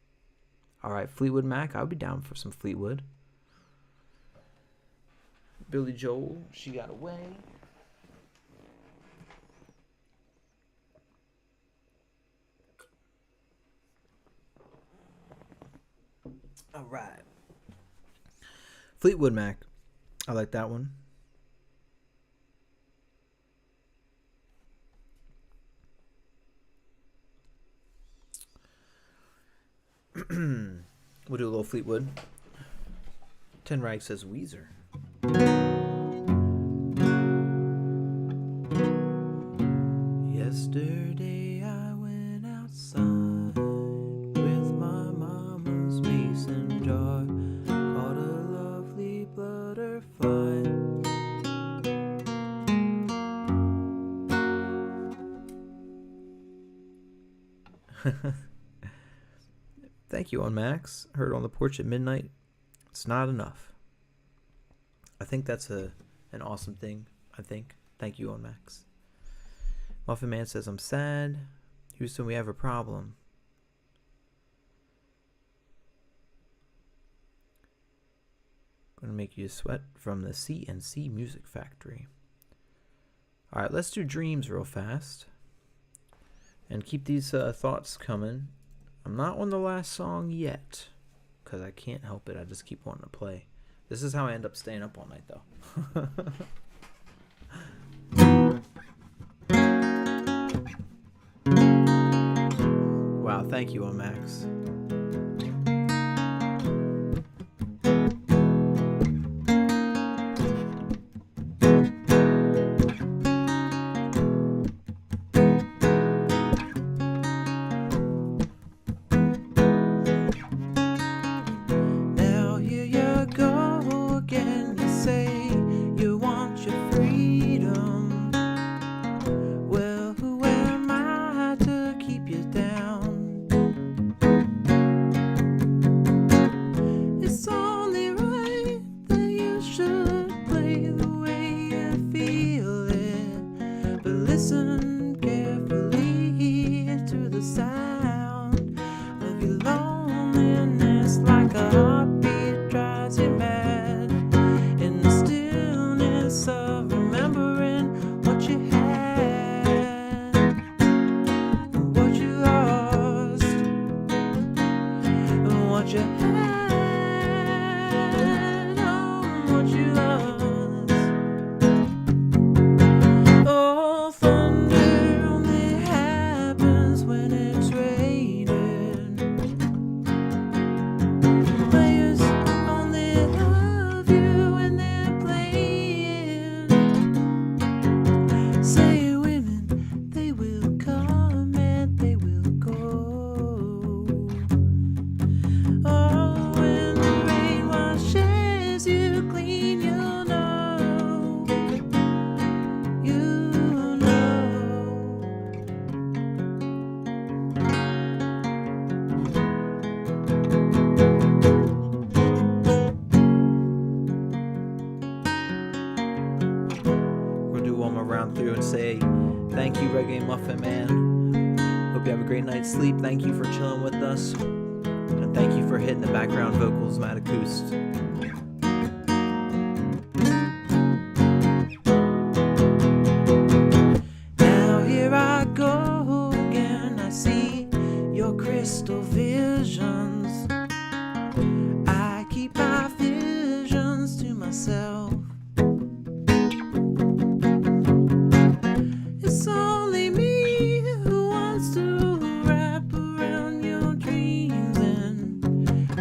All right, Fleetwood Mac, I'll be down for some Fleetwood. Billy Joel, She Got Away. All right. Fleetwood Mac. I like that one. We'll do a little Fleetwood. Ten Rag says Weezer. Yesterday I went outside with my mama's mason jar. Caught a lovely butterfly. Thank you, on Max. Heard on the porch at midnight. It's not enough. I think that's an awesome thing. I think. Thank you, on Max. Muffin Man says, I'm sad. Houston, we have a problem. Gonna make you sweat from the CNC Music Factory. All right, let's do Dreams real fast. And keep these thoughts coming. I'm not on the last song yet, because I can't help it. I just keep wanting to play. This is how I end up staying up all night, though. Wow, thank you, Max. stealiness of remembering what you had, what you lost, what you had, oh, what you lost. Oh, thunder only happens when it's raining. Players only love you when they're playing. Say women, they will come and they will go. Oh, when the rain washes you clean, you'll know. You'll know. We'll do one more round through and say thank you, Reggae Muffin Man. Hope you have a great night's sleep. Thank you for chilling with us. And thank you for hitting the background vocals, Matt Acoust. Now here I go again. I see your crystal visions. I keep my visions to myself. It's only me who wants to wrap around your dreams. And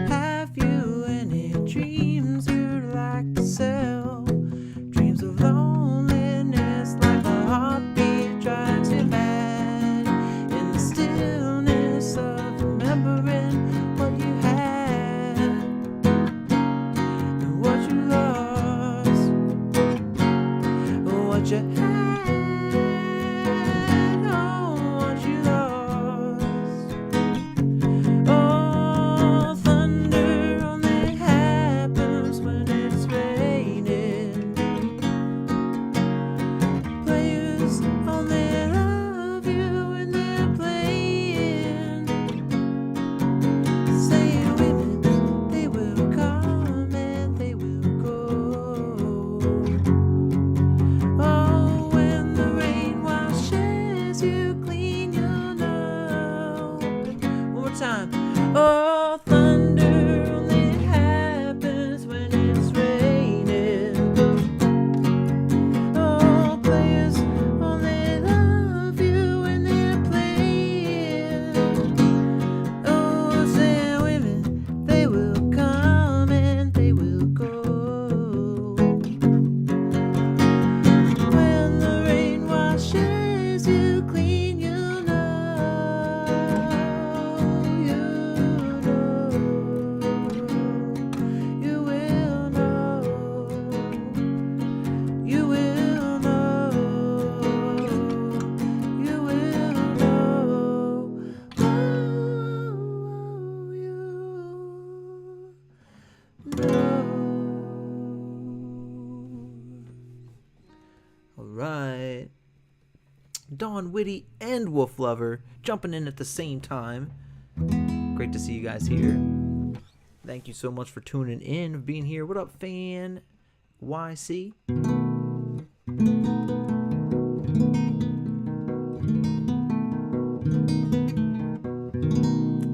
have you any dreams you'd like to sell? Dreams of loneliness, like a heartbeat drives you mad. In the stillness of remembering what you had and what you lost, what you had. Oh, thunder only happens when it's raining. Players only love you when they're playing. Saying women, they will come and they will go. Oh, when the rain washes you clean, you'll know. One more time. Oh, thunder only happens when it's raining. Oh, players only love you when they're playing. Oh, say women, they will come and they will go. When the rain washes you clean, you'll know. You'll know. You will know. You will know. You will know. Oh, you know. All right. Dawn Witty and Wolf Lover jumping in at the same time. Great to see you guys here. Thank you so much for tuning in, being here. What up, fan? YC?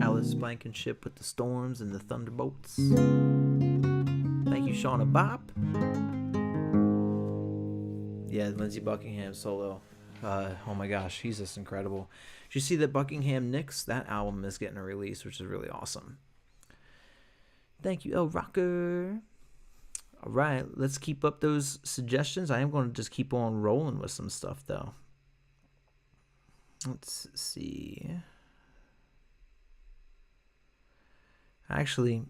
Alice Blankenship with the storms and the thunderbolts. Thank you, Shauna Bop. Yeah, Lindsey Buckingham solo. Oh my gosh, he's just incredible. Did you see that Buckingham Nicks? That album is getting a release, which is really awesome. Thank you, El Rocker. All right, let's keep up those suggestions. I am going to just keep on rolling with some stuff, though. Let's see. Actually,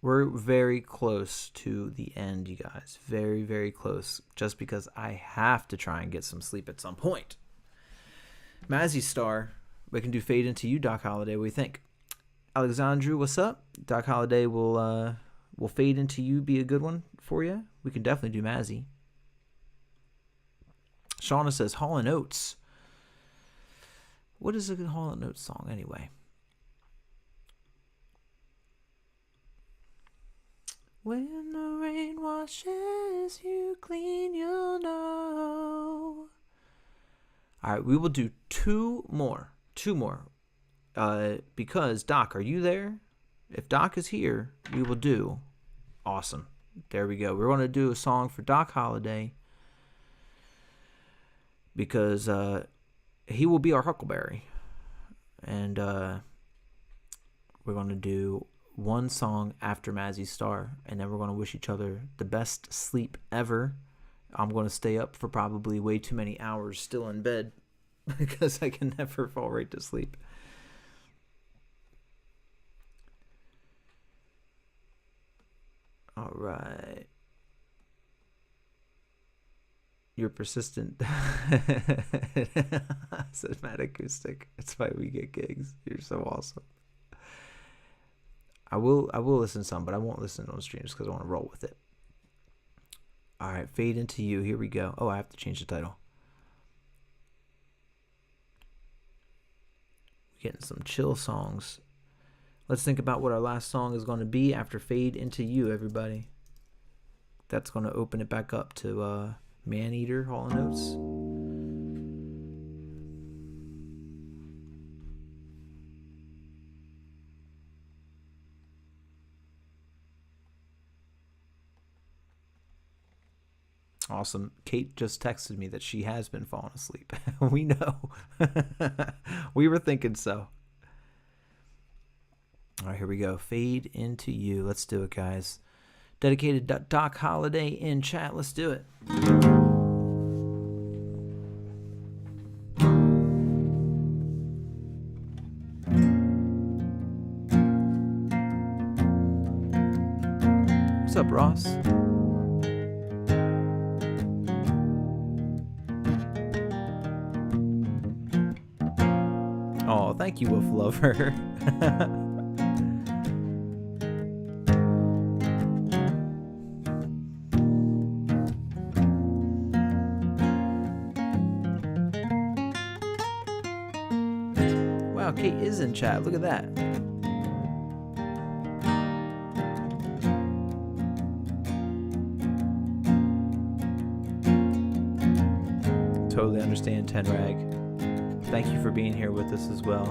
we're very close to the end, you guys. Very, very close. Just because I have to try and get some sleep at some point. Mazzy Star, we can do Fade Into You, Doc Holliday. What do you think? Alexandru, what's up? Doc Holliday will Fade Into You be a good one for you? We can definitely do Mazzy. Shauna says Hall & Oates. What is a good Hall & Oates song anyway? When the rain washes you clean, you'll know. All right, we will do two more. Because Doc, are you there? If Doc is here, we will do. Awesome. There we go. We're going to do a song for Doc Holliday because he will be our Huckleberry. And we're going to do one song after Mazzy Star, and then we're going to wish each other the best sleep ever. I'm going to stay up for probably way too many hours still in bed because I can never fall right to sleep. All right. You're persistent. Said Matt Acoustic. It's why we get gigs. You're so awesome. I will listen some, but I won't listen on streams because I want to roll with it. All right, Fade Into You. Here we go. Oh, I have to change the title. We're getting some chill songs. Let's think about what our last song is going to be after Fade Into You, everybody. That's going to open it back up to Maneater, Hall & Oates. Awesome. Kate just texted me that she has been falling asleep. We know. We were thinking so. All right, here we go. Fade Into You. Let's do it, guys. Dedicated Doc Holliday in chat. Let's do it. What's up, Ross? Oh, thank you, Wolf Lover. Wow, Kate is in chat. Look at that. Totally understand, Ten Rag. Thank you for being here with us as well.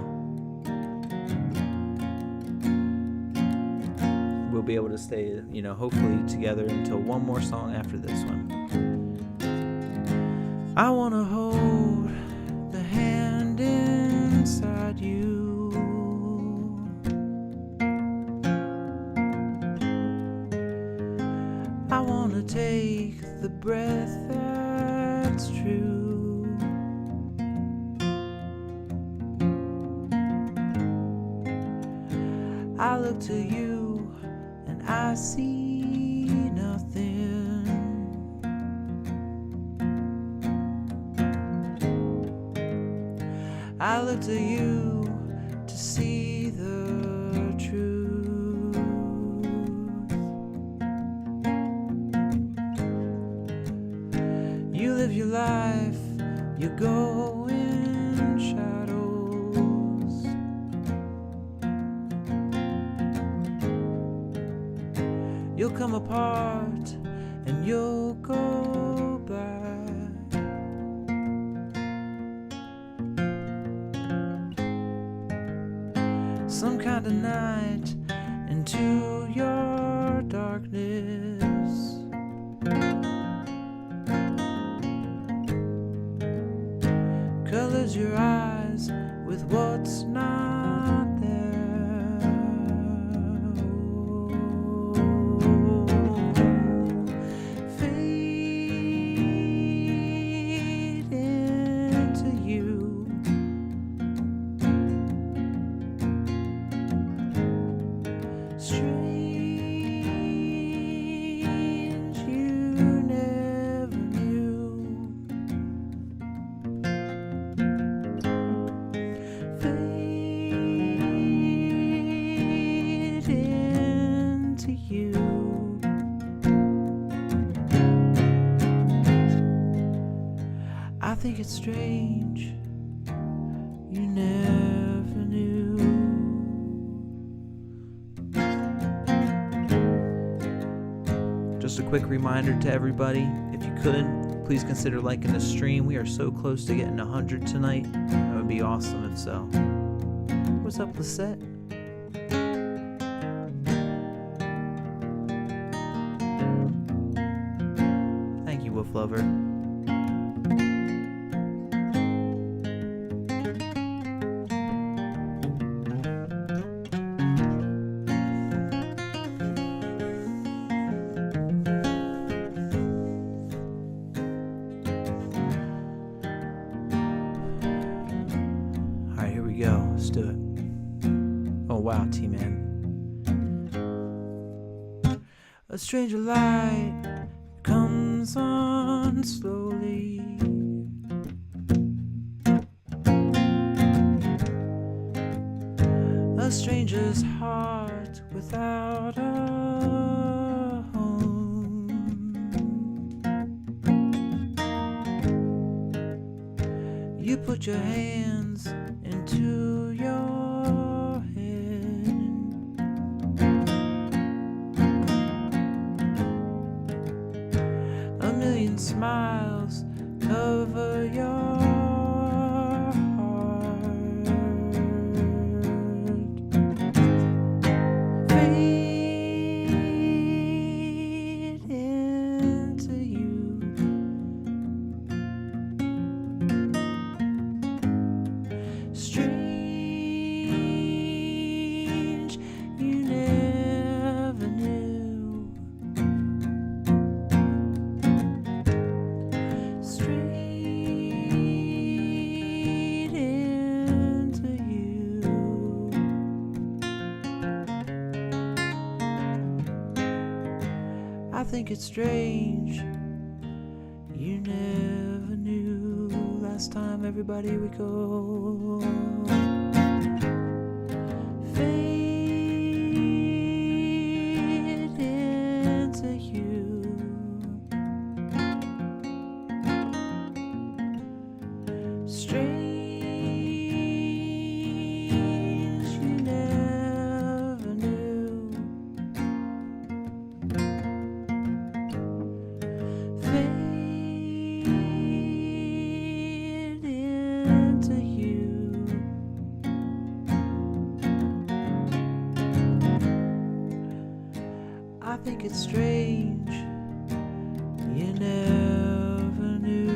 We'll be able to stay, hopefully together until one more song after this one. I want to hold the hand inside you. I want to take the breath that's true. I look to you and I see nothing. I look to you to see the truth. You live your life, you go in shadows. You'll come apart and you'll go back. Some kind of night into your darkness. Colors your eyes with what's not there. I think it's strange you never knew. just a quick reminder to everybody, if you could, please consider liking the stream. We are so close to getting 100 tonight. That would be awesome if so. What's up, Lisette? Thank you, Wolf Lover. A stranger light comes on slowly. A stranger's heart without a home. You put your hands into your head. A million smiles cover your heart. Fade into you. Strange, you never knew. Straight into you. I think it's strange, you never knew. Last time, everybody, we go. Fade into you. Strange, you never knew. Fade into you. I think it's strange, you never knew.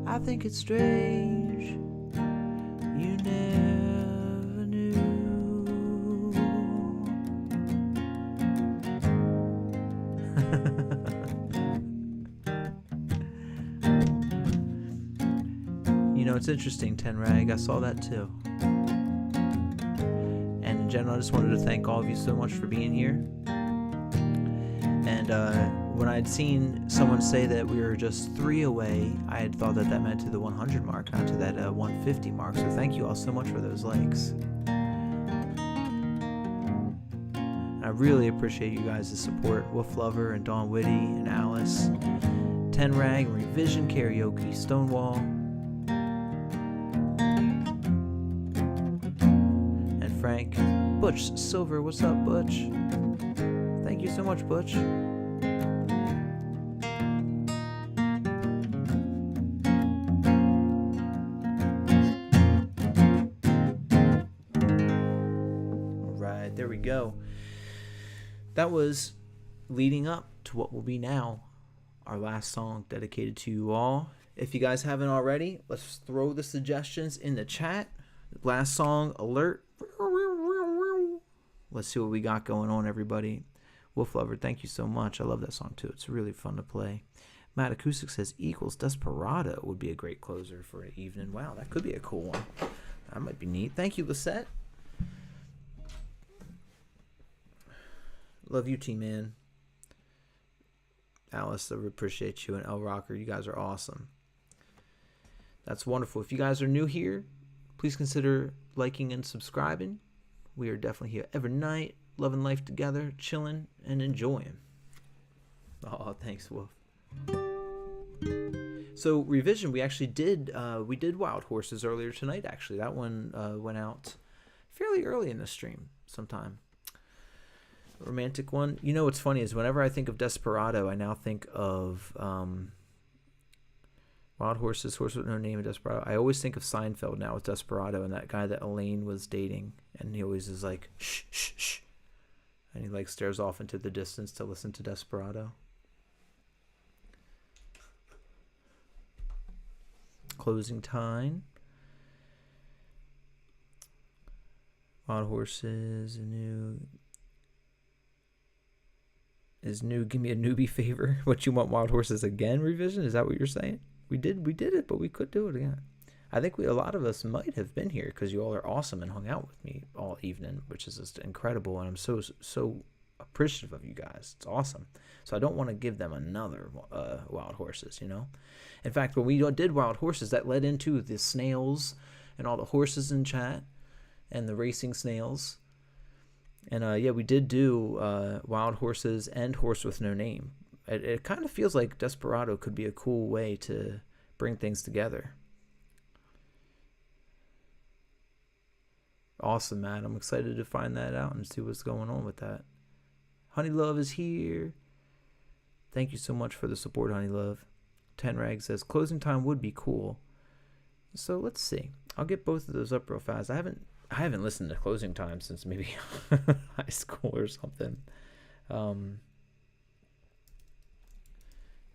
I think it's strange, you never knew. You know, it's interesting, Ten Rag. I saw that too. And in general, I just wanted to thank all of you so much for being here. And when I'd seen someone say that we were just 3 away, I had thought that that meant to the 100 mark, not to that 150 mark. So thank you all so much for those likes. And I really appreciate you guys' support. Wolf Lover and Dawn Whitty and Alice, Ten Rag, Revision Karaoke, Stonewall, and Frank. Butch Silver, what's up, Butch? Thank you so much, Butch. Alright, there we go. That was leading up to what will be now our last song dedicated to you all. If you guys haven't already, let's throw the suggestions in the chat. Last song, alert. Let's see what we got going on, everybody. Wolf Lover, thank you so much. I love that song too. It's really fun to play. Matt Acoustic says Equals Desperado would be a great closer for an evening. Wow, that could be a cool one. That might be neat. Thank you, Lisette. Love you, T-Man. Alice, I appreciate you. And El Rocker, you guys are awesome. That's wonderful. If you guys are new here, please consider liking and subscribing. We are definitely here every night, loving life together, chilling and enjoying. Oh, thanks, Wolf. So Revision, we actually did Wild Horses earlier tonight. Actually, that one went out fairly early in the stream sometime. Romantic one. You know what's funny is whenever I think of Desperado, I now think of Wild Horses, Horse with No Name, and Desperado. I always think of Seinfeld now with Desperado and that guy that Elaine was dating, and he always is like shh shh shh, and he like stares off into the distance to listen to Desperado. Closing Time. Wild Horses, new. Give me a newbie favor. What you want, Wild Horses again revision? Is that what you're saying? We did it, but we could do it again. I think a lot of us might have been here because you all are awesome and hung out with me all evening, which is just incredible, and I'm so appreciative of you guys. It's awesome. So I don't want to give them another Wild Horses, you know. In fact, when we did Wild Horses, that led into the snails and all the horses in chat and the racing snails. And yeah, we did do Wild Horses and Horse with No Name. It kind of feels like Desperado could be a cool way to bring things together. Awesome, man. I'm excited to find that out and see what's going on with that. Honey Love is here. Thank you so much for the support, Honey Love. Ten Rag says Closing Time would be cool. So let's see. I'll get both of those up real fast. I haven't listened to Closing Time since maybe high school or something.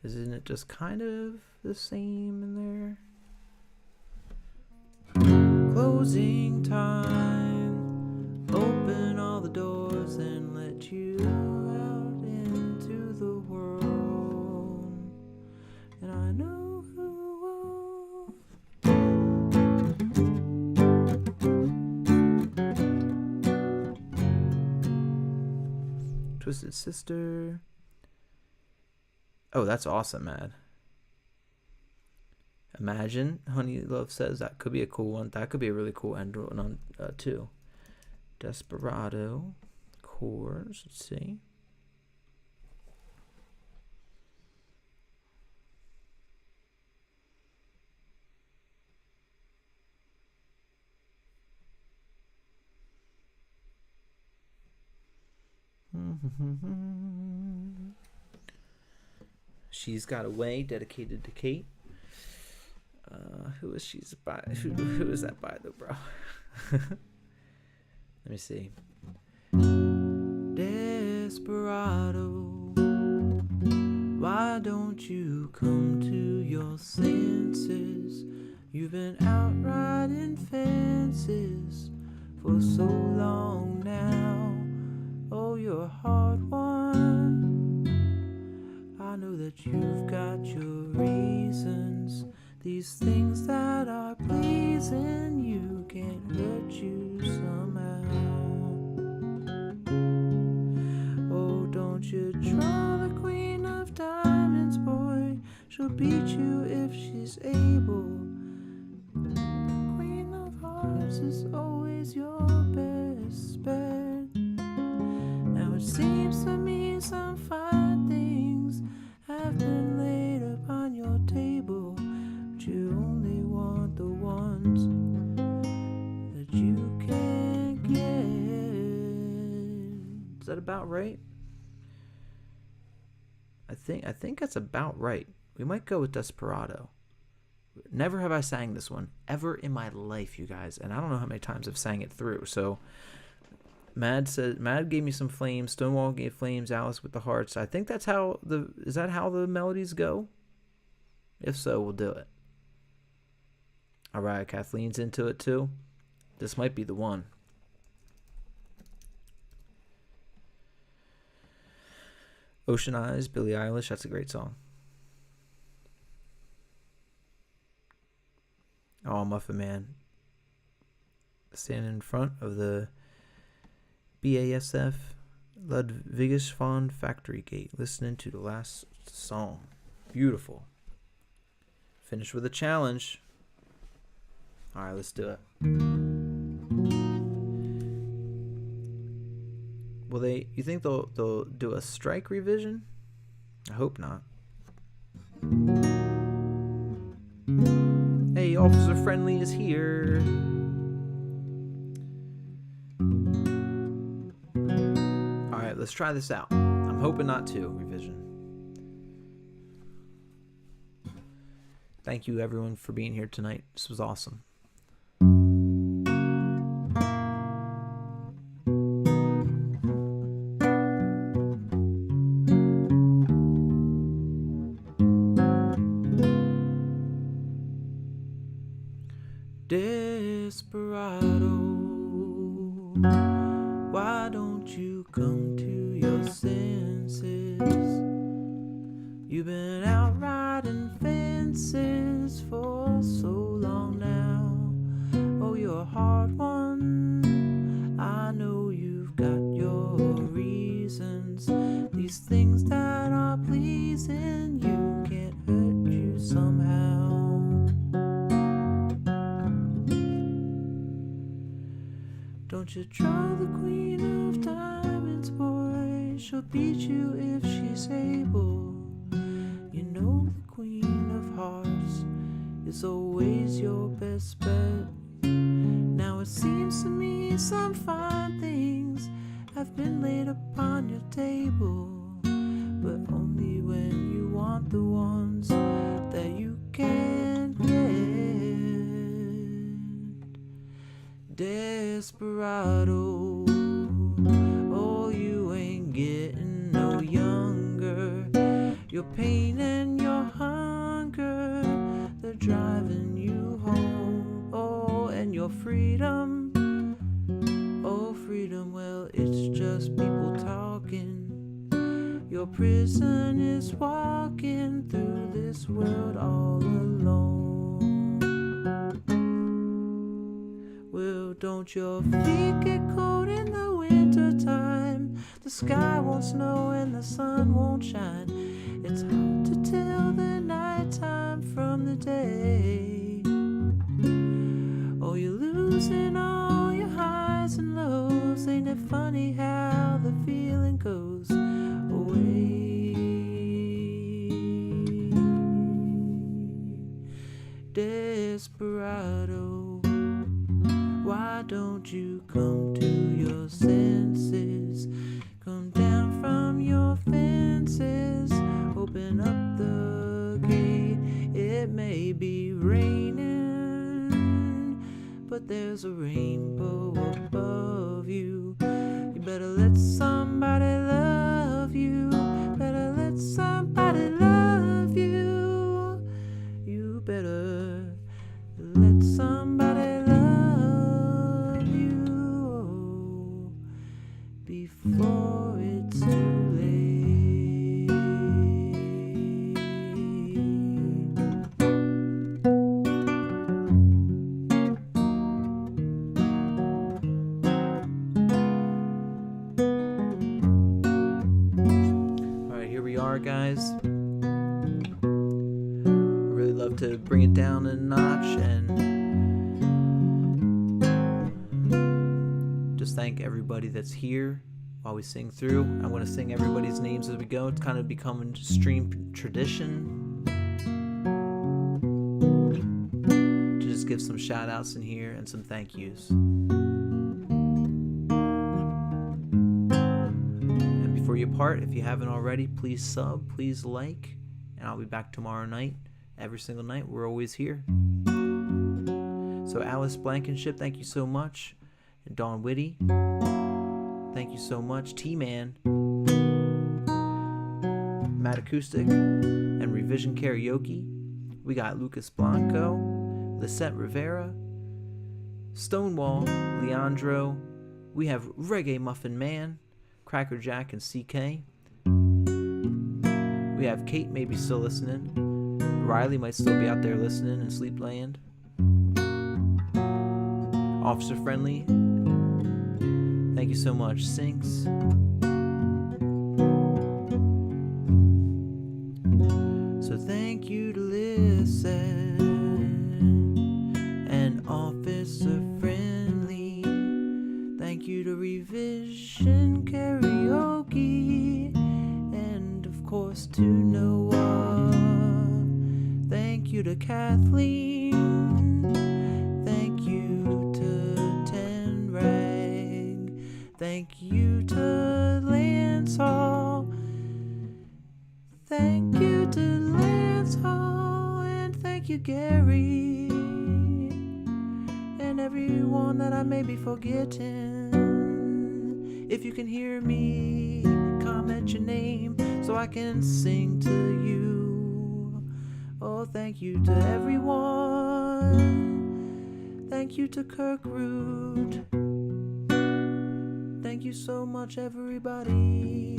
Isn't it just kind of the same in there? Closing time. Open all the doors and let you out into the world. And I know who will. Twisted Sister. Oh, that's awesome, man. Imagine, Honey Love says, that could be a cool one. That could be a really cool end one on too. Desperado, chords. Let's see. She's Got Away, dedicated to Kate. Who is she's by? Who is that by though, bro? Let me see. Desperado, why don't you come to your senses? You've been out riding fences for so long now. Oh, you're a hard one. I know that you've got your reasons. These things that are pleasing you can't hurt you somehow. Oh, don't you draw the Queen of Diamonds, boy. She'll beat you if she's able. Queen of Hearts is always your best bet. Now it seems to me some fine things have been laid upon your table, but you only want the ones that you can't get. Is that about right? I think that's about right. We might go with Desperado. Never have I sang this one ever in my life, you guys, and I don't know how many times I've sang it through. So Mad gave me some flames. Stonewall gave flames. Alice with the hearts. I think is that how the melodies go? If so, we'll do it. All right, Kathleen's into it too. This might be the one. Ocean Eyes, Billie Eilish. That's a great song. Oh, Muffin Man. Standing in front of the BASF Ludwigshafen Factory Gate, listening to the last song. Beautiful. Finish with a challenge. All right, let's do it. You think they'll do a strike revision? I hope not. Hey, Officer Friendly is here. let's try this out. I'm hoping not to. Revision. Thank you, everyone, for being here tonight. This was awesome. Desperado, why don't you come to your senses? You've been out riding fences for so long now. Oh, you're a hard one. I know you've got your reasons. These things that are pleasing you can't hurt you somehow. Don't you try the Queen of Diamonds, boy. She'll beat you if she's able. You know the Queen of Hearts is always your best bet. Now it seems to me some fine things have been laid upon your table, but only when you want the ones that you can't get. Desperado, oh, you ain't getting no younger. Your pain and your hunger, they're driving you home. Oh, and your freedom, oh, freedom, well, it's just people talking. Your prison is walking through this world all alone. Well, don't your feet get cold in the winter time? The sky won't snow and the sun won't shine. It's hard to tell the nighttime from the day. Oh, you're losing all your highs and lows. Ain't it funny how the feeling goes away? Desperado, why don't you come to your senses? Come down from your fences, open up the gate. It may be raining, but there's a rainbow above you. You better let somebody love you. Better let somebody love you. You better let somebody love you before it's too late. Alright, here we are, guys. I really love to bring it down a notch and just thank everybody that's here while we sing through. I'm going to sing everybody's names as we go. It's kind of becoming stream tradition to just give some shout outs in here and some thank yous. And before you part, if you haven't already, please sub, please like, and I'll be back tomorrow night. Every single night, we're always here. So Alice Blankenship, thank you so much. And Dawn Whitty, thank you so much. T-Man, Matt Acoustic, and Revision Karaoke. We got Lucas Blanco, Lisette Rivera, Stonewall, Leandro. We have Reggae Muffin Man, Cracker Jack, and CK. We have Kate maybe still listening. Riley might still be out there listening in Sleepland. Officer Friendly, thank you so much. Sinks. So thank you to listen. And Officer Friendly, thank you to Revision Karaoke, and of course to Noah. Thank you to Kathleen. Thank you to Ten Rag. Thank you to Lance. thank you, Gary, and everyone that I may be forgetting. If you can hear me, comment your name so I can sing to you. Oh, thank you to everyone. Thank you to Kirk Root. Thank you so much, everybody.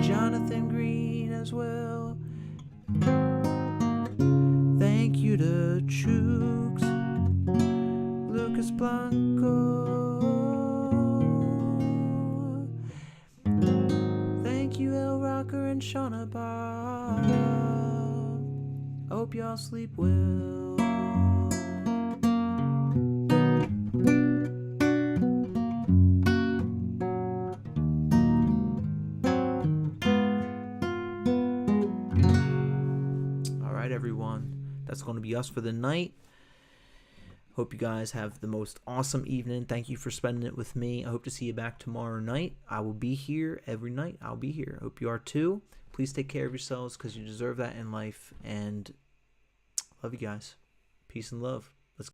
Jonathan Green as well. Thank you to Chooks, Lucas Blanco. Thank you, El Rocker and Shauna Bob. Hope y'all sleep well. Everyone, that's going to be us for the night. Hope you guys have the most awesome evening. Thank you for spending it with me. I hope to see you back tomorrow night. I will be here every night. I'll be here. Hope you are too. Please take care of yourselves because you deserve that in life, and love you guys. Peace and love.